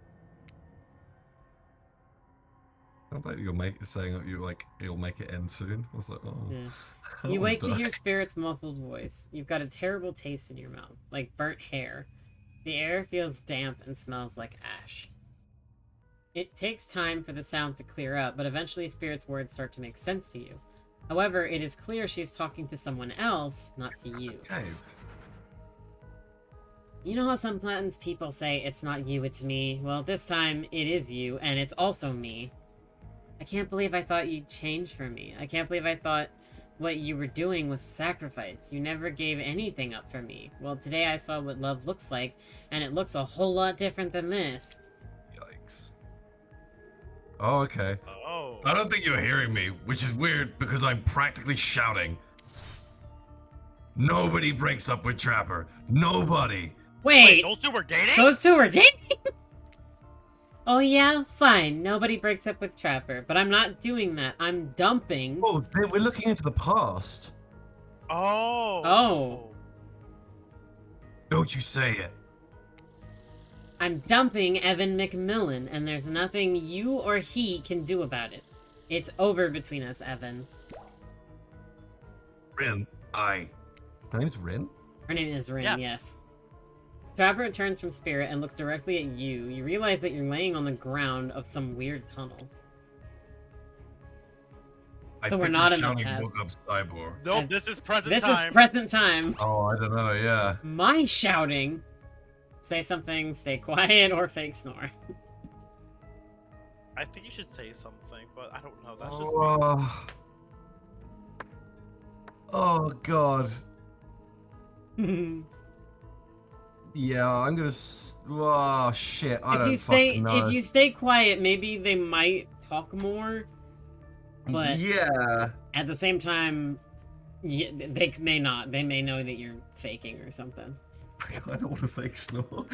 [SPEAKER 11] I thought you were saying you like it'll make it end soon. I was like, oh.
[SPEAKER 8] Yeah.
[SPEAKER 11] I
[SPEAKER 8] You
[SPEAKER 11] don't
[SPEAKER 8] wake
[SPEAKER 11] wanna
[SPEAKER 8] to hear
[SPEAKER 11] die.
[SPEAKER 8] Spirit's muffled voice. You've got a terrible taste in your mouth, like burnt hair. The air feels damp and smells like ash. It takes time for the sound to clear up, but eventually Spirit's words start to make sense to you. However, it is clear she's talking to someone else, not to you.
[SPEAKER 11] Cave.
[SPEAKER 8] You know how sometimes people say, it's not you, it's me? Well, this time, it is you, and it's also me. I can't believe I thought you'd change for me. I can't believe I thought what you were doing was a sacrifice. You never gave anything up for me. Well, today I saw what love looks like, and it looks a whole lot different than this.
[SPEAKER 11] Yikes. Oh, okay.
[SPEAKER 2] Oh.
[SPEAKER 11] I don't think you're hearing me, which is weird because I'm practically shouting. Nobody breaks up with Trapper. Nobody.
[SPEAKER 8] Wait,
[SPEAKER 2] Those two were dating?
[SPEAKER 8] those two are dating? Oh yeah? Fine. Nobody breaks up with Trapper, but I'm not doing that. I'm dumping.
[SPEAKER 11] Oh, we're looking into the past.
[SPEAKER 2] Oh.
[SPEAKER 8] Oh.
[SPEAKER 11] Don't you say it.
[SPEAKER 8] I'm dumping Evan McMillan, and there's nothing you or he can do about it. It's over between us, Evan.
[SPEAKER 11] Rin, her name's Rin?
[SPEAKER 8] Her name is Rin,
[SPEAKER 2] Yeah.
[SPEAKER 8] yes. Trapper turns from Spirit and looks directly at you. You realize that you're laying on the ground of some weird tunnel. So we're not in the past.
[SPEAKER 11] Woke up Cyboar.
[SPEAKER 2] Nope, this is present
[SPEAKER 8] This
[SPEAKER 2] time.
[SPEAKER 8] is present time.
[SPEAKER 11] Oh, I don't know, yeah.
[SPEAKER 8] My shouting. Say something, stay quiet, or fake snore.
[SPEAKER 2] I think you should say something, but I don't know. That's just me.
[SPEAKER 11] Oh, God. Yeah, I'm gonna. Oh shit! I don't fucking know.
[SPEAKER 8] If you stay quiet, maybe they might talk more. But
[SPEAKER 11] yeah.
[SPEAKER 8] at the same time, they may not. They may know that you're faking or something.
[SPEAKER 11] I don't want to fake snore.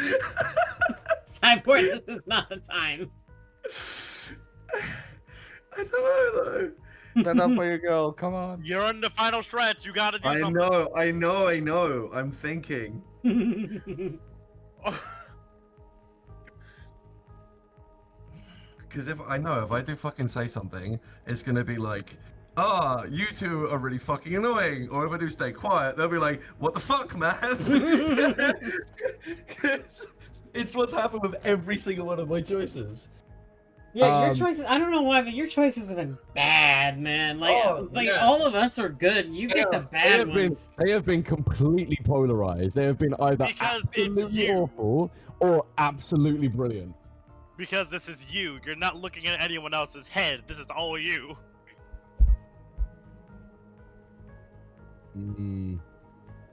[SPEAKER 8] Cyboar, this is not the time.
[SPEAKER 11] I don't know though.
[SPEAKER 10] Stand up for your girl, come on.
[SPEAKER 2] You're in the final stretch. You gotta do
[SPEAKER 11] I
[SPEAKER 2] something.
[SPEAKER 11] know. I'm thinking. Because if I do fucking say something, it's gonna be like, you two are really fucking annoying. Or if I do stay quiet, they'll be like, what the fuck, man? it's what's happened with every single one of my choices.
[SPEAKER 8] Yeah, your choices. I don't know why, but your choices have been bad, man. Like, all of us are good. You get the bad ones.
[SPEAKER 11] They have been completely polarized. They have been either
[SPEAKER 2] Because it's
[SPEAKER 11] absolutely
[SPEAKER 2] you.
[SPEAKER 11] awful or absolutely brilliant.
[SPEAKER 2] Because this is you. You're not looking at anyone else's head. This is all you.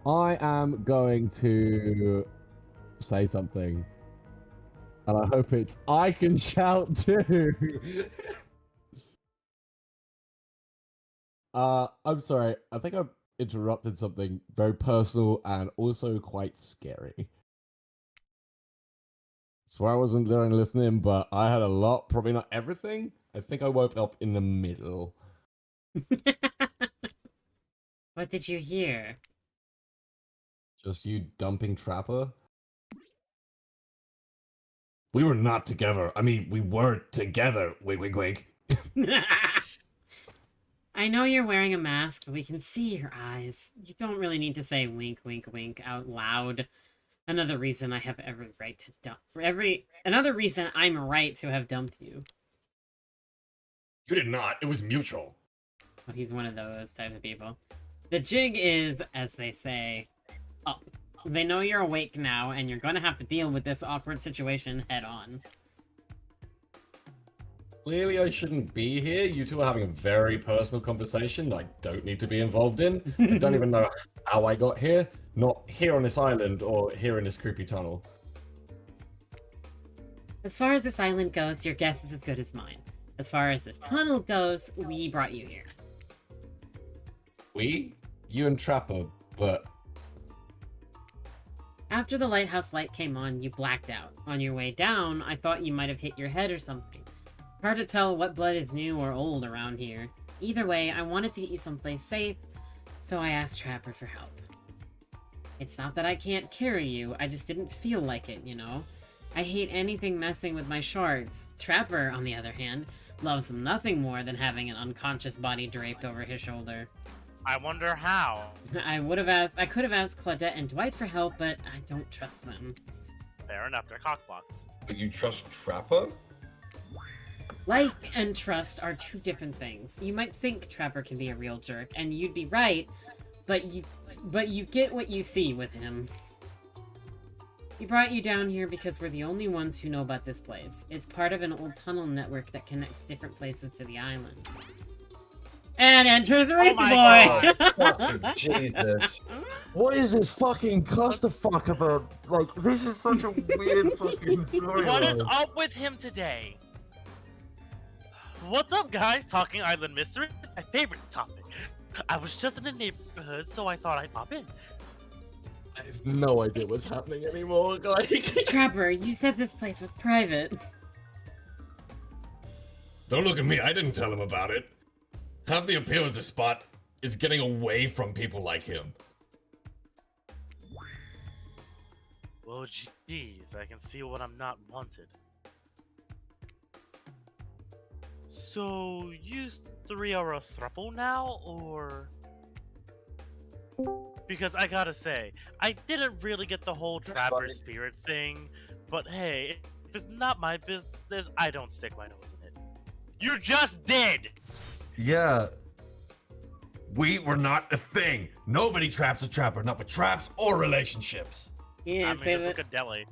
[SPEAKER 11] I am going to say something. And I hope I can shout too. I'm sorry. I think I've interrupted something very personal and also quite scary. Swear I wasn't there and listening, but I had a lot, probably not everything. I think I woke up in the middle.
[SPEAKER 8] What did you hear?
[SPEAKER 11] Just you dumping Trapper? We were not together. I mean, we were together. Wink, wink, wink.
[SPEAKER 8] I know you're wearing a mask, but we can see your eyes. You don't really need to say wink, wink, wink out loud. Another reason I have every right to another reason I'm right to have dumped you.
[SPEAKER 11] You did not. It was mutual.
[SPEAKER 8] Oh, he's one of those type of people. The jig is, as they say, up. They know you're awake now, and you're gonna have to deal with this awkward situation head on.
[SPEAKER 11] Clearly, I shouldn't be here. You two are having a very personal conversation that I don't need to be involved in. I don't even know how I got here. Not here on this island or here in this creepy tunnel.
[SPEAKER 8] As far as this island goes, your guess is as good as mine. As far as this tunnel goes, we brought you here.
[SPEAKER 11] We? You and Trapper, but...
[SPEAKER 8] After the lighthouse light came on, you blacked out. On your way down, I thought you might have hit your head or something. Hard to tell what blood is new or old around here. Either way, I wanted to get you someplace safe, so I asked Trapper for help. It's not that I can't carry you, I just didn't feel like it, you know? I hate anything messing with my shards. Trapper, on the other hand, loves nothing more than having an unconscious body draped over his shoulder.
[SPEAKER 2] I wonder how.
[SPEAKER 8] I could have asked Claudette and Dwight for help, but I don't trust them.
[SPEAKER 2] Fair enough, they're cockblocks.
[SPEAKER 4] But you trust Trapper?
[SPEAKER 8] Like and trust are two different things. You might think Trapper can be a real jerk, and you'd be right, but you get what you see with him. He brought you down here because we're the only ones who know about this place. It's part of an old tunnel network that connects different places to the island. And enters Wraith Boy!
[SPEAKER 7] Fucking Jesus. What is this fucking clusterfuck about? Like, this is such a weird fucking story.
[SPEAKER 2] What is up with him today? What's up, guys? Talking Island Mystery is my favorite topic. I was just in the neighborhood, so I thought I'd pop in.
[SPEAKER 7] I have no idea what's happening anymore. Like,
[SPEAKER 8] Trapper, you said this place was private.
[SPEAKER 11] Don't look at me, I didn't tell him about it. Half the appeal of the spot is getting away from people like him.
[SPEAKER 2] Well, geez, I can see when I'm not wanted. So, you three are a throuple now, or...? Because I gotta say, I didn't really get the whole Trapper spirit thing, but hey, if it's not my business, I don't stick my nose in it. You just did!
[SPEAKER 7] yeah.
[SPEAKER 11] We were not a thing. Nobody traps a trapper, not with traps or relationships.
[SPEAKER 8] Yeah,
[SPEAKER 2] I mean, it's like a deli.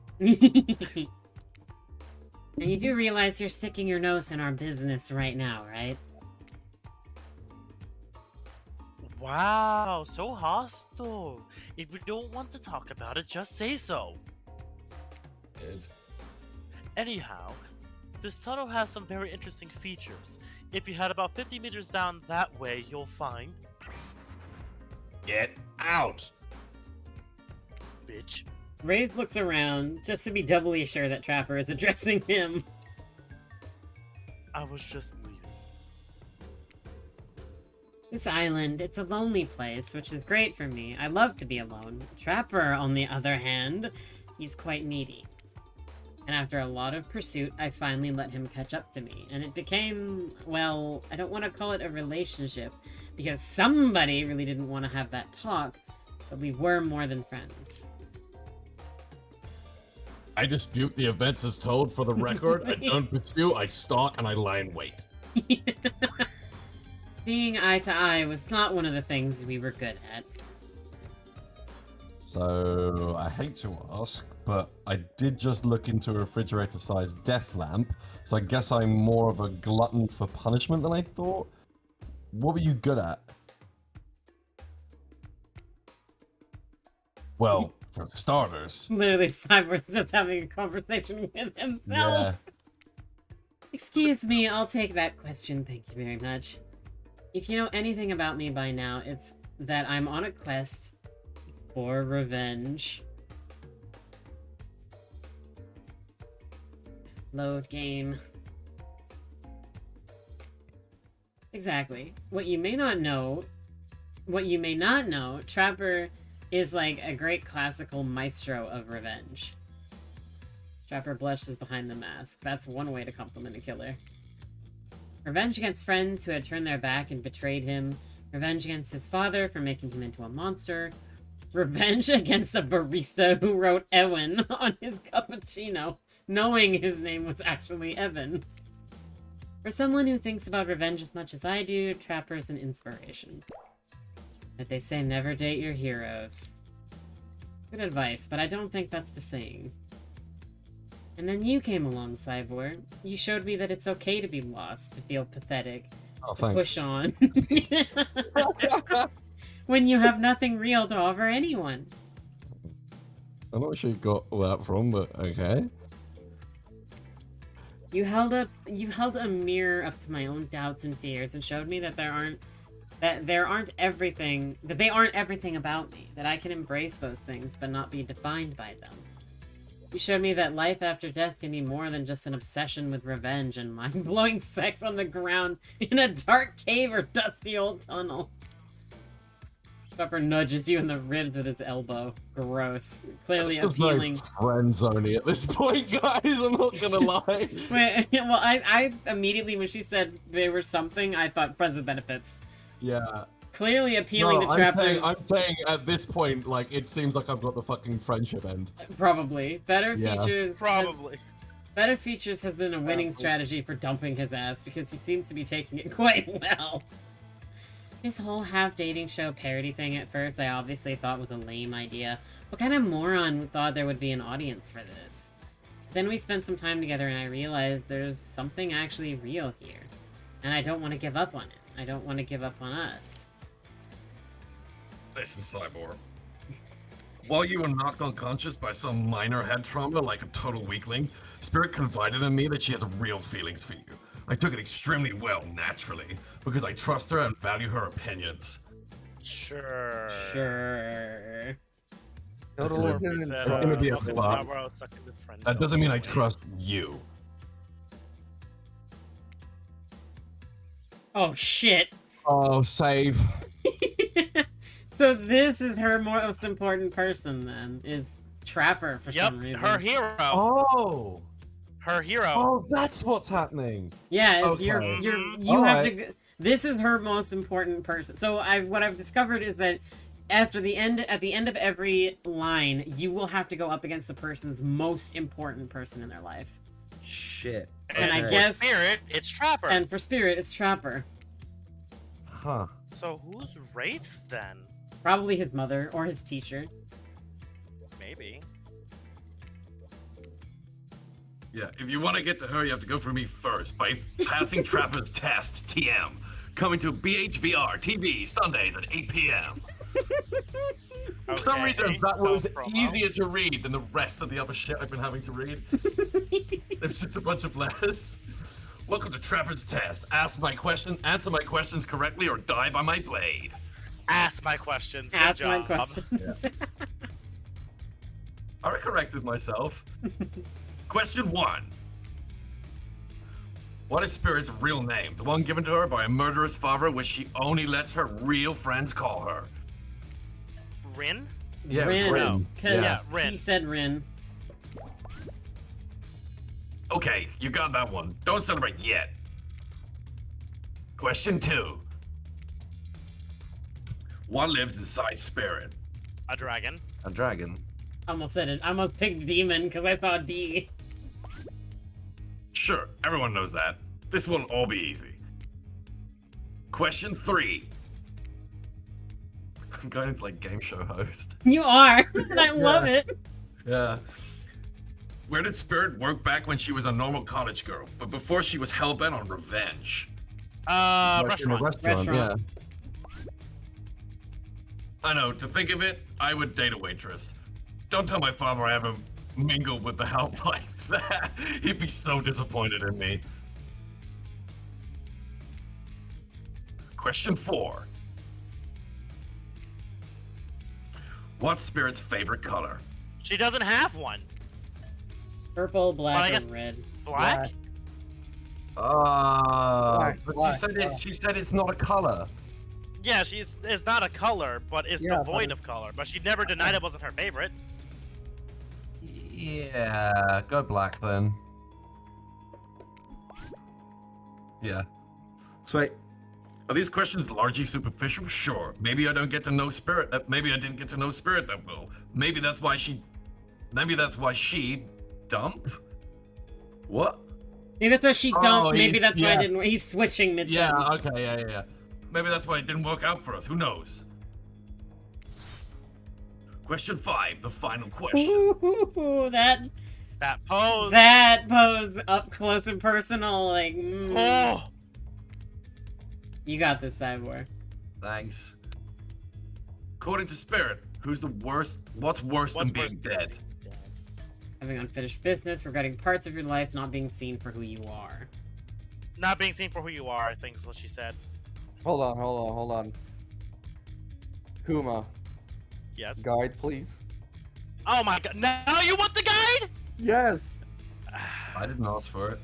[SPEAKER 8] And you do realize you're sticking your nose in our business right now, right?
[SPEAKER 2] Wow, so hostile. If you don't want to talk about it, just say so. Anyhow, this tunnel has some very interesting features. If you head about 50 meters down that way, you'll find...
[SPEAKER 11] Get out!
[SPEAKER 2] Bitch.
[SPEAKER 8] Wraith looks around, just to be doubly sure that Trapper is addressing him.
[SPEAKER 2] I was just leaving.
[SPEAKER 8] This island, it's a lonely place, which is great for me. I love to be alone. Trapper, on the other hand, he's quite needy. And after a lot of pursuit, I finally let him catch up to me. And it became, well, I don't want to call it a relationship, because somebody really didn't want to have that talk, but we were more than friends.
[SPEAKER 11] I dispute the events as told for the record. I don't pursue, I stalk, and I lie in wait.
[SPEAKER 8] Seeing eye to eye was not one of the things we were good at.
[SPEAKER 7] So, I hate to ask, but I did just look into a refrigerator-sized death lamp, so I guess I'm more of a glutton for punishment than I thought. What were you good at? Well, for starters.
[SPEAKER 8] Literally, Cyboar's just having a conversation with himself.
[SPEAKER 7] Yeah.
[SPEAKER 8] Excuse me, I'll take that question, thank you very much. If you know anything about me by now, it's that I'm on a quest for revenge. Load game. Exactly. What you may not know, Trapper is like a great classical maestro of revenge. Trapper blushes behind the mask. That's one way to compliment a killer. Revenge against friends who had turned their back and betrayed him. Revenge against his father for making him into a monster. Revenge against a barista who wrote Ewan on his cappuccino, knowing his name was actually Evan. For someone who thinks about revenge as much as I do, Trapper's an inspiration. But they say never date your heroes. Good advice, but I don't think that's the saying. And then you came along, Cyboar. You showed me that it's okay to be lost, to feel pathetic,
[SPEAKER 11] Oh,
[SPEAKER 8] to
[SPEAKER 11] thanks.
[SPEAKER 8] push on. When you have nothing real to offer anyone.
[SPEAKER 11] I'm not sure you got that from, but okay.
[SPEAKER 8] You held a mirror up to my own doubts and fears and showed me that they aren't everything about me, that I can embrace those things but not be defined by them. You showed me that life after death can be more than just an obsession with revenge and mind-blowing sex on the ground in a dark cave or dusty old tunnel. Pepper nudges you in the ribs with his elbow. Gross. Clearly
[SPEAKER 11] This is
[SPEAKER 8] appealing.
[SPEAKER 11] friends only at this point, guys. I'm not gonna lie.
[SPEAKER 8] Wait, well, I immediately, when she said they were something, I thought friends with benefits.
[SPEAKER 11] Yeah.
[SPEAKER 8] Clearly appealing to
[SPEAKER 11] I'm
[SPEAKER 8] trappers.
[SPEAKER 11] I'm saying at this point, like, it seems like I've got the fucking friendship end.
[SPEAKER 8] Probably. Better
[SPEAKER 11] Yeah.
[SPEAKER 8] features.
[SPEAKER 2] Probably.
[SPEAKER 8] Better features has been a winning strategy for dumping his ass because he seems to be taking it quite well. This whole half-dating show parody thing at first I obviously thought was a lame idea. What kind of moron thought there would be an audience for this? Then we spent some time together and I realized there's something actually real here. And I don't want to give up on it. I don't want to give up on us.
[SPEAKER 7] Listen, Cyboar. While you were knocked unconscious by some minor head trauma like a total weakling, Spirit confided in me that she has real feelings for you. I took it extremely well, naturally, because I trust her and value her opinions.
[SPEAKER 2] Sure.
[SPEAKER 8] Sure.
[SPEAKER 10] Totally
[SPEAKER 2] He
[SPEAKER 10] didn't
[SPEAKER 2] said,
[SPEAKER 7] It's gonna be a
[SPEAKER 2] welcome to
[SPEAKER 7] flop.
[SPEAKER 2] my world, sucking the friend
[SPEAKER 7] That
[SPEAKER 2] zone
[SPEAKER 7] doesn't mean I
[SPEAKER 2] away.
[SPEAKER 7] trust you.
[SPEAKER 8] Oh, shit.
[SPEAKER 11] Oh, save.
[SPEAKER 8] So this is her most important person, then, is Trapper for
[SPEAKER 2] Yep,
[SPEAKER 8] some reason.
[SPEAKER 2] her hero.
[SPEAKER 11] Oh.
[SPEAKER 2] Her hero.
[SPEAKER 11] Oh, that's what's happening.
[SPEAKER 8] Yeah,
[SPEAKER 11] Okay.
[SPEAKER 8] you have to. This is her most important person. So what I've discovered is that at the end of every line, you will have to go up against the person's most important person in their life.
[SPEAKER 3] Shit.
[SPEAKER 8] And I
[SPEAKER 2] for
[SPEAKER 8] guess-
[SPEAKER 2] Spirit, it's Trapper.
[SPEAKER 8] And for Spirit, it's Trapper.
[SPEAKER 11] Huh.
[SPEAKER 2] So who's Wraiths then?
[SPEAKER 8] Probably his mother or his teacher.
[SPEAKER 2] Maybe.
[SPEAKER 7] Yeah, if you want to get to her, you have to go through me first by passing Trapper's test, TM. Coming to BHVR TV Sundays at 8 p.m. For some reason, that was
[SPEAKER 2] Self-promo.
[SPEAKER 7] easier to read than the rest of the other shit I've been having to read. It's just a bunch of letters. Welcome to Trapper's Test. Answer my questions correctly, or die by my blade.
[SPEAKER 2] Ask my questions. Good
[SPEAKER 8] Ask my
[SPEAKER 2] job.
[SPEAKER 8] questions.
[SPEAKER 7] I corrected myself. Question 1. What is Spirit's real name? The one given to her by a murderous father, which she only lets her real friends call her.
[SPEAKER 2] Rin?
[SPEAKER 7] Yeah,
[SPEAKER 8] Rin.
[SPEAKER 7] Rin.
[SPEAKER 8] Because
[SPEAKER 2] Yeah, Rin.
[SPEAKER 8] he said Rin.
[SPEAKER 7] Okay, you got that one. Don't celebrate yet. Question 2. What lives inside Spirit?
[SPEAKER 2] A dragon.
[SPEAKER 3] A dragon.
[SPEAKER 8] Almost said it. I almost picked Demon because I thought D.
[SPEAKER 7] Sure, everyone knows that. This will all be easy. Question 3. I'm going into like game show host.
[SPEAKER 8] You are, and I love it.
[SPEAKER 7] Yeah. Where did Spirit work back when she was a normal college girl, but before she was hellbent on revenge?
[SPEAKER 11] Like in a
[SPEAKER 2] Restaurant.
[SPEAKER 8] Restaurant.
[SPEAKER 7] I know, to think of it, I would date a waitress. Don't tell my father I ever mingled with the help like that. He'd be so disappointed in me. Question 4. What's Spirit's favorite color?
[SPEAKER 2] She doesn't have one.
[SPEAKER 8] Purple,
[SPEAKER 2] Well, I
[SPEAKER 8] black,
[SPEAKER 2] guess-
[SPEAKER 8] and red.
[SPEAKER 2] Black?
[SPEAKER 7] But
[SPEAKER 10] black,
[SPEAKER 7] she said it's not a color.
[SPEAKER 2] Yeah, it's not a color, but it's
[SPEAKER 10] Yeah,
[SPEAKER 2] devoid
[SPEAKER 10] but
[SPEAKER 2] of color. But she never denied it wasn't her favorite.
[SPEAKER 7] Yeah, go black then. Yeah. So wait, are these questions largely superficial? Sure. Maybe I don't get to know Spirit. Maybe I didn't get to know Spirit that well. Maybe that's why she dump. What?
[SPEAKER 8] Maybe that's why she
[SPEAKER 7] Oh,
[SPEAKER 8] don't. Maybe
[SPEAKER 7] he's-
[SPEAKER 8] that's why I
[SPEAKER 7] yeah.
[SPEAKER 8] didn't. He's switching mid
[SPEAKER 7] Yeah.
[SPEAKER 8] sentence.
[SPEAKER 7] Okay. Yeah. Maybe that's why it didn't work out for us. Who knows? Question 5, the final question.
[SPEAKER 8] Ooh, that
[SPEAKER 2] That pose.
[SPEAKER 8] That pose up close and personal, like.
[SPEAKER 2] Oh.
[SPEAKER 8] You got this, Cyboar.
[SPEAKER 7] Thanks. According to Spirit, who's the worst? What's worse than being dead?
[SPEAKER 8] Having unfinished business, regretting parts of your life, not being seen for who you are.
[SPEAKER 2] Not being seen for who you are, I think is what she said.
[SPEAKER 10] Hold on. Kuma,
[SPEAKER 2] Yes.
[SPEAKER 10] guide, please.
[SPEAKER 2] Oh my god. Now you want the guide?
[SPEAKER 10] Yes.
[SPEAKER 7] I didn't ask for it.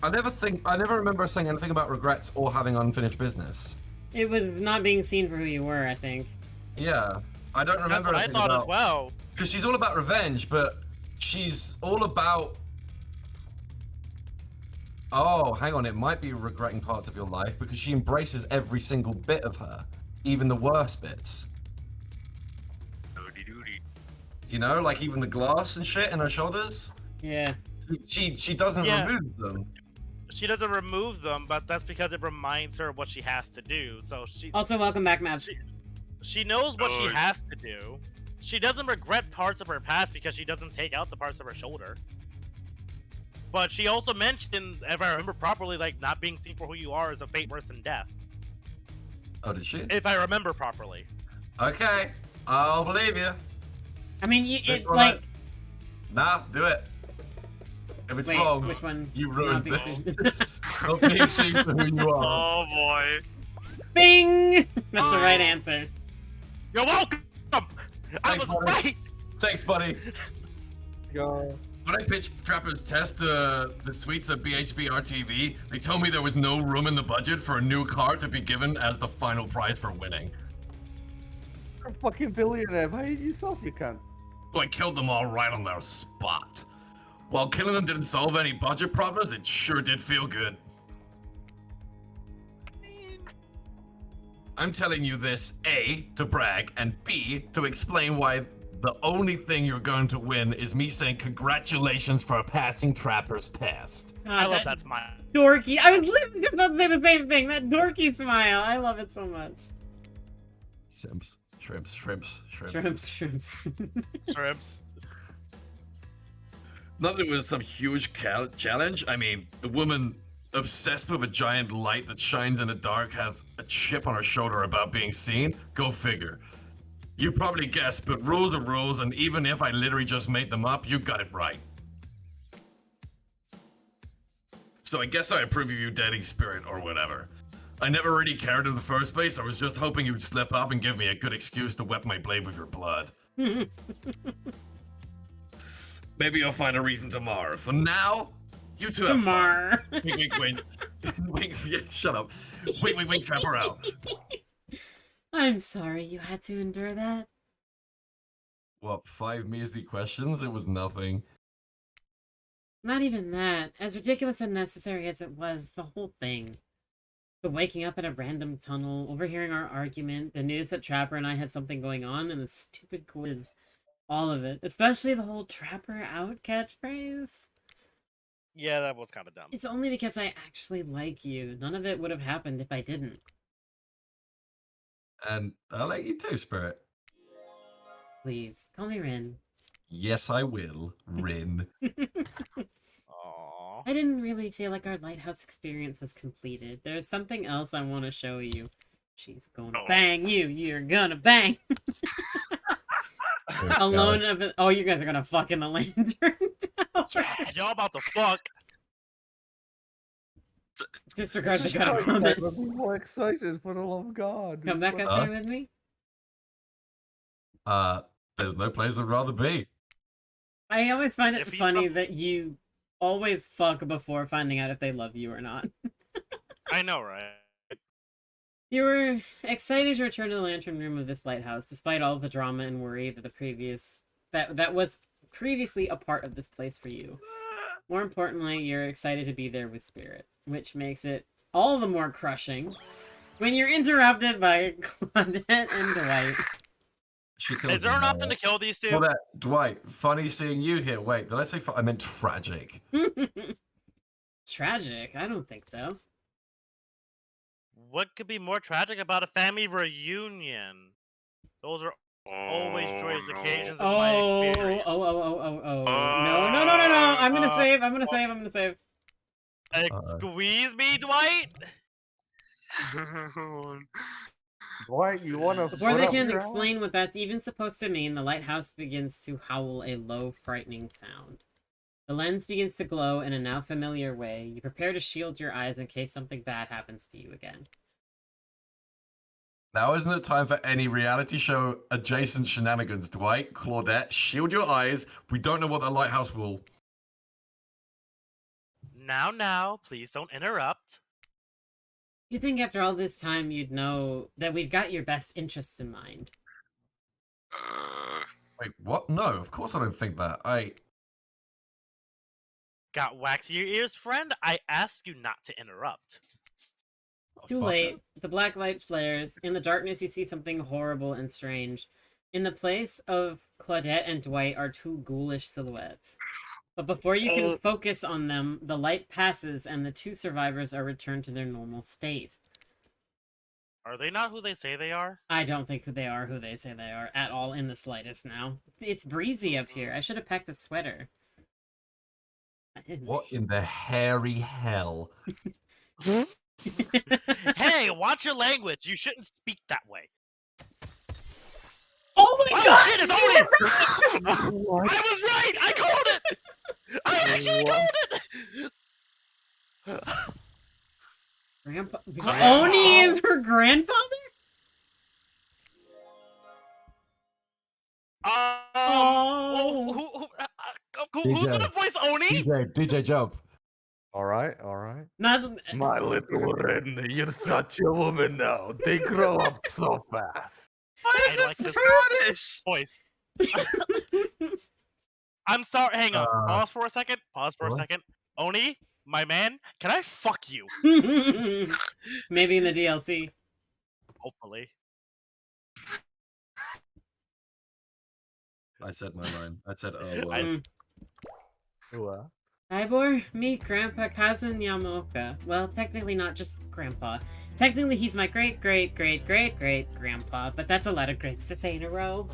[SPEAKER 7] I never remember saying anything about regrets or having unfinished business.
[SPEAKER 8] It was not being seen for who you were, I think.
[SPEAKER 7] Yeah, I don't
[SPEAKER 2] That's
[SPEAKER 7] remember
[SPEAKER 2] what I
[SPEAKER 7] anything
[SPEAKER 2] thought
[SPEAKER 7] about...
[SPEAKER 2] as well.
[SPEAKER 7] Because she's all about revenge, but she's all about... Oh, hang on, it might be regretting parts of your life because she embraces every single bit of her, even the worst bits.
[SPEAKER 5] Doody-doody.
[SPEAKER 7] You know, like even the glass and shit in her shoulders.
[SPEAKER 8] Yeah.
[SPEAKER 7] She doesn't
[SPEAKER 2] Yeah.
[SPEAKER 7] remove them.
[SPEAKER 2] She doesn't remove them, but that's because it reminds her what she has to do. So she
[SPEAKER 8] Also, welcome back, Matt.
[SPEAKER 2] she knows what she
[SPEAKER 5] Oh.
[SPEAKER 2] has to do. She doesn't regret parts of her past because she doesn't take out the parts of her shoulder. But she also mentioned, if I remember properly, like not being seen for who you are is a fate worse than death.
[SPEAKER 7] Oh, did she?
[SPEAKER 2] If I remember properly.
[SPEAKER 7] Okay, I'll believe you.
[SPEAKER 8] I mean,
[SPEAKER 7] Which
[SPEAKER 8] it
[SPEAKER 7] one
[SPEAKER 8] like.
[SPEAKER 7] Nah, do it. If it's
[SPEAKER 8] Wait,
[SPEAKER 7] wrong,
[SPEAKER 8] which one?
[SPEAKER 7] you
[SPEAKER 8] Not
[SPEAKER 7] ruined
[SPEAKER 8] being
[SPEAKER 7] this.
[SPEAKER 8] seen.
[SPEAKER 7] Not being seen for who you are.
[SPEAKER 5] Oh boy.
[SPEAKER 8] Bing! That's the right answer.
[SPEAKER 2] You're welcome! I
[SPEAKER 7] Thanks,
[SPEAKER 2] was
[SPEAKER 7] buddy.
[SPEAKER 2] right!
[SPEAKER 7] Thanks, buddy.
[SPEAKER 10] Let's go.
[SPEAKER 7] When I pitched Trapper's Test to the suites at BHVR TV, they told me there was no room in the budget for a new car to be given as the final prize for winning.
[SPEAKER 10] You're a fucking billionaire. Behave yourself, you can.
[SPEAKER 7] So I killed them all right on their spot. While killing them didn't solve any budget problems, it sure did feel good. I'm telling you this, A, to brag, and B, to explain why the only thing you're going to win is me saying congratulations for passing Trapper's Test.
[SPEAKER 2] I love that smile.
[SPEAKER 8] Dorky. I was literally just about to say the same thing. That dorky smile. I love it so much.
[SPEAKER 7] Shrimps.
[SPEAKER 8] Shrimps, shrimps.
[SPEAKER 2] Shrimps.
[SPEAKER 7] Not that it was some huge challenge. I mean, the woman obsessed with a giant light that shines in the dark has a chip on her shoulder about being seen. Go figure. You probably guessed, but rules are rules, and even if I literally just made them up, you got it right. So I guess I approve of you, Daddy Spirit, or whatever. I never really cared in the first place. I was just hoping you'd slip up and give me a good excuse to wet my blade with your blood. Maybe you'll find a reason tomorrow. For now, you two have fun.
[SPEAKER 8] Tomorrow.
[SPEAKER 7] Wink, wink, wink. Wink, yeah, shut up. Wink, wink, wink, Trapper out.
[SPEAKER 8] I'm sorry you had to endure that.
[SPEAKER 7] What, 5 measly questions? It was nothing.
[SPEAKER 8] Not even that. As ridiculous and necessary as it was, the whole thing. The waking up in a random tunnel, overhearing our argument, the news that Trapper and I had something going on, and the stupid quiz. All of it. Especially the whole Trapper out catchphrase.
[SPEAKER 2] Yeah, that was kind of dumb.
[SPEAKER 8] It's only because I actually like you. None of it would have happened if I didn't.
[SPEAKER 7] And I like you too, Spirit.
[SPEAKER 8] Please, call me Rin.
[SPEAKER 7] Yes, I will, Rin.
[SPEAKER 2] Aww.
[SPEAKER 8] I didn't really feel like our lighthouse experience was completed. There's something else I want to show you. She's gonna bang you. You're gonna bang. Alone of it. Oh, you guys are gonna fuck in the lantern tower.
[SPEAKER 2] Y'all about to fuck.
[SPEAKER 8] Disregard the gun comment.
[SPEAKER 10] I'd be more excited, for the love of God.
[SPEAKER 8] Come back up there with me.
[SPEAKER 7] There's no place I'd rather be.
[SPEAKER 8] I always find it
[SPEAKER 2] If he's
[SPEAKER 8] funny
[SPEAKER 2] not-
[SPEAKER 8] that you always fuck before finding out if they love you or not.
[SPEAKER 2] I know, right?
[SPEAKER 8] You were excited to return to the lantern room of this lighthouse, despite all of the drama and worry that was previously a part of this place for you. More importantly, you're excited to be there with Spirit, which makes it all the more crushing when you're interrupted by Claudette and Dwight.
[SPEAKER 2] Is there an option to kill these two?
[SPEAKER 7] Well, that, Dwight, funny seeing you here. Wait, did I say I meant tragic?
[SPEAKER 8] Tragic? I don't think so.
[SPEAKER 2] What could be more tragic about a family reunion? Those are Always joyous
[SPEAKER 5] no.
[SPEAKER 2] occasions of my experience.
[SPEAKER 8] No. I'm gonna save. I'm gonna save.
[SPEAKER 2] Squeeze me, Dwight.
[SPEAKER 3] Dwight, you wanna
[SPEAKER 8] Before
[SPEAKER 3] put
[SPEAKER 8] they
[SPEAKER 3] up
[SPEAKER 8] can
[SPEAKER 3] your
[SPEAKER 8] explain what that's even supposed to mean, the lighthouse begins to howl a low, frightening sound. The lens begins to glow in a now familiar way. You prepare to shield your eyes in case something bad happens to you again.
[SPEAKER 11] Now isn't it time for any reality show adjacent shenanigans, Dwight? Claudette, shield your eyes. We don't know what the lighthouse will.
[SPEAKER 2] Now, please don't interrupt.
[SPEAKER 8] You'd think after all this time you'd know that we've got your best interests in mind.
[SPEAKER 11] Wait, what? No, of course I don't think that.
[SPEAKER 2] Got wax in your ears, friend? I asked you not to interrupt.
[SPEAKER 8] Too late. The black light flares. In the darkness, you see something horrible and strange. In the place of Claudette and Dwight are two ghoulish silhouettes. But before you can focus on them, the light passes and the two survivors are returned to their normal state.
[SPEAKER 2] Are they not who they say they are?
[SPEAKER 8] I don't think they are who they say they are at all in the slightest now. It's breezy up here. I should have packed a sweater.
[SPEAKER 11] What in the hairy hell?
[SPEAKER 2] Hey, watch your language. You shouldn't speak that way.
[SPEAKER 8] Oh my god!
[SPEAKER 2] Shit, it's Oni! I was right! I called it! I actually called it!
[SPEAKER 8] Grandpa... Oni is her grandfather?
[SPEAKER 2] Who's gonna voice Oni?
[SPEAKER 11] DJ Jump.
[SPEAKER 3] All right.
[SPEAKER 8] Not...
[SPEAKER 3] My little Ren, you're such a woman now. They grow up so fast.
[SPEAKER 2] I like this
[SPEAKER 5] Scottish?
[SPEAKER 2] voice. I'm sorry. Hang on. Pause for a second. Oni, my man, can I fuck you?
[SPEAKER 8] Maybe in the DLC.
[SPEAKER 2] Hopefully.
[SPEAKER 11] I said my line. I said, oh, well.
[SPEAKER 3] What?
[SPEAKER 8] Cyboar, meet Grandpa Kazun Yamaoka. Well, technically not just Grandpa. Technically he's my great-great-great-great-great-grandpa, but that's a lot of greats to say in a row.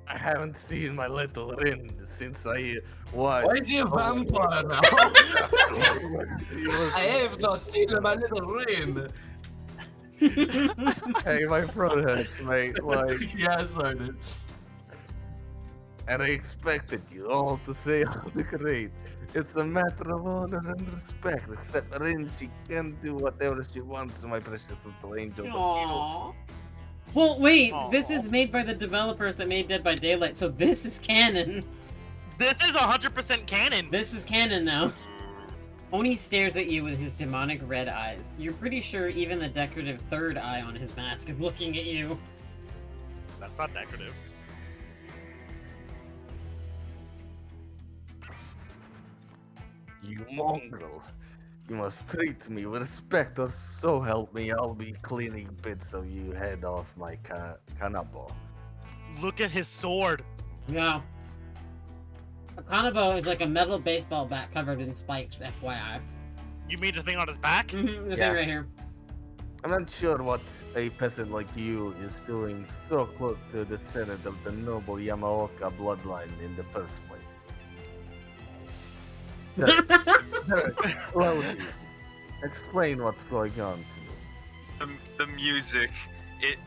[SPEAKER 3] I haven't seen my little Rin since I was.
[SPEAKER 11] Why is he a vampire now? I have not seen my little Rin.
[SPEAKER 3] Hey, my throat hurts, mate. Like,
[SPEAKER 11] Yes, I did.
[SPEAKER 3] and I expected you all to say all the great. It's a matter of honor and respect. Except Rin, she can do whatever she wants, my precious little angel.
[SPEAKER 8] Aww. Well, wait,
[SPEAKER 2] Aww.
[SPEAKER 8] this is made by the developers that made Dead by Daylight, so this is canon.
[SPEAKER 2] This is 100% canon.
[SPEAKER 8] This is canon now. Oni stares at you with his demonic red eyes. You're pretty sure even the decorative third eye on his mask is looking at you.
[SPEAKER 2] That's not decorative.
[SPEAKER 3] You mongrel. You must treat me with respect, or so help me, I'll be cleaning bits of you head off my kanabo.
[SPEAKER 2] Look at his sword.
[SPEAKER 8] Yeah. A kanabo is like a metal baseball bat covered in spikes, FYI.
[SPEAKER 2] You mean the thing on his back?
[SPEAKER 8] The
[SPEAKER 3] Yeah.
[SPEAKER 8] thing right here.
[SPEAKER 3] I'm not sure what a peasant like you is doing so close to the descendant of the noble Yamaoka bloodline in the first place. Slowly, explain what's going on to me.
[SPEAKER 5] The music.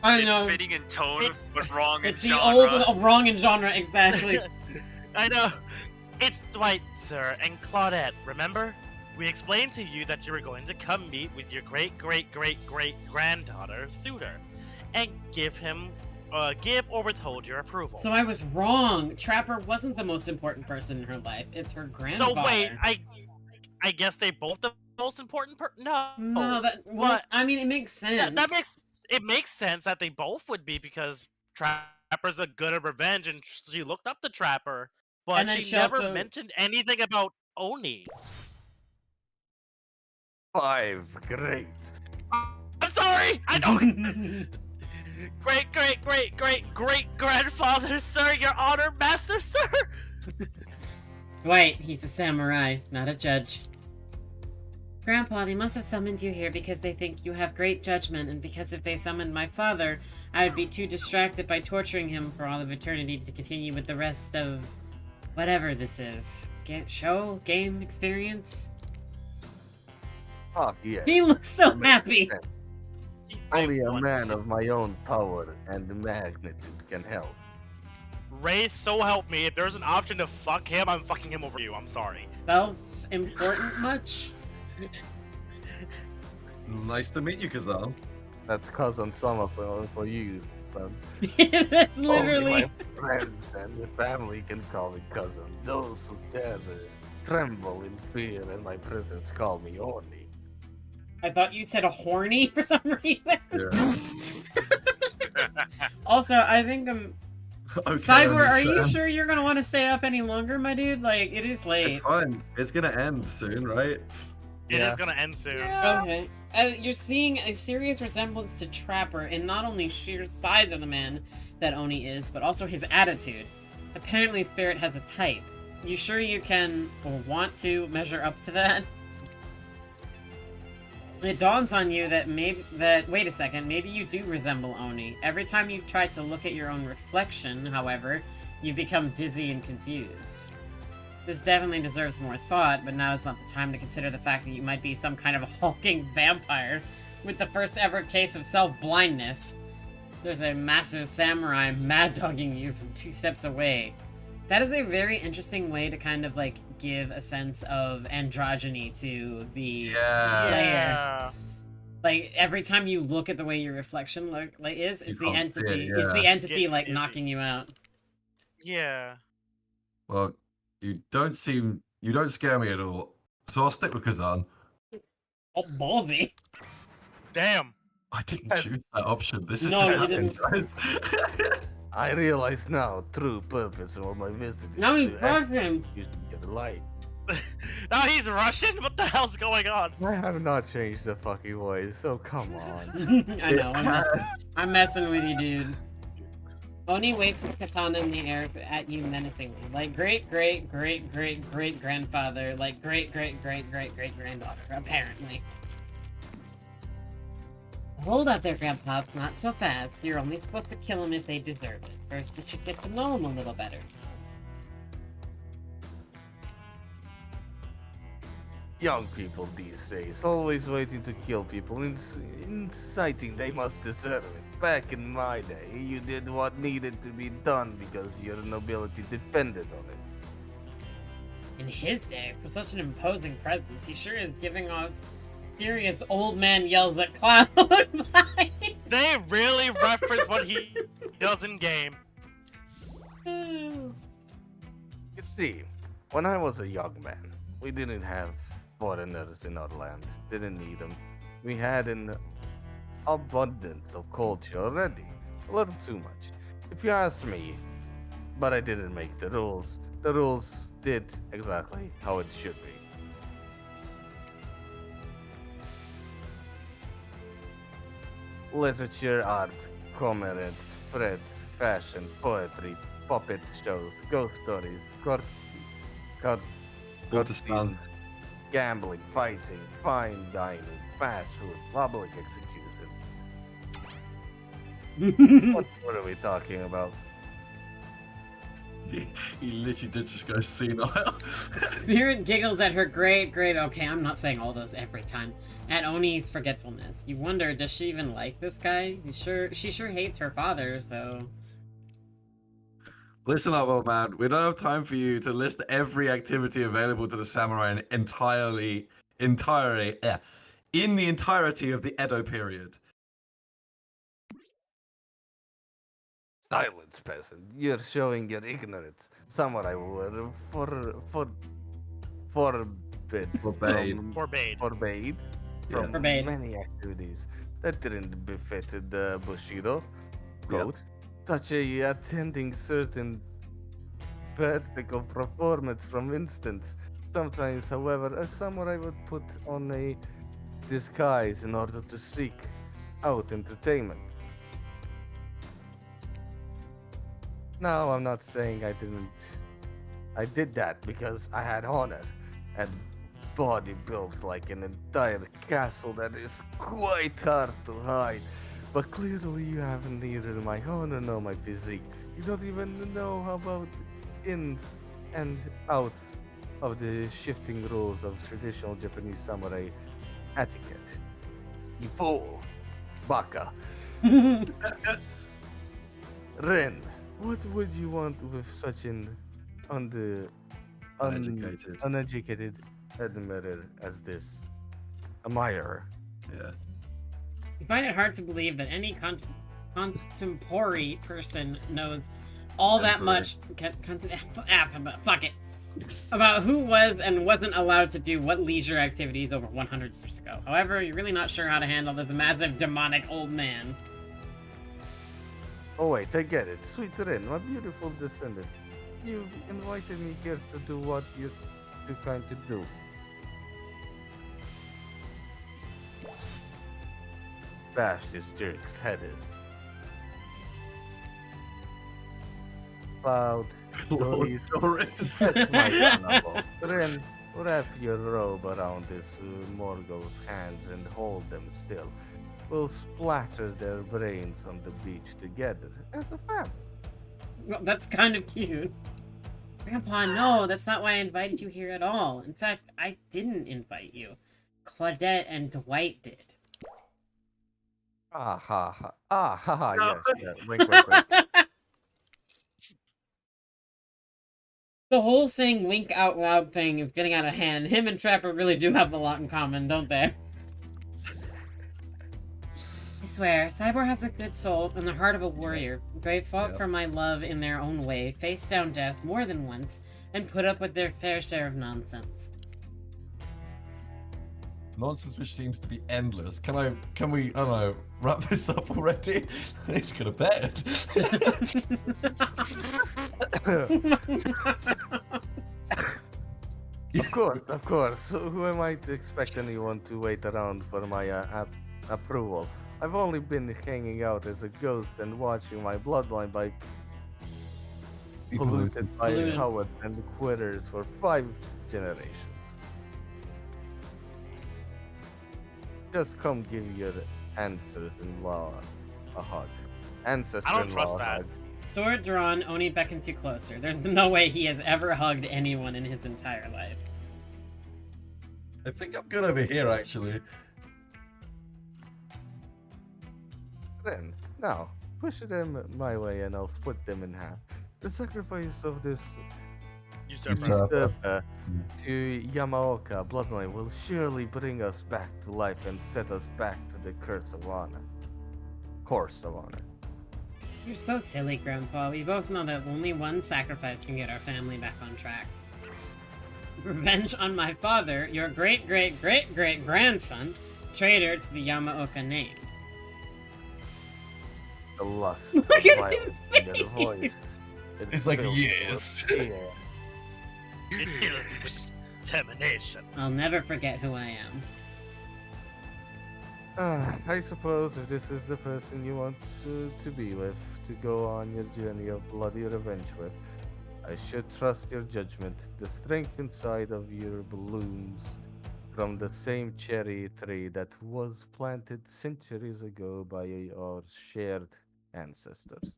[SPEAKER 8] I
[SPEAKER 5] It's
[SPEAKER 8] know.
[SPEAKER 5] fitting in tone, but wrong in
[SPEAKER 8] It's the
[SPEAKER 5] genre.
[SPEAKER 8] old wrong in genre, exactly.
[SPEAKER 2] I know. It's Dwight, sir, and Claudette. Remember? We explained to you that you were going to come meet with your great-great-great-great-granddaughter, Suitor, and give or withhold your approval.
[SPEAKER 8] So I was wrong. Trapper wasn't the most important person in her life. It's her grandfather.
[SPEAKER 2] So wait, I guess they both the most important No.
[SPEAKER 8] No,
[SPEAKER 2] But-
[SPEAKER 8] I mean, it makes sense.
[SPEAKER 2] It makes sense that they both would be because Trapper's a good at revenge and she looked up to Trapper, but
[SPEAKER 8] And then
[SPEAKER 2] she
[SPEAKER 8] she
[SPEAKER 2] never
[SPEAKER 8] also- mentioned
[SPEAKER 2] mentioned anything about Oni.
[SPEAKER 3] 5 greats.
[SPEAKER 2] I'm sorry! I don't Great-great-great-great-great-grandfather, sir, your honor, master, sir!
[SPEAKER 8] Dwight, he's a samurai, not a judge. Grandpa, they must have summoned you here because they think you have great judgment, and because if they summoned my father, I would be too distracted by torturing him for all of eternity to continue with the rest of whatever this is. Game experience?
[SPEAKER 10] Oh, yeah.
[SPEAKER 8] He looks so
[SPEAKER 10] Makes
[SPEAKER 8] happy.
[SPEAKER 10] sense.
[SPEAKER 2] I
[SPEAKER 10] Only a
[SPEAKER 2] want
[SPEAKER 10] man
[SPEAKER 2] to.
[SPEAKER 10] of my own power and magnitude can help.
[SPEAKER 2] Ray, so help me. If there's an option to fuck him, I'm fucking him over you. I'm sorry.
[SPEAKER 8] Self-important much?
[SPEAKER 4] Nice to meet you, Kazan.
[SPEAKER 10] That's cousin summer for you, son.
[SPEAKER 8] That's
[SPEAKER 10] Only
[SPEAKER 8] literally...
[SPEAKER 10] my friends and the family can call me cousin. Those who dare to tremble in fear in my presence call me Oni.
[SPEAKER 8] I thought you said a horny for some reason.
[SPEAKER 4] Yeah.
[SPEAKER 8] Also, I think
[SPEAKER 4] Okay,
[SPEAKER 8] Cyboar, are you
[SPEAKER 4] Oni-san.
[SPEAKER 8] sure you're gonna want to stay up any longer, my dude? Like, it is late.
[SPEAKER 4] It's fine. It's gonna end soon, right?
[SPEAKER 2] It
[SPEAKER 10] Yeah.
[SPEAKER 2] is gonna end soon.
[SPEAKER 8] Okay. You're seeing a serious resemblance to Trapper in not only sheer size of the man that Oni is, but also his attitude. Apparently, Spirit has a type. You sure you can or want to measure up to that? It dawns on you that wait a second, maybe you do resemble Oni. Every time you've tried to look at your own reflection, however, you've become dizzy and confused. This definitely deserves more thought, but now is not the time to consider the fact that you might be some kind of a hulking vampire with the first ever case of self-blindness. There's a massive samurai mad-dogging you from 2 steps away. That is a very interesting way to kind of, like, give a sense of androgyny to the player.
[SPEAKER 2] Yeah.
[SPEAKER 8] Like, every time you look at the way your reflection is, it's the
[SPEAKER 4] can't see it,
[SPEAKER 8] entity.
[SPEAKER 4] yeah.
[SPEAKER 8] It's the entity,
[SPEAKER 2] Get
[SPEAKER 8] like,
[SPEAKER 2] dizzy.
[SPEAKER 8] knocking you out.
[SPEAKER 2] Yeah.
[SPEAKER 4] Well, you don't scare me at all. So I'll stick with Kazan.
[SPEAKER 8] Oh, ballsy.
[SPEAKER 2] Damn.
[SPEAKER 4] I didn't choose that option. This is
[SPEAKER 8] No,
[SPEAKER 4] just
[SPEAKER 8] you
[SPEAKER 4] happening,
[SPEAKER 8] didn't.
[SPEAKER 4] guys.
[SPEAKER 10] I realize now true purpose of my visit is
[SPEAKER 8] Now he's
[SPEAKER 10] to
[SPEAKER 8] Russian.
[SPEAKER 10] use the light.
[SPEAKER 2] Now he's Russian? What the hell's going on?
[SPEAKER 10] I have not changed the fucking voice, so come on.
[SPEAKER 8] I know, I'm messing with you, dude. Oni waves his katana in the air at you menacingly. Like great grandfather, like great granddaughter, apparently. Hold up there, Grandpa. Not so fast. You're only supposed to kill him if they deserve it. First, you should get to know him a little better.
[SPEAKER 10] Young people these days, always waiting to kill people, inciting they must deserve it. Back in my day, you did what needed to be done because your nobility depended on it.
[SPEAKER 8] In his day, for such an imposing presence, he sure is giving off serious old man yells at clown vibes.
[SPEAKER 2] They really reference what he does in game.
[SPEAKER 10] You see, when I was a young man, we didn't have foreigners in our land, didn't need them. We had an abundance of culture already, a little too much, if you ask me. But I didn't make the rules. The rules did exactly how it should be. Literature, art, commerce, thread, fashion, poetry, puppet shows, ghost stories,
[SPEAKER 4] What a sound.
[SPEAKER 10] gambling, fighting, fine dining, fast food, public execution. What are we talking about?
[SPEAKER 4] He literally did just go senile.
[SPEAKER 8] Spirit giggles at her okay, I'm not saying all those every time, at Oni's forgetfulness. You wonder, does she even like this guy? She sure hates her father, so...
[SPEAKER 4] Listen up, old man. We don't have time for you to list every activity available to the samurai in the entirety of the Edo period.
[SPEAKER 10] Silence, peasant. You're showing your ignorance. Samurai were forbid.
[SPEAKER 4] Forbade.
[SPEAKER 2] Forbade.
[SPEAKER 10] From
[SPEAKER 8] Forbade.
[SPEAKER 10] many activities that didn't befit the Bushido code, such as attending certain vertical performance, from instance. Sometimes, however, a samurai would put on a disguise in order to seek out entertainment. No, I'm not saying I did that because I had honor and body built like an entire castle that is quite hard to hide. But clearly you haven't neither my honor nor my physique. You don't even know about ins and outs of the shifting rules of traditional Japanese samurai etiquette. You fool! Baka. Ren, what would you want with such an
[SPEAKER 4] Uneducated.
[SPEAKER 10] uneducated admirer as this? Admirer.
[SPEAKER 4] Yeah.
[SPEAKER 8] You find it hard to believe that any contemporary person knows all that much. Fuck it. About who was and wasn't allowed to do what leisure activities over 100 years ago. However, you're really not sure how to handle this massive demonic old man.
[SPEAKER 10] Oh wait, I get it. Sweet Ren, my beautiful descendant. You've invited me here to do what you're trying to do. Bash this jerk's head in. Cloud,
[SPEAKER 4] Lord
[SPEAKER 10] Doris,
[SPEAKER 4] Doris.
[SPEAKER 10] set my cannibal. Ren, wrap your robe around this Morgo's hands and hold them still. We'll splatter their brains on the beach together as a family.
[SPEAKER 8] Well, that's kind of cute. Grandpa, no, that's not why I invited you here at all. In fact, I didn't invite you. Claudette and Dwight did.
[SPEAKER 10] Ah ha ha. Ah ha ha, yes, yeah. Wink, wink, wink.
[SPEAKER 8] The whole saying wink out loud thing is getting out of hand. Him and Trapper really do have a lot in common, don't they? I swear, Cyboar has a good soul and the heart of a warrior. They fought for my love in their own way, faced down death more than once, and put up with their fair share of nonsense.
[SPEAKER 7] Nonsense which seems to be endless. Can we, I don't know, wrap this up already? I need to go to bed.
[SPEAKER 10] Of course. Who am I to expect anyone to wait around for my approval? I've only been hanging out as a ghost and watching my bloodline by polluted by cowards and quitters for 5 generations. Just come give your ancestors-in-law a hug. Ancestor-in-law
[SPEAKER 2] I don't trust that.
[SPEAKER 10] hug.
[SPEAKER 8] Sword drawn, Oni beckons you closer. There's no way he has ever hugged anyone in his entire life.
[SPEAKER 7] I think I'm good over here, actually.
[SPEAKER 10] Then, now, push them my way and I'll split them in half. The sacrifice of this
[SPEAKER 2] Usurper.
[SPEAKER 10] to Yamaoka bloodline will surely bring us back to life and set us back to the course of honor.
[SPEAKER 8] You're so silly, Grandpa. We both know that only one sacrifice can get our family back on track. Revenge on my father, your great-great-great-great-grandson, traitor to the Yamaoka name.
[SPEAKER 10] The lust
[SPEAKER 8] Look
[SPEAKER 10] of
[SPEAKER 8] at
[SPEAKER 10] violence
[SPEAKER 8] his
[SPEAKER 10] in their voice.
[SPEAKER 7] It's like,
[SPEAKER 10] filled
[SPEAKER 7] yes.
[SPEAKER 10] with fear.
[SPEAKER 2] It fills me with determination.
[SPEAKER 8] I'll never forget who I am.
[SPEAKER 10] I suppose if this is the person you want to be with, to go on your journey of bloody revenge with, I should trust your judgment. The strength inside of your blooms from the same cherry tree that was planted centuries ago by our shared ancestors.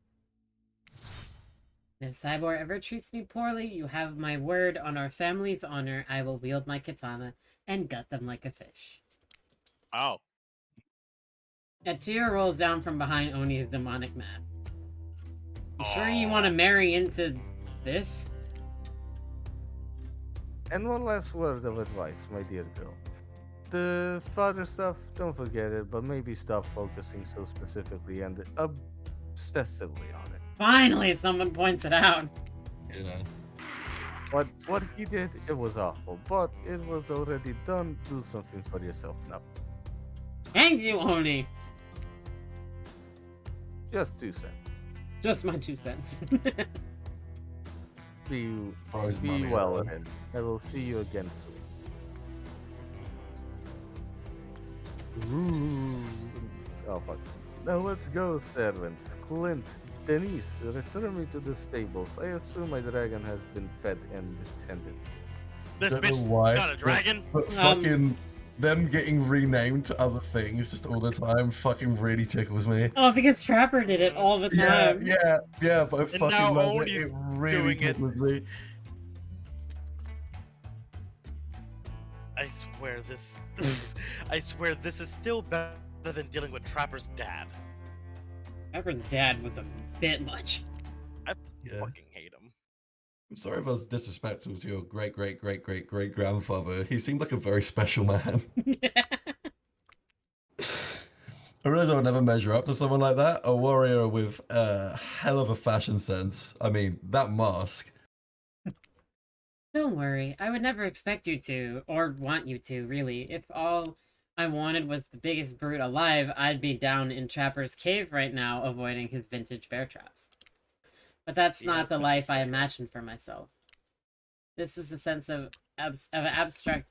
[SPEAKER 8] If Cyboar ever treats me poorly, you have my word on our family's honor. I will wield my katana and gut them like a fish.
[SPEAKER 2] Oh.
[SPEAKER 8] A tear rolls down from behind Oni's demonic mask. You sure you want to marry into this?
[SPEAKER 10] And one last word of advice, my dear girl. The father stuff, don't forget it, but maybe stop focusing so specifically and obsessively on it.
[SPEAKER 8] Finally, someone points it out.
[SPEAKER 7] You know.
[SPEAKER 10] What he did, it was awful, but it was already done. Do something for yourself now.
[SPEAKER 8] Thank you, Oni.
[SPEAKER 10] Just 2 cents.
[SPEAKER 8] Just my 2 cents.
[SPEAKER 10] Be
[SPEAKER 7] Prize money,
[SPEAKER 10] well
[SPEAKER 7] alright.
[SPEAKER 10] ahead. I will see you again soon. Ooh. Oh fuck. Now let's go, servants. Clint, Denise, return me to the stables. I assume my dragon has been fed and tended.
[SPEAKER 2] This
[SPEAKER 7] Don't know
[SPEAKER 2] bitch
[SPEAKER 7] why,
[SPEAKER 2] got a dragon.
[SPEAKER 7] But fucking them getting renamed to other things just all the time fucking really tickles me.
[SPEAKER 8] Oh, because Trapper did it all the time.
[SPEAKER 7] Yeah, but I
[SPEAKER 2] And
[SPEAKER 7] fucking
[SPEAKER 2] now
[SPEAKER 7] love it.
[SPEAKER 2] Oni's
[SPEAKER 7] It really
[SPEAKER 2] doing it.
[SPEAKER 7] tickles me.
[SPEAKER 2] I swear this. I swear this is still better than dealing with Trapper's dad.
[SPEAKER 8] Trapper's dad was a bit much.
[SPEAKER 2] I
[SPEAKER 7] Yeah.
[SPEAKER 2] fucking hate him.
[SPEAKER 7] I'm sorry if I was disrespectful to your great grandfather. He seemed like a very special man. I realize I'll never measure up to someone like that. A warrior with a hell of a fashion sense. I mean, that mask.
[SPEAKER 8] Don't worry, I would never expect you to, or want you to, really. If all I wanted was the biggest brute alive, I'd be down in Trapper's cave right now, avoiding his vintage bear traps. But that's
[SPEAKER 2] He
[SPEAKER 8] not
[SPEAKER 2] has
[SPEAKER 8] the
[SPEAKER 2] vintage
[SPEAKER 8] life I
[SPEAKER 2] bear traps.
[SPEAKER 8] imagined for myself. This is the sense of abstract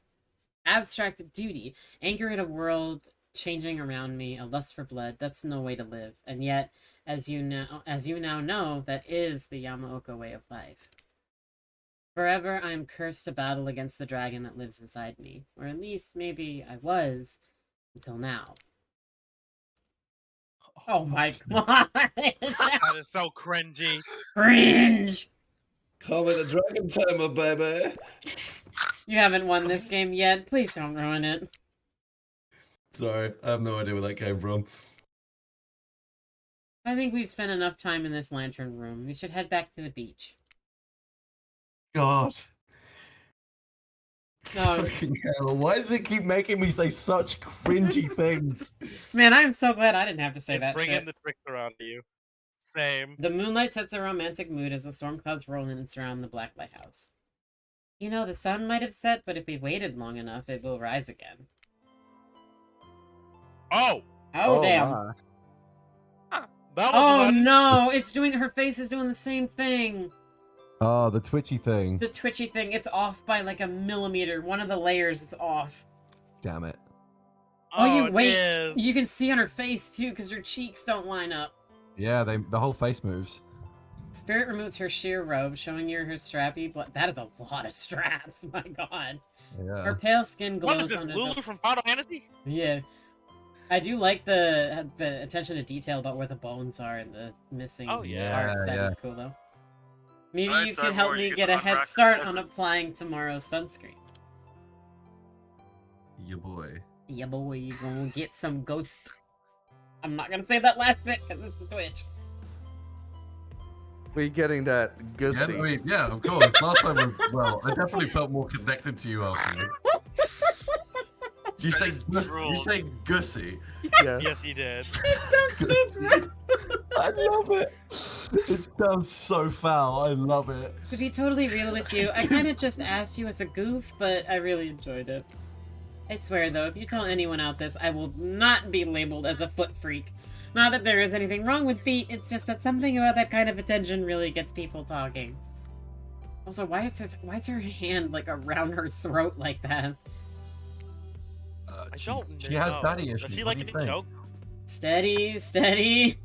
[SPEAKER 8] duty, anchor in a world changing around me, a lust for blood. That's no way to live, and yet, as you now know, that is the Yamaoka way of life. Forever, I am cursed to battle against the dragon that lives inside me, or at least maybe I was until now. Oh my god!
[SPEAKER 2] That is so cringy.
[SPEAKER 8] Cringe!
[SPEAKER 7] Come with the dragon tamer, baby.
[SPEAKER 8] You haven't won this game yet. Please don't ruin it.
[SPEAKER 7] Sorry, I have no idea where that came from.
[SPEAKER 8] I think we've spent enough time in this lantern room. We should head back to the beach.
[SPEAKER 7] God.
[SPEAKER 8] No,
[SPEAKER 7] Fucking hell. Why does it keep making me say such cringy things?
[SPEAKER 8] man, I'm so glad I didn't have to say
[SPEAKER 2] It's
[SPEAKER 8] that
[SPEAKER 2] bringing
[SPEAKER 8] shit.
[SPEAKER 2] the tricks around to you. Same.
[SPEAKER 8] The moonlight sets a romantic mood as the storm clouds roll in and surround the black lighthouse. You know, the sun might have set, but if we waited long enough, it will rise again.
[SPEAKER 2] Oh!
[SPEAKER 8] Oh, damn.
[SPEAKER 10] my.
[SPEAKER 2] That was
[SPEAKER 8] Oh
[SPEAKER 2] one.
[SPEAKER 8] no, it's doing, her face is doing the same thing.
[SPEAKER 11] Oh, the twitchy thing.
[SPEAKER 8] The twitchy thing, it's off by like a millimeter. One of the layers is off.
[SPEAKER 11] Damn it.
[SPEAKER 8] Oh, you
[SPEAKER 2] it
[SPEAKER 8] wait.
[SPEAKER 2] is.
[SPEAKER 8] You can see on her face too, because her cheeks don't line up.
[SPEAKER 11] Yeah, the whole face moves.
[SPEAKER 8] Spirit removes her sheer robe, showing you her strappy blood. That is a lot of straps, my god.
[SPEAKER 11] Yeah.
[SPEAKER 8] Her pale skin glows
[SPEAKER 2] What is this,
[SPEAKER 8] under
[SPEAKER 2] Lulu
[SPEAKER 8] the...
[SPEAKER 2] from Final Fantasy?
[SPEAKER 8] Yeah. I do like the attention to detail about where the bones are and the missing
[SPEAKER 2] Oh, yeah.
[SPEAKER 8] parts. That
[SPEAKER 11] Yeah.
[SPEAKER 8] is cool, though. Maybe
[SPEAKER 5] Alright,
[SPEAKER 8] you can help
[SPEAKER 5] Cyboar,
[SPEAKER 8] me
[SPEAKER 5] you
[SPEAKER 8] get
[SPEAKER 5] get
[SPEAKER 8] a
[SPEAKER 5] to
[SPEAKER 8] head
[SPEAKER 5] unwrap
[SPEAKER 8] start
[SPEAKER 5] your
[SPEAKER 8] on
[SPEAKER 5] present.
[SPEAKER 8] applying tomorrow's sunscreen.
[SPEAKER 7] Your boy.
[SPEAKER 8] Yeah, boy, you gonna get some ghost... I'm not gonna say that last bit, because it's the Twitch.
[SPEAKER 10] We getting that
[SPEAKER 7] Yeah,
[SPEAKER 10] gussy.
[SPEAKER 7] I mean, yeah, of course. Last time was, well, I definitely felt more connected to you after. Do you say you say gussy?
[SPEAKER 10] Yeah.
[SPEAKER 2] Yes, he did.
[SPEAKER 7] I love it. It sounds so foul. I love it.
[SPEAKER 8] To be totally real with you, I kind of just asked you as a goof, but I really enjoyed it. I swear, though, if you tell anyone out this, I will not be labeled as a foot freak. Not that there is anything wrong with feet, it's just that something about that kind of attention really gets people talking. Also, why is her hand, like, around her throat like that?
[SPEAKER 2] I don't
[SPEAKER 7] She has
[SPEAKER 2] know.
[SPEAKER 7] daddy
[SPEAKER 2] Does
[SPEAKER 7] issues.
[SPEAKER 2] she
[SPEAKER 7] What
[SPEAKER 2] like
[SPEAKER 7] do
[SPEAKER 2] a
[SPEAKER 7] you think?
[SPEAKER 2] joke?
[SPEAKER 8] Steady, steady.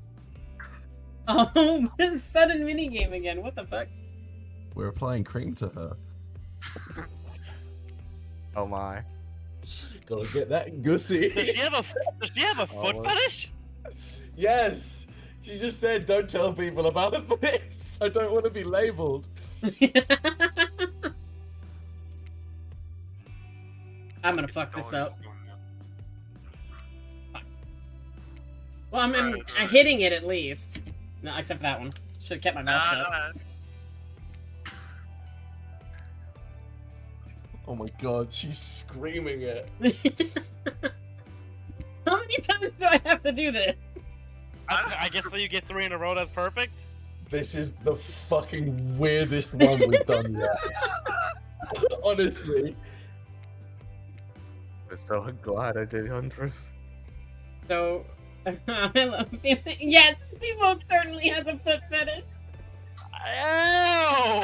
[SPEAKER 8] Oh, sudden minigame again, what the fuck?
[SPEAKER 7] We're applying cream to her.
[SPEAKER 10] Oh my.
[SPEAKER 7] Gotta get that gussy.
[SPEAKER 2] Does she have a foot
[SPEAKER 10] Oh.
[SPEAKER 2] fetish?
[SPEAKER 7] Yes. She just said, "Don't tell people about this. I don't want to be labeled."
[SPEAKER 8] I'm gonna fuck this up. Well, I'm hitting it at least. No, except for that one. Should have kept my mouth shut.
[SPEAKER 7] Oh my god, she's screaming it.
[SPEAKER 8] How many times do I have to do this?
[SPEAKER 2] I guess so you get 3 in a row, that's perfect.
[SPEAKER 7] This is the fucking weirdest one we've done yet. Honestly.
[SPEAKER 10] I'm so glad I did Huntress.
[SPEAKER 8] So, I love feeling. Yes, she most certainly has a foot fetish.
[SPEAKER 2] Ew!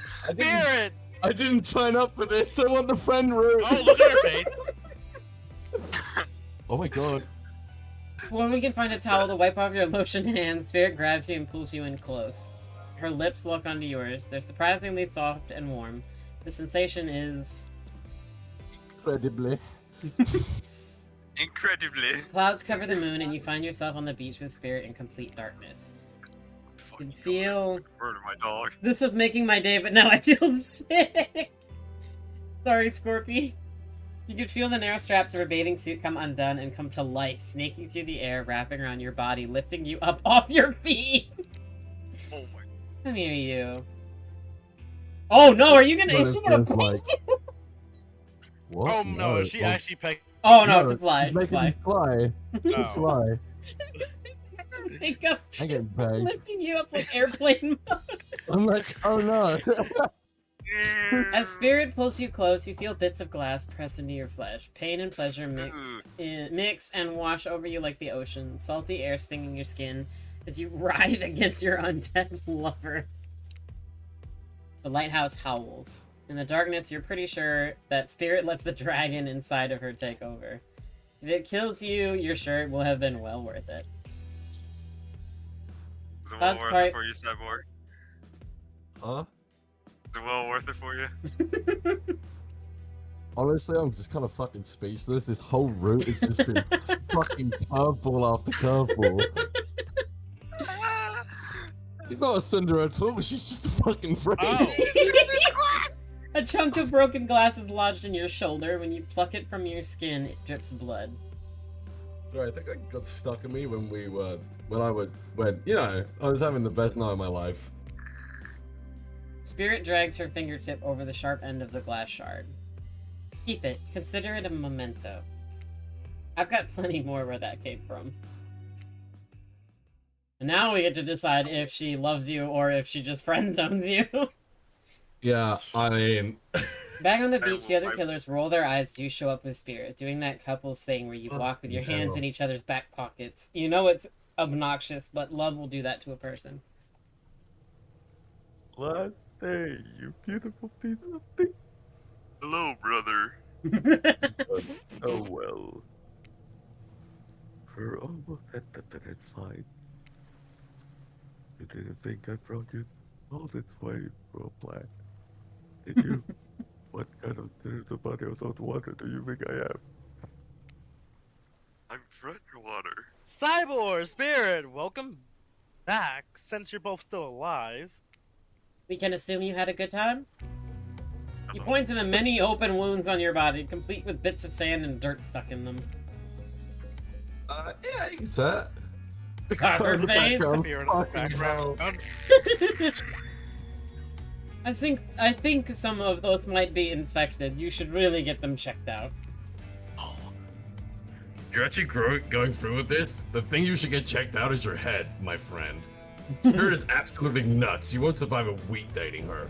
[SPEAKER 2] Spirit!
[SPEAKER 7] I didn't sign up for this. I want the friend route.
[SPEAKER 2] Oh, look at her face.
[SPEAKER 7] Oh my god.
[SPEAKER 8] When we can find a towel to wipe off your lotion hands, Spirit grabs you and pulls you in close. Her lips lock onto yours. They're surprisingly soft and warm. The sensation is...
[SPEAKER 11] Incredibly.
[SPEAKER 5] Incredibly.
[SPEAKER 8] Clouds cover the moon, and you find yourself on the beach with Spirit in complete darkness. You can feel...
[SPEAKER 5] Murder my dog.
[SPEAKER 8] This was making my day, but now I feel sick. Sorry, Scorpy. You can feel the narrow straps of her bathing suit come undone and come to life, snaking through the air, wrapping around your body, lifting you up off your feet.
[SPEAKER 5] Oh my.
[SPEAKER 8] Come here, you. Oh no, are you gonna...
[SPEAKER 11] What
[SPEAKER 8] Is
[SPEAKER 11] is
[SPEAKER 8] she gonna
[SPEAKER 11] this like? What?
[SPEAKER 2] Oh no, she actually pegged.
[SPEAKER 8] Oh no, to fly.
[SPEAKER 11] She's
[SPEAKER 8] To
[SPEAKER 11] making
[SPEAKER 8] fly.
[SPEAKER 11] me fly. To
[SPEAKER 2] No.
[SPEAKER 11] fly.
[SPEAKER 8] Think of
[SPEAKER 11] I'm getting pegged.
[SPEAKER 8] lifting you up like airplane mode.
[SPEAKER 11] I'm like, oh no.
[SPEAKER 8] As Spirit pulls you close, you feel bits of glass press into your flesh. Pain and pleasure mix and wash over you like the ocean. Salty air stinging your skin as you writhe against your undead lover. The lighthouse howls. In the darkness, you're pretty sure that Spirit lets the dragon inside of her take over. If it kills you, you're sure it will have been well worth it.
[SPEAKER 5] Is it well
[SPEAKER 8] That's
[SPEAKER 5] worth
[SPEAKER 8] part-
[SPEAKER 5] it for you, Cyboar?
[SPEAKER 11] Huh?
[SPEAKER 5] Is it well worth it for you?
[SPEAKER 11] Honestly, I'm just kind of fucking speechless. This whole route has just been fucking curveball after curveball. She's not a cinder at all. She's just a fucking freak.
[SPEAKER 2] Oh.
[SPEAKER 8] A chunk of broken glass is lodged in your shoulder. When you pluck it from your skin, it drips blood.
[SPEAKER 11] Sorry, I think I got stuck in me when I was having the best night of my life.
[SPEAKER 8] Spirit drags her fingertip over the sharp end of the glass shard. Keep it. Consider it a memento. I've got plenty more where that came from. And now we get to decide if she loves you or if she just friend zones you.
[SPEAKER 11] Yeah, I mean...
[SPEAKER 8] Back on the beach, the other killers roll their eyes as you show up with Spirit, doing that couples thing where you walk with your hands in each other's back pockets. You know it's obnoxious, but love will do that to a person.
[SPEAKER 10] Last day, you beautiful piece of thing.
[SPEAKER 5] Hello, brother.
[SPEAKER 10] Oh well. We're almost at the finish line. You didn't think I brought you all this way for a plan, did you? What kind of body of those water do you think I am?
[SPEAKER 5] I'm freshwater.
[SPEAKER 2] Cyboar, Spirit, welcome back. Since you're both still alive.
[SPEAKER 8] We can assume you had a good time? You point to the many open wounds on your body, complete with bits of sand and dirt stuck in them.
[SPEAKER 11] Yeah, you can say it.
[SPEAKER 8] Copper veins.
[SPEAKER 2] Spirit in the background.
[SPEAKER 8] I think some of those might be infected. You should really get them checked out.
[SPEAKER 11] You're actually going through with this? The thing you should get checked out is your head, my friend. Spirit is absolutely nuts. You won't survive a week dating her.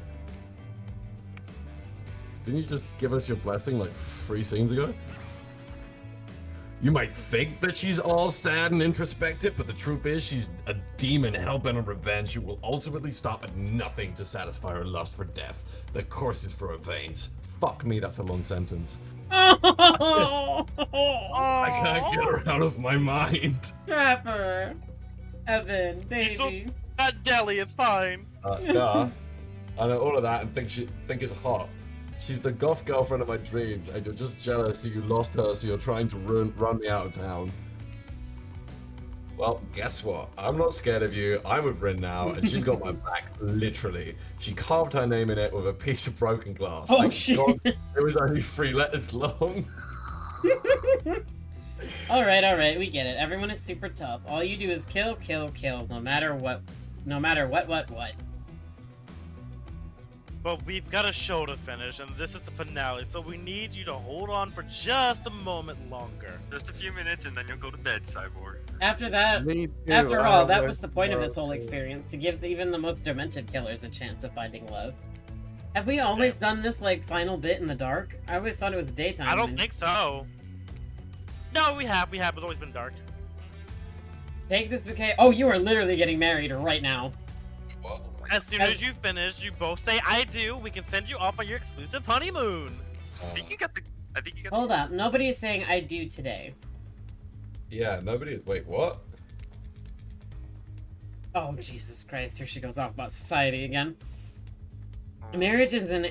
[SPEAKER 11] Didn't you just give us your blessing like 3 scenes ago? You might think that she's all sad and introspective, but the truth is she's a demon hell-bent on revenge who will ultimately stop at nothing to satisfy her lust for death that courses through her veins. Fuck me, that's a long sentence.
[SPEAKER 8] Oh,
[SPEAKER 11] I can't get her out of my mind.
[SPEAKER 8] Trapper. Evan, baby.
[SPEAKER 2] So, that deli, it's fine.
[SPEAKER 11] Yeah. I know all of that and think it's hot. She's the goth girlfriend of my dreams, and you're just jealous that you lost her, so you're trying to run me out of town. Well, guess what? I'm not scared of you. I'm with Rin now, and she's got my back, literally. She carved her name in it with a piece of broken glass.
[SPEAKER 8] Oh,
[SPEAKER 11] Thank
[SPEAKER 8] shit.
[SPEAKER 11] God it was only 3 letters long.
[SPEAKER 8] Alright, we get it. Everyone is super tough. All you do is kill, no matter what.
[SPEAKER 2] But we've got a show to finish, and this is the finale, so we need you to hold on for just a moment longer.
[SPEAKER 5] Just a few minutes and then you'll go to bed, Cyboar.
[SPEAKER 8] After that,
[SPEAKER 10] Me too,
[SPEAKER 8] after
[SPEAKER 10] I
[SPEAKER 8] all, that
[SPEAKER 10] went
[SPEAKER 8] was the point of this whole
[SPEAKER 10] broke.
[SPEAKER 8] experience, to give even the most demented killers a chance of finding love. Have we always done this, like, final bit in the dark? I always thought it was daytime.
[SPEAKER 2] I don't think so. No, we have. It's always been dark.
[SPEAKER 8] Take this bouquet. Oh, you are literally getting married right now.
[SPEAKER 11] What?
[SPEAKER 2] As soon as you finish, you both say I do, we can send you off on your exclusive honeymoon.
[SPEAKER 5] I think you got the.
[SPEAKER 8] Hold up. Nobody is saying I do today.
[SPEAKER 11] Yeah, wait, what?
[SPEAKER 8] Oh, Jesus Christ, here she goes off about society again. Marriage is an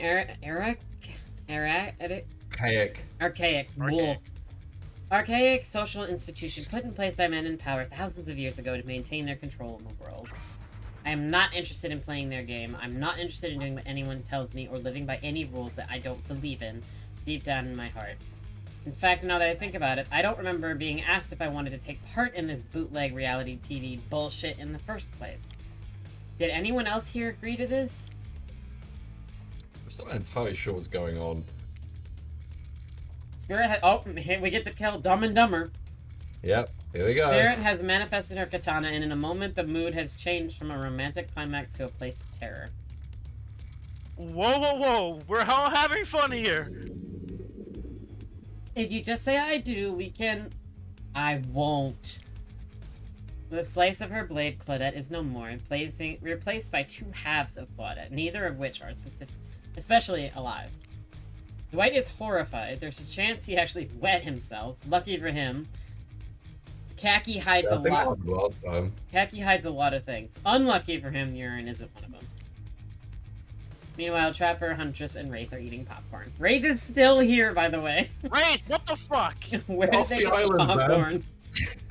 [SPEAKER 8] archaic social institution put in place by men in power thousands of years ago to maintain their control in the world. I am not interested in playing their game. I'm not interested in doing what anyone tells me or living by any rules that I don't believe in deep down in my heart. In fact, now that I think about it, I don't remember being asked if I wanted to take part in this bootleg reality TV bullshit in the first place. Did anyone else here agree to this?
[SPEAKER 11] I'm still not entirely sure what's going on.
[SPEAKER 8] Spirit oh, we get to kill Dumb and Dumber.
[SPEAKER 11] Yep, here we go.
[SPEAKER 8] Spirit has manifested her katana, and in a moment, the mood has changed from a romantic climax to a place of terror.
[SPEAKER 2] Whoa, whoa, whoa! We're all having fun here.
[SPEAKER 8] If you just say I do, we can... I won't. The slice of her blade, Claudette, is no more, replaced by two halves of Claudette, neither of which are especially alive. Dwight is horrified. There's a chance he actually wet himself. Lucky for him. Khaki hides a lot. Khaki hides a lot of things. Unlucky for him, urine isn't one of them. Meanwhile, Trapper, Huntress, and Wraith are eating popcorn. Wraith is still here, by the way.
[SPEAKER 2] Wraith, what the fuck?
[SPEAKER 8] Where did they get the popcorn?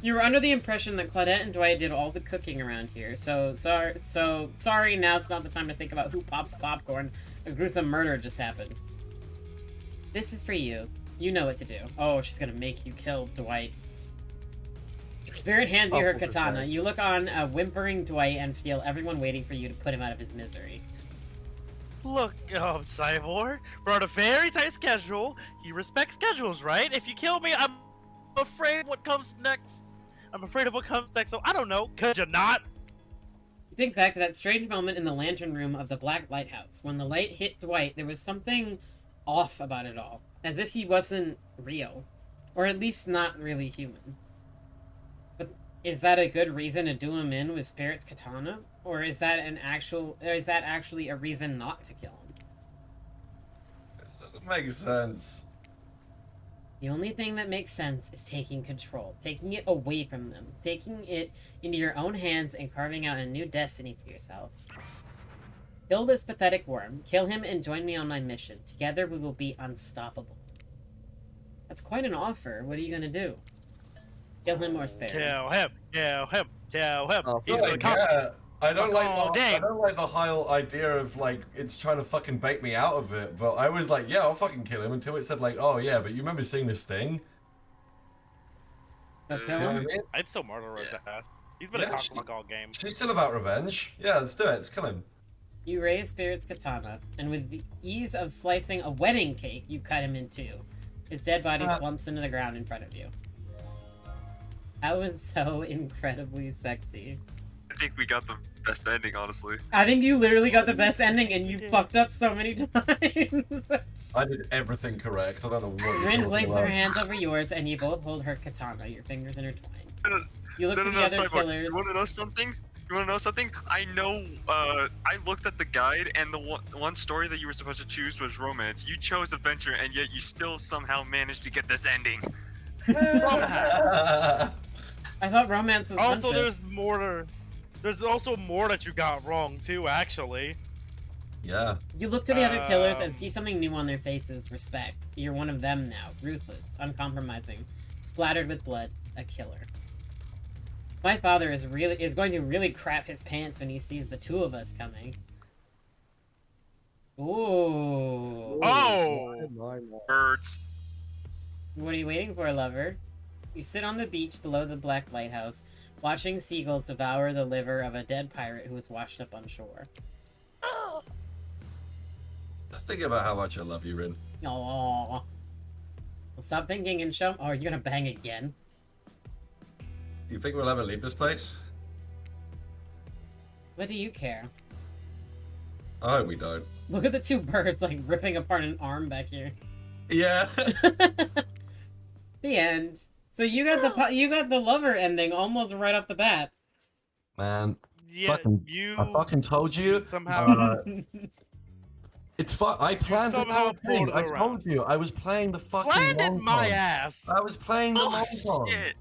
[SPEAKER 8] You were under the impression that Claudette and Dwight did all the cooking around here. So sorry. Now it's not the time to think about who popped the popcorn. A gruesome murder just happened. This is for you. You know what to do. Oh, she's gonna make you kill Dwight. Spirit hands you her katana. You look on a whimpering Dwight and feel everyone waiting for you to put him out of his misery.
[SPEAKER 2] Look, Cyboar, we're on a very tight schedule. You respect schedules, right? If you kill me, I'm afraid what comes next. I'm afraid of what comes next, so I don't know. Could you not?
[SPEAKER 8] You think back to that strange moment in the lantern room of the Black Lighthouse. When the light hit Dwight, there was something off about it all. As if he wasn't real. Or at least not really human. But is that a good reason to do him in with Spirit's katana? Or is that actually a reason not to kill him?
[SPEAKER 7] This doesn't make sense.
[SPEAKER 8] The only thing that makes sense is taking control, taking it away from them, taking it into your own hands and carving out a new destiny for yourself. Kill this pathetic worm, kill him and join me on my mission. Together we will be unstoppable. That's quite an offer. What are you gonna do? Kill him or spare him?
[SPEAKER 2] Kill him, kill him, kill him.
[SPEAKER 10] Oh,
[SPEAKER 2] He's gonna come.
[SPEAKER 7] I don't like
[SPEAKER 2] damn.
[SPEAKER 7] I don't like the whole idea of like it's trying to fucking bait me out of it. But I was like, yeah, I'll fucking kill him until it said like, oh yeah, but you remember seeing this thing?
[SPEAKER 8] Kill him?
[SPEAKER 2] I'd still murder his ass. He's been a cockblock all game.
[SPEAKER 7] She's still about revenge. Yeah, let's do it. Let's kill him.
[SPEAKER 8] You raise Spirit's katana, and with the ease of slicing a wedding cake, you cut him in two. His dead body slumps into the ground in front of you. That was so incredibly sexy.
[SPEAKER 5] I think we got the best ending, honestly.
[SPEAKER 8] I think you literally got the best ending, and you fucked up so many times.
[SPEAKER 7] I did everything correct. I don't know what.
[SPEAKER 8] Rin places her hands over yours, and you both hold her katana, your fingers intertwined. You look to the other
[SPEAKER 5] Cyboar,
[SPEAKER 8] killers.
[SPEAKER 5] You wanna know something? I know, I looked at the guide, and the one story that you were supposed to choose was romance. You chose adventure, and yet you still somehow managed to get this ending.
[SPEAKER 8] I thought romance was
[SPEAKER 2] Also,
[SPEAKER 8] Huntress.
[SPEAKER 2] there's also more that you got wrong, too, actually.
[SPEAKER 7] Yeah.
[SPEAKER 8] You look to the other killers and see something new on their faces. Respect. You're one of them now. Ruthless. Uncompromising. Splattered with blood. A killer. My father is going to really crap his pants when he sees the two of us coming. Ooh.
[SPEAKER 2] Oh!
[SPEAKER 5] Birds.
[SPEAKER 8] What are you waiting for, lover? You sit on the beach below the Black Lighthouse, watching seagulls devour the liver of a dead pirate who was washed up on shore.
[SPEAKER 7] Just thinking about how much I love you, Rin.
[SPEAKER 8] Aww. Well, stop thinking and show. Oh, are you gonna bang again?
[SPEAKER 7] Do you think we'll ever leave this place?
[SPEAKER 8] What do you care?
[SPEAKER 7] I hope we don't.
[SPEAKER 8] Look at the two birds like ripping apart an arm back here.
[SPEAKER 7] Yeah.
[SPEAKER 8] The end. So you got the lover ending almost right off the bat.
[SPEAKER 7] Man.
[SPEAKER 2] Yeah,
[SPEAKER 7] I fucking told you.
[SPEAKER 2] somehow.
[SPEAKER 7] It's fun. I planned the
[SPEAKER 2] somehow
[SPEAKER 7] whole thing.
[SPEAKER 2] pulled it
[SPEAKER 7] I
[SPEAKER 2] around.
[SPEAKER 7] told you. I was playing the fucking
[SPEAKER 2] Planned
[SPEAKER 7] long
[SPEAKER 2] in my
[SPEAKER 7] con.
[SPEAKER 2] ass.
[SPEAKER 7] I was playing the long con.
[SPEAKER 5] Shit.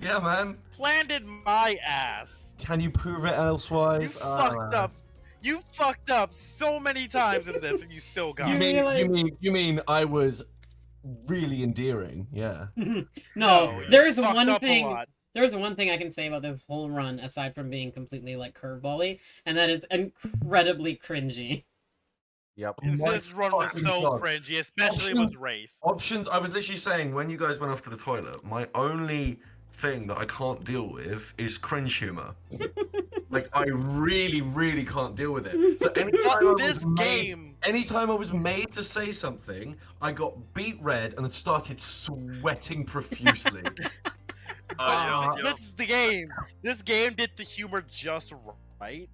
[SPEAKER 7] Yeah, man.
[SPEAKER 2] Planted my ass.
[SPEAKER 7] Can you prove it
[SPEAKER 2] You
[SPEAKER 7] elsewise?
[SPEAKER 2] fucked up. You fucked up so many times in this, and you still got
[SPEAKER 7] You
[SPEAKER 2] it.
[SPEAKER 7] mean I was really endearing? Yeah.
[SPEAKER 1] No,
[SPEAKER 2] No, you
[SPEAKER 1] there's
[SPEAKER 2] fucked
[SPEAKER 1] one
[SPEAKER 2] up a
[SPEAKER 1] thing.
[SPEAKER 2] lot.
[SPEAKER 1] There's one thing I can say about this whole run, aside from being completely like curveball-y, and that is incredibly cringy.
[SPEAKER 3] Yep.
[SPEAKER 7] My
[SPEAKER 2] This run was
[SPEAKER 7] fucking
[SPEAKER 2] so
[SPEAKER 7] God.
[SPEAKER 2] cringy, especially
[SPEAKER 7] Options-
[SPEAKER 2] with Wraith.
[SPEAKER 7] Options. I was literally saying when you guys went off to the toilet, my only thing that I can't deal with is cringe humor. Like I really, really can't deal with it. So anytime I was made to say something, I got beat red and started sweating profusely.
[SPEAKER 2] This is the game. This game did the humor just right,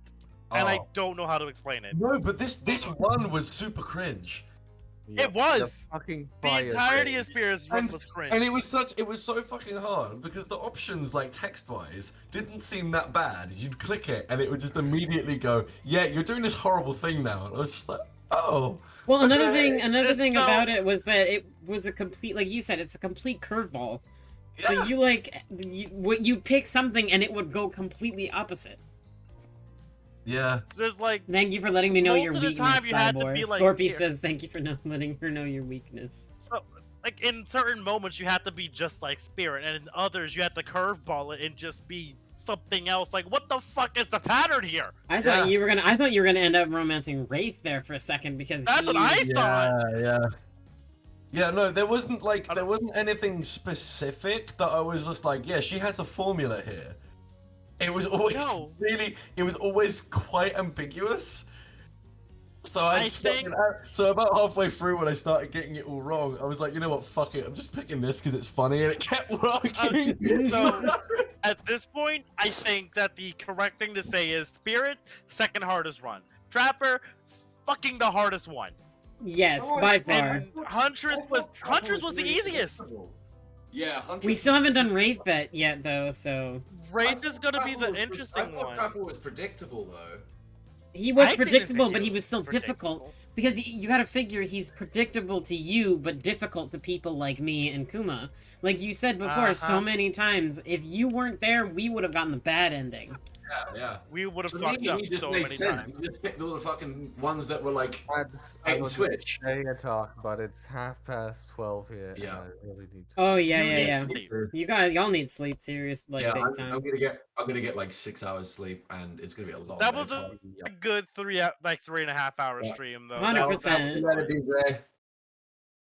[SPEAKER 2] and I don't know how to explain it.
[SPEAKER 7] No, but this run was super cringe.
[SPEAKER 2] It was.
[SPEAKER 3] Fucking
[SPEAKER 2] The entirety of Spears run was cringe.
[SPEAKER 7] And it was so fucking hard because the options, like text-wise, didn't seem that bad. You'd click it and it would just immediately go, yeah, you're doing this horrible thing now. And I was just like, oh.
[SPEAKER 1] Well, another
[SPEAKER 7] okay.
[SPEAKER 1] thing about it was that it was a complete, like you said, it's a complete curveball.
[SPEAKER 7] Yeah.
[SPEAKER 1] So you pick something and it would go completely opposite.
[SPEAKER 7] Yeah.
[SPEAKER 2] There's like
[SPEAKER 1] Thank you for letting me know
[SPEAKER 2] most
[SPEAKER 1] your
[SPEAKER 2] of the
[SPEAKER 1] weakness,
[SPEAKER 2] time you had to
[SPEAKER 1] Cyboar.
[SPEAKER 2] be, like,
[SPEAKER 1] Scorpy
[SPEAKER 2] here.
[SPEAKER 1] says thank you for letting her know your weakness.
[SPEAKER 2] so, like in certain moments you have to be just like Spirit, and in others you have to curveball it and just be something else. Like, what the fuck is the pattern here?
[SPEAKER 1] I thought you were gonna end up romancing Wraith there for a second because
[SPEAKER 2] That's what I thought.
[SPEAKER 7] Yeah, no, there wasn't anything specific that I was just like, yeah, she has a formula here. It was always it was always quite ambiguous. So so about halfway through when I started getting it all wrong, I was like, you know what, fuck it, I'm just picking this because it's funny, and it kept working.
[SPEAKER 2] So at this point, I think that the correct thing to say is Spirit, second hardest run. Trapper, fucking the hardest one.
[SPEAKER 1] Yes, by far.
[SPEAKER 2] And Huntress was the easiest.
[SPEAKER 9] Yeah,
[SPEAKER 1] We still haven't done Wraith yet though, so
[SPEAKER 2] Wraith is gonna be the interesting one.
[SPEAKER 9] Trapper was predictable though.
[SPEAKER 1] he was
[SPEAKER 2] I didn't
[SPEAKER 1] predictable,
[SPEAKER 2] think
[SPEAKER 1] but
[SPEAKER 2] he
[SPEAKER 1] he was still
[SPEAKER 2] predictable.
[SPEAKER 1] difficult because you got to figure he's predictable to you, but difficult to people like me and Kuma. Like you said before so many times, if you weren't there, we would have gotten the bad ending.
[SPEAKER 9] Yeah.
[SPEAKER 2] We would have
[SPEAKER 9] To
[SPEAKER 2] fucked
[SPEAKER 9] me,
[SPEAKER 2] up
[SPEAKER 9] he just
[SPEAKER 2] so
[SPEAKER 9] made
[SPEAKER 2] many
[SPEAKER 9] sense.
[SPEAKER 2] times.
[SPEAKER 9] He just picked all the fucking ones that were like
[SPEAKER 3] I
[SPEAKER 9] bait and
[SPEAKER 3] was
[SPEAKER 9] switch.
[SPEAKER 3] saying a talk, but it's 12:30 here. And
[SPEAKER 9] Yeah.
[SPEAKER 3] I really need to.
[SPEAKER 1] Oh yeah,
[SPEAKER 2] You
[SPEAKER 1] yeah,
[SPEAKER 2] need
[SPEAKER 1] yeah.
[SPEAKER 2] sleep.
[SPEAKER 1] Y'all need sleep, serious, like
[SPEAKER 9] Yeah,
[SPEAKER 1] big
[SPEAKER 9] I'm
[SPEAKER 1] time.
[SPEAKER 9] gonna get like 6 hours sleep, and it's gonna be a long.
[SPEAKER 2] That
[SPEAKER 9] day
[SPEAKER 2] was
[SPEAKER 9] tomorrow.
[SPEAKER 2] a good 3.5 hour
[SPEAKER 9] Yeah.
[SPEAKER 2] stream though.
[SPEAKER 1] 100%.
[SPEAKER 9] That was better, DJ.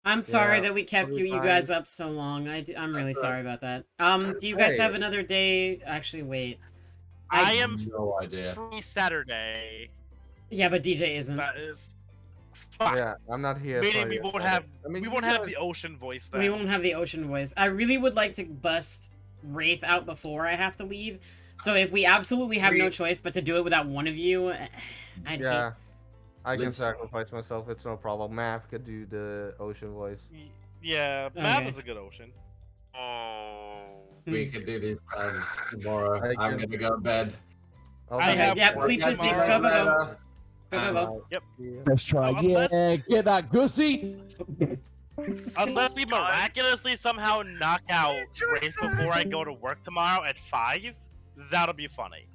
[SPEAKER 1] I'm sorry
[SPEAKER 3] Yeah,
[SPEAKER 1] that we kept you
[SPEAKER 3] fine.
[SPEAKER 1] guys up so long. I'm really
[SPEAKER 9] That's
[SPEAKER 1] sorry about that. Do you guys
[SPEAKER 3] Hey.
[SPEAKER 1] have another day? Actually, wait.
[SPEAKER 2] I am
[SPEAKER 9] No idea.
[SPEAKER 2] free Saturday.
[SPEAKER 1] Yeah, but DJ isn't.
[SPEAKER 2] That is fuck.
[SPEAKER 3] Yeah, I'm not here.
[SPEAKER 2] Meaning
[SPEAKER 3] for
[SPEAKER 2] we
[SPEAKER 3] you.
[SPEAKER 2] won't have
[SPEAKER 3] I mean,
[SPEAKER 2] we
[SPEAKER 3] you
[SPEAKER 2] won't have
[SPEAKER 3] guys-
[SPEAKER 2] the ocean voice then.
[SPEAKER 1] We won't have the ocean voice. I really would like to bust Wraith out before I have to leave. So if we absolutely have no choice but to do it without one of you, I'd
[SPEAKER 3] Yeah, I can
[SPEAKER 9] Let's-
[SPEAKER 3] sacrifice myself. It's no problem. Mav could do the ocean voice.
[SPEAKER 2] Yeah, Map
[SPEAKER 1] Okay.
[SPEAKER 2] is a good ocean.
[SPEAKER 5] Oh.
[SPEAKER 9] We can do these plans tomorrow.
[SPEAKER 3] I
[SPEAKER 9] I'm
[SPEAKER 3] can-
[SPEAKER 9] gonna go to bed.
[SPEAKER 2] I have
[SPEAKER 1] Yep,
[SPEAKER 2] work
[SPEAKER 1] sleep, sleep, sleep.
[SPEAKER 2] tomorrow.
[SPEAKER 1] Go, go, go.
[SPEAKER 9] Later.
[SPEAKER 1] Go, go, go.
[SPEAKER 11] Let's try.
[SPEAKER 2] Unless-
[SPEAKER 11] Yeah, get that gussy.
[SPEAKER 2] Unless we miraculously somehow knock out Wraith before I go to work tomorrow at 5, that'll be funny.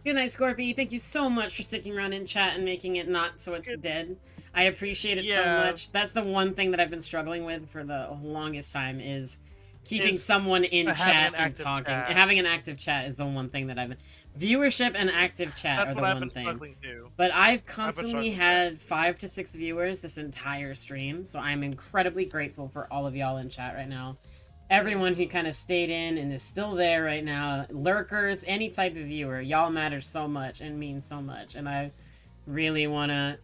[SPEAKER 1] Good night, Scorpy. Thank you so much for sticking around in chat and making it not so it's dead. I appreciate it so
[SPEAKER 2] Yeah.
[SPEAKER 1] much. That's the one thing that I've been struggling with for the longest time is keeping
[SPEAKER 2] Is
[SPEAKER 1] someone in
[SPEAKER 2] having
[SPEAKER 1] chat
[SPEAKER 2] an
[SPEAKER 1] and
[SPEAKER 2] active
[SPEAKER 1] talking.
[SPEAKER 2] chat.
[SPEAKER 1] And having an active chat is the one thing that I've been... Viewership and active chat
[SPEAKER 2] That's
[SPEAKER 1] are the
[SPEAKER 2] what I've
[SPEAKER 1] one
[SPEAKER 2] been
[SPEAKER 1] thing.
[SPEAKER 2] struggling to.
[SPEAKER 1] But I've constantly
[SPEAKER 2] struggling
[SPEAKER 1] had 5 to 6 viewers this entire stream, so I'm incredibly grateful for all of y'all in chat right now. Everyone who kind of stayed in and is still there right now, lurkers, any type of viewer, y'all matter so much and mean so much, and I really wanna.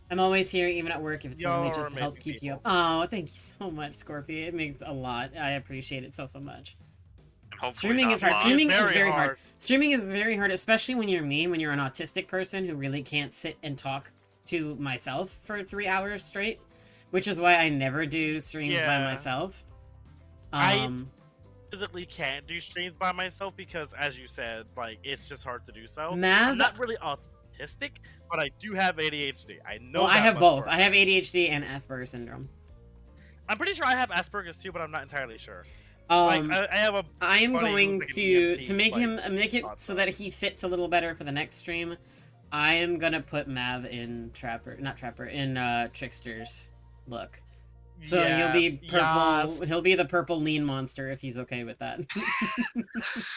[SPEAKER 1] I'm always here, even at work, if it's
[SPEAKER 2] Y'all
[SPEAKER 1] only
[SPEAKER 2] are
[SPEAKER 1] just to help
[SPEAKER 2] amazing
[SPEAKER 1] keep you up.
[SPEAKER 2] people.
[SPEAKER 1] Oh, thank you so much, Scorpio. It means a lot. I appreciate it so much.
[SPEAKER 5] And hopefully
[SPEAKER 1] Streaming
[SPEAKER 5] not
[SPEAKER 1] is hard.
[SPEAKER 5] live.
[SPEAKER 1] Streaming is
[SPEAKER 2] very
[SPEAKER 1] very hard.
[SPEAKER 2] hard.
[SPEAKER 1] Streaming is very hard, especially when you're me, when you're an autistic person who really can't sit and talk to myself for 3 hours straight, which is why I never do streams by
[SPEAKER 2] Yeah.
[SPEAKER 1] myself.
[SPEAKER 2] I physically can't do streams by myself because, as you said, like it's just hard to do so.
[SPEAKER 1] Mav-
[SPEAKER 2] I'm not really autistic, but I do have ADHD. I know.
[SPEAKER 1] well, I
[SPEAKER 2] that
[SPEAKER 1] have
[SPEAKER 2] much
[SPEAKER 1] both.
[SPEAKER 2] for
[SPEAKER 1] I
[SPEAKER 2] a
[SPEAKER 1] have ADHD and Asperger's syndrome.
[SPEAKER 2] I'm pretty sure I have Asperger's too, but I'm not entirely sure. I have a
[SPEAKER 1] I am
[SPEAKER 2] buddy who's
[SPEAKER 1] going
[SPEAKER 2] like an
[SPEAKER 1] to
[SPEAKER 2] EMT,
[SPEAKER 1] make
[SPEAKER 2] like,
[SPEAKER 1] him make it
[SPEAKER 2] thought
[SPEAKER 1] so
[SPEAKER 2] so.
[SPEAKER 1] that he fits a little better for the next stream. I am gonna put Mav in Trickster's look. So he'll be
[SPEAKER 2] Yes,
[SPEAKER 1] purple.
[SPEAKER 2] yes.
[SPEAKER 1] He'll be the purple lean monster if he's okay with that.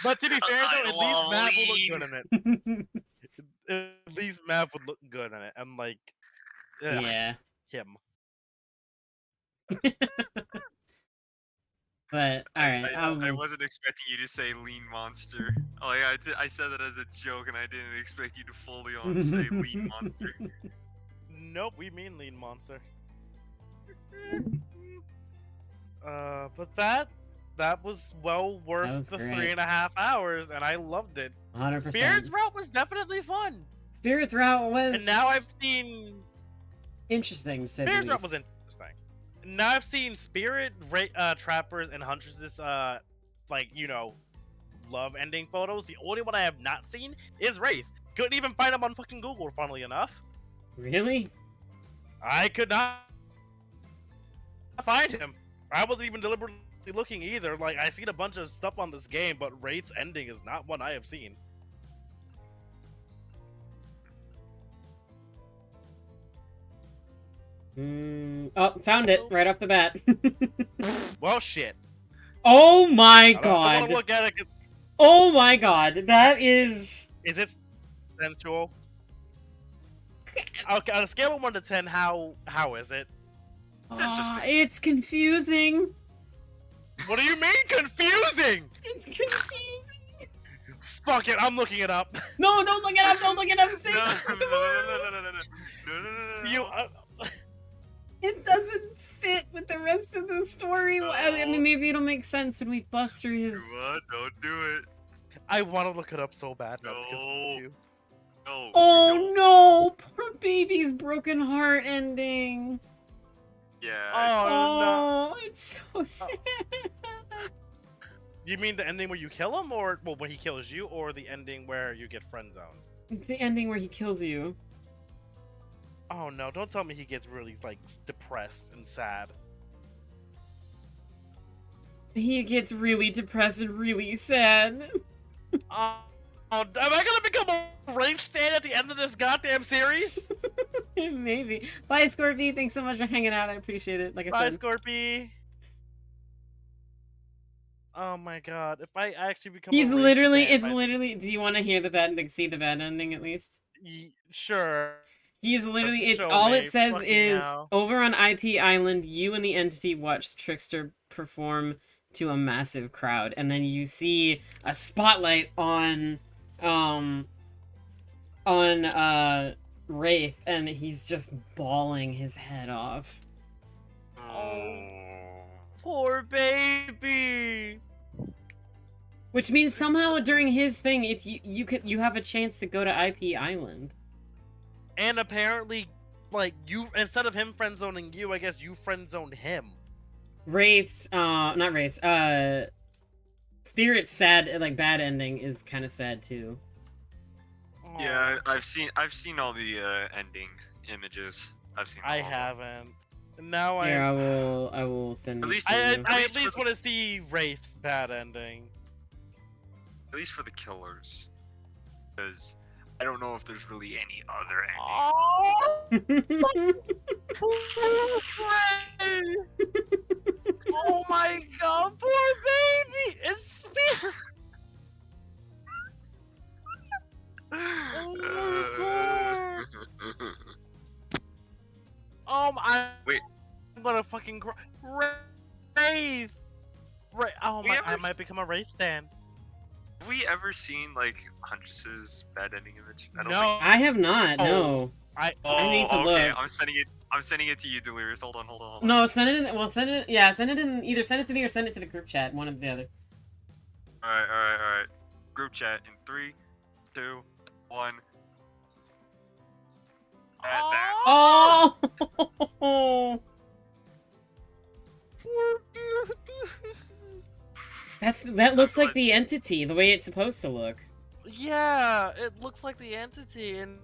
[SPEAKER 2] But to be fair though, at least Mav will look
[SPEAKER 5] Lean.
[SPEAKER 2] good in it. At least Mav would look good in it. And like, ugh,
[SPEAKER 1] Yeah,
[SPEAKER 2] him.
[SPEAKER 1] but all right.
[SPEAKER 5] I wasn't expecting you to say lean monster. Like I said that as a joke, and I didn't expect you to fully on say lean monster.
[SPEAKER 2] Nope, we mean lean monster. But that was well worth
[SPEAKER 1] was
[SPEAKER 2] the
[SPEAKER 1] great.
[SPEAKER 2] 3.5 hours, and I loved it.
[SPEAKER 1] 100%.
[SPEAKER 2] Spirits route was definitely fun,
[SPEAKER 1] Spirits route was.
[SPEAKER 2] and now I've seen
[SPEAKER 1] interesting. To say the
[SPEAKER 2] Spirits route
[SPEAKER 1] least.
[SPEAKER 2] was interesting. Now I've seen Spirit Trappers and Huntresses like love ending photos. The only one I have not seen is Wraith. Couldn't even find him on fucking Google, funnily enough.
[SPEAKER 1] Really?
[SPEAKER 2] I could not find him. I wasn't even deliberately looking either. Like, I seen a bunch of stuff on this game, but Wraith's ending is not one I have seen.
[SPEAKER 1] Oh, found it right off the bat.
[SPEAKER 2] Well, shit.
[SPEAKER 1] Oh my
[SPEAKER 2] I don't want
[SPEAKER 1] god.
[SPEAKER 2] to look at it.
[SPEAKER 1] Oh my god. That is.
[SPEAKER 2] Is it sensual? Okay, on a scale of 1 to 10, how is it?
[SPEAKER 5] It's interesting.
[SPEAKER 1] It's confusing.
[SPEAKER 2] What do you mean confusing?
[SPEAKER 1] It's confusing.
[SPEAKER 2] Fuck it, I'm looking it up.
[SPEAKER 1] No, don't look it up. Don't look it up. Say
[SPEAKER 5] No,
[SPEAKER 1] it
[SPEAKER 5] no,
[SPEAKER 1] tomorrow.
[SPEAKER 5] no.
[SPEAKER 2] You,
[SPEAKER 1] It doesn't fit with the rest of the story.
[SPEAKER 5] No.
[SPEAKER 1] I mean, maybe it'll make sense when we bust through his.
[SPEAKER 5] What? Don't do it.
[SPEAKER 2] I want to look it up so bad now because
[SPEAKER 5] No.
[SPEAKER 2] of you.
[SPEAKER 5] No.
[SPEAKER 1] Oh no! Poor baby's broken heart ending.
[SPEAKER 5] Yeah.
[SPEAKER 2] Oh,
[SPEAKER 1] Oh, it's so sad.
[SPEAKER 2] You mean the ending where you kill him, or when he kills you, or the ending where you get friend zoned?
[SPEAKER 1] The ending where he kills you.
[SPEAKER 2] Oh no! Don't tell me he gets really like depressed and sad.
[SPEAKER 1] He gets really depressed and really sad.
[SPEAKER 2] Oh, am I gonna become a Wraith stan at the end of this goddamn series?
[SPEAKER 1] Maybe. Bye, Scorpy. Thanks so much for hanging out. I appreciate it. Like I
[SPEAKER 2] Bye,
[SPEAKER 1] said.
[SPEAKER 2] Scorpy. Oh my god! If I actually become,
[SPEAKER 1] He's
[SPEAKER 2] a Wraith
[SPEAKER 1] literally.
[SPEAKER 2] stan,
[SPEAKER 1] It's literally. Do you want to hear the bad? Like, see the bad ending at least?
[SPEAKER 2] Sure.
[SPEAKER 1] He's literally. It's
[SPEAKER 2] Show
[SPEAKER 1] all
[SPEAKER 2] me,
[SPEAKER 1] it says
[SPEAKER 2] fucking
[SPEAKER 1] is
[SPEAKER 2] hell.
[SPEAKER 1] over on IP Island. You and the entity watch Trickster perform to a massive crowd, and then you see a spotlight on Wraith, and he's just bawling his head off.
[SPEAKER 5] Oh.
[SPEAKER 2] Poor baby.
[SPEAKER 1] Which means somehow during his thing, if you have a chance to go to IP Island.
[SPEAKER 2] And apparently, like, you, instead of him friend zoning you, I guess you friend zoned him.
[SPEAKER 1] Wraith's not Wraith's, Spirit's sad, like, bad ending is kind of sad too.
[SPEAKER 5] Yeah, I've seen all the ending images. I've seen.
[SPEAKER 2] I
[SPEAKER 5] all of them.
[SPEAKER 2] haven't. Now
[SPEAKER 1] Here, I will send
[SPEAKER 5] At
[SPEAKER 1] you
[SPEAKER 5] least-
[SPEAKER 1] to
[SPEAKER 2] I
[SPEAKER 1] you.
[SPEAKER 2] at
[SPEAKER 5] least
[SPEAKER 2] least
[SPEAKER 5] for
[SPEAKER 2] want to see Wraith's bad ending.
[SPEAKER 5] At least for the killers, because I don't know if there's really any other ending.
[SPEAKER 2] Oh my god, poor baby! It's Spirit! I'm
[SPEAKER 5] Wait.
[SPEAKER 2] gonna fucking cry. Wraith! Oh
[SPEAKER 5] We
[SPEAKER 2] my,
[SPEAKER 5] ever
[SPEAKER 2] I might become a Wraith stan.
[SPEAKER 5] Have we ever seen like Huntress's bad ending image? I don't
[SPEAKER 2] No.
[SPEAKER 5] think.
[SPEAKER 1] I have not,
[SPEAKER 2] Oh.
[SPEAKER 1] no.
[SPEAKER 2] I
[SPEAKER 1] need to
[SPEAKER 5] okay.
[SPEAKER 1] look.
[SPEAKER 5] I'm sending it to you, Delirious. Hold on.
[SPEAKER 1] No, send it in, well, send it, yeah, send it in, either send it to me or send it to the group chat, one or the other.
[SPEAKER 5] Alright. Group chat in 3, 2, 1.
[SPEAKER 1] Oh! That looks like the entity, the way it's supposed to look.
[SPEAKER 2] Yeah, it looks like the entity, and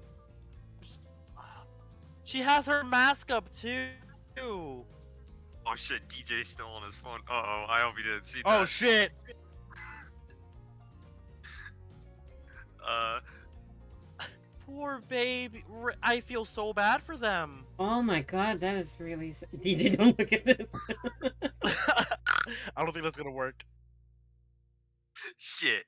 [SPEAKER 2] she has her mask up too.
[SPEAKER 5] Oh Oh shit, DJ's still on his phone. Uh-oh, I hope he didn't see
[SPEAKER 2] Oh
[SPEAKER 5] that.
[SPEAKER 2] shit! Poor baby. I feel so bad for them.
[SPEAKER 8] Oh my god, that is really... DJ, don't look at this.
[SPEAKER 2] I don't think that's gonna work.
[SPEAKER 5] Shit.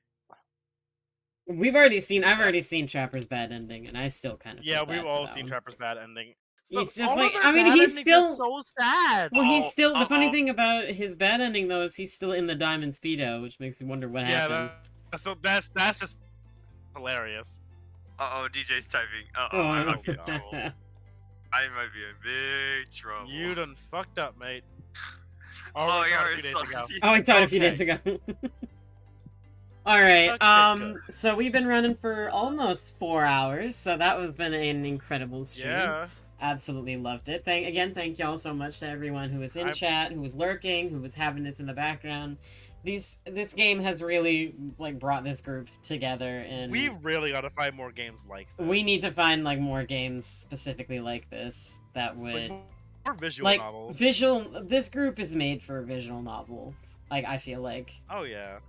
[SPEAKER 8] I've already seen Trapper's bad ending, and I still kind of
[SPEAKER 2] Yeah,
[SPEAKER 8] feel bad
[SPEAKER 2] we've
[SPEAKER 8] for
[SPEAKER 2] all
[SPEAKER 8] that
[SPEAKER 2] seen
[SPEAKER 8] one.
[SPEAKER 2] Trapper's bad ending.
[SPEAKER 8] It's just
[SPEAKER 2] all
[SPEAKER 8] like,
[SPEAKER 2] of their
[SPEAKER 8] I mean,
[SPEAKER 2] bad
[SPEAKER 8] he's
[SPEAKER 2] endings are
[SPEAKER 8] still...
[SPEAKER 2] so sad.
[SPEAKER 8] Well, he's still... The funny
[SPEAKER 5] uh-oh.
[SPEAKER 8] thing about his bad ending, though, is he's still in the Diamond Speedo, which makes me wonder what happened.
[SPEAKER 2] That's just hilarious.
[SPEAKER 5] Uh-oh, DJ's typing. Uh-oh,
[SPEAKER 8] Oh,
[SPEAKER 5] I
[SPEAKER 8] I'm...
[SPEAKER 5] might be in trouble. I might be in big trouble.
[SPEAKER 2] You done fucked up, mate.
[SPEAKER 5] Oh,
[SPEAKER 2] we
[SPEAKER 5] yeah,
[SPEAKER 2] found a
[SPEAKER 5] it's
[SPEAKER 2] few days ago.
[SPEAKER 8] Oh, I thought a few
[SPEAKER 2] Okay.
[SPEAKER 8] days ago. Alright,
[SPEAKER 2] Okay, good.
[SPEAKER 8] so we've been running for almost 4 hours, so that was been an incredible stream.
[SPEAKER 2] Yeah.
[SPEAKER 8] Absolutely loved it. Thank y'all so much to everyone who was in chat, who was lurking, who was having this in the background. This game has really like brought this group together, and
[SPEAKER 2] We really gotta find more games like this.
[SPEAKER 8] we need to find like more games specifically like this that would
[SPEAKER 2] More visual
[SPEAKER 8] like
[SPEAKER 2] novels.
[SPEAKER 8] This group is made for visual novels. Like I feel like.
[SPEAKER 2] Oh yeah.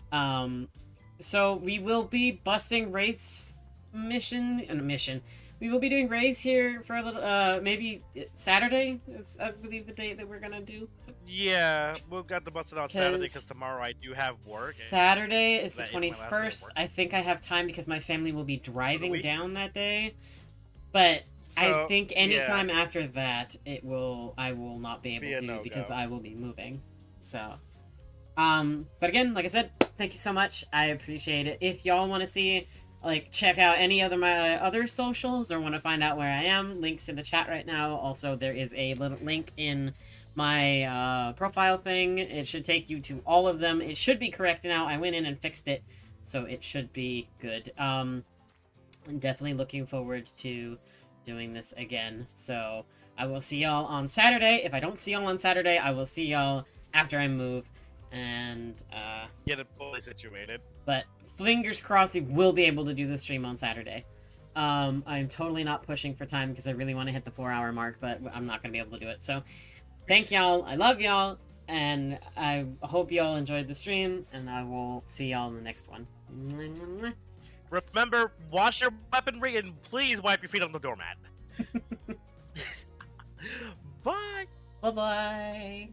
[SPEAKER 8] So we will be busting Wraith's mission. We will be doing Wraiths here for a little, maybe Saturday. It's, I believe, the date that we're gonna do.
[SPEAKER 2] Yeah, we've got the busted out Saturday because tomorrow I do have work.
[SPEAKER 8] Saturday is the
[SPEAKER 2] that is my last day of
[SPEAKER 8] 21st.
[SPEAKER 2] work.
[SPEAKER 8] I think I have time because my family will be driving
[SPEAKER 2] week?
[SPEAKER 8] down that day. But I
[SPEAKER 2] So,
[SPEAKER 8] think anytime
[SPEAKER 2] yeah.
[SPEAKER 8] after that, I will not be able
[SPEAKER 2] Be a
[SPEAKER 8] to
[SPEAKER 2] no-go.
[SPEAKER 8] because I will be moving. So, but again, like I said, thank you so much. I appreciate it. If y'all want to see, like, check out any other my other socials or want to find out where I am, links in the chat right now. Also, there is a little link in my profile thing. It should take you to all of them. It should be correct now. I went in and fixed it, so it should be good. I'm definitely looking forward to doing this again. So I will see y'all on Saturday. If I don't see y'all on Saturday, I will see y'all after I move. And
[SPEAKER 2] Get it fully situated.
[SPEAKER 8] but fingers crossed we will be able to do the stream on Saturday. I'm totally not pushing for time because I really want to hit the 4-hour mark, but I'm not going to be able to do it. So thank y'all. I love y'all. And I hope y'all enjoyed the stream. And I will see y'all in the next one.
[SPEAKER 2] Remember, wash your weaponry and please wipe your feet on the doormat. Bye.
[SPEAKER 8] Bye-bye.